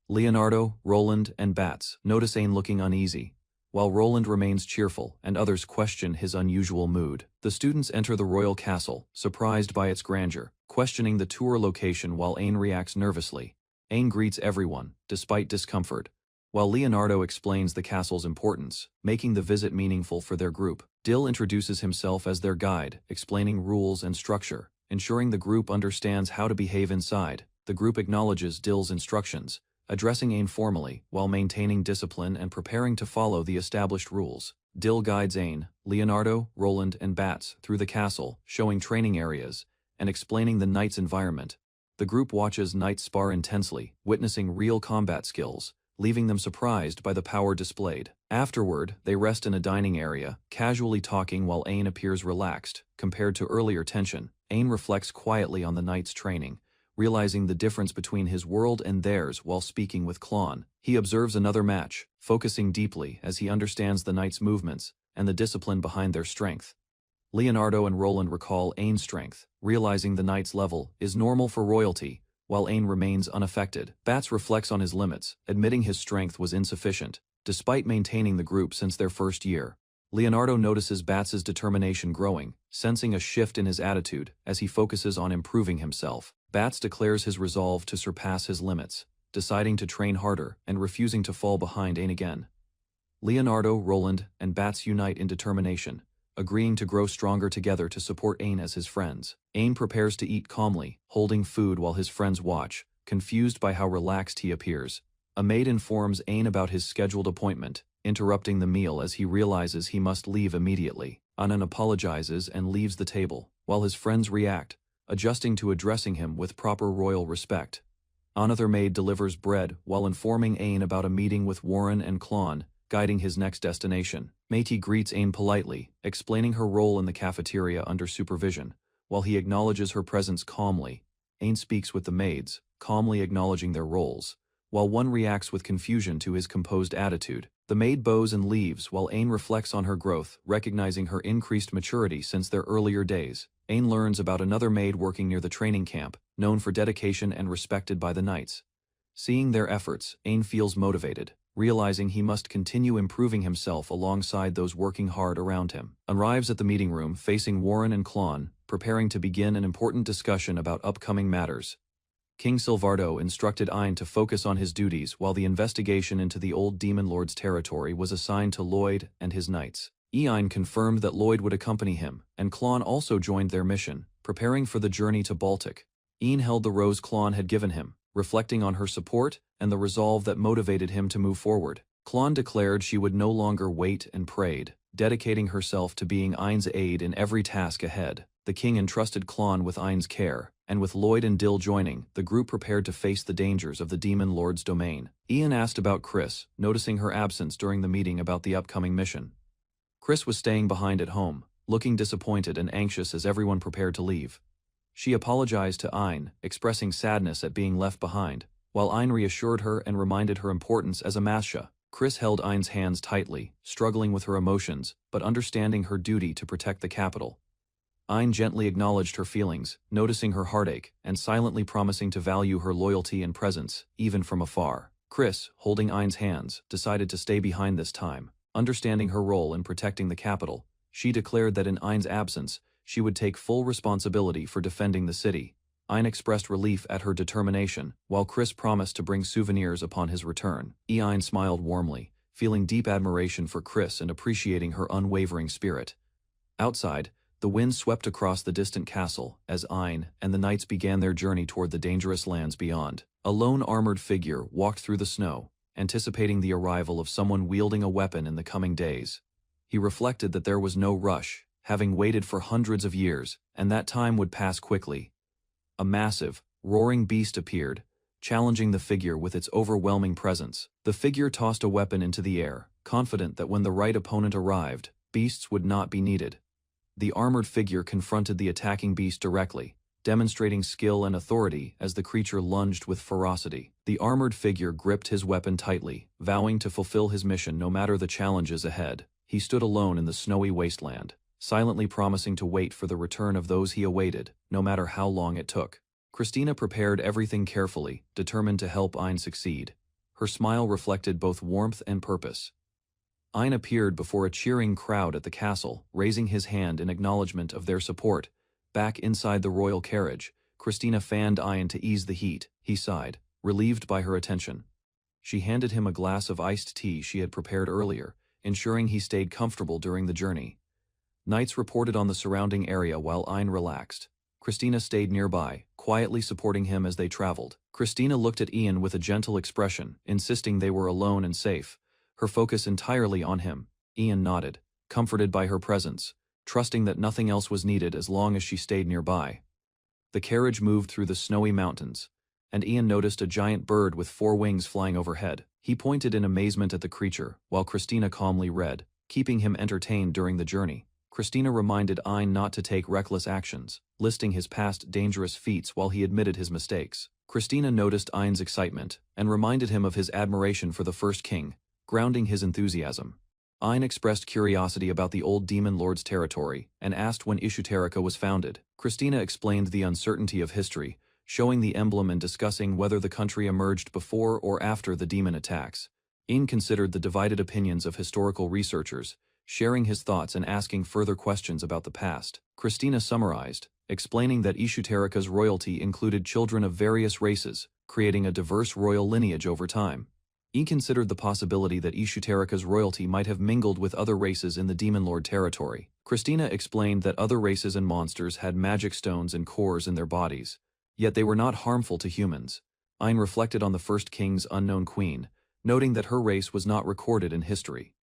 Leonardo, Roland, and Bats notice Aang looking uneasy, while Roland remains cheerful and others question his unusual mood. The students enter the royal castle, surprised by its grandeur, questioning the tour location while Aang reacts nervously. Aang greets everyone, despite discomfort, while Leonardo explains the castle's importance, making the visit meaningful for their group. Dill introduces himself as their guide, explaining rules and structure, ensuring the group understands how to behave inside. The group acknowledges Dill's instructions, addressing Aang formally while maintaining discipline and preparing to follow the established rules. Dill guides Aang, Leonardo, Roland, and Bats through the castle, showing training areas and explaining the knight's environment. The group watches knights spar intensely, witnessing real combat skills, leaving them surprised by the power displayed. Afterward, they rest in a dining area, casually talking while Aang appears relaxed. Compared to earlier tension, Aang reflects quietly on the knight's training, realizing the difference between his world and theirs while speaking with Klon. He observes another match, focusing deeply as he understands the knight's movements and the discipline behind their strength. Leonardo and Roland recall Aang's strength, realizing the knight's level is normal for royalty, while Aang remains unaffected. Bats reflects on his limits, admitting his strength was insufficient, despite maintaining the group since their first year. Leonardo notices Bats' determination growing, sensing a shift in his attitude as he focuses on improving himself. Bats declares his resolve to surpass his limits, deciding to train harder and refusing to fall behind Aang again. Leonardo, Roland, and Bats unite in determination, agreeing to grow stronger together to support Aang as his friends. Aang prepares to eat calmly, holding food while his friends watch, confused by how relaxed he appears. A maid informs Aang about his scheduled appointment, interrupting the meal as he realizes he must leave immediately. Anan apologizes and leaves the table, while his friends react, adjusting to addressing him with proper royal respect. Another maid delivers bread while informing Aang about a meeting with Warren and Klon, guiding his next destination. Métis greets Aang politely, explaining her role in the cafeteria under supervision. While he acknowledges her presence calmly, Aang speaks with the maids, calmly acknowledging their roles, while one reacts with confusion to his composed attitude. The maid bows and leaves while Aang reflects on her growth, recognizing her increased maturity since their earlier days. Aang learns about another maid working near the training camp, known for dedication and respected by the knights. Seeing their efforts, Aang feels motivated, realizing he must continue improving himself alongside those working hard around him. Arrives at the meeting room facing Warren and Klon, preparing to begin an important discussion about upcoming matters. King Silvardo instructed Aang to focus on his duties while the investigation into the old Demon Lord's territory was assigned to Lloyd and his knights. Aang confirmed that Lloyd would accompany him, and Klon also joined their mission, preparing for the journey to Baltic. Aang held the rose Klon had given him, reflecting on her support and the resolve that motivated him to move forward. Klon declared she would no longer wait and prayed, dedicating herself to being Aang's aide in every task ahead. The king entrusted Klon with Ein's care, and with Lloyd and Dill joining, the group prepared to face the dangers of the Demon Lord's domain. Ian asked about Chris, noticing her absence during the meeting about the upcoming mission. Chris was staying behind at home, looking disappointed and anxious as everyone prepared to leave. She apologized to Ein, expressing sadness at being left behind, while Ein reassured her and reminded her importance as a Masha. Chris held Ein's hands tightly, struggling with her emotions, but understanding her duty to protect the capital. Ein gently acknowledged her feelings, noticing her heartache, and silently promising to value her loyalty and presence, even from afar. Chris, holding Ein's hands, decided to stay behind this time. Understanding her role in protecting the capital, she declared that in Ein's absence, she would take full responsibility for defending the city. Ein expressed relief at her determination, while Chris promised to bring souvenirs upon his return. Ein smiled warmly, feeling deep admiration for Chris and appreciating her unwavering spirit. Outside, the wind swept across the distant castle as Ein and the knights began their journey toward the dangerous lands beyond. A lone armored figure walked through the snow, anticipating the arrival of someone wielding a weapon in the coming days. He reflected that there was no rush, having waited for hundreds of years, and that time would pass quickly. A massive, roaring beast appeared, challenging the figure with its overwhelming presence. The figure tossed a weapon into the air, confident that when the right opponent arrived, beasts would not be needed. The armored figure confronted the attacking beast directly, demonstrating skill and authority as the creature lunged with ferocity. The armored figure gripped his weapon tightly, vowing to fulfill his mission no matter the challenges ahead. He stood alone in the snowy wasteland, silently promising to wait for the return of those he awaited, no matter how long it took. Christina prepared everything carefully, determined to help Ein succeed. Her smile reflected both warmth and purpose. Ein appeared before a cheering crowd at the castle, raising his hand in acknowledgement of their support. Back inside the royal carriage, Christina fanned Ein to ease the heat. He sighed, relieved by her attention. She handed him a glass of iced tea she had prepared earlier, ensuring he stayed comfortable during the journey. Knights reported on the surrounding area while Ein relaxed. Christina stayed nearby, quietly supporting him as they traveled. Christina looked at Ian with a gentle expression, insisting they were alone and safe, her focus entirely on him. Ian nodded, comforted by her presence, trusting that nothing else was needed as long as she stayed nearby. The carriage moved through the snowy mountains, and Ian noticed a giant bird with 4 wings flying overhead. He pointed in amazement at the creature, while Christina calmly read, keeping him entertained during the journey. Christina reminded Ein not to take reckless actions, listing his past dangerous feats while he admitted his mistakes. Christina noticed Ein's excitement, and reminded him of his admiration for the first king, grounding his enthusiasm. Ein expressed curiosity about the old Demon Lord's territory, and asked when Ishuterika was founded. Christina explained the uncertainty of history, showing the emblem and discussing whether the country emerged before or after the demon attacks. Ein considered the divided opinions of historical researchers, sharing his thoughts and asking further questions about the past. Christina summarized, explaining that Ishuterika's royalty included children of various races, creating a diverse royal lineage over time. He considered the possibility that Ishuterika's royalty might have mingled with other races in the Demon Lord territory. Christina explained that other races and monsters had magic stones and cores in their bodies, yet they were not harmful to humans. Ein reflected on the first king's unknown queen, noting that her race was not recorded in history.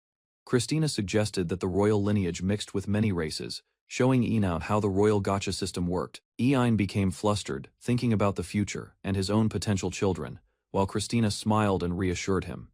Christina suggested that the royal lineage mixed with many races, showing Ein out how the royal gacha system worked. Ein became flustered, thinking about the future and his own potential children, while Christina smiled and reassured him.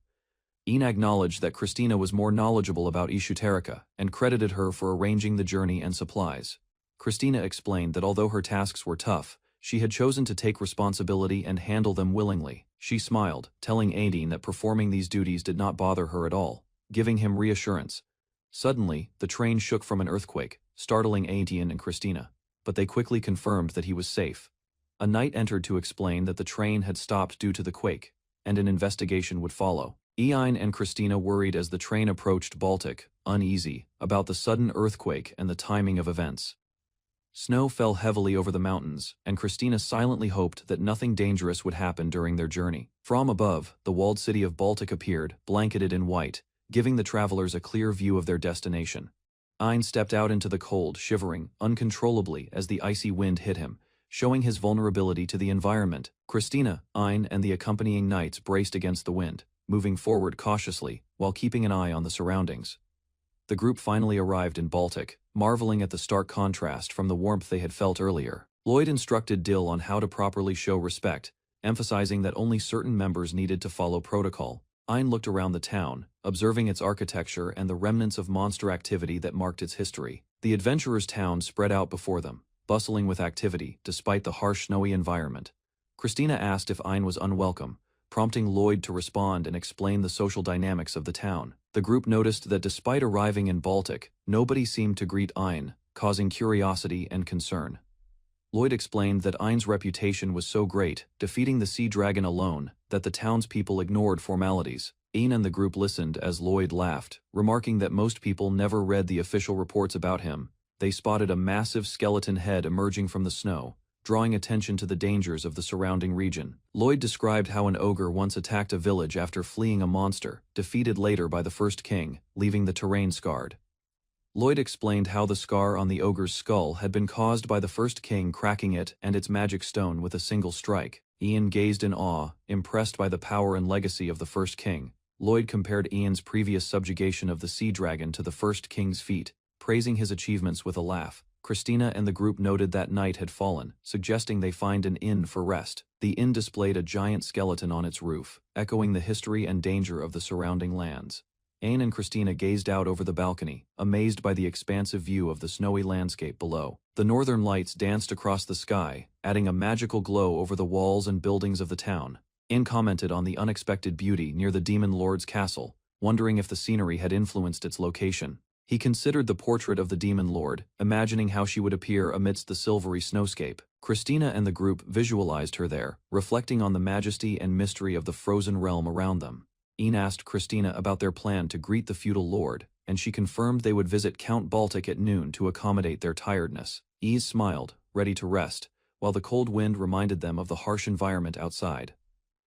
Ein acknowledged that Christina was more knowledgeable about Ishuterika and credited her for arranging the journey and supplies. Christina explained that although her tasks were tough, she had chosen to take responsibility and handle them willingly. She smiled, telling Ein that performing these duties did not bother her at all, giving him reassurance. Suddenly, the train shook from an earthquake, startling Ein and Christina, but they quickly confirmed that he was safe. A knight entered to explain that the train had stopped due to the quake, and an investigation would follow. Ein and Christina worried as the train approached Baltic, uneasy about the sudden earthquake and the timing of events. Snow fell heavily over the mountains, and Christina silently hoped that nothing dangerous would happen during their journey. From above, the walled city of Baltic appeared, blanketed in white, giving the travelers a clear view of their destination. Ein stepped out into the cold, shivering uncontrollably as the icy wind hit him, showing his vulnerability to the environment. Christina, Ein, and the accompanying knights braced against the wind, moving forward cautiously while keeping an eye on the surroundings. The group finally arrived in Baltic, marveling at the stark contrast from the warmth they had felt earlier. Lloyd instructed Dill on how to properly show respect, emphasizing that only certain members needed to follow protocol. Ein looked around the town, observing its architecture and the remnants of monster activity that marked its history. The adventurers' town spread out before them, bustling with activity despite the harsh snowy environment. Christina asked if Ein was unwelcome, prompting Lloyd to respond and explain the social dynamics of the town. The group noticed that despite arriving in Baltic, nobody seemed to greet Ein, causing curiosity and concern. Lloyd explained that Ein's reputation was so great, defeating the sea dragon alone, that the townspeople ignored formalities. Ein and the group listened as Lloyd laughed, remarking that most people never read the official reports about him. They spotted a massive skeleton head emerging from the snow, drawing attention to the dangers of the surrounding region. Lloyd described how an ogre once attacked a village after fleeing a monster, defeated later by the first king, leaving the terrain scarred. Lloyd explained how the scar on the ogre's skull had been caused by the first king cracking it and its magic stone with a single strike. Ian gazed in awe, impressed by the power and legacy of the first king. Lloyd compared Ian's previous subjugation of the sea dragon to the first king's feat, praising his achievements with a laugh. Christina and the group noted that night had fallen, suggesting they find an inn for rest. The inn displayed a giant skeleton on its roof, echoing the history and danger of the surrounding lands. Ein and Christina gazed out over the balcony, amazed by the expansive view of the snowy landscape below. The northern lights danced across the sky, adding a magical glow over the walls and buildings of the town. Ein commented on the unexpected beauty near the Demon Lord's castle, wondering if the scenery had influenced its location. He considered the portrait of the Demon Lord, imagining how she would appear amidst the silvery snowscape. Christina and the group visualized her there, reflecting on the majesty and mystery of the frozen realm around them. Ein asked Christina about their plan to greet the feudal lord, and she confirmed they would visit Count Baltic at noon to accommodate their tiredness. Ein smiled, ready to rest, while the cold wind reminded them of the harsh environment outside.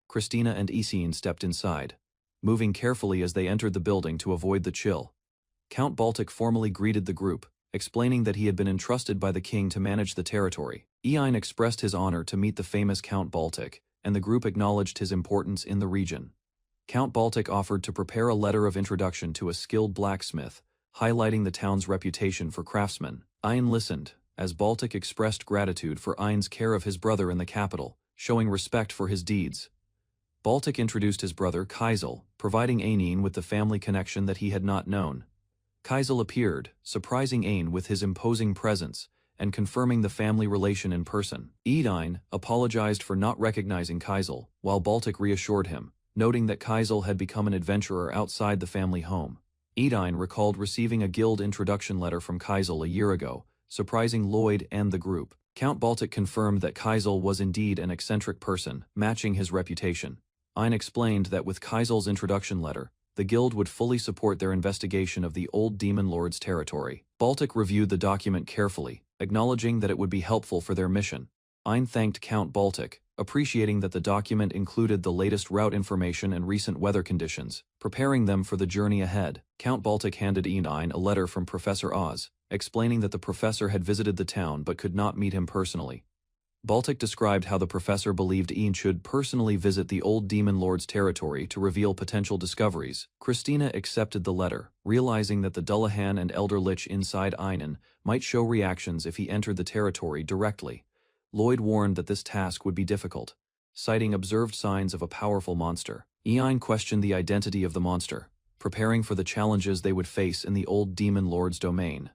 Christina and Ein stepped inside, moving carefully as they entered the building to avoid the chill. Count Baltic formally greeted the group, explaining that he had been entrusted by the king to manage the territory. Ein expressed his honor to meet the famous Count Baltic, and the group acknowledged his importance in the region. Count Baltic offered to prepare a letter of introduction to a skilled blacksmith, highlighting the town's reputation for craftsmen. Ein listened, as Baltic expressed gratitude for Ein's care of his brother in the capital, showing respect for his deeds. Baltic introduced his brother Kaisel, providing Ein with the family connection that he had not known. Kaisel appeared, surprising Ein with his imposing presence, and confirming the family relation in person. Ein apologized for not recognizing Kaisel, while Baltic reassured him, noting that Kaisel had become an adventurer outside the family home. Ein recalled receiving a guild introduction letter from Kaisel a year ago, surprising Lloyd and the group. Count Baltic confirmed that Kaisel was indeed an eccentric person, matching his reputation. Ein explained that with Kaisel's introduction letter, the guild would fully support their investigation of the old Demon Lord's territory. Baltic reviewed the document carefully, acknowledging that it would be helpful for their mission. Ein thanked Count Baltic, appreciating that the document included the latest route information and recent weather conditions, preparing them for the journey ahead. Count Baltic handed Ein a letter from Professor Oz, explaining that the professor had visited the town but could not meet him personally. Baltic described how the professor believed Ein should personally visit the old Demon Lord's territory to reveal potential discoveries. Christina accepted the letter, realizing that the Dullahan and Elder Lich inside Einen might show reactions if he entered the territory directly. Lloyd warned that this task would be difficult, citing observed signs of a powerful monster. Ein questioned the identity of the monster, preparing for the challenges they would face in the old Demon Lord's domain.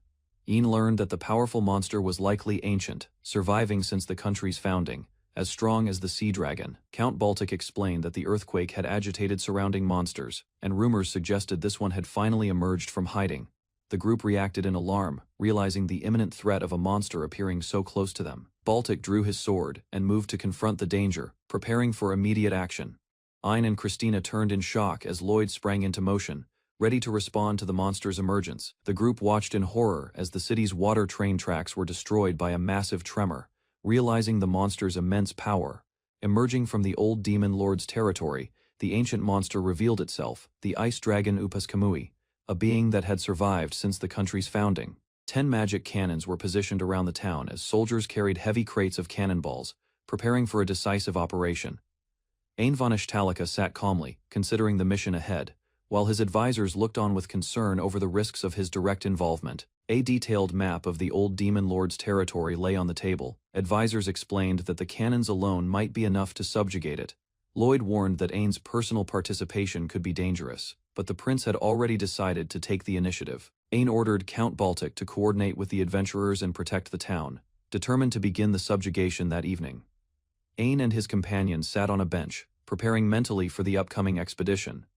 Ein learned that the powerful monster was likely ancient, surviving since the country's founding, as strong as the sea dragon. Count Baltic explained that the earthquake had agitated surrounding monsters, and rumors suggested this one had finally emerged from hiding. The group reacted in alarm, realizing the imminent threat of a monster appearing so close to them. Baltic drew his sword and moved to confront the danger, preparing for immediate action. Ein and Christina turned in shock as Lloyd sprang into motion, ready to respond to the monster's emergence. The group watched in horror as the city's water train tracks were destroyed by a massive tremor, realizing the monster's immense power. Emerging from the old Demon Lord's territory, the ancient monster revealed itself, the ice dragon Upas Kamui, a being that had survived since the country's founding. 10 magic cannons were positioned around the town as soldiers carried heavy crates of cannonballs, preparing for a decisive operation. Ein von Ishtalika sat calmly, considering the mission ahead, while his advisors looked on with concern over the risks of his direct involvement. A detailed map of the old demon lord's territory lay on the table. Advisors explained that the cannons alone might be enough to subjugate it. Lloyd warned that Ain's personal participation could be dangerous, but the prince had already decided to take the initiative. Ain ordered Count Baltic to coordinate with the adventurers and protect the town, determined to begin the subjugation that evening. Ain and his companions sat on a bench, preparing mentally for the upcoming expedition.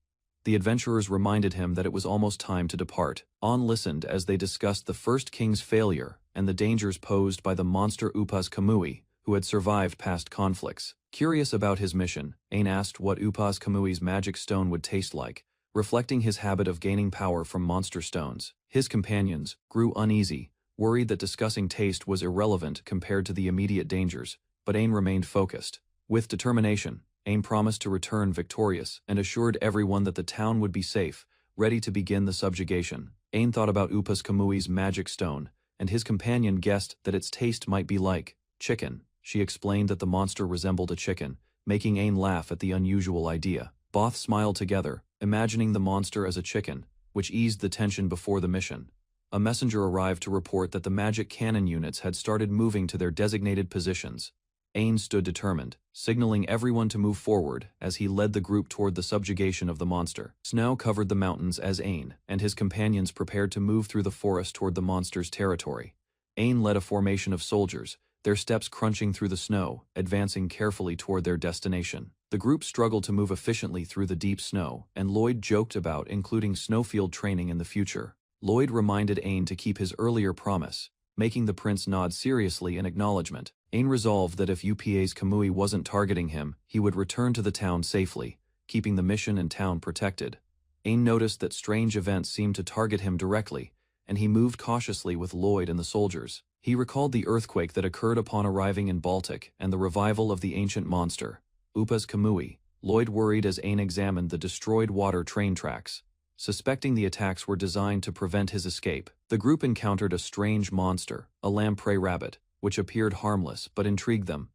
The adventurers reminded him that it was almost time to depart. An listened as they discussed the first king's failure and the dangers posed by the monster Upas Kamui, who had survived past conflicts. Curious about his mission, Ain asked what Upas Kamui's magic stone would taste like, reflecting his habit of gaining power from monster stones. His companions grew uneasy, worried that discussing taste was irrelevant compared to the immediate dangers, but Ain remained focused. With determination, Ain promised to return victorious and assured everyone that the town would be safe, ready to begin the subjugation. Ain thought about Upas Kamui's magic stone, and his companion guessed that its taste might be like chicken. She explained that the monster resembled a chicken, making Ain laugh at the unusual idea. Both smiled together, imagining the monster as a chicken, which eased the tension before the mission. A messenger arrived to report that the magic cannon units had started moving to their designated positions. Ain stood determined, signaling everyone to move forward as he led the group toward the subjugation of the monster. Snow covered the mountains as Ain and his companions prepared to move through the forest toward the monster's territory. Ain led a formation of soldiers, their steps crunching through the snow, advancing carefully toward their destination. The group struggled to move efficiently through the deep snow, and Lloyd joked about including snowfield training in the future. Lloyd reminded Ain to keep his earlier promise, making the prince nod seriously in acknowledgement. Ain resolved that if Upas Kamui wasn't targeting him, he would return to the town safely, keeping the mission and town protected. Ain noticed that strange events seemed to target him directly, and he moved cautiously with Lloyd and the soldiers. He recalled the earthquake that occurred upon arriving in Baltic and the revival of the ancient monster, Upas Kamui. Lloyd worried as Ain examined the destroyed water train tracks. Suspecting the attacks were designed to prevent his escape, the group encountered a strange monster, a lamprey rabbit, which appeared harmless but intrigued them.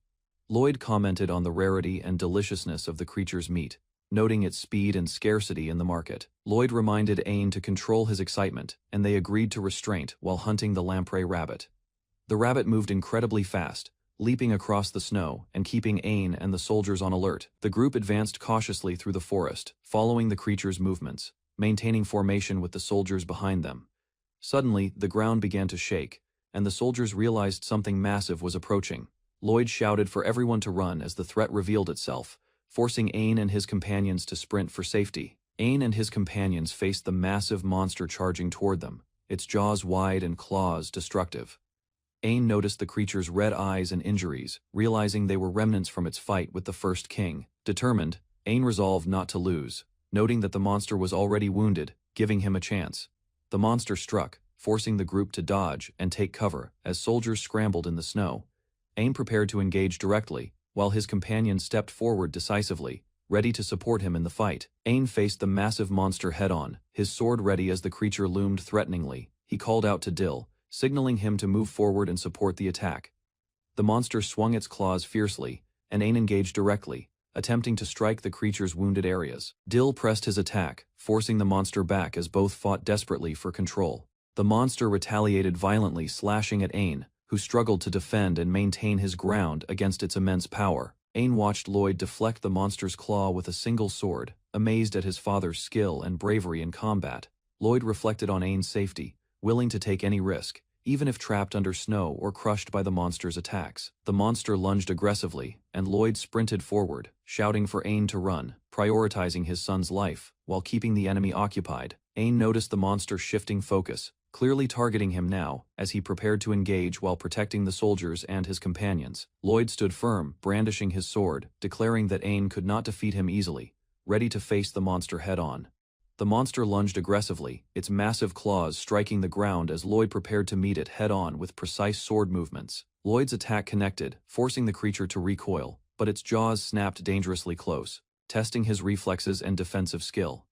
Lloyd commented on the rarity and deliciousness of the creature's meat, noting its speed and scarcity in the market. Lloyd reminded Ain to control his excitement, and they agreed to restraint while hunting the lamprey rabbit. The rabbit moved incredibly fast, leaping across the snow and keeping Ain and the soldiers on alert. The group advanced cautiously through the forest, following the creature's movements, maintaining formation with the soldiers behind them. Suddenly, the ground began to shake, and the soldiers realized something massive was approaching. Lloyd shouted for everyone to run as the threat revealed itself, forcing Ain and his companions to sprint for safety. Ain and his companions faced the massive monster charging toward them, its jaws wide and claws destructive. Ain noticed the creature's red eyes and injuries, realizing they were remnants from its fight with the first king. Determined, Ain resolved not to lose, noting that the monster was already wounded, giving him a chance. The monster struck, forcing the group to dodge and take cover as soldiers scrambled in the snow. Ain prepared to engage directly, while his companions stepped forward decisively, ready to support him in the fight. Ain faced the massive monster head-on, his sword ready as the creature loomed threateningly. He called out to Dill, signaling him to move forward and support the attack. The monster swung its claws fiercely, and Ain engaged directly, attempting to strike the creature's wounded areas. Dill pressed his attack, forcing the monster back as both fought desperately for control. The monster retaliated violently, slashing at Ain, who struggled to defend and maintain his ground against its immense power. Ain watched Lloyd deflect the monster's claw with a single sword, amazed at his father's skill and bravery in combat. Lloyd reflected on Ain's safety, willing to take any risk, even if trapped under snow or crushed by the monster's attacks. The monster lunged aggressively, and Lloyd sprinted forward, shouting for Ain to run, prioritizing his son's life, while keeping the enemy occupied. Ain noticed the monster shifting focus, clearly targeting him now, as he prepared to engage while protecting the soldiers and his companions. Lloyd stood firm, brandishing his sword, declaring that Ain could not defeat him easily, ready to face the monster head-on. The monster lunged aggressively, its massive claws striking the ground as Lloyd prepared to meet it head-on with precise sword movements. Lloyd's attack connected, forcing the creature to recoil, but its jaws snapped dangerously close, testing his reflexes and defensive skill.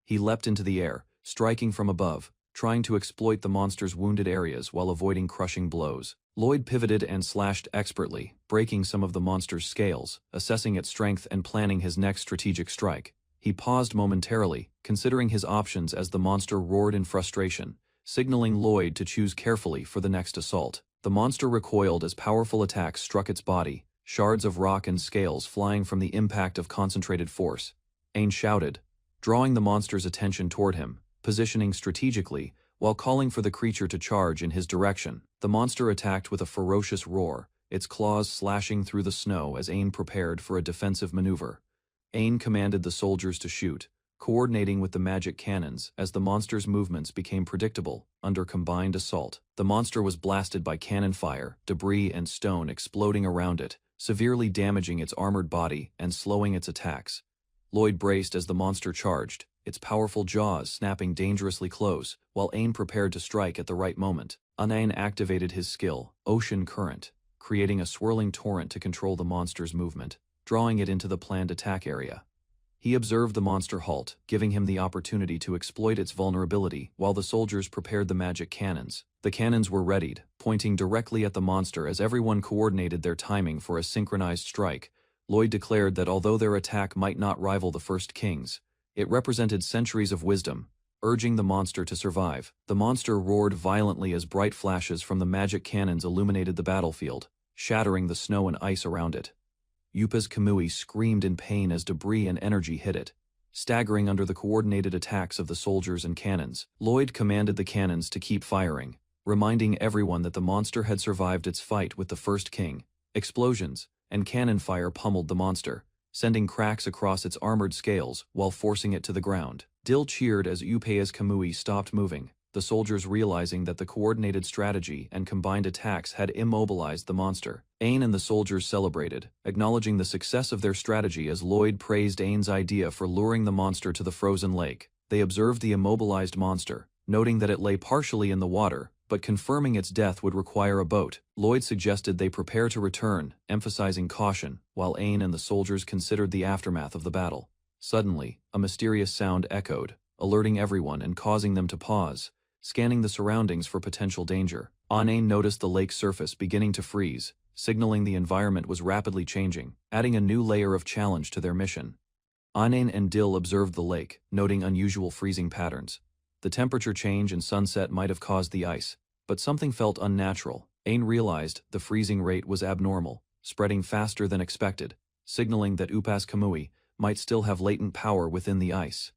He leapt into the air, striking from above, trying to exploit the monster's wounded areas while avoiding crushing blows. Lloyd pivoted and slashed expertly, breaking some of the monster's scales, assessing its strength and planning his next strategic strike. He paused momentarily, considering his options as the monster roared in frustration, signaling Lloyd to choose carefully for the next assault. The monster recoiled as powerful attacks struck its body, shards of rock and scales flying from the impact of concentrated force. Ain shouted, drawing the monster's attention toward him, positioning strategically, while calling for the creature to charge in his direction. The monster attacked with a ferocious roar, its claws slashing through the snow as Ain prepared for a defensive maneuver. Ain commanded the soldiers to shoot, coordinating with the magic cannons as the monster's movements became predictable under combined assault. The monster was blasted by cannon fire, debris and stone exploding around it, severely damaging its armored body and slowing its attacks. Lloyd braced as the monster charged, its powerful jaws snapping dangerously close, while Ain prepared to strike at the right moment. Ain activated his skill, Ocean Current, creating a swirling torrent to control the monster's movement, drawing it into the planned attack area. He observed the monster halt, giving him the opportunity to exploit its vulnerability while the soldiers prepared the magic cannons. The cannons were readied, pointing directly at the monster as everyone coordinated their timing for a synchronized strike. Lloyd declared that although their attack might not rival the First King's, it represented centuries of wisdom, urging the monster to survive. The monster roared violently as bright flashes from the magic cannons illuminated the battlefield, shattering the snow and ice around it. Yupa's Kamui screamed in pain as debris and energy hit it, staggering under the coordinated attacks of the soldiers and cannons. Lloyd commanded the cannons to keep firing, reminding everyone that the monster had survived its fight with the First King. Explosions and cannon fire pummeled the monster, sending cracks across its armored scales while forcing it to the ground. Dill cheered as Yupa's Kamui stopped moving, the soldiers realizing that the coordinated strategy and combined attacks had immobilized the monster. Ain and the soldiers celebrated, acknowledging the success of their strategy as Lloyd praised Ain's idea for luring the monster to the frozen lake. They observed the immobilized monster, noting that it lay partially in the water, but confirming its death would require a boat. Lloyd suggested they prepare to return, emphasizing caution, while Ain and the soldiers considered the aftermath of the battle. Suddenly, a mysterious sound echoed, alerting everyone and causing them to pause, scanning the surroundings for potential danger. Ain noticed the lake's surface beginning to freeze, signaling the environment was rapidly changing, adding a new layer of challenge to their mission. Ain and Dill observed the lake, noting unusual freezing patterns. The temperature change and sunset might have caused the ice, but something felt unnatural. Ain realized the freezing rate was abnormal, spreading faster than expected, signaling that Upas Kamui might still have latent power within the ice.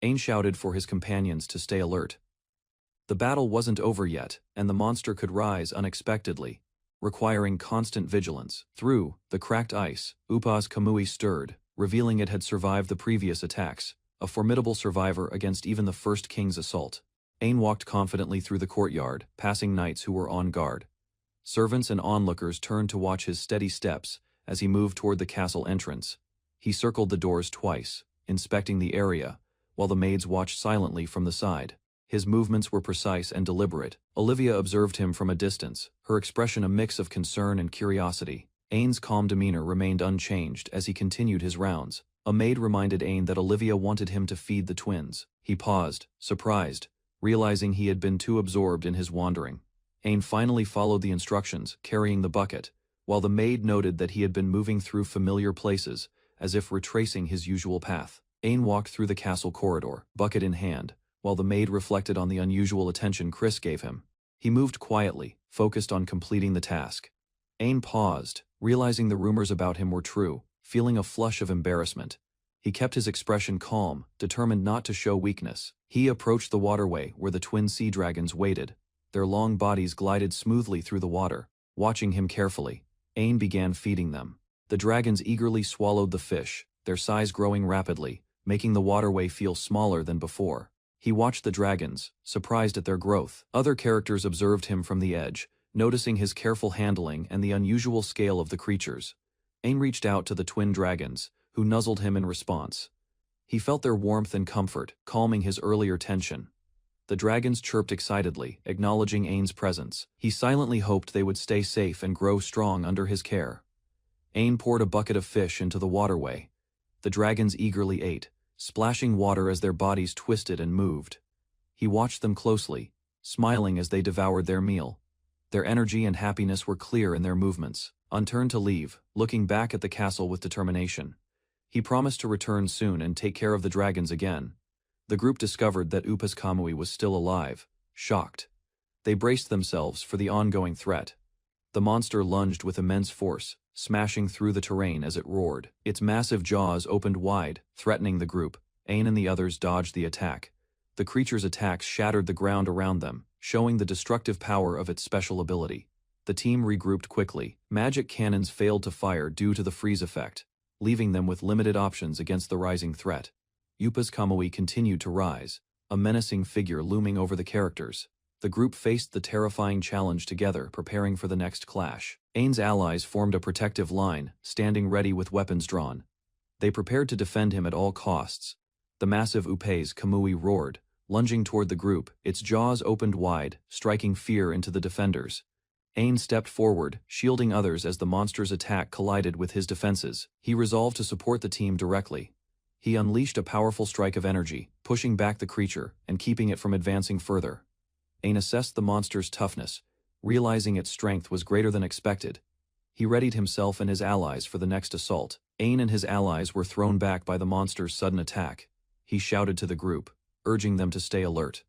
Ain shouted for his companions to stay alert. The battle wasn't over yet, and the monster could rise unexpectedly, requiring constant vigilance. Through the cracked ice, Upas Kamui stirred, revealing it had survived the previous attacks, a formidable survivor against even the First King's assault. Ain walked confidently through the courtyard, passing knights who were on guard. Servants and onlookers turned to watch his steady steps as he moved toward the castle entrance. He circled the doors twice, inspecting the area, while the maids watched silently from the side. His movements were precise and deliberate. Olivia observed him from a distance, her expression a mix of concern and curiosity. Ain's calm demeanor remained unchanged as he continued his rounds. A maid reminded Ain that Olivia wanted him to feed the twins. He paused, surprised, realizing he had been too absorbed in his wandering. Ain finally followed the instructions, carrying the bucket, while the maid noted that he had been moving through familiar places, as if retracing his usual path. Ain walked through the castle corridor, bucket in hand, while the maid reflected on the unusual attention Chris gave him. He moved quietly, focused on completing the task. Ain paused, realizing the rumors about him were true, feeling a flush of embarrassment. He kept his expression calm, determined not to show weakness. He approached the waterway where the twin sea dragons waited. Their long bodies glided smoothly through the water. Watching him carefully, Ain began feeding them. The dragons eagerly swallowed the fish, their size growing rapidly, making the waterway feel smaller than before. He watched the dragons, surprised at their growth. Other characters observed him from the edge, noticing his careful handling and the unusual scale of the creatures. Ain reached out to the twin dragons, who nuzzled him in response. He felt their warmth and comfort, calming his earlier tension. The dragons chirped excitedly, acknowledging Ain's presence. He silently hoped they would stay safe and grow strong under his care. Ain poured a bucket of fish into the waterway. The dragons eagerly ate, splashing water as their bodies twisted and moved. He watched them closely, smiling as they devoured their meal. Their energy and happiness were clear in their movements. Unturned to leave, looking back at the castle with determination. He promised to return soon and take care of the dragons again. The group discovered that Upas Kamui was still alive, shocked. They braced themselves for the ongoing threat. The monster lunged with immense force, smashing through the terrain as it roared. Its massive jaws opened wide, threatening the group. Ain and the others dodged the attack. The creature's attacks shattered the ground around them, showing the destructive power of its special ability. The team regrouped quickly. Magic cannons failed to fire due to the freeze effect, leaving them with limited options against the rising threat. Upas Kamui continued to rise, a menacing figure looming over the characters. The group faced the terrifying challenge together, preparing for the next clash. Ain's allies formed a protective line, standing ready with weapons drawn. They prepared to defend him at all costs. The massive Upas Kamui roared, lunging toward the group, its jaws opened wide, striking fear into the defenders. Ain stepped forward, shielding others as the monster's attack collided with his defenses. He resolved to support the team directly. He unleashed a powerful strike of energy, pushing back the creature and keeping it from advancing further. Ain assessed the monster's toughness, realizing its strength was greater than expected. He readied himself and his allies for the next assault. Ain and his allies were thrown back by the monster's sudden attack. He shouted to the group, urging them to stay alert.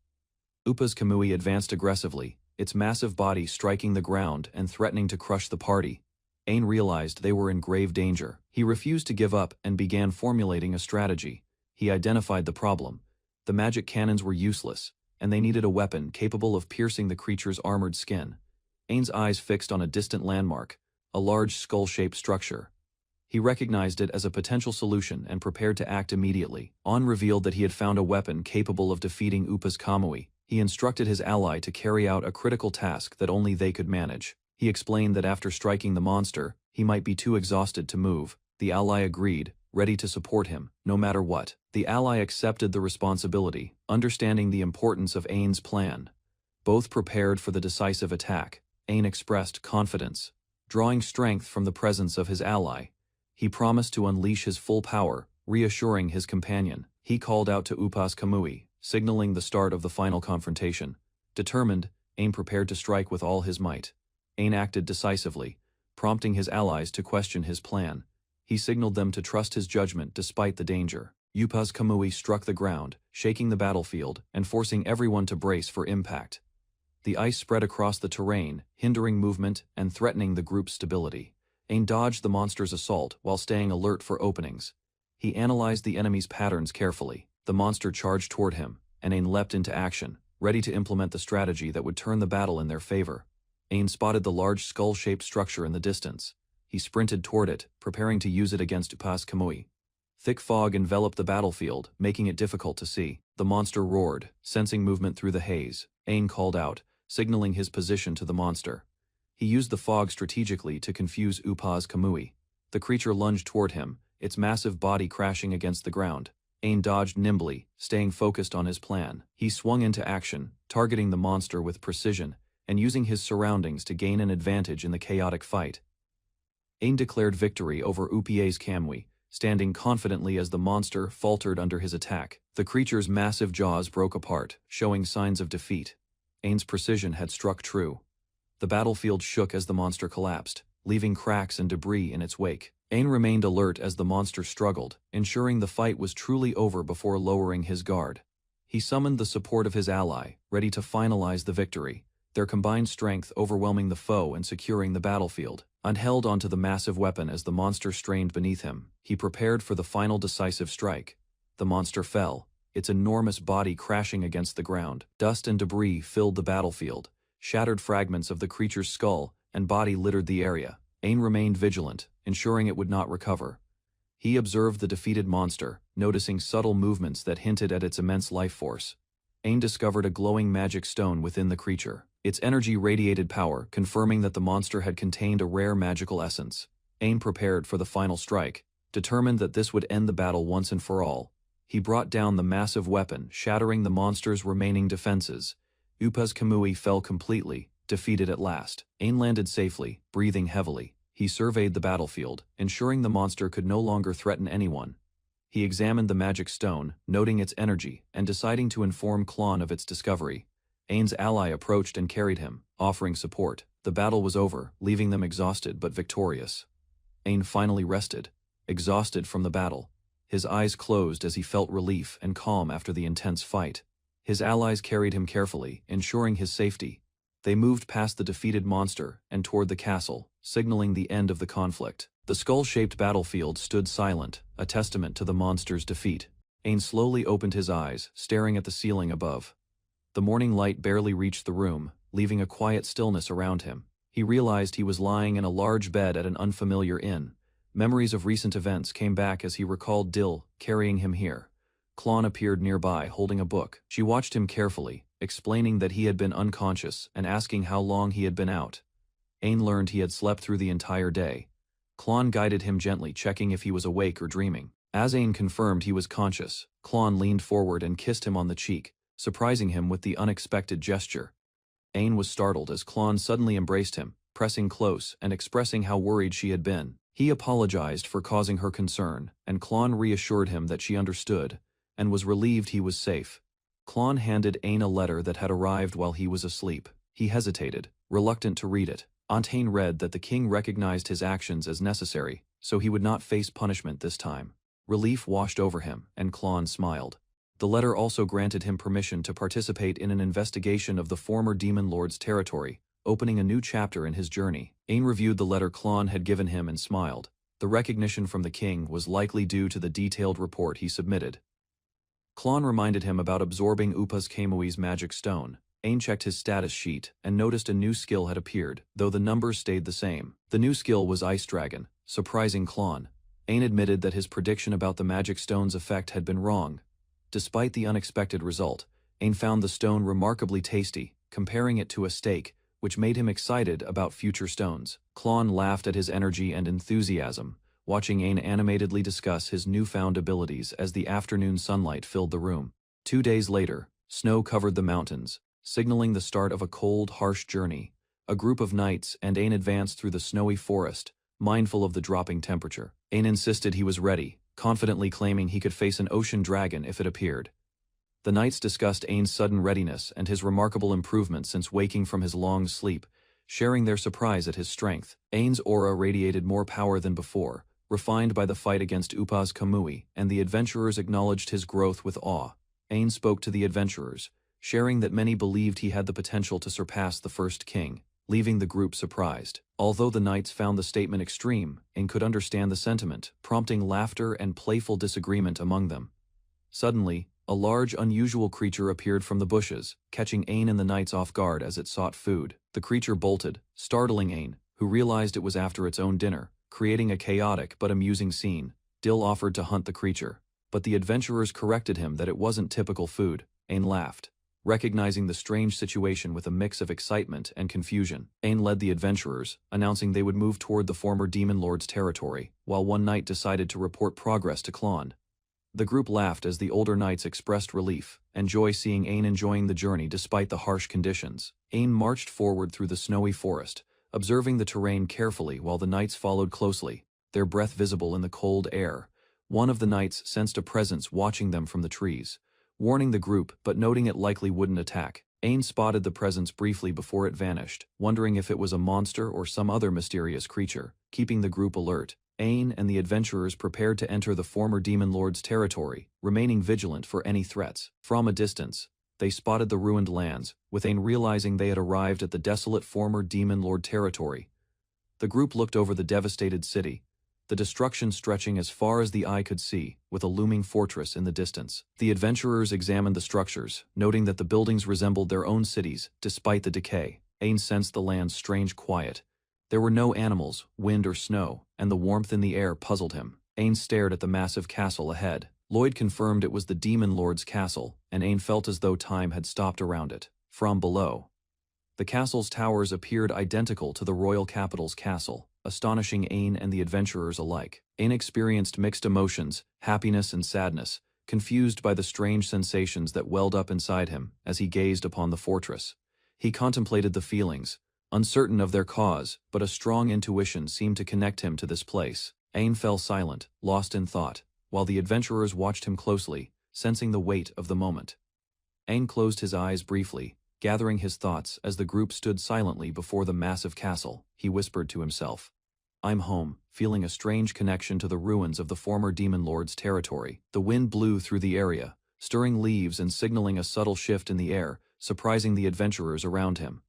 Upas Kamui advanced aggressively, its massive body striking the ground and threatening to crush the party. Ain realized they were in grave danger. He refused to give up and began formulating a strategy. He identified the problem. The magic cannons were useless, and they needed a weapon capable of piercing the creature's armored skin. Ain's eyes fixed on a distant landmark, a large skull-shaped structure. He recognized it as a potential solution and prepared to act immediately. On revealed that he had found a weapon capable of defeating Upas Kamui. He instructed his ally to carry out a critical task that only they could manage. He explained that after striking the monster, he might be too exhausted to move. The ally agreed, ready to support him, no matter what. The ally accepted the responsibility, understanding the importance of Ain's plan. Both prepared for the decisive attack. Ain expressed confidence, drawing strength from the presence of his ally. He promised to unleash his full power, reassuring his companion. He called out to Upas Kamui, signaling the start of the final confrontation. Determined, Ain prepared to strike with all his might. Ain acted decisively, prompting his allies to question his plan. He signaled them to trust his judgment despite the danger. Upas Kamui struck the ground, shaking the battlefield and forcing everyone to brace for impact. The ice spread across the terrain, hindering movement and threatening the group's stability. Ain dodged the monster's assault while staying alert for openings. He analyzed the enemy's patterns carefully. The monster charged toward him, and Ain leapt into action, ready to implement the strategy that would turn the battle in their favor. Ain spotted the large skull-shaped structure in the distance. He sprinted toward it, preparing to use it against Upas Kamui. Thick fog enveloped the battlefield, making it difficult to see. The monster roared, sensing movement through the haze. Ain called out, signaling his position to the monster. He used the fog strategically to confuse Upas Kamui. The creature lunged toward him, its massive body crashing against the ground. Ain dodged nimbly, staying focused on his plan. He swung into action, targeting the monster with precision, and using his surroundings to gain an advantage in the chaotic fight. Ain declared victory over Upas Kamui, standing confidently as the monster faltered under his attack. The creature's massive jaws broke apart, showing signs of defeat. Ain's precision had struck true. The battlefield shook as the monster collapsed, leaving cracks and debris in its wake. Ain remained alert as the monster struggled, ensuring the fight was truly over before lowering his guard. He summoned the support of his ally, ready to finalize the victory, their combined strength overwhelming the foe and securing the battlefield. Ain held onto the massive weapon as the monster strained beneath him. He prepared for the final decisive strike. The monster fell, its enormous body crashing against the ground. Dust and debris filled the battlefield. Shattered fragments of the creature's skull and body littered the area. Ain remained vigilant, ensuring it would not recover. He observed the defeated monster, noticing subtle movements that hinted at its immense life force. Ain discovered a glowing magic stone within the creature. Its energy radiated power, confirming that the monster had contained a rare magical essence. Ain prepared for the final strike, determined that this would end the battle once and for all. He brought down the massive weapon, shattering the monster's remaining defenses. Upas Kamui fell completely, defeated at last. Ain landed safely, breathing heavily. He surveyed the battlefield, ensuring the monster could no longer threaten anyone. He examined the magic stone, noting its energy, and deciding to inform Klon of its discovery. Ain's ally approached and carried him, offering support. The battle was over, leaving them exhausted but victorious. Ain finally rested, exhausted from the battle. His eyes closed as he felt relief and calm after the intense fight. His allies carried him carefully, ensuring his safety. They moved past the defeated monster and toward the castle, signaling the end of the conflict. The skull-shaped battlefield stood silent, a testament to the monster's defeat. Ain slowly opened his eyes, staring at the ceiling above. The morning light barely reached the room, leaving a quiet stillness around him. He realized he was lying in a large bed at an unfamiliar inn. Memories of recent events came back as he recalled Dill carrying him here. Klon appeared nearby, holding a book. She watched him carefully, explaining that he had been unconscious and asking how long he had been out. Ain learned he had slept through the entire day. Klon guided him gently, checking if he was awake or dreaming. As Ain confirmed he was conscious, Klon leaned forward and kissed him on the cheek, surprising him with the unexpected gesture. Ain was startled as Klon suddenly embraced him, pressing close and expressing how worried she had been. He apologized for causing her concern, and Klon reassured him that she understood, and was relieved he was safe. Klon handed Ain a letter that had arrived while he was asleep. He hesitated, reluctant to read it. Ain read that the king recognized his actions as necessary, so he would not face punishment this time. Relief washed over him, and Klon smiled. The letter also granted him permission to participate in an investigation of the former Demon Lord's territory, opening a new chapter in his journey. Ain reviewed the letter Klon had given him and smiled. The recognition from the king was likely due to the detailed report he submitted. Klon reminded him about absorbing Upa's Kamui's magic stone. Ain checked his status sheet and noticed a new skill had appeared, though the numbers stayed the same. The new skill was Ice Dragon, surprising Klon. Ain admitted that his prediction about the magic stone's effect had been wrong. Despite the unexpected result, Ain found the stone remarkably tasty, comparing it to a steak, which made him excited about future stones. Klon laughed at his energy and enthusiasm, watching Ain animatedly discuss his newfound abilities as the afternoon sunlight filled the room. 2 days later, snow covered the mountains, signaling the start of a cold, harsh journey. A group of knights and Ain advanced through the snowy forest, mindful of the dropping temperature. Ain insisted he was ready, confidently claiming he could face an ocean dragon if it appeared. The knights discussed Ain's sudden readiness and his remarkable improvement since waking from his long sleep, sharing their surprise at his strength. Ain's aura radiated more power than before, refined by the fight against Upa's Kamui, and the adventurers acknowledged his growth with awe. Ain spoke to the adventurers, sharing that many believed he had the potential to surpass the first king, leaving the group surprised. Although the knights found the statement extreme, Ain could understand the sentiment, prompting laughter and playful disagreement among them. Suddenly, a large, unusual creature appeared from the bushes, catching Ain and the knights off guard as it sought food. The creature bolted, startling Ain, who realized it was after its own dinner, creating a chaotic but amusing scene. Dill offered to hunt the creature, but the adventurers corrected him that it wasn't typical food. Ain laughed, recognizing the strange situation with a mix of excitement and confusion. Ain led the adventurers, announcing they would move toward the former Demon Lord's territory, while one knight decided to report progress to Klon. The group laughed as the older knights expressed relief and joy seeing Ain enjoying the journey despite the harsh conditions. Ain marched forward through the snowy forest, observing the terrain carefully while the knights followed closely, their breath visible in the cold air. One of the knights sensed a presence watching them from the trees, warning the group but noting it likely wouldn't attack. Ain spotted the presence briefly before it vanished, wondering if it was a monster or some other mysterious creature, keeping the group alert. Ain and the adventurers prepared to enter the former Demon Lord's territory, remaining vigilant for any threats. From a distance, they spotted the ruined lands, with Ain realizing they had arrived at the desolate former Demon Lord territory. The group looked over the devastated city, the destruction stretching as far as the eye could see, with a looming fortress in the distance. The adventurers examined the structures, noting that the buildings resembled their own cities, despite the decay. Ain sensed the land's strange quiet. There were no animals, wind or snow, and the warmth in the air puzzled him. Ain stared at the massive castle ahead. Lloyd confirmed it was the Demon Lord's castle, and Ain felt as though time had stopped around it. From below, the castle's towers appeared identical to the royal capital's castle, astonishing Ain and the adventurers alike. Ain experienced mixed emotions, happiness and sadness, confused by the strange sensations that welled up inside him as he gazed upon the fortress. He contemplated the feelings, uncertain of their cause, but a strong intuition seemed to connect him to this place. Ain fell silent, lost in thought, while the adventurers watched him closely, sensing the weight of the moment. Ain closed his eyes briefly, gathering his thoughts as the group stood silently before the massive castle. He whispered to himself, I'm home, feeling a strange connection to the ruins of the former Demon Lord's territory. The wind blew through the area, stirring leaves and signaling a subtle shift in the air, surprising the adventurers around him.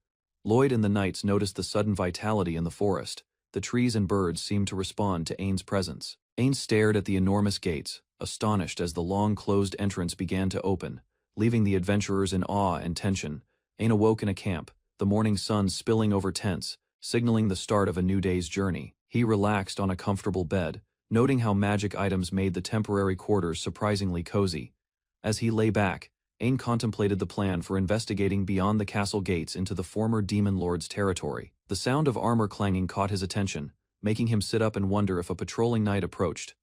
Lloyd and the knights noticed the sudden vitality in the forest. The trees and birds seemed to respond to Ain's presence. Ain stared at the enormous gates, astonished as the long-closed entrance began to open, leaving the adventurers in awe and tension. Ain awoke in a camp, the morning sun spilling over tents, signaling the start of a new day's journey. He relaxed on a comfortable bed, noting how magic items made the temporary quarters surprisingly cozy. As he lay back, Ain contemplated the plan for investigating beyond the castle gates into the former Demon Lord's territory. The sound of armor clanging caught his attention, making him sit up and wonder if a patrolling knight approached.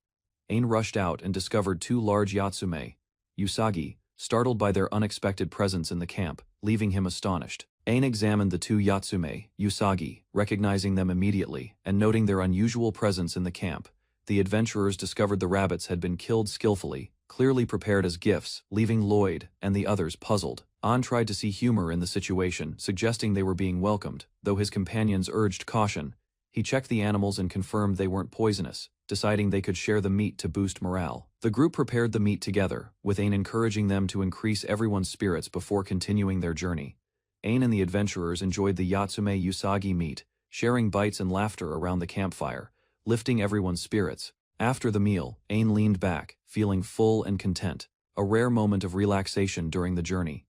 Ain rushed out and discovered two large Yatsume, Usagi, startled by their unexpected presence in the camp, leaving him astonished. Ain examined the two Yatsume, Usagi, recognizing them immediately, and noting their unusual presence in the camp. The adventurers discovered the rabbits had been killed skillfully, clearly prepared as gifts, leaving Lloyd and the others puzzled. An tried to see humor in the situation, suggesting they were being welcomed, though his companions urged caution. He checked the animals and confirmed they weren't poisonous, deciding they could share the meat to boost morale. The group prepared the meat together, with Ain encouraging them to increase everyone's spirits before continuing their journey. Ain and the adventurers enjoyed the Yatsume Usagi meat, sharing bites and laughter around the campfire, lifting everyone's spirits. After the meal, Ain leaned back, feeling full and content, a rare moment of relaxation during the journey.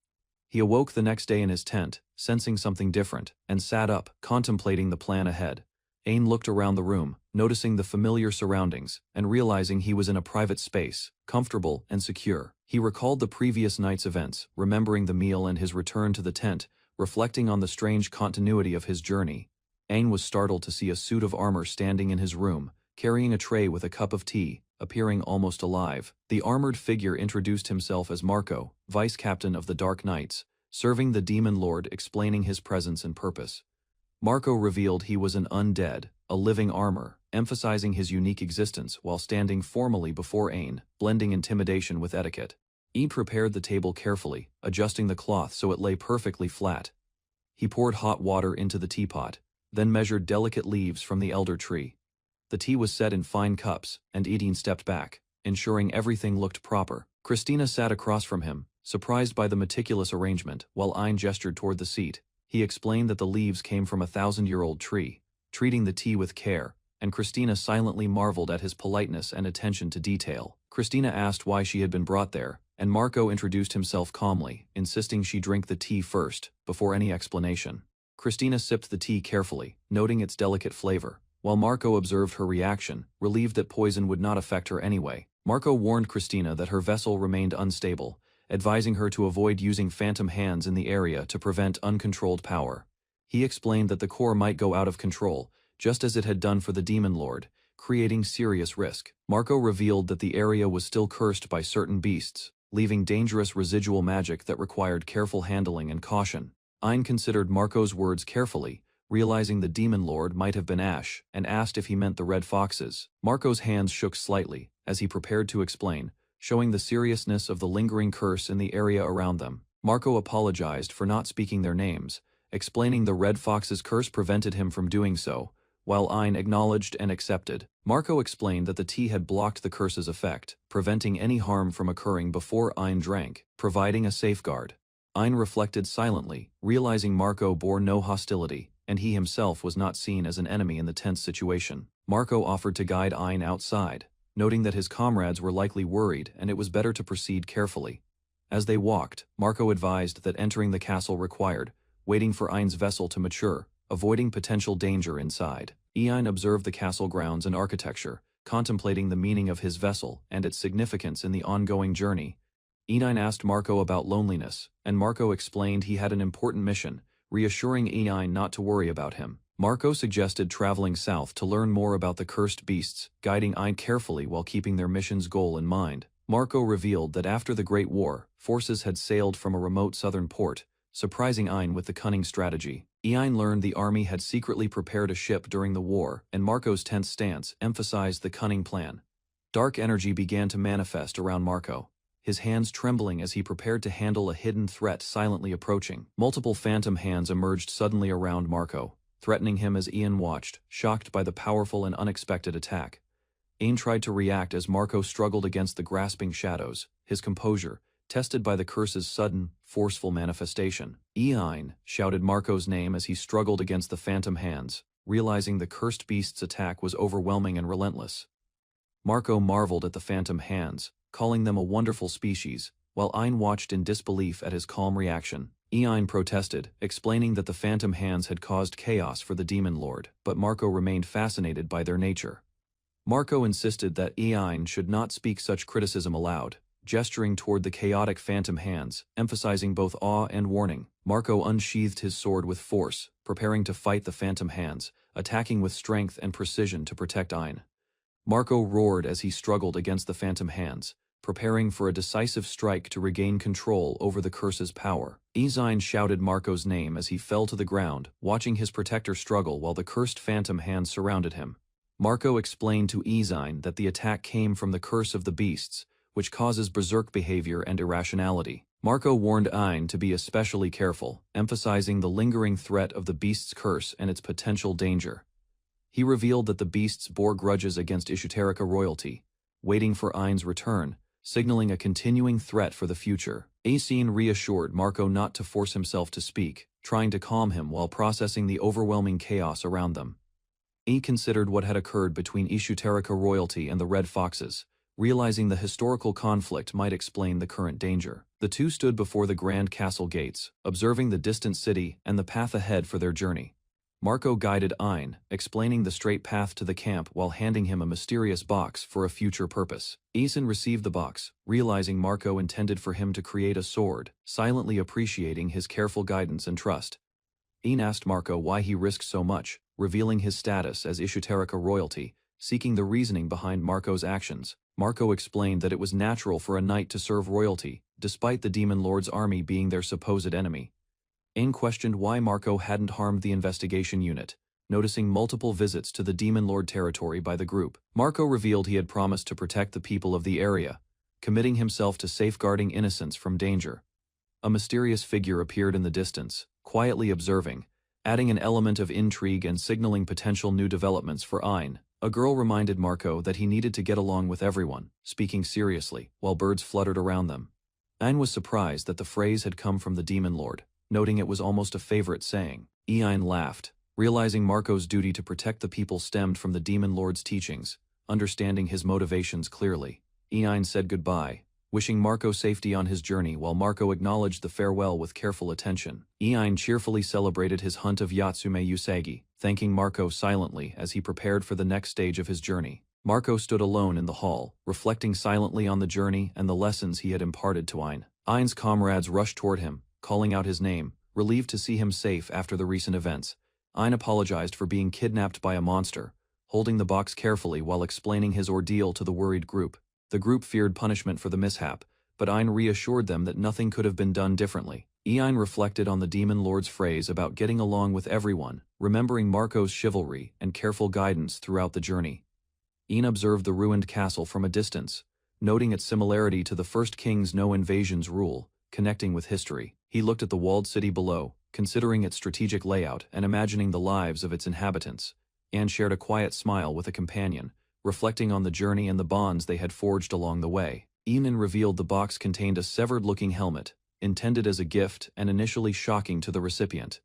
He awoke the next day in his tent, sensing something different, and sat up, contemplating the plan ahead. Ain looked around the room, noticing the familiar surroundings, and realizing he was in a private space, comfortable and secure. He recalled the previous night's events, remembering the meal and his return to the tent, reflecting on the strange continuity of his journey. Ain was startled to see a suit of armor standing in his room, carrying a tray with a cup of tea, appearing almost alive. The armored figure introduced himself as Marco, vice captain of the Dark Knights, serving the Demon Lord, explaining his presence and purpose. Marco revealed he was an undead, a living armor, emphasizing his unique existence while standing formally before Ain, blending intimidation with etiquette. Ain prepared the table carefully, adjusting the cloth so it lay perfectly flat. He poured hot water into the teapot, then measured delicate leaves from the elder tree. The tea was set in fine cups, and Ain stepped back, ensuring everything looked proper. Christina sat across from him, surprised by the meticulous arrangement, while Ain gestured toward the seat. He explained that the leaves came from a 1,000-year-old tree, treating the tea with care, and Christina silently marveled at his politeness and attention to detail. Christina asked why she had been brought there, and Marco introduced himself calmly, insisting she drink the tea first, before any explanation. Christina sipped the tea carefully, noting its delicate flavor, while Marco observed her reaction, relieved that poison would not affect her anyway. Marco warned Christina that her vessel remained unstable, advising her to avoid using phantom hands in the area to prevent uncontrolled power. He explained that the core might go out of control, just as it had done for the Demon Lord, creating serious risk. Marco revealed that the area was still cursed by certain beasts, leaving dangerous residual magic that required careful handling and caution. Ain considered Marco's words carefully, realizing the Demon Lord might have been Ash, and asked if he meant the Red Foxes. Marco's hands shook slightly, as he prepared to explain, showing the seriousness of the lingering curse in the area around them. Marco apologized for not speaking their names, explaining the Red Fox's curse prevented him from doing so, while Ain acknowledged and accepted. Marco explained that the tea had blocked the curse's effect, preventing any harm from occurring before Ain drank, providing a safeguard. Ain reflected silently, realizing Marco bore no hostility, and he himself was not seen as an enemy in the tense situation. Marco offered to guide Ain outside, noting that his comrades were likely worried and it was better to proceed carefully. As they walked, Marco advised that entering the castle required waiting for Ain's vessel to mature, avoiding potential danger inside. Ain observed the castle grounds and architecture, contemplating the meaning of his vessel and its significance in the ongoing journey. Ain asked Marco about loneliness, and Marco explained he had an important mission, reassuring Ain not to worry about him. Marco suggested traveling south to learn more about the cursed beasts, guiding Ain carefully while keeping their mission's goal in mind. Marco revealed that after the Great War, forces had sailed from a remote southern port, surprising Ain with the cunning strategy. Ain learned the army had secretly prepared a ship during the war, and Marco's tense stance emphasized the cunning plan. Dark energy began to manifest around Marco, his hands trembling as he prepared to handle a hidden threat silently approaching. Multiple phantom hands emerged suddenly around Marco, threatening him as Ian watched, shocked by the powerful and unexpected attack. Ain tried to react as Marco struggled against the grasping shadows, his composure, tested by the curse's sudden, forceful manifestation. Ian shouted Marco's name as he struggled against the phantom hands, realizing the cursed beast's attack was overwhelming and relentless. Marco marveled at the phantom hands, calling them a wonderful species, while Ein watched in disbelief at his calm reaction. Ein protested, explaining that the phantom hands had caused chaos for the demon lord, but Marco remained fascinated by their nature. Marco insisted that Ein should not speak such criticism aloud, gesturing toward the chaotic phantom hands, emphasizing both awe and warning. Marco unsheathed his sword with force, preparing to fight the phantom hands, attacking with strength and precision to protect Ein. Marco roared as he struggled against the phantom hands, preparing for a decisive strike to regain control over the curse's power. Ein shouted Marco's name as he fell to the ground, watching his protector struggle while the cursed phantom hands surrounded him. Marco explained to Ein that the attack came from the curse of the beasts, which causes berserk behavior and irrationality. Marco warned Ein to be especially careful, emphasizing the lingering threat of the beast's curse and its potential danger. He revealed that the beasts bore grudges against Esoterica royalty, waiting for Ein's return, signaling a continuing threat for the future. Ein reassured Marco not to force himself to speak, trying to calm him while processing the overwhelming chaos around them. He considered what had occurred between Esoterica royalty and the Red Foxes, realizing the historical conflict might explain the current danger. The two stood before the grand castle gates, observing the distant city and the path ahead for their journey. Marco guided Ein, explaining the straight path to the camp while handing him a mysterious box for a future purpose. Ein received the box, realizing Marco intended for him to create a sword, silently appreciating his careful guidance and trust. Ein asked Marco why he risked so much, revealing his status as Esoterica royalty, seeking the reasoning behind Marco's actions. Marco explained that it was natural for a knight to serve royalty, despite the demon lord's army being their supposed enemy. Ein questioned why Marco hadn't harmed the investigation unit, noticing multiple visits to the demon lord territory by the group. Marco revealed he had promised to protect the people of the area, committing himself to safeguarding innocents from danger. A mysterious figure appeared in the distance, quietly observing, adding an element of intrigue and signaling potential new developments for Ein. A girl reminded Marco that he needed to get along with everyone, speaking seriously, while birds fluttered around them. Ein was surprised that the phrase had come from the demon lord, noting it was almost a favorite saying. Ein laughed, realizing Marco's duty to protect the people stemmed from the demon lord's teachings. Understanding his motivations clearly, Ein said goodbye, wishing Marco safety on his journey while Marco acknowledged the farewell with careful attention. Ein cheerfully celebrated his hunt of Yatsume Usagi, thanking Marco silently as he prepared for the next stage of his journey. Marco stood alone in the hall, reflecting silently on the journey and the lessons he had imparted to Ein. Ein's comrades rushed toward him, calling out his name, relieved to see him safe after the recent events. Ein apologized for being kidnapped by a monster, holding the box carefully while explaining his ordeal to the worried group. The group feared punishment for the mishap, but Ein reassured them that nothing could have been done differently. Ein reflected on the demon lord's phrase about getting along with everyone, remembering Marco's chivalry and careful guidance throughout the journey. Ein observed the ruined castle from a distance, noting its similarity to the first king's no invasions rule, connecting with history. He looked at the walled city below, considering its strategic layout and imagining the lives of its inhabitants, and shared a quiet smile with a companion, reflecting on the journey and the bonds they had forged along the way. Ein revealed the box contained a severed-looking helmet, intended as a gift and initially shocking to the recipient.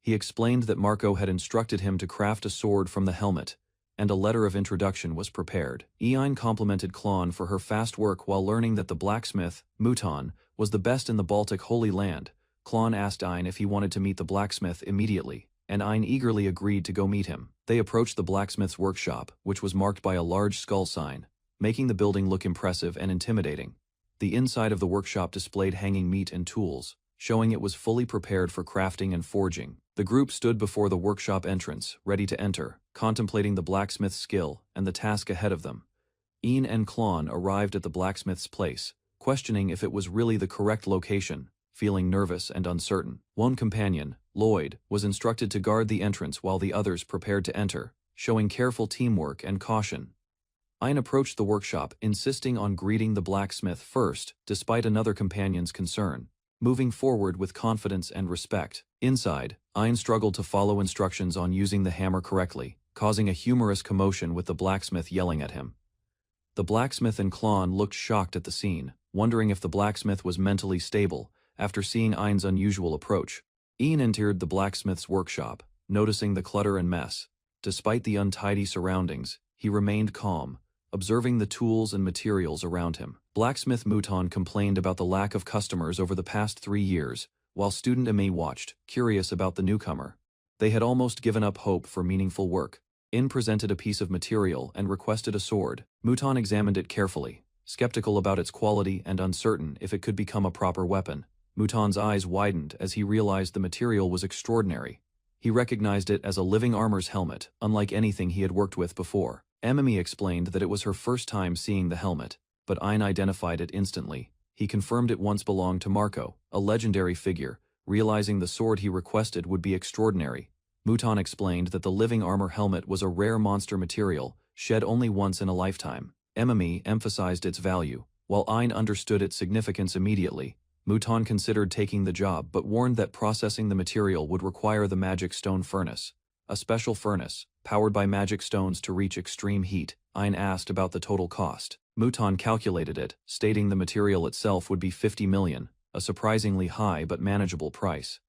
He explained that Marco had instructed him to craft a sword from the helmet, and a letter of introduction was prepared. Ein complimented Klon for her fast work while learning that the blacksmith, Muton, was the best in the Baltic Holy Land. Klon asked Ein if he wanted to meet the blacksmith immediately, and Ein eagerly agreed to go meet him. They approached the blacksmith's workshop, which was marked by a large skull sign, making the building look impressive and intimidating. The inside of the workshop displayed hanging meat and tools, showing it was fully prepared for crafting and forging. The group stood before the workshop entrance, ready to enter, contemplating the blacksmith's skill and the task ahead of them. Ein and Klon arrived at the blacksmith's place, questioning if it was really the correct location, feeling nervous and uncertain. One companion, Lloyd, was instructed to guard the entrance while the others prepared to enter, showing careful teamwork and caution. Ein approached the workshop, insisting on greeting the blacksmith first, despite another companion's concern. moving forward with confidence and respect. Inside, Ein struggled to follow instructions on using the hammer correctly, causing a humorous commotion with the blacksmith yelling at him. The blacksmith and Klon looked shocked at the scene, wondering if the blacksmith was mentally stable after seeing Ein's unusual approach. Ian entered the blacksmith's workshop, noticing the clutter and mess. Despite the untidy surroundings, he remained calm, observing the tools and materials around him. Blacksmith Mouton complained about the lack of customers over the past 3 years, while student Amy watched, curious about the newcomer. They had almost given up hope for meaningful work. In presented a piece of material and requested a sword. Mouton examined it carefully, skeptical about its quality and uncertain if it could become a proper weapon. Mouton's eyes widened as he realized the material was extraordinary. He recognized it as a living armor's helmet, unlike anything he had worked with before. Emily explained that it was her first time seeing the helmet, but Ein identified it instantly. He confirmed it once belonged to Marco, a legendary figure, realizing the sword he requested would be extraordinary. Mouton explained that the living armor helmet was a rare monster material, shed only once in a lifetime. Emily emphasized its value, while Ein understood its significance immediately. Mouton considered taking the job but warned that processing the material would require the magic stone furnace, a special furnace, powered by magic stones to reach extreme heat. Ein asked about the total cost. Mouton calculated it, stating the material itself would be 50 million, a surprisingly high but manageable price.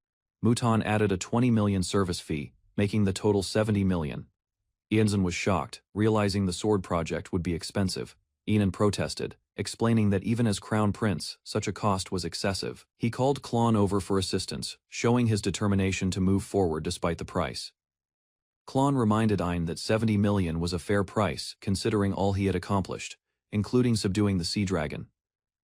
Mouton added a 20 million service fee, making the total 70 million. Ianzen was shocked, realizing the sword project would be expensive. Ian protested, explaining that even as crown prince, such a cost was excessive. He called Klon over for assistance, showing his determination to move forward despite the price. Klon reminded Ein that 70 million was a fair price, considering all he had accomplished, including subduing the sea dragon.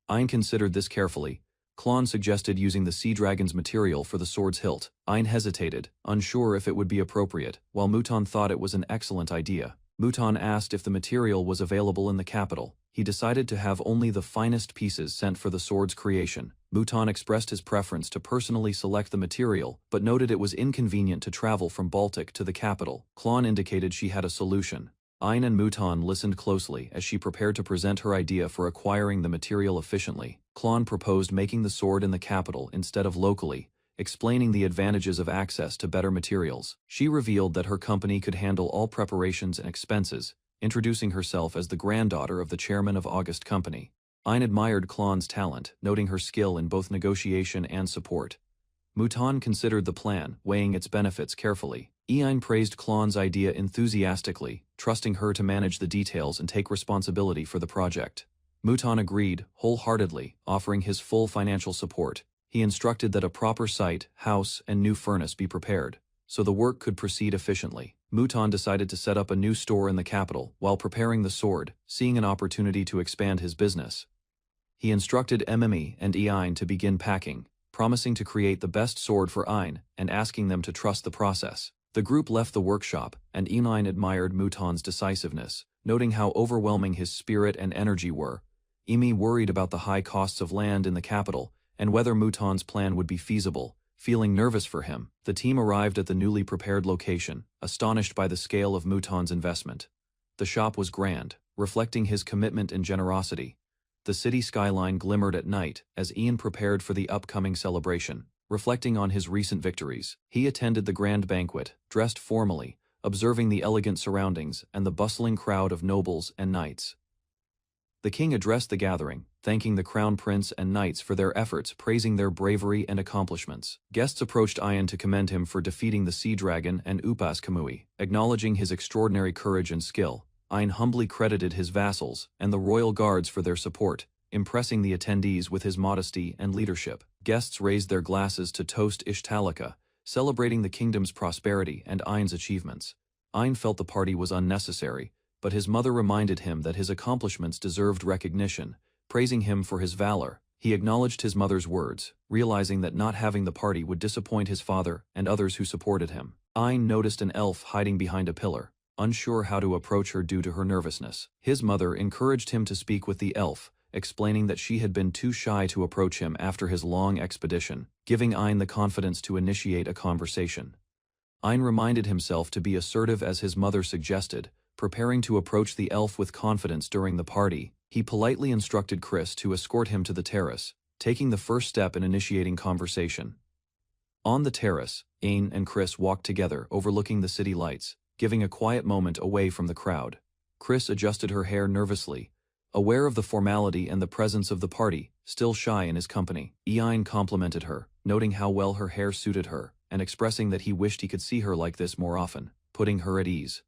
Ein considered this carefully. Klon suggested using the sea dragon's material for the sword's hilt. Ein hesitated, unsure if it would be appropriate, while Mouton thought it was an excellent idea. Mouton asked if the material was available in the capital. He decided to have only the finest pieces sent for the sword's creation. Mouton expressed his preference to personally select the material, but noted it was inconvenient to travel from Baltic to the capital. Klon indicated she had a solution. Ein and Mouton listened closely as she prepared to present her idea for acquiring the material efficiently. Klon proposed making the sword in the capital instead of locally, explaining the advantages of access to better materials. She revealed that her company could handle all preparations and expenses, introducing herself as the granddaughter of the chairman of August Company. Ein admired Klon's talent, noting her skill in both negotiation and support. Mouton considered the plan, weighing its benefits carefully. Ein praised Klon's idea enthusiastically, trusting her to manage the details and take responsibility for the project. Mouton agreed, wholeheartedly, offering his full financial support. He instructed that a proper site, house, and new furnace be prepared, so the work could proceed efficiently. Mouton decided to set up a new store in the capital while preparing the sword, seeing an opportunity to expand his business. He instructed Emily and Ein to begin packing, promising to create the best sword for Ein and asking them to trust the process. The group left the workshop, and Ein admired Mouton's decisiveness, noting how overwhelming his spirit and energy were. Emi worried about the high costs of land in the capital and whether Mouton's plan would be feasible. Feeling nervous for him, the team arrived at the newly prepared location, astonished by the scale of Mouton's investment. The shop was grand, reflecting his commitment and generosity. The city skyline glimmered at night as Ian prepared for the upcoming celebration, reflecting on his recent victories. He attended the grand banquet, dressed formally, observing the elegant surroundings and the bustling crowd of nobles and knights. The king addressed the gathering, thanking the crown prince and knights for their efforts, praising their bravery and accomplishments. Guests approached Ian to commend him for defeating the sea dragon and Upas Kamui, acknowledging his extraordinary courage and skill. Ian humbly credited his vassals and the royal guards for their support, impressing the attendees with his modesty and leadership. Guests raised their glasses to toast Ishtalika, celebrating the kingdom's prosperity and Ian's achievements. Ian felt the party was unnecessary, but his mother reminded him that his accomplishments deserved recognition, praising him for his valor. He acknowledged his mother's words, realizing that not having the party would disappoint his father and others who supported him. Ian noticed an elf hiding behind a pillar, unsure how to approach her due to her nervousness. His mother encouraged him to speak with the elf, explaining that she had been too shy to approach him after his long expedition, giving Ian the confidence to initiate a conversation. Ian reminded himself to be assertive as his mother suggested, preparing to approach the elf with confidence during the party. He politely instructed Chris to escort him to the terrace, taking the first step in initiating conversation. On the terrace, Ain and Chris walked together overlooking the city lights, giving a quiet moment away from the crowd. Chris adjusted her hair nervously, aware of the formality and the presence of the party, still shy in his company. Ain complimented her, noting how well her hair suited her, and expressing that he wished he could see her like this more often, putting her at ease.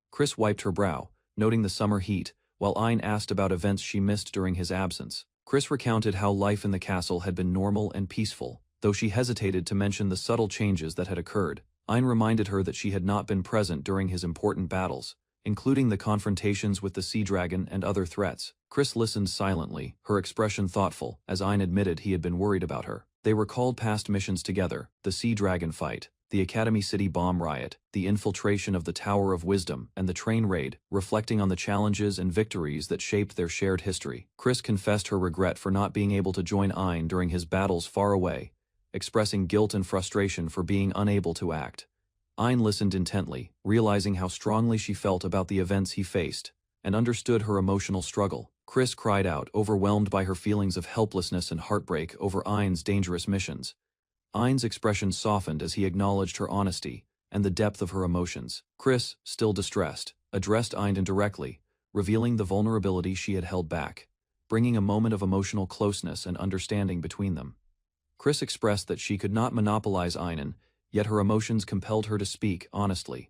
Chris wiped her brow, noting the summer heat, while Ain asked about events she missed during his absence. Chris recounted how life in the castle had been normal and peaceful, though she hesitated to mention the subtle changes that had occurred. Ain reminded her that she had not been present during his important battles, including the confrontations with the sea dragon and other threats. Chris listened silently, her expression thoughtful, as Ain admitted he had been worried about her. They recalled past missions together, the sea dragon fight, the Academy City bomb riot, the infiltration of the Tower of Wisdom, and the train raid, reflecting on the challenges and victories that shaped their shared history. Chris confessed her regret for not being able to join Ain during his battles far away, expressing guilt and frustration for being unable to act. Ain listened intently, realizing how strongly she felt about the events he faced, and understood her emotional struggle. Chris cried out, overwhelmed by her feelings of helplessness and heartbreak over Ain's dangerous missions. Ain's expression softened as he acknowledged her honesty and the depth of her emotions. Chris, still distressed, addressed Ain indirectly, revealing the vulnerability she had held back, bringing a moment of emotional closeness and understanding between them. Chris expressed that she could not monopolize Ain, yet her emotions compelled her to speak honestly,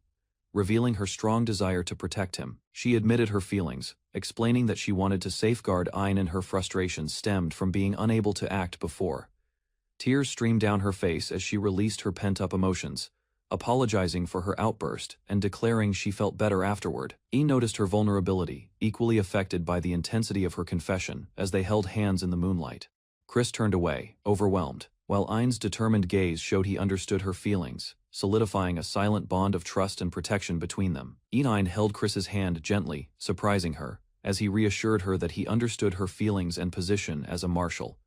revealing her strong desire to protect him. She admitted her feelings, explaining that she wanted to safeguard Ain and her frustrations stemmed from being unable to act before. Tears streamed down her face as she released her pent-up emotions, apologizing for her outburst and declaring she felt better afterward. Ain noticed her vulnerability, equally affected by the intensity of her confession, as they held hands in the moonlight. Chris turned away, overwhelmed, while Ain's determined gaze showed he understood her feelings, solidifying a silent bond of trust and protection between them. Ain held Chris's hand gently, surprising her, as he reassured her that he understood her feelings and position as a marshal.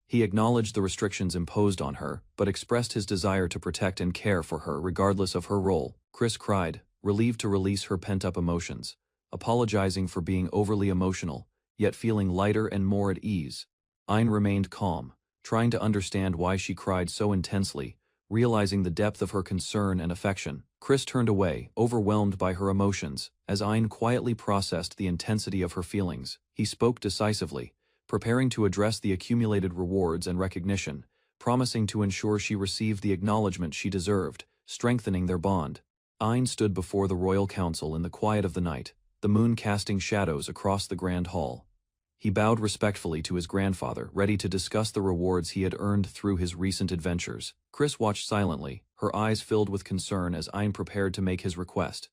He acknowledged the restrictions imposed on her, but expressed his desire to protect and care for her regardless of her role. Chris cried, relieved to release her pent-up emotions, apologizing for being overly emotional, yet feeling lighter and more at ease. Ain remained calm, trying to understand why she cried so intensely, realizing the depth of her concern and affection. Chris turned away, overwhelmed by her emotions, as Ain quietly processed the intensity of her feelings. He spoke decisively, preparing to address the accumulated rewards and recognition, promising to ensure she received the acknowledgement she deserved, strengthening their bond. Ain stood before the royal council in the quiet of the night, the moon casting shadows across the grand hall. He bowed respectfully to his grandfather, ready to discuss the rewards he had earned through his recent adventures. Chris watched silently, her eyes filled with concern as Ain prepared to make his request.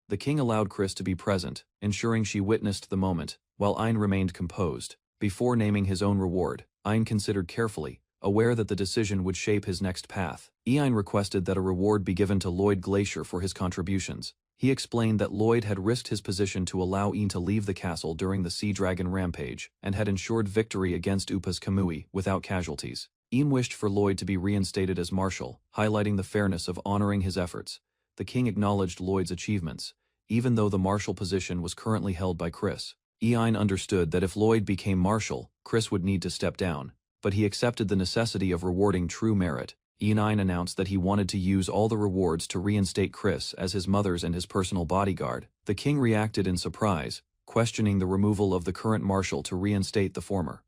The king allowed Chris to be present, ensuring she witnessed the moment, while Ain remained composed. Before naming his own reward, Ain considered carefully, aware that the decision would shape his next path. Ain requested that a reward be given to Lloyd Glacier for his contributions. He explained that Lloyd had risked his position to allow Ain to leave the castle during the Sea Dragon rampage, and had ensured victory against Upa's Kamui without casualties. Ain wished for Lloyd to be reinstated as marshal, highlighting the fairness of honoring his efforts. The king acknowledged Lloyd's achievements, even though the marshal position was currently held by Chris. Ain understood that if Lloyd became marshal, Chris would need to step down, but he accepted the necessity of rewarding true merit. Ain announced that he wanted to use all the rewards to reinstate Chris as his mother's and his personal bodyguard. The king reacted in surprise, questioning the removal of the current marshal to reinstate the former.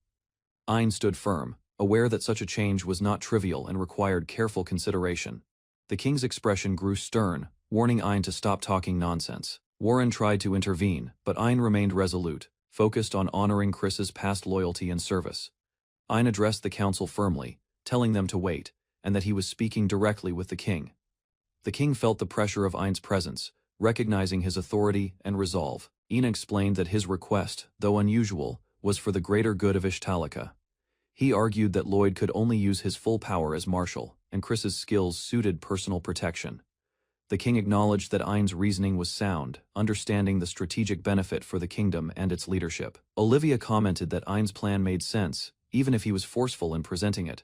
Ain stood firm, aware that such a change was not trivial and required careful consideration. The king's expression grew stern, warning Ain to stop talking nonsense. Warren tried to intervene, but Ain remained resolute, focused on honoring Chris's past loyalty and service. Ain addressed the council firmly, telling them to wait, and that he was speaking directly with the king. The king felt the pressure of Ain's presence, recognizing his authority and resolve. Ain explained that his request, though unusual, was for the greater good of Ishtalika. He argued that Lloyd could only use his full power as marshal, and Chris's skills suited personal protection. The king acknowledged that Ain's reasoning was sound, understanding the strategic benefit for the kingdom and its leadership. Olivia commented that Ain's plan made sense, even if he was forceful in presenting it.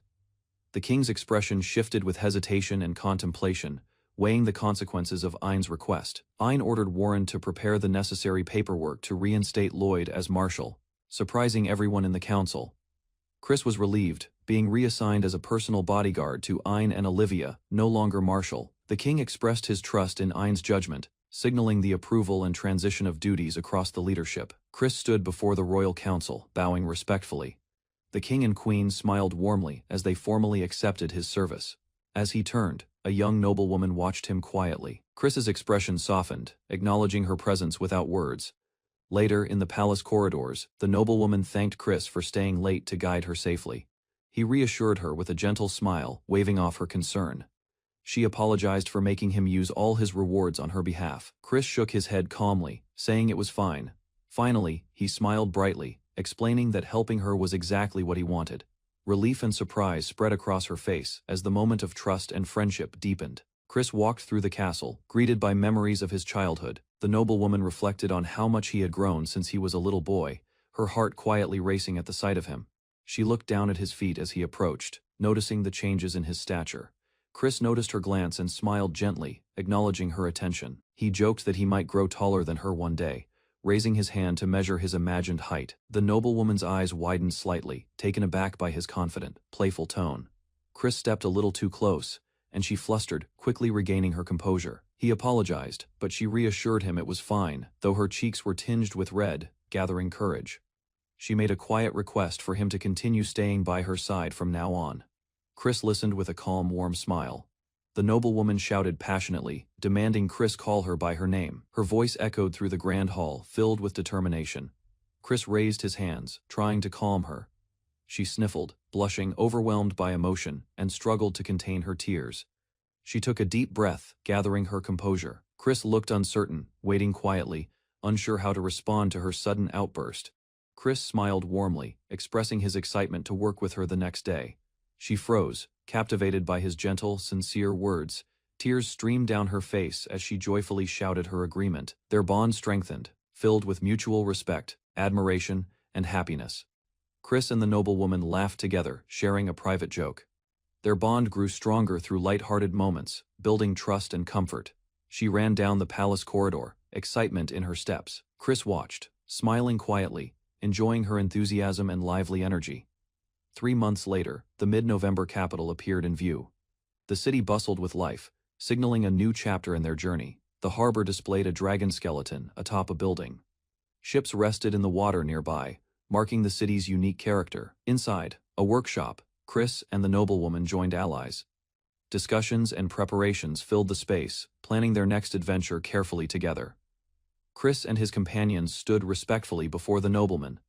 The king's expression shifted with hesitation and contemplation, weighing the consequences of Ain's request. Ain ordered Warren to prepare the necessary paperwork to reinstate Lloyd as marshal, surprising everyone in the council. Chris was relieved, being reassigned as a personal bodyguard to Ein and Olivia, no longer martial. The king expressed his trust in Ein's judgment, signaling the approval and transition of duties across the leadership. Chris stood before the royal council, bowing respectfully. The king and queen smiled warmly as they formally accepted his service. As he turned, a young noblewoman watched him quietly. Chris's expression softened, acknowledging her presence without words. Later, in the palace corridors, the noblewoman thanked Chris for staying late to guide her safely. He reassured her with a gentle smile, waving off her concern. She apologized for making him use all his rewards on her behalf. Chris shook his head calmly, saying it was fine. Finally, he smiled brightly, explaining that helping her was exactly what he wanted. Relief and surprise spread across her face as the moment of trust and friendship deepened. Chris walked through the castle, greeted by memories of his childhood. The noblewoman reflected on how much he had grown since he was a little boy, her heart quietly racing at the sight of him. She looked down at his feet as he approached, noticing the changes in his stature. Chris noticed her glance and smiled gently, acknowledging her attention. He joked that he might grow taller than her one day, raising his hand to measure his imagined height. The noblewoman's eyes widened slightly, taken aback by his confident, playful tone. Chris stepped a little too close, and she flustered, quickly regaining her composure. He apologized, but she reassured him it was fine, though her cheeks were tinged with red, gathering courage. She made a quiet request for him to continue staying by her side from now on. Chris listened with a calm, warm smile. The noblewoman shouted passionately, demanding Chris call her by her name. Her voice echoed through the grand hall, filled with determination. Chris raised his hands, trying to calm her. She sniffled, blushing, overwhelmed by emotion, and struggled to contain her tears. She took a deep breath, gathering her composure. Chris looked uncertain, waiting quietly, unsure how to respond to her sudden outburst. Chris smiled warmly, expressing his excitement to work with her the next day. She froze, captivated by his gentle, sincere words. Tears streamed down her face as she joyfully shouted her agreement. Their bond strengthened, filled with mutual respect, admiration, and happiness. Chris and the noblewoman laughed together, sharing a private joke. Their bond grew stronger through light-hearted moments, building trust and comfort. She ran down the palace corridor, excitement in her steps. Chris watched, smiling quietly, enjoying her enthusiasm and lively energy. 3 months later, the mid-November capital appeared in view. The city bustled with life, signaling a new chapter in their journey. The harbor displayed a dragon skeleton atop a building. Ships rested in the water nearby, marking the city's unique character. Inside, a workshop, Chris and the noblewoman joined allies. Discussions and preparations filled the space, planning their next adventure carefully together. Chris and his companions stood respectfully before the nobleman.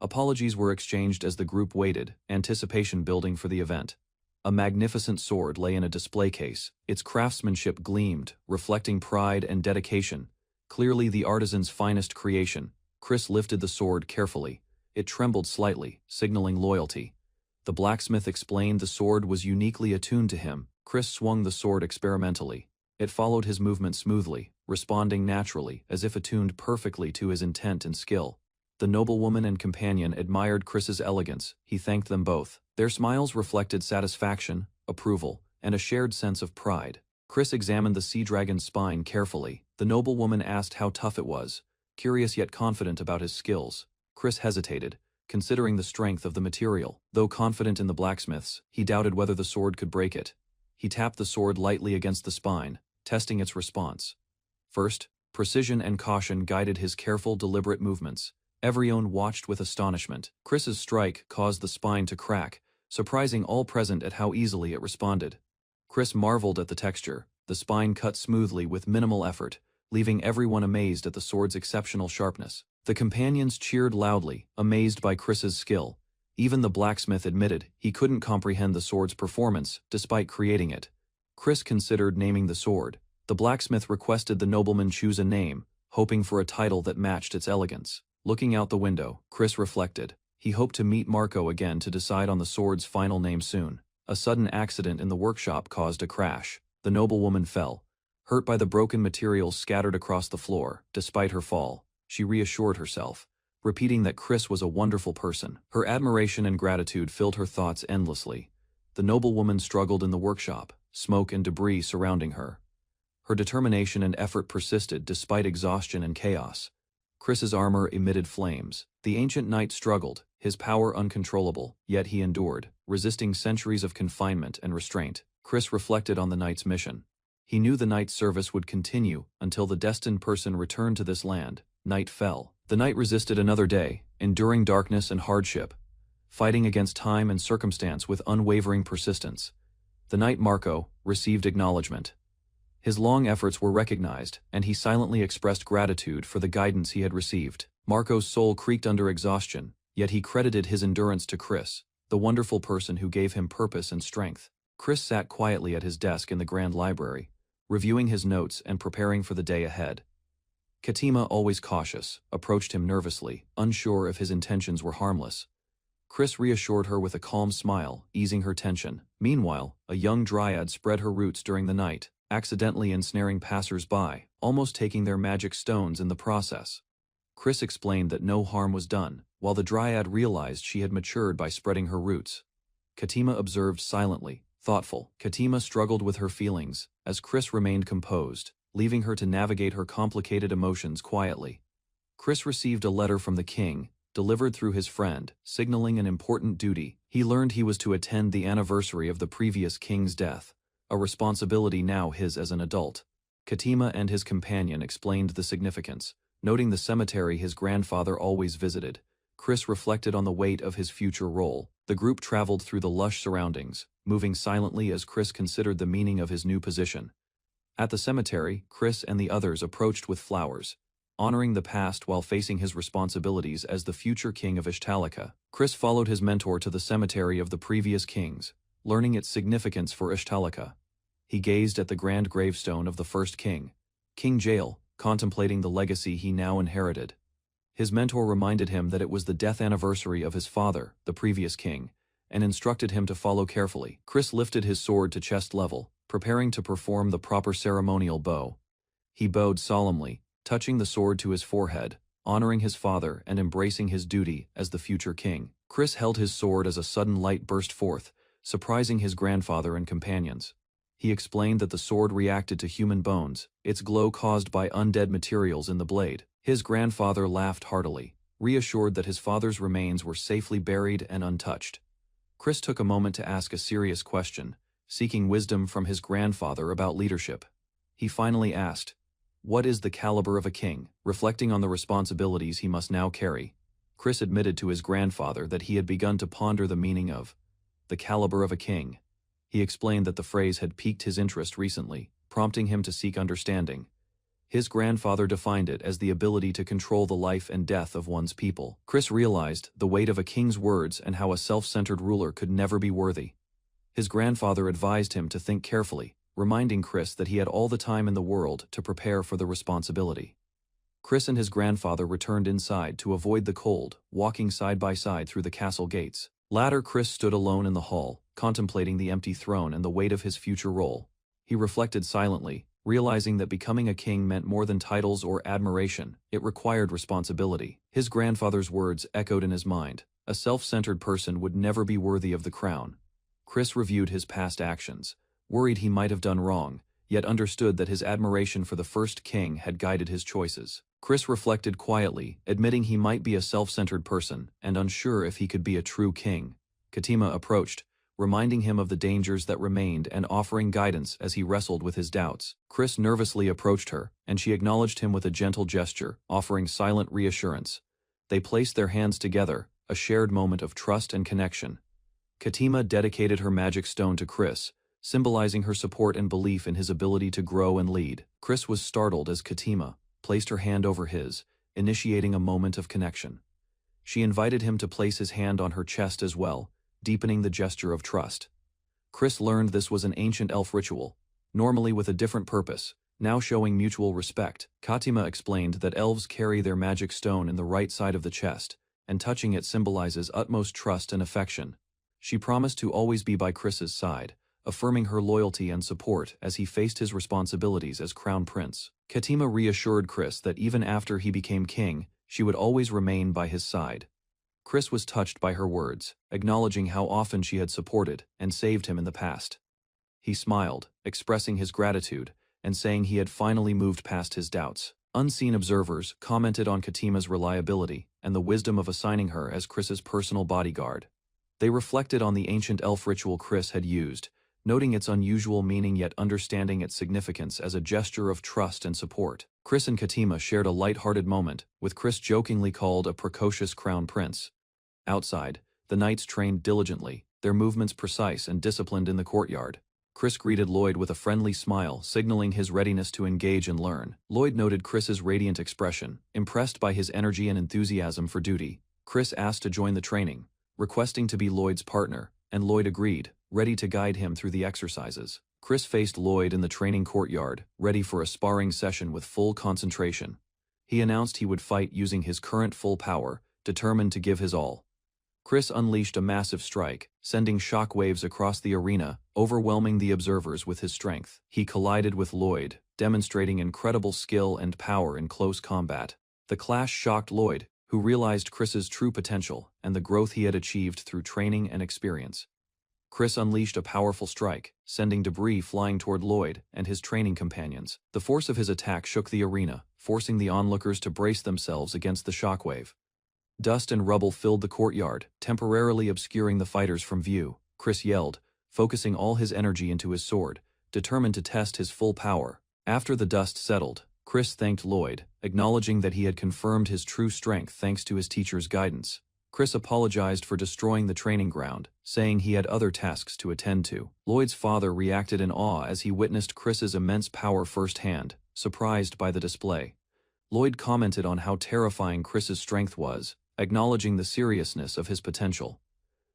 Apologies were exchanged as the group waited, anticipation building for the event. A magnificent sword lay in a display case. Its craftsmanship gleamed, reflecting pride and dedication. Clearly the artisan's finest creation. Chris lifted the sword carefully. It trembled slightly, signaling loyalty. The blacksmith explained the sword was uniquely attuned to him. Chris swung the sword experimentally. It followed his movement smoothly, responding naturally, as if attuned perfectly to his intent and skill. The noblewoman and companion admired Chris's elegance. He thanked them both. Their smiles reflected satisfaction, approval, and a shared sense of pride. Chris examined the sea dragon's spine carefully. The noblewoman asked how tough it was, curious yet confident about his skills. Chris hesitated, considering the strength of the material. Though confident in the blacksmiths, he doubted whether the sword could break it. He tapped the sword lightly against the spine, testing its response. First, precision and caution guided his careful, deliberate movements. Everyone watched with astonishment. Chris's strike caused the spine to crack, surprising all present at how easily it responded. Chris marveled at the texture. The spine cut smoothly with minimal effort, leaving everyone amazed at the sword's exceptional sharpness. The companions cheered loudly, amazed by Chris's skill. Even the blacksmith admitted he couldn't comprehend the sword's performance, despite creating it. Chris considered naming the sword. The blacksmith requested the nobleman choose a name, hoping for a title that matched its elegance. Looking out the window, Chris reflected. He hoped to meet Marco again to decide on the sword's final name soon. A sudden accident in the workshop caused a crash. The noblewoman fell, hurt by the broken materials scattered across the floor. Despite her fall, she reassured herself, repeating that Chris was a wonderful person. Her admiration and gratitude filled her thoughts endlessly. The noblewoman struggled in the workshop, smoke and debris surrounding her. Her determination and effort persisted despite exhaustion and chaos. Chris's armor emitted flames. The ancient knight struggled, his power uncontrollable, yet he endured, resisting centuries of confinement and restraint. Chris reflected on the knight's mission. He knew the knight's service would continue until the destined person returned to this land. Night fell. The knight resisted another day, enduring darkness and hardship, fighting against time and circumstance with unwavering persistence. The knight Marco received acknowledgement. His long efforts were recognized, and he silently expressed gratitude for the guidance he had received. Marco's soul creaked under exhaustion, yet he credited his endurance to Chris, the wonderful person who gave him purpose and strength. Chris sat quietly at his desk in the Grand Library, reviewing his notes and preparing for the day ahead. Katima, always cautious, approached him nervously, unsure if his intentions were harmless. Chris reassured her with a calm smile, easing her tension. Meanwhile, a young dryad spread her roots during the night, accidentally ensnaring passers-by, almost taking their magic stones in the process. Chris explained that no harm was done, while the dryad realized she had matured by spreading her roots. Katima observed silently, thoughtful. Katima struggled with her feelings, as Chris remained composed, leaving her to navigate her complicated emotions quietly. Chris received a letter from the king, delivered through his friend, signaling an important duty. He learned he was to attend the anniversary of the previous king's death, a responsibility now his as an adult. Katima and his companion explained the significance, noting the cemetery his grandfather always visited. Chris reflected on the weight of his future role. The group traveled through the lush surroundings, moving silently as Chris considered the meaning of his new position. At the cemetery, Chris and the others approached with flowers, honoring the past while facing his responsibilities as the future king of Ishtalika. Chris followed his mentor to the cemetery of the previous kings, learning its significance for Ishtalika. He gazed at the grand gravestone of the first king, King Jael, contemplating the legacy he now inherited. His mentor reminded him that it was the death anniversary of his father, the previous king, and instructed him to follow carefully. Chris lifted his sword to chest level, preparing to perform the proper ceremonial bow. He bowed solemnly, touching the sword to his forehead, honoring his father and embracing his duty as the future king. Chris held his sword as a sudden light burst forth, surprising his grandfather and companions. He explained that the sword reacted to human bones, its glow caused by undead materials in the blade. His grandfather laughed heartily, reassured that his father's remains were safely buried and untouched. Chris took a moment to ask a serious question, seeking wisdom from his grandfather about leadership. He finally asked, "What is the caliber of a king?" Reflecting on the responsibilities he must now carry, Chris admitted to his grandfather that he had begun to ponder the meaning of the caliber of a king. He explained that the phrase had piqued his interest recently, prompting him to seek understanding. His grandfather defined it as the ability to control the life and death of one's people. Chris realized the weight of a king's words and how a self-centered ruler could never be worthy. His grandfather advised him to think carefully, reminding Chris that he had all the time in the world to prepare for the responsibility. Chris and his grandfather returned inside to avoid the cold, walking side by side through the castle gates. Later, Chris stood alone in the hall, contemplating the empty throne and the weight of his future role. He reflected silently, realizing that becoming a king meant more than titles or admiration. It required responsibility. His grandfather's words echoed in his mind. A self-centered person would never be worthy of the crown. Chris reviewed his past actions, worried he might have done wrong, yet understood that his admiration for the first king had guided his choices. Chris reflected quietly, admitting he might be a self-centered person and unsure if he could be a true king. Katima approached, reminding him of the dangers that remained and offering guidance as he wrestled with his doubts. Chris nervously approached her, and she acknowledged him with a gentle gesture, offering silent reassurance. They placed their hands together, a shared moment of trust and connection. Katima dedicated her magic stone to Chris, symbolizing her support and belief in his ability to grow and lead. Chris was startled as Katima placed her hand over his, initiating a moment of connection. She invited him to place his hand on her chest as well, deepening the gesture of trust. Chris learned this was an ancient elf ritual, normally with a different purpose, now showing mutual respect. Katima explained that elves carry their magic stone in the right side of the chest, and touching it symbolizes utmost trust and affection. She promised to always be by Chris's side, affirming her loyalty and support as he faced his responsibilities as crown prince. Katima reassured Chris that even after he became king, she would always remain by his side. Chris was touched by her words, acknowledging how often she had supported and saved him in the past. He smiled, expressing his gratitude, and saying he had finally moved past his doubts. Unseen observers commented on Katima's reliability and the wisdom of assigning her as Chris's personal bodyguard. They reflected on the ancient elf ritual Chris had used, noting its unusual meaning yet understanding its significance as a gesture of trust and support. Chris and Katima shared a light-hearted moment, with Chris jokingly called a precocious crown prince. Outside, the knights trained diligently, their movements precise and disciplined in the courtyard. Chris greeted Lloyd with a friendly smile, signaling his readiness to engage and learn. Lloyd noted Chris's radiant expression, impressed by his energy and enthusiasm for duty. Chris asked to join the training, requesting to be Lloyd's partner, and Lloyd agreed, ready to guide him through the exercises. Chris faced Lloyd in the training courtyard, ready for a sparring session with full concentration. He announced he would fight using his current full power, determined to give his all. Chris unleashed a massive strike, sending shockwaves across the arena, overwhelming the observers with his strength. He collided with Lloyd, demonstrating incredible skill and power in close combat. The clash shocked Lloyd, who realized Chris's true potential and the growth he had achieved through training and experience. Chris unleashed a powerful strike, sending debris flying toward Lloyd and his training companions. The force of his attack shook the arena, forcing the onlookers to brace themselves against the shockwave. Dust and rubble filled the courtyard, temporarily obscuring the fighters from view. Chris yelled, focusing all his energy into his sword, determined to test his full power. After the dust settled, Chris thanked Lloyd, acknowledging that he had confirmed his true strength thanks to his teacher's guidance. Chris apologized for destroying the training ground, saying he had other tasks to attend to. Lloyd's father reacted in awe as he witnessed Chris's immense power firsthand, surprised by the display. Lloyd commented on how terrifying Chris's strength was, acknowledging the seriousness of his potential.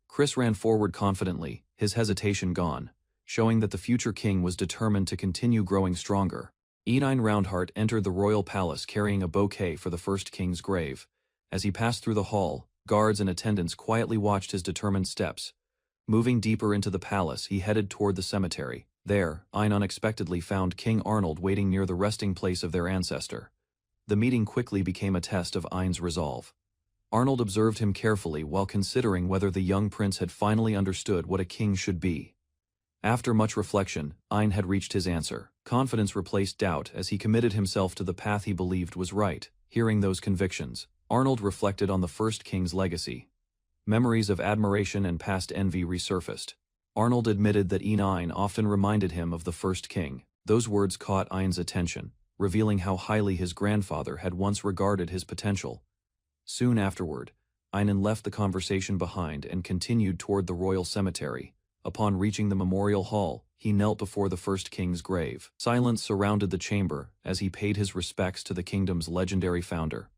Chris ran forward confidently, his hesitation gone, showing that the future king was determined to continue growing stronger. Enine Roundheart entered the royal palace carrying a bouquet for the first king's grave. As he passed through the hall, guards and attendants quietly watched his determined steps. Moving deeper into the palace, he headed toward the cemetery. There, Ein unexpectedly found King Arnold waiting near the resting place of their ancestor. The meeting quickly became a test of Ein's resolve. Arnold observed him carefully while considering whether the young prince had finally understood what a king should be. After much reflection, Ein had reached his answer. Confidence replaced doubt as he committed himself to the path he believed was right. Hearing those convictions, Arnold reflected on the first king's legacy. Memories of admiration and past envy resurfaced. Arnold admitted that Ein often reminded him of the first king. Those words caught Ein's attention, revealing how highly his grandfather had once regarded his potential. Soon afterward, Einen left the conversation behind and continued toward the royal cemetery. Upon reaching the memorial hall, he knelt before the first king's grave. Silence surrounded the chamber as he paid his respects to the kingdom's legendary founder.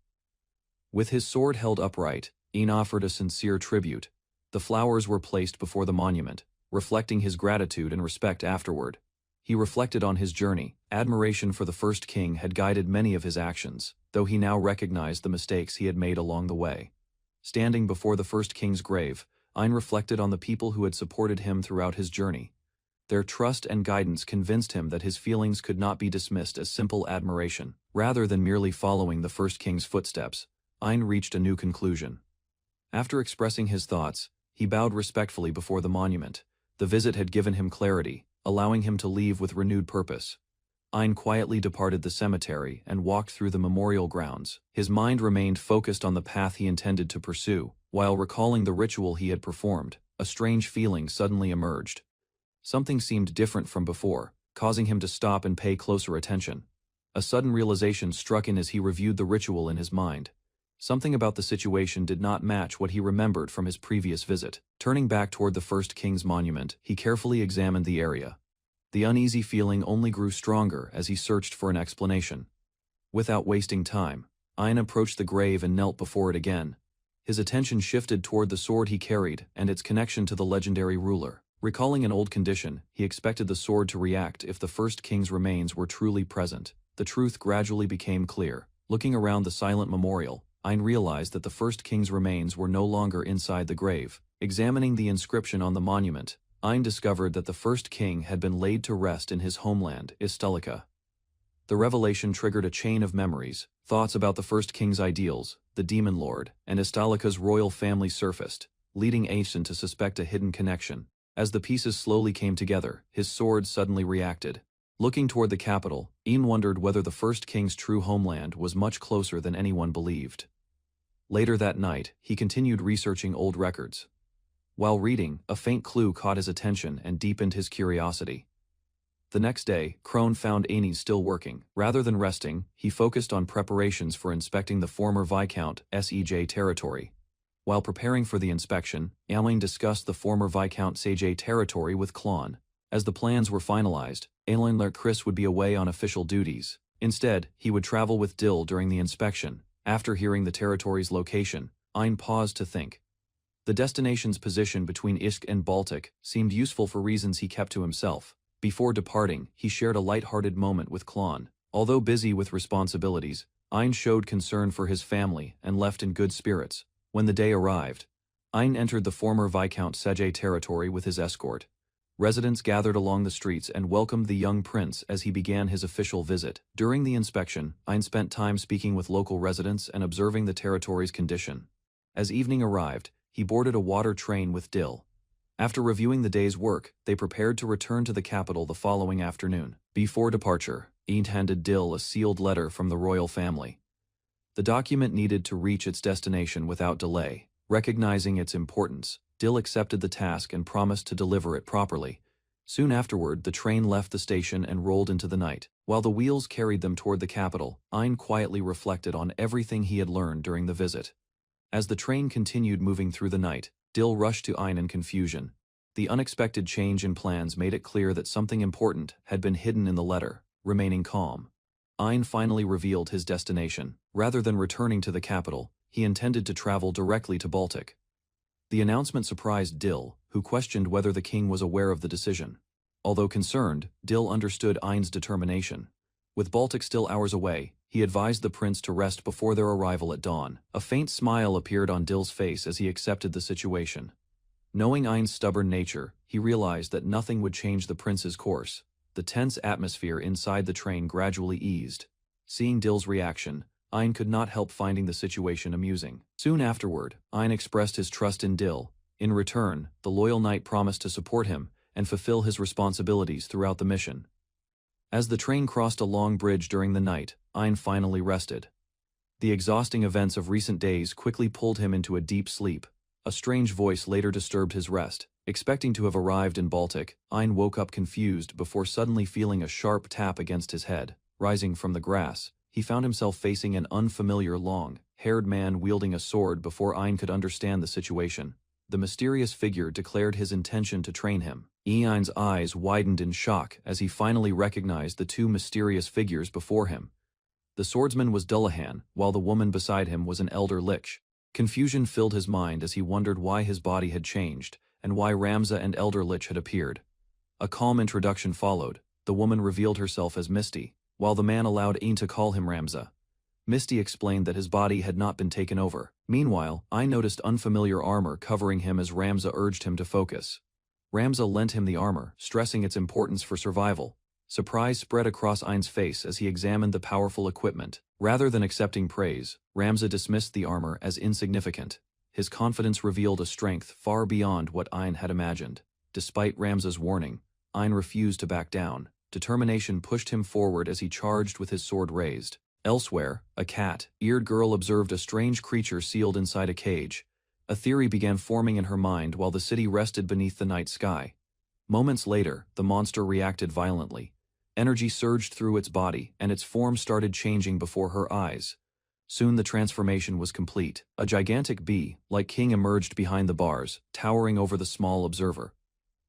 With his sword held upright, Ein offered a sincere tribute. The flowers were placed before the monument, reflecting his gratitude and respect afterward. He reflected on his journey. Admiration for the first king had guided many of his actions, though he now recognized the mistakes he had made along the way. Standing before the first king's grave, Ein reflected on the people who had supported him throughout his journey. Their trust and guidance convinced him that his feelings could not be dismissed as simple admiration. Rather than merely following the first king's footsteps, Ein reached a new conclusion. After expressing his thoughts, he bowed respectfully before the monument. The visit had given him clarity, allowing him to leave with renewed purpose. Ein quietly departed the cemetery and walked through the memorial grounds. His mind remained focused on the path he intended to pursue. While recalling the ritual he had performed, a strange feeling suddenly emerged. Something seemed different from before, causing him to stop and pay closer attention. A sudden realization struck in as he reviewed the ritual in his mind. Something about the situation did not match what he remembered from his previous visit. Turning back toward the first king's monument, he carefully examined the area. The uneasy feeling only grew stronger as he searched for an explanation. Without wasting time, Ein approached the grave and knelt before it again. His attention shifted toward the sword he carried and its connection to the legendary ruler. Recalling an old condition, he expected the sword to react if the first king's remains were truly present. The truth gradually became clear. Looking around the silent memorial, Ein realized that the first king's remains were no longer inside the grave. Examining the inscription on the monument, Ein discovered that the first king had been laid to rest in his homeland, Istalica. The revelation triggered a chain of memories. Thoughts about the first king's ideals, the demon lord, and Istalica's royal family surfaced, leading Aeson to suspect a hidden connection. As the pieces slowly came together, his sword suddenly reacted. Looking toward the capital, Ain wondered whether the first king's true homeland was much closer than anyone believed. Later that night, he continued researching old records. While reading, a faint clue caught his attention and deepened his curiosity. The next day, Crone found Ain still working. Rather than resting, he focused on preparations for inspecting the former Viscount Sej territory. While preparing for the inspection, Ain discussed the former Viscount Sej territory with Klon. As the plans were finalized, Ain learned Chris would be away on official duties. Instead, he would travel with Dill during the inspection. After hearing the territory's location, Ain paused to think. The destination's position between Ishk and Baltic seemed useful for reasons he kept to himself. Before departing, he shared a light-hearted moment with Klon. Although busy with responsibilities, Ain showed concern for his family and left in good spirits. When the day arrived, Ain entered the former Viscount Sej territory with his escort. Residents gathered along the streets and welcomed the young prince as he began his official visit. During the inspection, Ain spent time speaking with local residents and observing the territory's condition. As evening arrived, he boarded a water train with Dill. After reviewing the day's work, they prepared to return to the capital the following afternoon. Before departure, Ain handed Dill a sealed letter from the royal family. The document needed to reach its destination without delay. Recognizing its importance, Dill accepted the task and promised to deliver it properly. Soon afterward, the train left the station and rolled into the night. While the wheels carried them toward the capital, Ain quietly reflected on everything he had learned during the visit. As the train continued moving through the night, Dill rushed to Ain in confusion. The unexpected change in plans made it clear that something important had been hidden in the letter. Remaining calm, Ain finally revealed his destination. Rather than returning to the capital, he intended to travel directly to Baltic. The announcement surprised Dill, who questioned whether the king was aware of the decision. Although concerned, Dill understood Ain's determination. With Baltic still hours away, he advised the prince to rest before their arrival at dawn. A faint smile appeared on Dill's face as he accepted the situation. Knowing Ain's stubborn nature, he realized that nothing would change the prince's course. The tense atmosphere inside the train gradually eased. Seeing Dill's reaction, Ain could not help finding the situation amusing. Soon afterward, Ain expressed his trust in Dill. In return, the loyal knight promised to support him and fulfill his responsibilities throughout the mission. As the train crossed a long bridge during the night, Ain finally rested. The exhausting events of recent days quickly pulled him into a deep sleep. A strange voice later disturbed his rest. Expecting to have arrived in Baltic, Ain woke up confused before suddenly feeling a sharp tap against his head. Rising from the grass, he found himself facing an unfamiliar long-haired man wielding a sword before Ain could understand the situation. The mysterious figure declared his intention to train him. Ain's eyes widened in shock as he finally recognized the two mysterious figures before him. The swordsman was Dullahan, while the woman beside him was an elder lich. Confusion filled his mind as he wondered why his body had changed, and why Ramza and elder lich had appeared. A calm introduction followed. The woman revealed herself as Misty, while the man allowed Ain to call him Ramza. Misty explained that his body had not been taken over. Meanwhile, Ain noticed unfamiliar armor covering him as Ramza urged him to focus. Ramza lent him the armor, stressing its importance for survival. Surprise spread across Ain's face as he examined the powerful equipment. Rather than accepting praise, Ramza dismissed the armor as insignificant. His confidence revealed a strength far beyond what Ain had imagined. Despite Ramza's warning, Ain refused to back down. Determination pushed him forward as he charged with his sword raised. Elsewhere, a cat-eared girl observed a strange creature sealed inside a cage. A theory began forming in her mind while the city rested beneath the night sky. Moments later, the monster reacted violently. Energy surged through its body, and its form started changing before her eyes. Soon the transformation was complete. A gigantic bee-like king emerged behind the bars, towering over the small observer.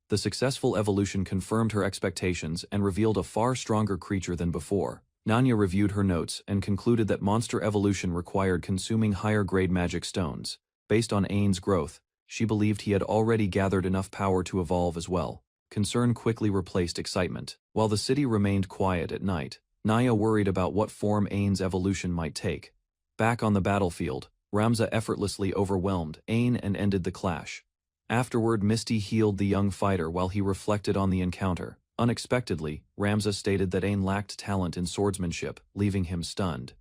The successful evolution confirmed her expectations and revealed a far stronger creature than before. Nanya reviewed her notes and concluded that monster evolution required consuming higher-grade magic stones. Based on Ain's growth, she believed he had already gathered enough power to evolve as well. Concern quickly replaced excitement. While the city remained quiet at night, Naya worried about what form Ain's evolution might take. Back on the battlefield, Ramza effortlessly overwhelmed Ain and ended the clash. Afterward, Misty healed the young fighter while he reflected on the encounter. Unexpectedly, Ramza stated that Ain lacked talent in swordsmanship, leaving him stunned.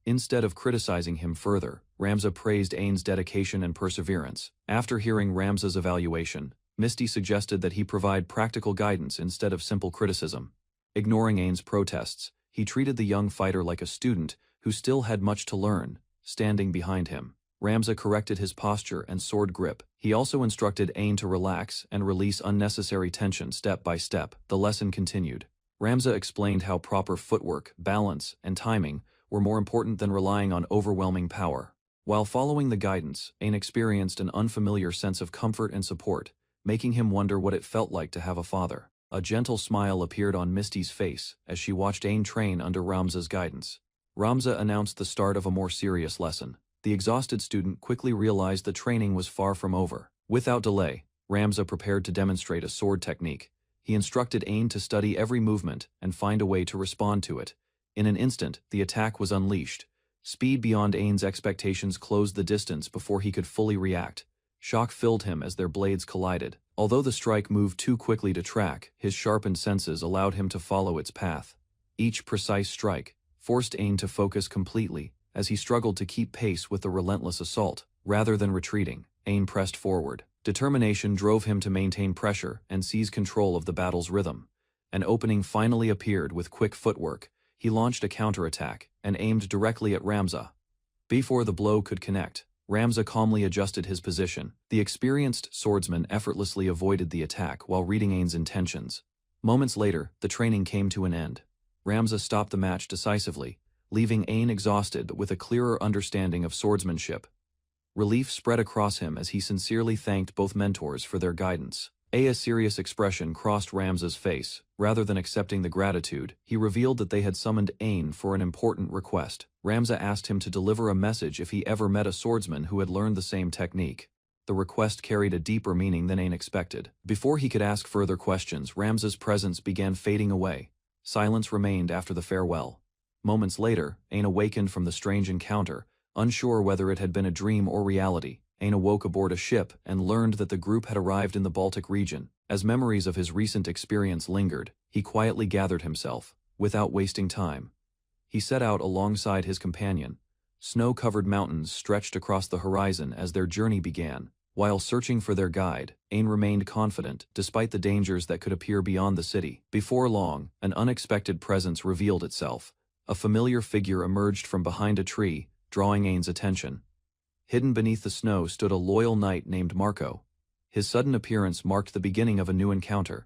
Instead of criticizing him further, Ramza praised Ain's dedication and perseverance. After hearing Ramza's evaluation, Misty suggested that he provide practical guidance instead of simple criticism. Ignoring Ain's protests, he treated the young fighter like a student who still had much to learn, standing behind him. Ramza corrected his posture and sword grip. He also instructed Ain to relax and release unnecessary tension step by step. The lesson continued. Ramza explained how proper footwork, balance, and timing were more important than relying on overwhelming power. While following the guidance, Ain experienced an unfamiliar sense of comfort and support, making him wonder what it felt like to have a father. A gentle smile appeared on Misty's face as she watched Ain train under Ramza's guidance. Ramza announced the start of a more serious lesson. The exhausted student quickly realized the training was far from over. Without delay, Ramza prepared to demonstrate a sword technique. He instructed Ain to study every movement and find a way to respond to it. In an instant, the attack was unleashed. Speed beyond Ain's expectations closed the distance before he could fully react. Shock filled him as their blades collided. Although the strike moved too quickly to track, his sharpened senses allowed him to follow its path. Each precise strike forced Ain to focus completely, as he struggled to keep pace with the relentless assault. Rather than retreating, Ain pressed forward. Determination drove him to maintain pressure and seize control of the battle's rhythm. An opening finally appeared with quick footwork. He launched a counterattack and aimed directly at Ramza. Before the blow could connect, Ramza calmly adjusted his position. The experienced swordsman effortlessly avoided the attack while reading Ain's intentions. Moments later, the training came to an end. Ramza stopped the match decisively, leaving Ain exhausted with a clearer understanding of swordsmanship. Relief spread across him as he sincerely thanked both mentors for their guidance. A serious expression crossed Ramza's face. Rather than accepting the gratitude, he revealed that they had summoned Ain for an important request. Ramza asked him to deliver a message if he ever met a swordsman who had learned the same technique. The request carried a deeper meaning than Ain expected. Before he could ask further questions, Ramza's presence began fading away. Silence remained after the farewell. Moments later, Ain awakened from the strange encounter, unsure whether it had been a dream or reality. Ain awoke aboard a ship and learned that the group had arrived in the Baltic region. As memories of his recent experience lingered, he quietly gathered himself. Without wasting time, he set out alongside his companion. Snow-covered mountains stretched across the horizon as their journey began. While searching for their guide, Ain remained confident, despite the dangers that could appear beyond the city. Before long, an unexpected presence revealed itself. A familiar figure emerged from behind a tree, drawing Ain's attention. Hidden beneath the snow stood a loyal knight named Marco. His sudden appearance marked the beginning of a new encounter.